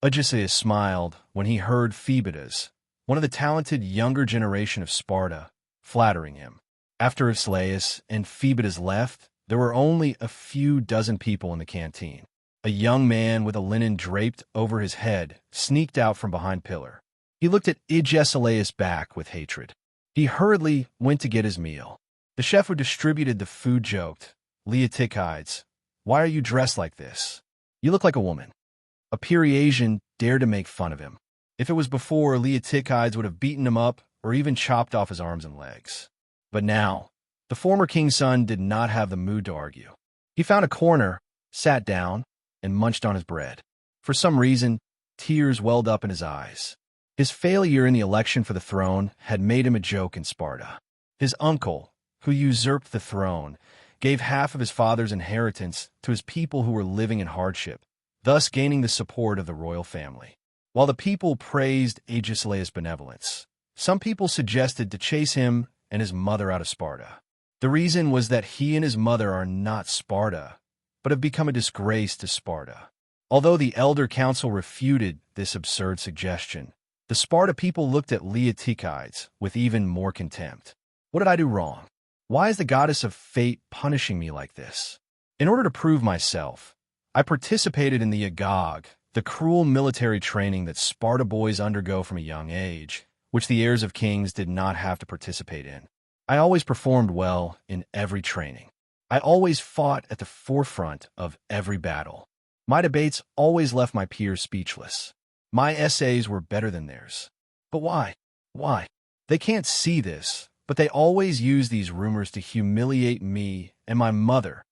Agesilaus smiled when he heard Phoebidas, one of the talented younger generation of Sparta, flattering him. After Agesilaus and Phoebidas left, there were only a few dozen people in the canteen. A young man with a linen draped over his head sneaked out from behind pillar. He looked at Agesilaus back with hatred. He hurriedly went to get his meal. The chef who distributed the food joked, "Leotikides, why are you dressed like this? You look like a woman." A Peri-Asian dared to make fun of him. If it was before, Leotikides would have beaten him up or even chopped off his arms and legs. But now, the former king's son did not have the mood to argue. He found a corner, sat down, and munched on his bread. For some reason, tears welled up in his eyes. His failure in the election for the throne had made him a joke in Sparta. His uncle, who usurped the throne, gave half of his father's inheritance to his people who were living in hardship, thus gaining the support of the royal family. While the people praised Agesilaus' benevolence, some people suggested to chase him and his mother out of Sparta. The reason was that he and his mother are not Sparta, but have become a disgrace to Sparta. Although the elder council refuted this absurd suggestion, the Sparta people looked at Leotikides with even more contempt. What did I do wrong? Why is the goddess of fate punishing me like this? In order to prove myself, I participated in the Agog, the cruel military training that Sparta boys undergo from a young age, which the heirs of kings did not have to participate in. I always performed well in every training. I always fought at the forefront of every battle. My debates always left my peers speechless. My essays were better than theirs. But why? Why? They can't see this, but they always use these rumors to humiliate me and my mother.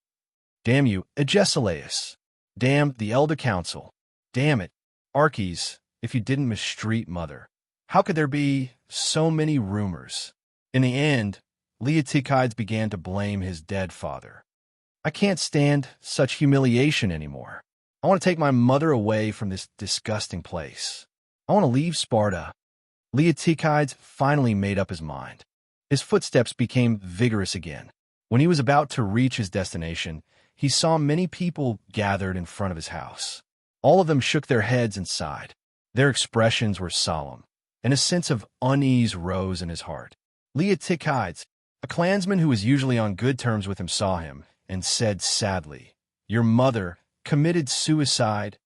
Damn you, Agesilaus. Damn the elder council. Damn it, Arches, if you didn't mistreat mother. How could there be so many rumors? In the end, Leotikides began to blame his dead father. I can't stand such humiliation anymore. I want to take my mother away from this disgusting place. I want to leave Sparta. Leotikides finally made up his mind. His footsteps became vigorous again. When he was about to reach his destination, he saw many people gathered in front of his house. All of them shook their heads and sighed. Their expressions were solemn, and a sense of unease rose in his heart. Leotikides, a clansman who was usually on good terms with him, saw him and said sadly, "Your mother committed suicide."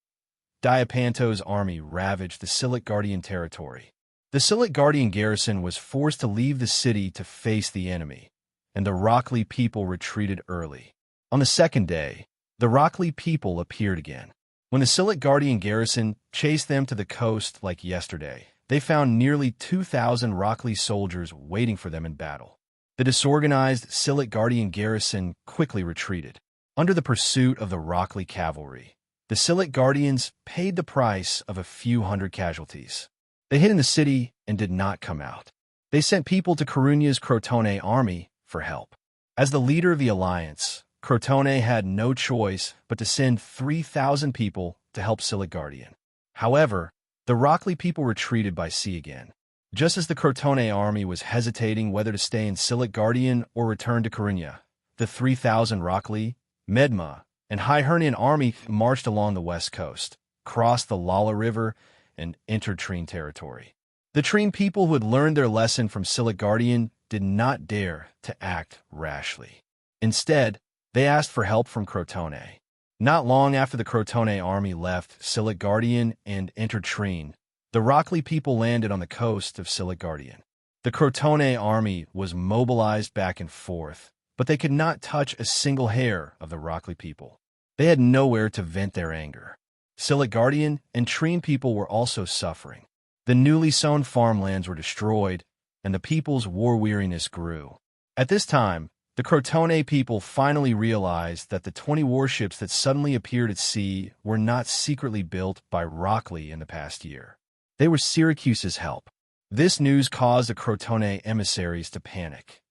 Diapanto's army ravaged the Silic-Guardian territory. The Silic-Guardian garrison was forced to leave the city to face the enemy, and the Rockley people retreated early. On the second day, the Rockley people appeared again. When the Silic-Guardian garrison chased them to the coast like yesterday, they found nearly 2,000 Rockley soldiers waiting for them in battle. The disorganized Silic-Guardian garrison quickly retreated. Under the pursuit of the Rockley cavalry, the Silic-Guardians paid the price of a few hundred casualties. They hid in the city and did not come out. They sent people to Carunia's Crotone army for help. As the leader of the alliance, Crotone had no choice but to send 3,000 people to help Silic-Guardian. However, the Rockley people retreated by sea again. Just as the Crotone army was hesitating whether to stay in Silic-Guardian or return to Carunia, the 3,000 Rockley, Medma, and Hihernian army marched along the west coast, crossed the Lala River, and entered Trine territory. The Trine people who had learned their lesson from Silic-Guardian did not dare to act rashly. Instead, they asked for help from Crotone. Not long after the Crotone army left Silic-Guardian and entered Trine, the Rockley people landed on the coast of Silic-Guardian. The Crotone army was mobilized back and forth, but they could not touch a single hair of the Rockley people. They had nowhere to vent their anger. Silic-Guardian and Trine people were also suffering. The newly sown farmlands were destroyed, and the people's war-weariness grew. At this time, the Crotone people finally realized that the 20 warships that suddenly appeared at sea were not secretly built by Rockley in the past year. They were Syracuse's help. This news caused the Crotone emissaries to panic.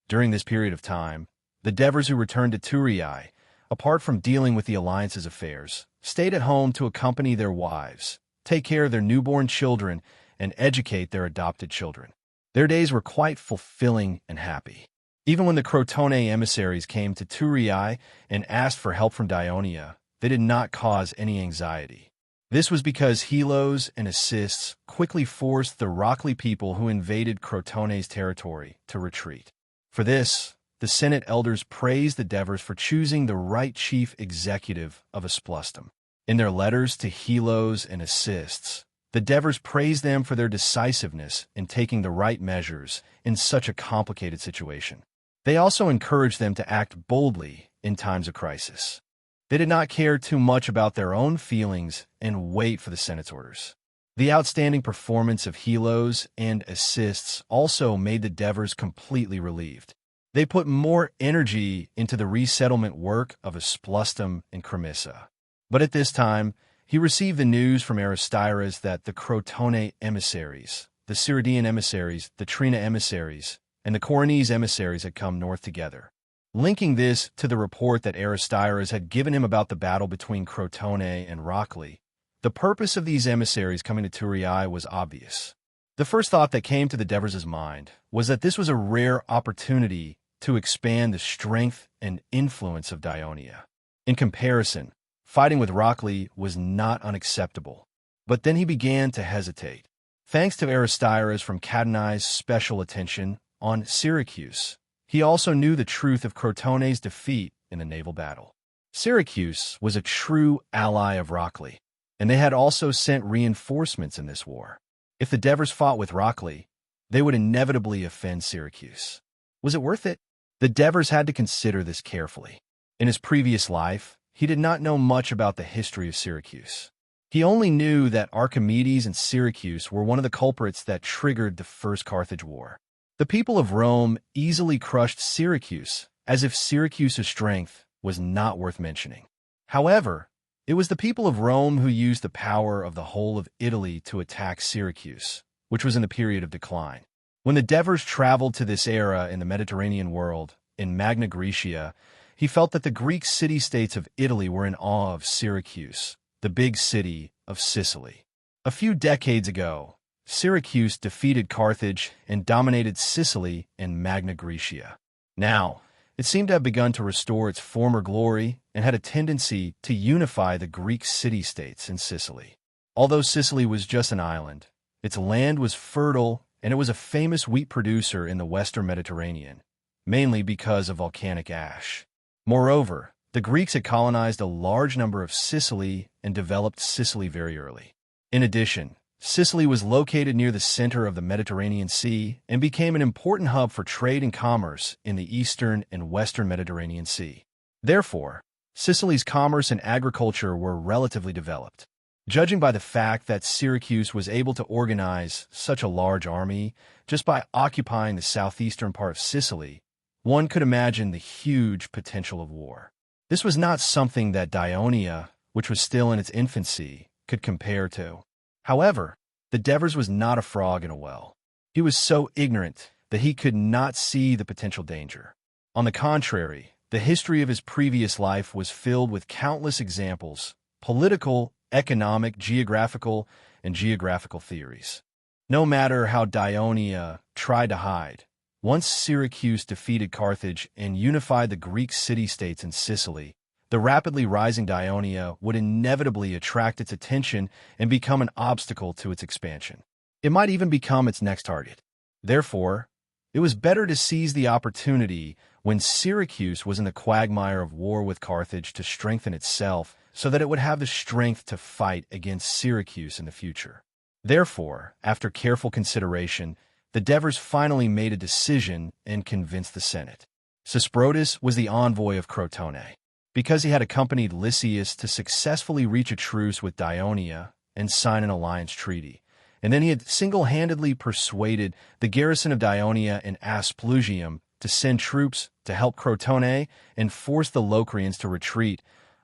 During this period of time, the Devers who returned to Thurii, apart from dealing with the alliance's affairs, stayed at home to accompany their wives, take care of their newborn children, and educate their adopted children. Their days were quite fulfilling and happy. Even when the Crotone emissaries came to Thurii and asked for help from Dionia, they did not cause any anxiety. This was because Helos and assists quickly forced the Rockley people who invaded Crotone's territory to retreat. For this, the Senate elders praised the Devers for choosing the right chief executive of Asplustum. In their letters to Helos and assists, The Devers praised them for their decisiveness in taking the right measures in such a complicated situation. They also encouraged them to act boldly in times of crisis. They did not care too much about their own feelings and wait for the Senate's orders. The outstanding performance of helos and assists also made the Devers completely relieved. They put more energy into the resettlement work of Esplustum and Cremissa. But at this time, he received the news from Aristyras that the Crotone emissaries, the Cyrodian emissaries, the Trina emissaries, and the Coronese emissaries had come north together. Linking this to the report that Aristyras had given him about the battle between Crotone and Rockley, the purpose of these emissaries coming to Turiae was obvious. The first thought that came to the Devers' mind was that this was a rare opportunity to expand the strength and influence of Dionia. In comparison, fighting with Rockley was not unacceptable. But then he began to hesitate. Thanks to Aristyras from Cadenae's special attention on Syracuse, he also knew the truth of Crotone's defeat in the naval battle. Syracuse was a true ally of Rockley, and they had also sent reinforcements in this war. If the Devers fought with Rockley, they would inevitably offend Syracuse. Was it worth it? The Devers had to consider this carefully. In his previous life, he did not know much about the history of Syracuse. He only knew that Archimedes and Syracuse were one of the culprits that triggered the First Carthage War. The people of Rome easily crushed Syracuse, as if Syracuse's strength was not worth mentioning. However, it was the people of Rome who used the power of the whole of Italy to attack Syracuse, which was in the period of decline. When the Devers traveled to this era in the Mediterranean world, in Magna Graecia, he felt that the Greek city-states of Italy were in awe of Syracuse, the big city of Sicily. A few decades ago, Syracuse defeated Carthage and dominated Sicily and Magna Graecia. Now, it seemed to have begun to restore its former glory and had a tendency to unify the Greek city-states in Sicily. Although Sicily was just an island, its land was fertile and it was a famous wheat producer in the western Mediterranean, mainly because of volcanic ash. Moreover, the Greeks had colonized a large number of Sicily and developed Sicily very early. In addition, Sicily was located near the center of the Mediterranean Sea and became an important hub for trade and commerce in the eastern and western Mediterranean Sea. Therefore, Sicily's commerce and agriculture were relatively developed. Judging by the fact that Syracuse was able to organize such a large army just by occupying the southeastern part of Sicily, one could imagine the huge potential of war. This was not something that Dionia, which was still in its infancy, could compare to. However, the Devers was not a frog in a well. He was so ignorant that he could not see the potential danger. On the contrary, the history of his previous life was filled with countless examples, political, economic, geographical theories. No matter how Dionia tried to hide, once Syracuse defeated Carthage and unified the Greek city-states in Sicily, the rapidly rising Dionia would inevitably attract its attention and become an obstacle to its expansion. It might even become its next target. Therefore, it was better to seize the opportunity when Syracuse was in the quagmire of war with Carthage to strengthen itself so that it would have the strength to fight against Syracuse in the future. Therefore, after careful consideration, the Devers finally made a decision and convinced the Senate. Sesprotus was the envoy of Crotone. Because he had accompanied Lysias to successfully reach a truce with Dionia and sign an alliance treaty, and then he had single-handedly persuaded the garrison of Dionia and Asplugium to send troops to help Crotone and force the Locrians to retreat,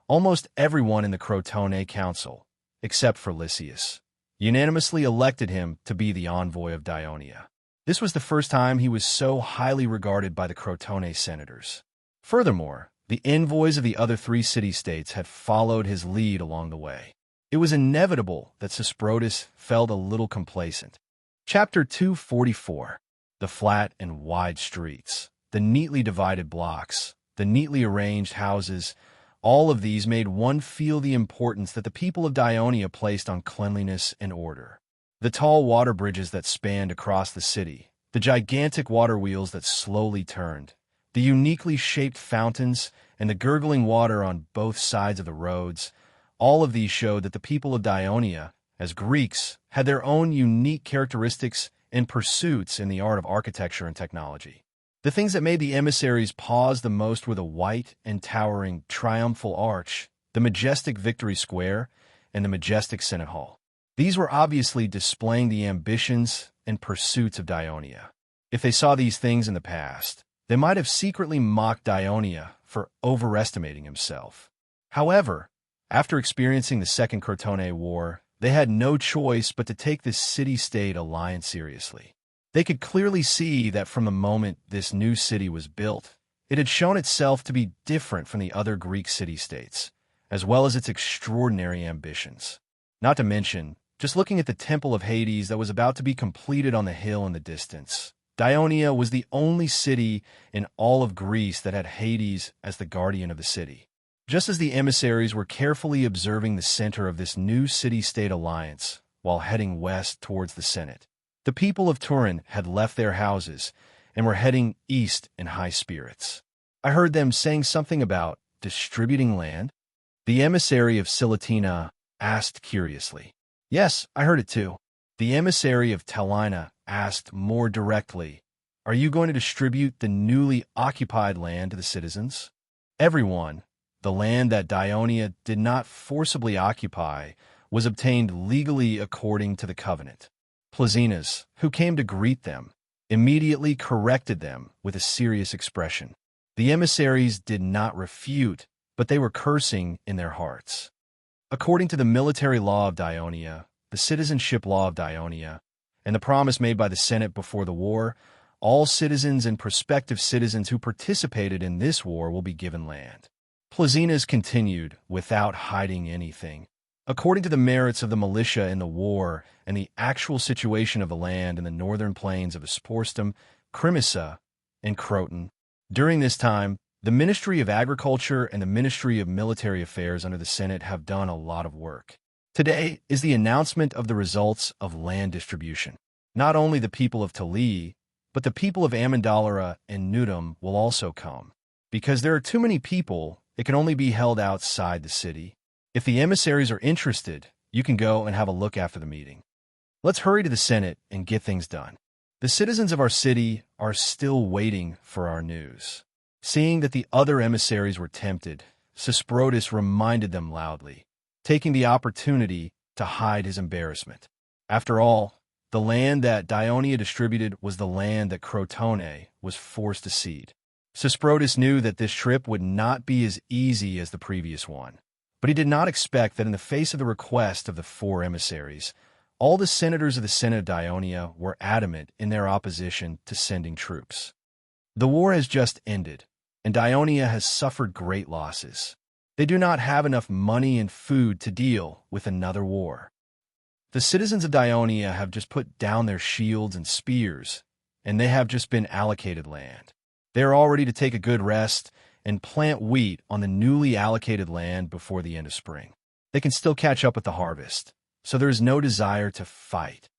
almost everyone in the Crotone council, except for Lysias, unanimously elected him to be the envoy of Dionia. This was the first time he was so highly regarded by the Crotone senators. Furthermore, the envoys of the other three city-states had followed his lead along the way. It was inevitable that Sesprotus felt a little complacent. Chapter 244. The flat and wide streets, the neatly divided blocks, the neatly arranged houses, all of these made one feel the importance that the people of Dionia placed on cleanliness and order. The tall water bridges that spanned across the city, the gigantic water wheels that slowly turned, the uniquely shaped fountains, and the gurgling water on both sides of the roads, all of these showed that the people of Dionia as Greeks had their own unique characteristics and pursuits in the art of architecture and technology. The things that made the emissaries pause the most were the white and towering triumphal arch, the majestic Victory Square, and the majestic Senate Hall. These were obviously displaying the ambitions and pursuits of Dionia. If they saw these things in the past, they might have secretly mocked Dionia for overestimating himself. However, after experiencing the Second Crotone War, they had no choice but to take this city-state alliance seriously. They could clearly see that from the moment this new city was built, it had shown itself to be different from the other Greek city-states, as well as its extraordinary ambitions. Not to mention, just looking at the Temple of Hades that was about to be completed on the hill in the distance, Dionia was the only city in all of Greece that had Hades as the guardian of the city. Just as the emissaries were carefully observing the center of this new city-state alliance while heading west towards the Senate, the people of Turin had left their houses and were heading east in high spirits. I heard them saying something about distributing land. The emissary of Silatina asked curiously. Yes, I heard it too. The emissary of Talina asked more directly, are you going to distribute the newly occupied land to the citizens? Everyone, the land that Dionia did not forcibly occupy, was obtained legally according to the covenant. Plazinas, who came to greet them, immediately corrected them with a serious expression. The emissaries did not refute, but they were cursing in their hearts. According to the military law of Dionia, the citizenship law of Dionia, and the promise made by the Senate before the war, all citizens and prospective citizens who participated in this war will be given land. Plazinas continued, without hiding anything. According to the merits of the militia in the war and the actual situation of the land in the northern plains of Esporstum, Crimissa, and Croton, during this time, the Ministry of Agriculture and the Ministry of Military Affairs under the Senate have done a lot of work. Today is the announcement of the results of land distribution. Not only the people of Tali, but the people of Amendalara and Nudum will also come. Because there are too many people, it can only be held outside the city. If the emissaries are interested, you can go and have a look after the meeting. Let's hurry to the Senate and get things done. The citizens of our city are still waiting for our news. Seeing that the other emissaries were tempted, Sesprotus reminded them loudly, taking the opportunity to hide his embarrassment. After all, the land that Dionia distributed was the land that Crotone was forced to cede. Sesprotus knew that this trip would not be as easy as the previous one, but he did not expect that in the face of the request of the 4 emissaries, all the senators of the Senate of Dionia were adamant in their opposition to sending troops. The war has just ended, and Dionia has suffered great losses. They do not have enough money and food to deal with another war. The citizens of Dionia have just put down their shields and spears, and they have just been allocated land. They are all ready to take a good rest and plant wheat on the newly allocated land before the end of spring. They can still catch up with the harvest, so there is no desire to fight.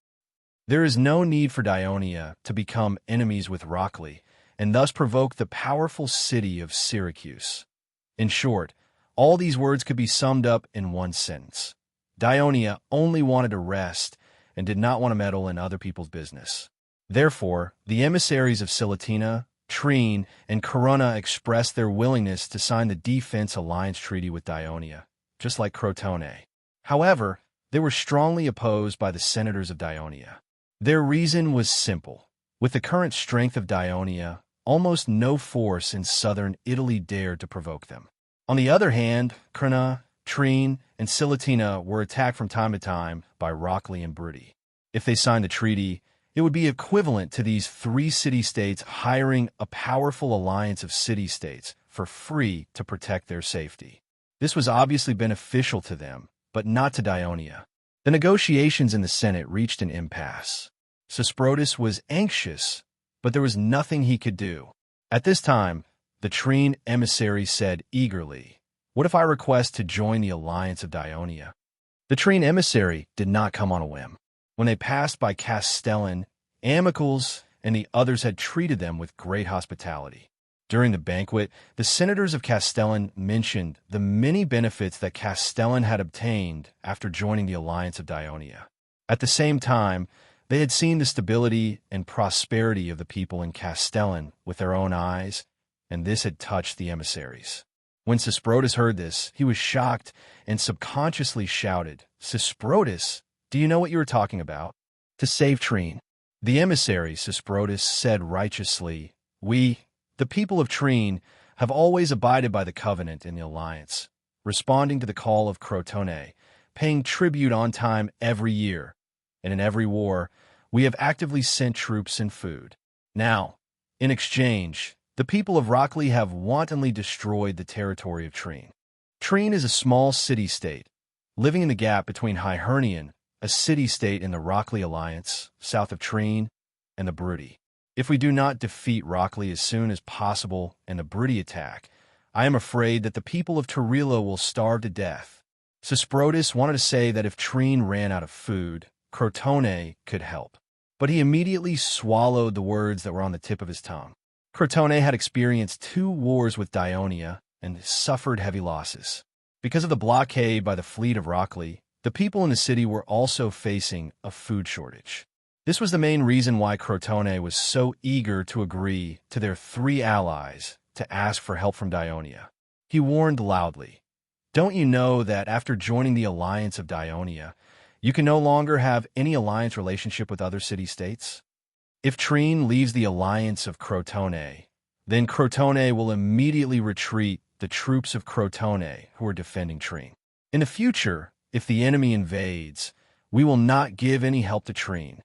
There is no need for Dionia to become enemies with Rockley and thus provoke the powerful city of Syracuse. In short, all these words could be summed up in one sentence. Dionia only wanted to rest and did not want to meddle in other people's business. Therefore, the emissaries of Silatina, Trine, and Corunna expressed their willingness to sign the Defense Alliance Treaty with Dionia, just like Crotone. However, they were strongly opposed by the senators of Dionia. Their reason was simple. With the current strength of Dionia, almost no force in southern Italy dared to provoke them. On the other hand, Corunna, Trine, and Silatina were attacked from time to time by Rockley and Brudi. If they signed the treaty, it would be equivalent to these 3 city-states hiring a powerful alliance of city-states for free to protect their safety. This was obviously beneficial to them, but not to Dionia. The negotiations in the Senate reached an impasse. Sesprotus was anxious, but there was nothing he could do. At this time, the Trine emissary said eagerly, "What if I request to join the alliance of Dionia?" The Trine emissary did not come on a whim. When they passed by Castellan, Amicals and the others had treated them with great hospitality. During the banquet, the senators of Castellan mentioned the many benefits that Castellan had obtained after joining the alliance of Dionia. At the same time, they had seen the stability and prosperity of the people in Castellan with their own eyes, and this had touched the emissaries. When Sesprotus heard this, he was shocked and subconsciously shouted, "Sesprotus, do you know what you are talking about?" "To save Trine." The emissary, Sesprotus, said righteously, "We, the people of Trine, have always abided by the covenant in the alliance, responding to the call of Crotone, paying tribute on time every year, and in every war, we have actively sent troops and food. Now, in exchange, the people of Rockley have wantonly destroyed the territory of Trine. Trine is a small city-state, living in the gap between Hibernian, a city-state in the Rockley Alliance, south of Trine, and the Brudi. If we do not defeat Rockley as soon as possible and the Brudi attack, I am afraid that the people of Torrillo will starve to death." Sesprotus wanted to say that if Trine ran out of food, Crotone could help, but he immediately swallowed the words that were on the tip of his tongue. Crotone had experienced 2 wars with Dionia and suffered heavy losses. Because of the blockade by the fleet of Rockley, the people in the city were also facing a food shortage. This was the main reason why Crotone was so eager to agree to their 3 allies to ask for help from Dionia. He warned loudly, "Don't you know that after joining the alliance of Dionia, you can no longer have any alliance relationship with other city-states? If Trine leaves the alliance of Crotone, then Crotone will immediately retreat the troops of Crotone who are defending Trine. In the future, if the enemy invades, we will not give any help to Trine."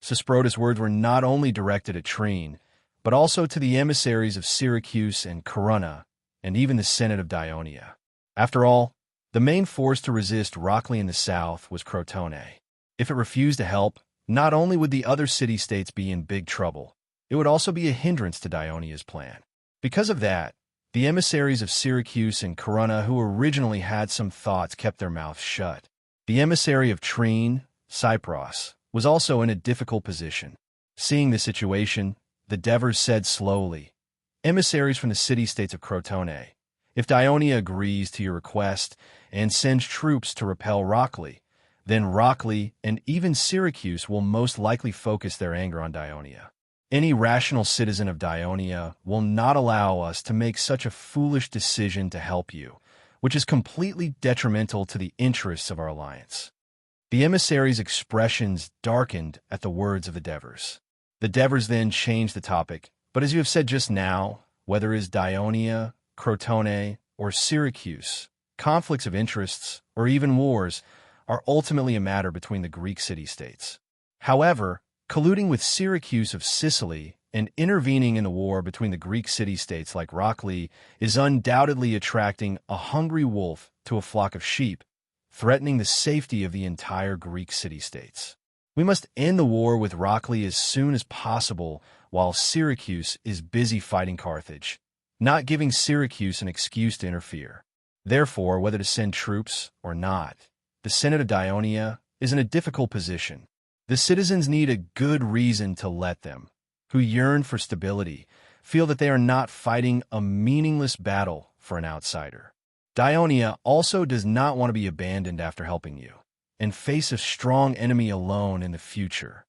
Sesprotus' words were not only directed at Trine, but also to the emissaries of Syracuse and Corunna, and even the Senate of Dionia. After all, the main force to resist Rockley in the south was Crotone. If it refused to help, not only would the other city-states be in big trouble, it would also be a hindrance to Dionia's plan. Because of that, the emissaries of Syracuse and Corunna who originally had some thoughts kept their mouths shut. The emissary of Trine, Cypros, was also in a difficult position. Seeing the situation, the Devers said slowly, "Emissaries from the city-states of Crotone, if Dionia agrees to your request and sends troops to repel Rockley, then Rockley and even Syracuse will most likely focus their anger on Dionia. Any rational citizen of Dionia will not allow us to make such a foolish decision to help you, which is completely detrimental to the interests of our alliance." The emissary's expressions darkened at the words of the Devers. The Devers then changed the topic, but as you have said just now, whether it is Dionia, Crotone, or Syracuse, conflicts of interests, or even wars, are ultimately a matter between the Greek city-states. However, colluding with Syracuse of Sicily and intervening in the war between the Greek city-states like Rockley is undoubtedly attracting a hungry wolf to a flock of sheep, threatening the safety of the entire Greek city-states. We must end the war with Rockley as soon as possible while Syracuse is busy fighting Carthage, not giving Syracuse an excuse to interfere. Therefore, whether to send troops or not, the Senate of Dionia is in a difficult position. The citizens need a good reason to let them, who yearn for stability, feel that they are not fighting a meaningless battle for an outsider. Dionia also does not want to be abandoned after helping you, and face a strong enemy alone in the future.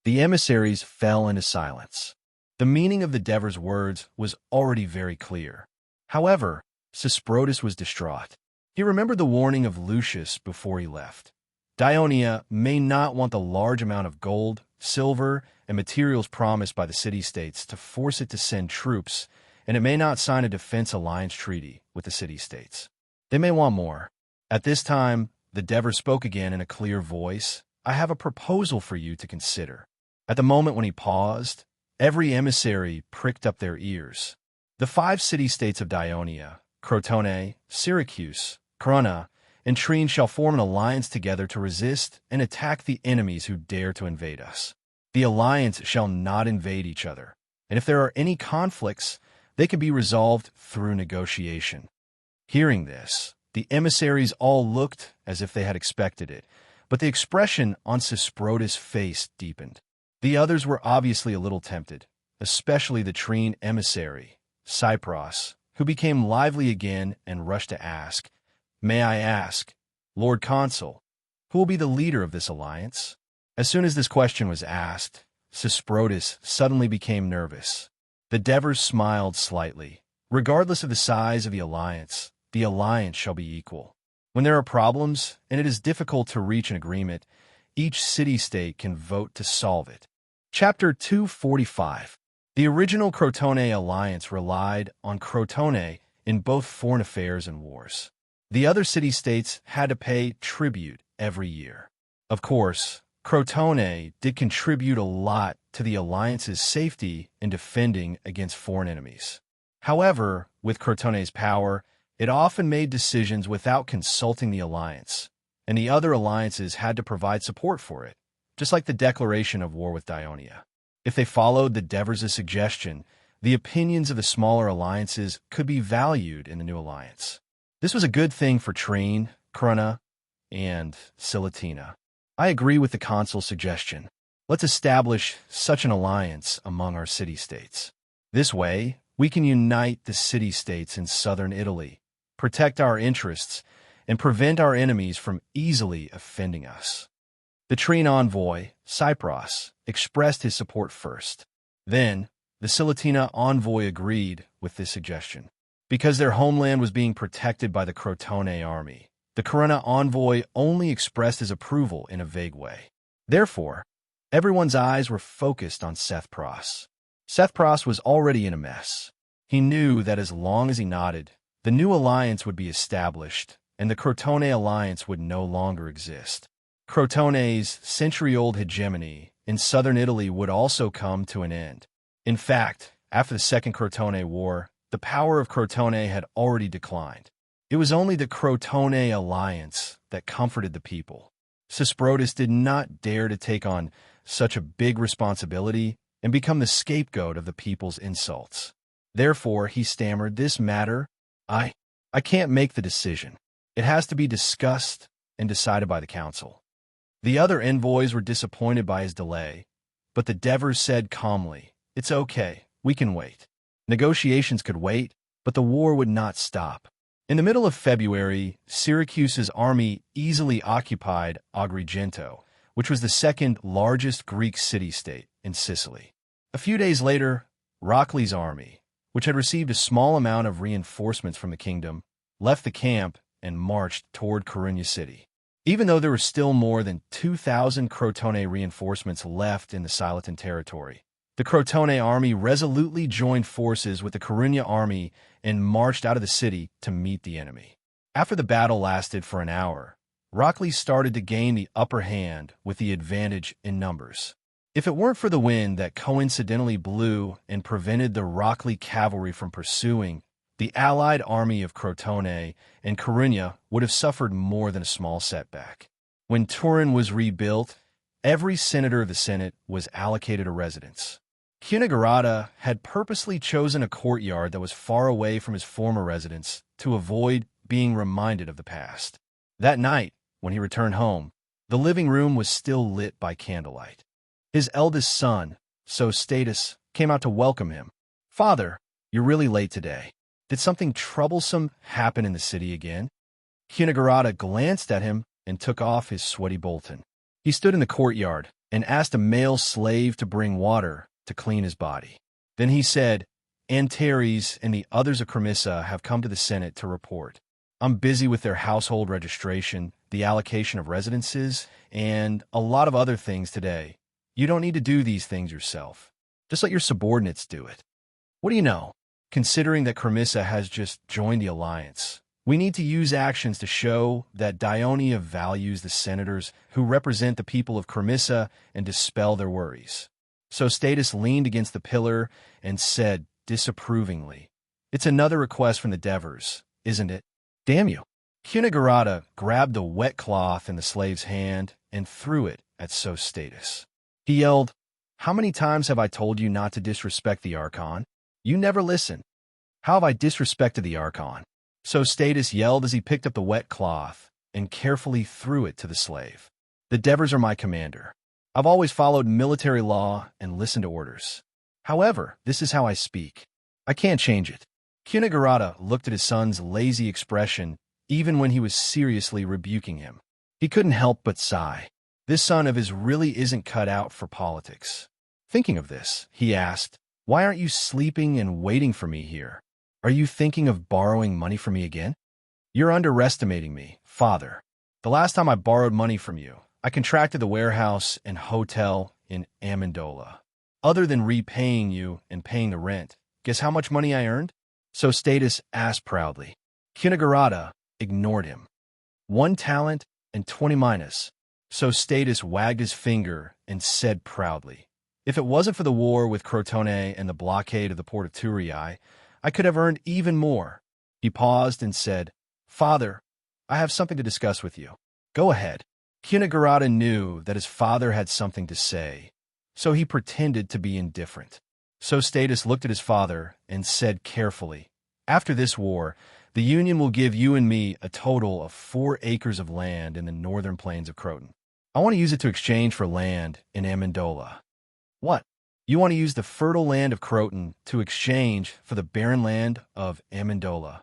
The emissaries fell into silence. The meaning of the Devers' words was already very clear. However, Sesprotus was distraught. He remembered the warning of Lucius before he left. Dionia may not want the large amount of gold, silver, and materials promised by the city-states to force it to send troops, and it may not sign a defense alliance treaty with the city-states. They may want more. At this time, the Devers spoke again in a clear voice. "I have a proposal for you to consider." At the moment when he paused, every emissary pricked up their ears. The 5 city-states of Dionia, Crotone, Syracuse, Corunna, and Trine shall form an alliance together to resist and attack the enemies who dare to invade us. The alliance shall not invade each other, and if there are any conflicts, they can be resolved through negotiation. Hearing this, the emissaries all looked as if they had expected it, but the expression on Sesprotus' face deepened. The others were obviously a little tempted, especially the Trine emissary, Cypros, who became lively again and rushed to ask, "May I ask, Lord Consul, who will be the leader of this alliance?" As soon as this question was asked, Sesprotus suddenly became nervous. The Devers smiled slightly. Regardless of the size of the alliance shall be equal. When there are problems, and it is difficult to reach an agreement, each city-state can vote to solve it. Chapter 245. The original Crotone alliance relied on Crotone in both foreign affairs and wars. The other city-states had to pay tribute every year. Of course, Crotone did contribute a lot to the alliance's safety in defending against foreign enemies. However, with Crotone's power, it often made decisions without consulting the alliance, and the other alliances had to provide support for it, just like the declaration of war with Dionia. If they followed the Devers' suggestion, the opinions of the smaller alliances could be valued in the new alliance. This was a good thing for Trine, Cruna, and Silatina. I agree with the consul's suggestion. Let's establish such an alliance among our city-states. This way, we can unite the city-states in southern Italy, protect our interests, and prevent our enemies from easily offending us. The Trine envoy, Cypros, expressed his support first. Then, the Silatina envoy agreed with this suggestion. Because their homeland was being protected by the Crotone army, the Cruna envoy only expressed his approval in a vague way. Therefore, everyone's eyes were focused on Sethpros. Sethpros was already in a mess. He knew that as long as he nodded, the new alliance would be established, and the Crotone alliance would no longer exist. Crotone's century-old hegemony in southern Italy would also come to an end. In fact, after the Second Crotone War, the power of Crotone had already declined. It was only the Crotone alliance that comforted the people. Sesprotus did not dare to take on such a big responsibility and become the scapegoat of the people's insults. Therefore, he stammered, "This matter, I can't make the decision. It has to be discussed and decided by the council." The other envoys were disappointed by his delay, but the Devers said calmly, "It's okay, we can wait." Negotiations could wait, but the war would not stop. In the middle of February, Syracuse's army easily occupied Agrigento, which was the second largest Greek city-state in Sicily. A few days later, Rockley's army, which had received a small amount of reinforcements from the kingdom, left the camp and marched toward Corunna city. Even though there were still more than 2,000 Crotone reinforcements left in the Silatin territory, the Crotone army resolutely joined forces with the Corunna army and marched out of the city to meet the enemy. After the battle lasted for an hour, Rockley started to gain the upper hand with the advantage in numbers. If it weren't for the wind that coincidentally blew and prevented the Rockley cavalry from pursuing, the allied army of Crotone and Corunna would have suffered more than a small setback. When Turin was rebuilt, every senator of the Senate was allocated a residence. Cunigarata had purposely chosen a courtyard that was far away from his former residence to avoid being reminded of the past. That night, when he returned home, the living room was still lit by candlelight. His eldest son, Sostatus, came out to welcome him. "Father, you're really late today. Did something troublesome happen in the city again?" Cunigarata glanced at him and took off his sweaty bolton. He stood in the courtyard and asked a male slave to bring water to clean his body. Then he said, "Antares and the others of Cremissa have come to the Senate to report. I'm busy with their household registration, the allocation of residences, and a lot of other things today. You don't need to do these things yourself. Just let your subordinates do it." What do you know? Considering that Cremissa has just joined the alliance, we need to use actions to show that Dionia values the senators who represent the people of Cremissa and dispel their worries. Sostatus leaned against the pillar and said disapprovingly, "It's another request from the Devers, isn't it? Damn you." Cunigarata grabbed a wet cloth in the slave's hand and threw it at Sostatus. He yelled, "How many times have I told you not to disrespect the Archon? You never listen. How have I disrespected the Archon?" Sostatus yelled as he picked up the wet cloth and carefully threw it to the slave. "The Devers are my commander. I've always followed military law and listened to orders. However, this is how I speak. I can't change it. Kunigarata looked at his son's lazy expression even when he was seriously rebuking him. He couldn't help but sigh. This son of his really isn't cut out for politics. Thinking of this, he asked, "Why aren't you sleeping and waiting for me here? Are you thinking of borrowing money from me again?" "You're underestimating me, father. The last time I borrowed money from you, I contracted the warehouse and hotel in Amendola. Other than repaying you and paying the rent, guess how much money I earned?" So Status asked proudly. Kunigarata ignored him. 1 talent and 20 minus. So Status wagged his finger and said proudly, "If it wasn't for the war with Crotone and the blockade of the port of Turiai, I could have earned even more." He paused and said, "Father, I have something to discuss with you." "Go ahead." Kunigarata knew that his father had something to say, so he pretended to be indifferent. So Status looked at his father and said carefully, "After this war, the Union will give you and me a total of 4 acres of land in the northern plains of Croton. I want to use it to exchange for land in Amendola." "What? You want to use the fertile land of Croton to exchange for the barren land of Amendola?"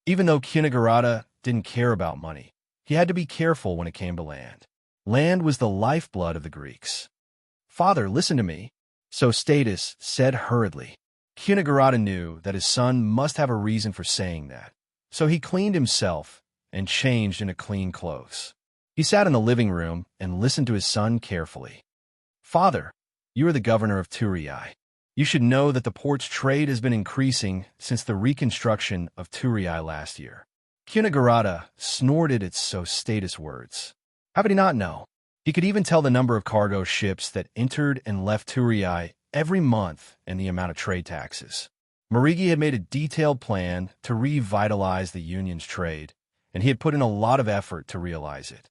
Even though Kunigarata didn't care about money, he had to be careful when it came to land. Land was the lifeblood of the Greeks. "Father, listen to me." So Status said hurriedly. Kunigarata knew that his son must have a reason for saying that, so he cleaned himself and changed into clean clothes. He sat in the living room and listened to his son carefully. "Father, you are the governor of Turiai. You should know that the port's trade has been increasing since the reconstruction of Turiai last year." Kunigarata snorted at so Status' words. How could he not know? He could even tell the number of cargo ships that entered and left Turiai every month and the amount of trade taxes. Marigi had made a detailed plan to revitalize the Union's trade, and he had put in a lot of effort to realize it.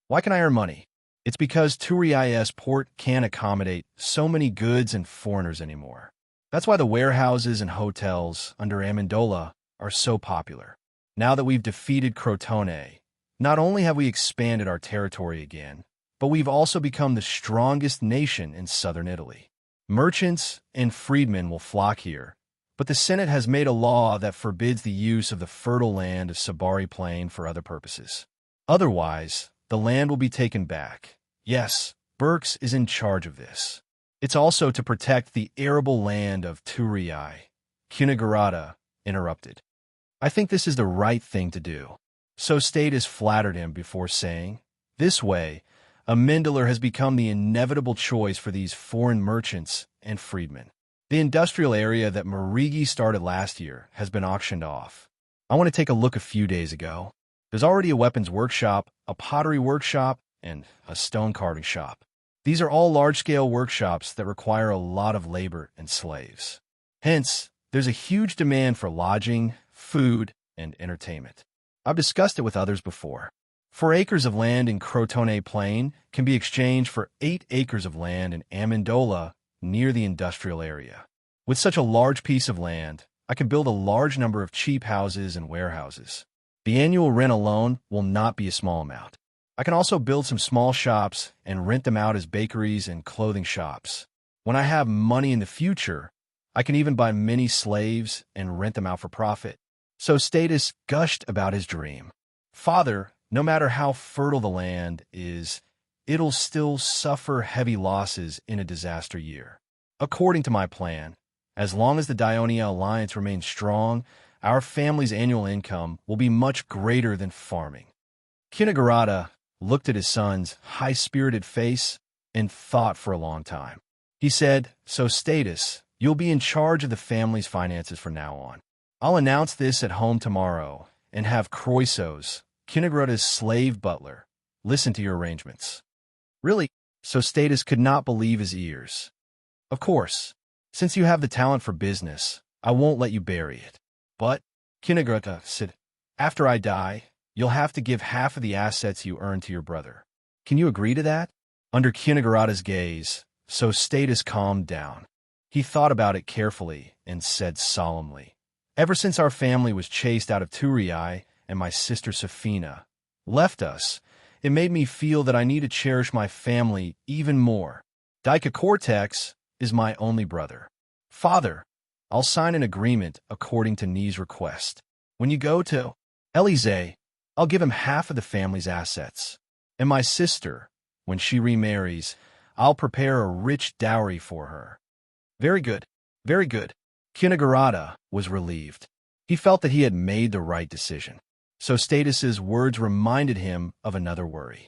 Why can I earn money? It's because Turiai's port can't accommodate so many goods and foreigners anymore. That's why the warehouses and hotels under Amendola are so popular. Now that we've defeated Crotone, not only have we expanded our territory again, but we've also become the strongest nation in southern Italy. Merchants and freedmen will flock here, but the Senate has made a law that forbids the use of the fertile land of Sabari Plain for other purposes. Otherwise, the land will be taken back. Yes, Berks is in charge of this. It's also to protect the arable land of Turiai. Kunigarata interrupted. "I think this is the right thing to do." So Status flattered him before saying, "This way, a Mendeler has become the inevitable choice for these foreign merchants and freedmen. The industrial area that Marigi started last year has been auctioned off. I want to take a look a few days ago. There's already a weapons workshop, a pottery workshop, and a stone carving shop. These are all large-scale workshops that require a lot of labor and slaves. Hence, there's a huge demand for lodging, food, and entertainment. I've discussed it with others before. 4 acres of land in Crotone Plain can be exchanged for 8 acres of land in Amendola near the industrial area. With such a large piece of land, I can build a large number of cheap houses and warehouses. The annual rent alone will not be a small amount. I can also build some small shops and rent them out as bakeries and clothing shops. When I have money in the future, I can even buy many slaves and rent them out for profit." So Status gushed about his dream. "Father, no matter how fertile the land is, it'll still suffer heavy losses in a disaster year. According to my plan, as long as the Dionia alliance remains strong, our family's annual income will be much greater than farming." Kunigarata looked at his son's high-spirited face and thought for a long time. He said, "So Status, you'll be in charge of the family's finances from now on. I'll announce this at home tomorrow and have Croisos, Kunigarata's slave butler, listen to your arrangements." "Really?" So Status could not believe his ears. "Of course. Since you have the talent for business, I won't let you bury it. But," Kunigarata said, "after I die, you'll have to give half of the assets you earned to your brother. Can you agree to that?" Under Kunigarata's gaze, so Status calmed down. He thought about it carefully and said solemnly, "Ever since our family was chased out of Turiai and my sister Safina left us, it made me feel that I need to cherish my family even more. Dika Cortex is my only brother. Father, I'll sign an agreement according to Nee's request. When you go to Elysee, I'll give him half of the family's assets. And my sister, when she remarries, I'll prepare a rich dowry for her. Very good, very good. Kinagarada was relieved. He felt that he had made the right decision. So Status's words reminded him of another worry.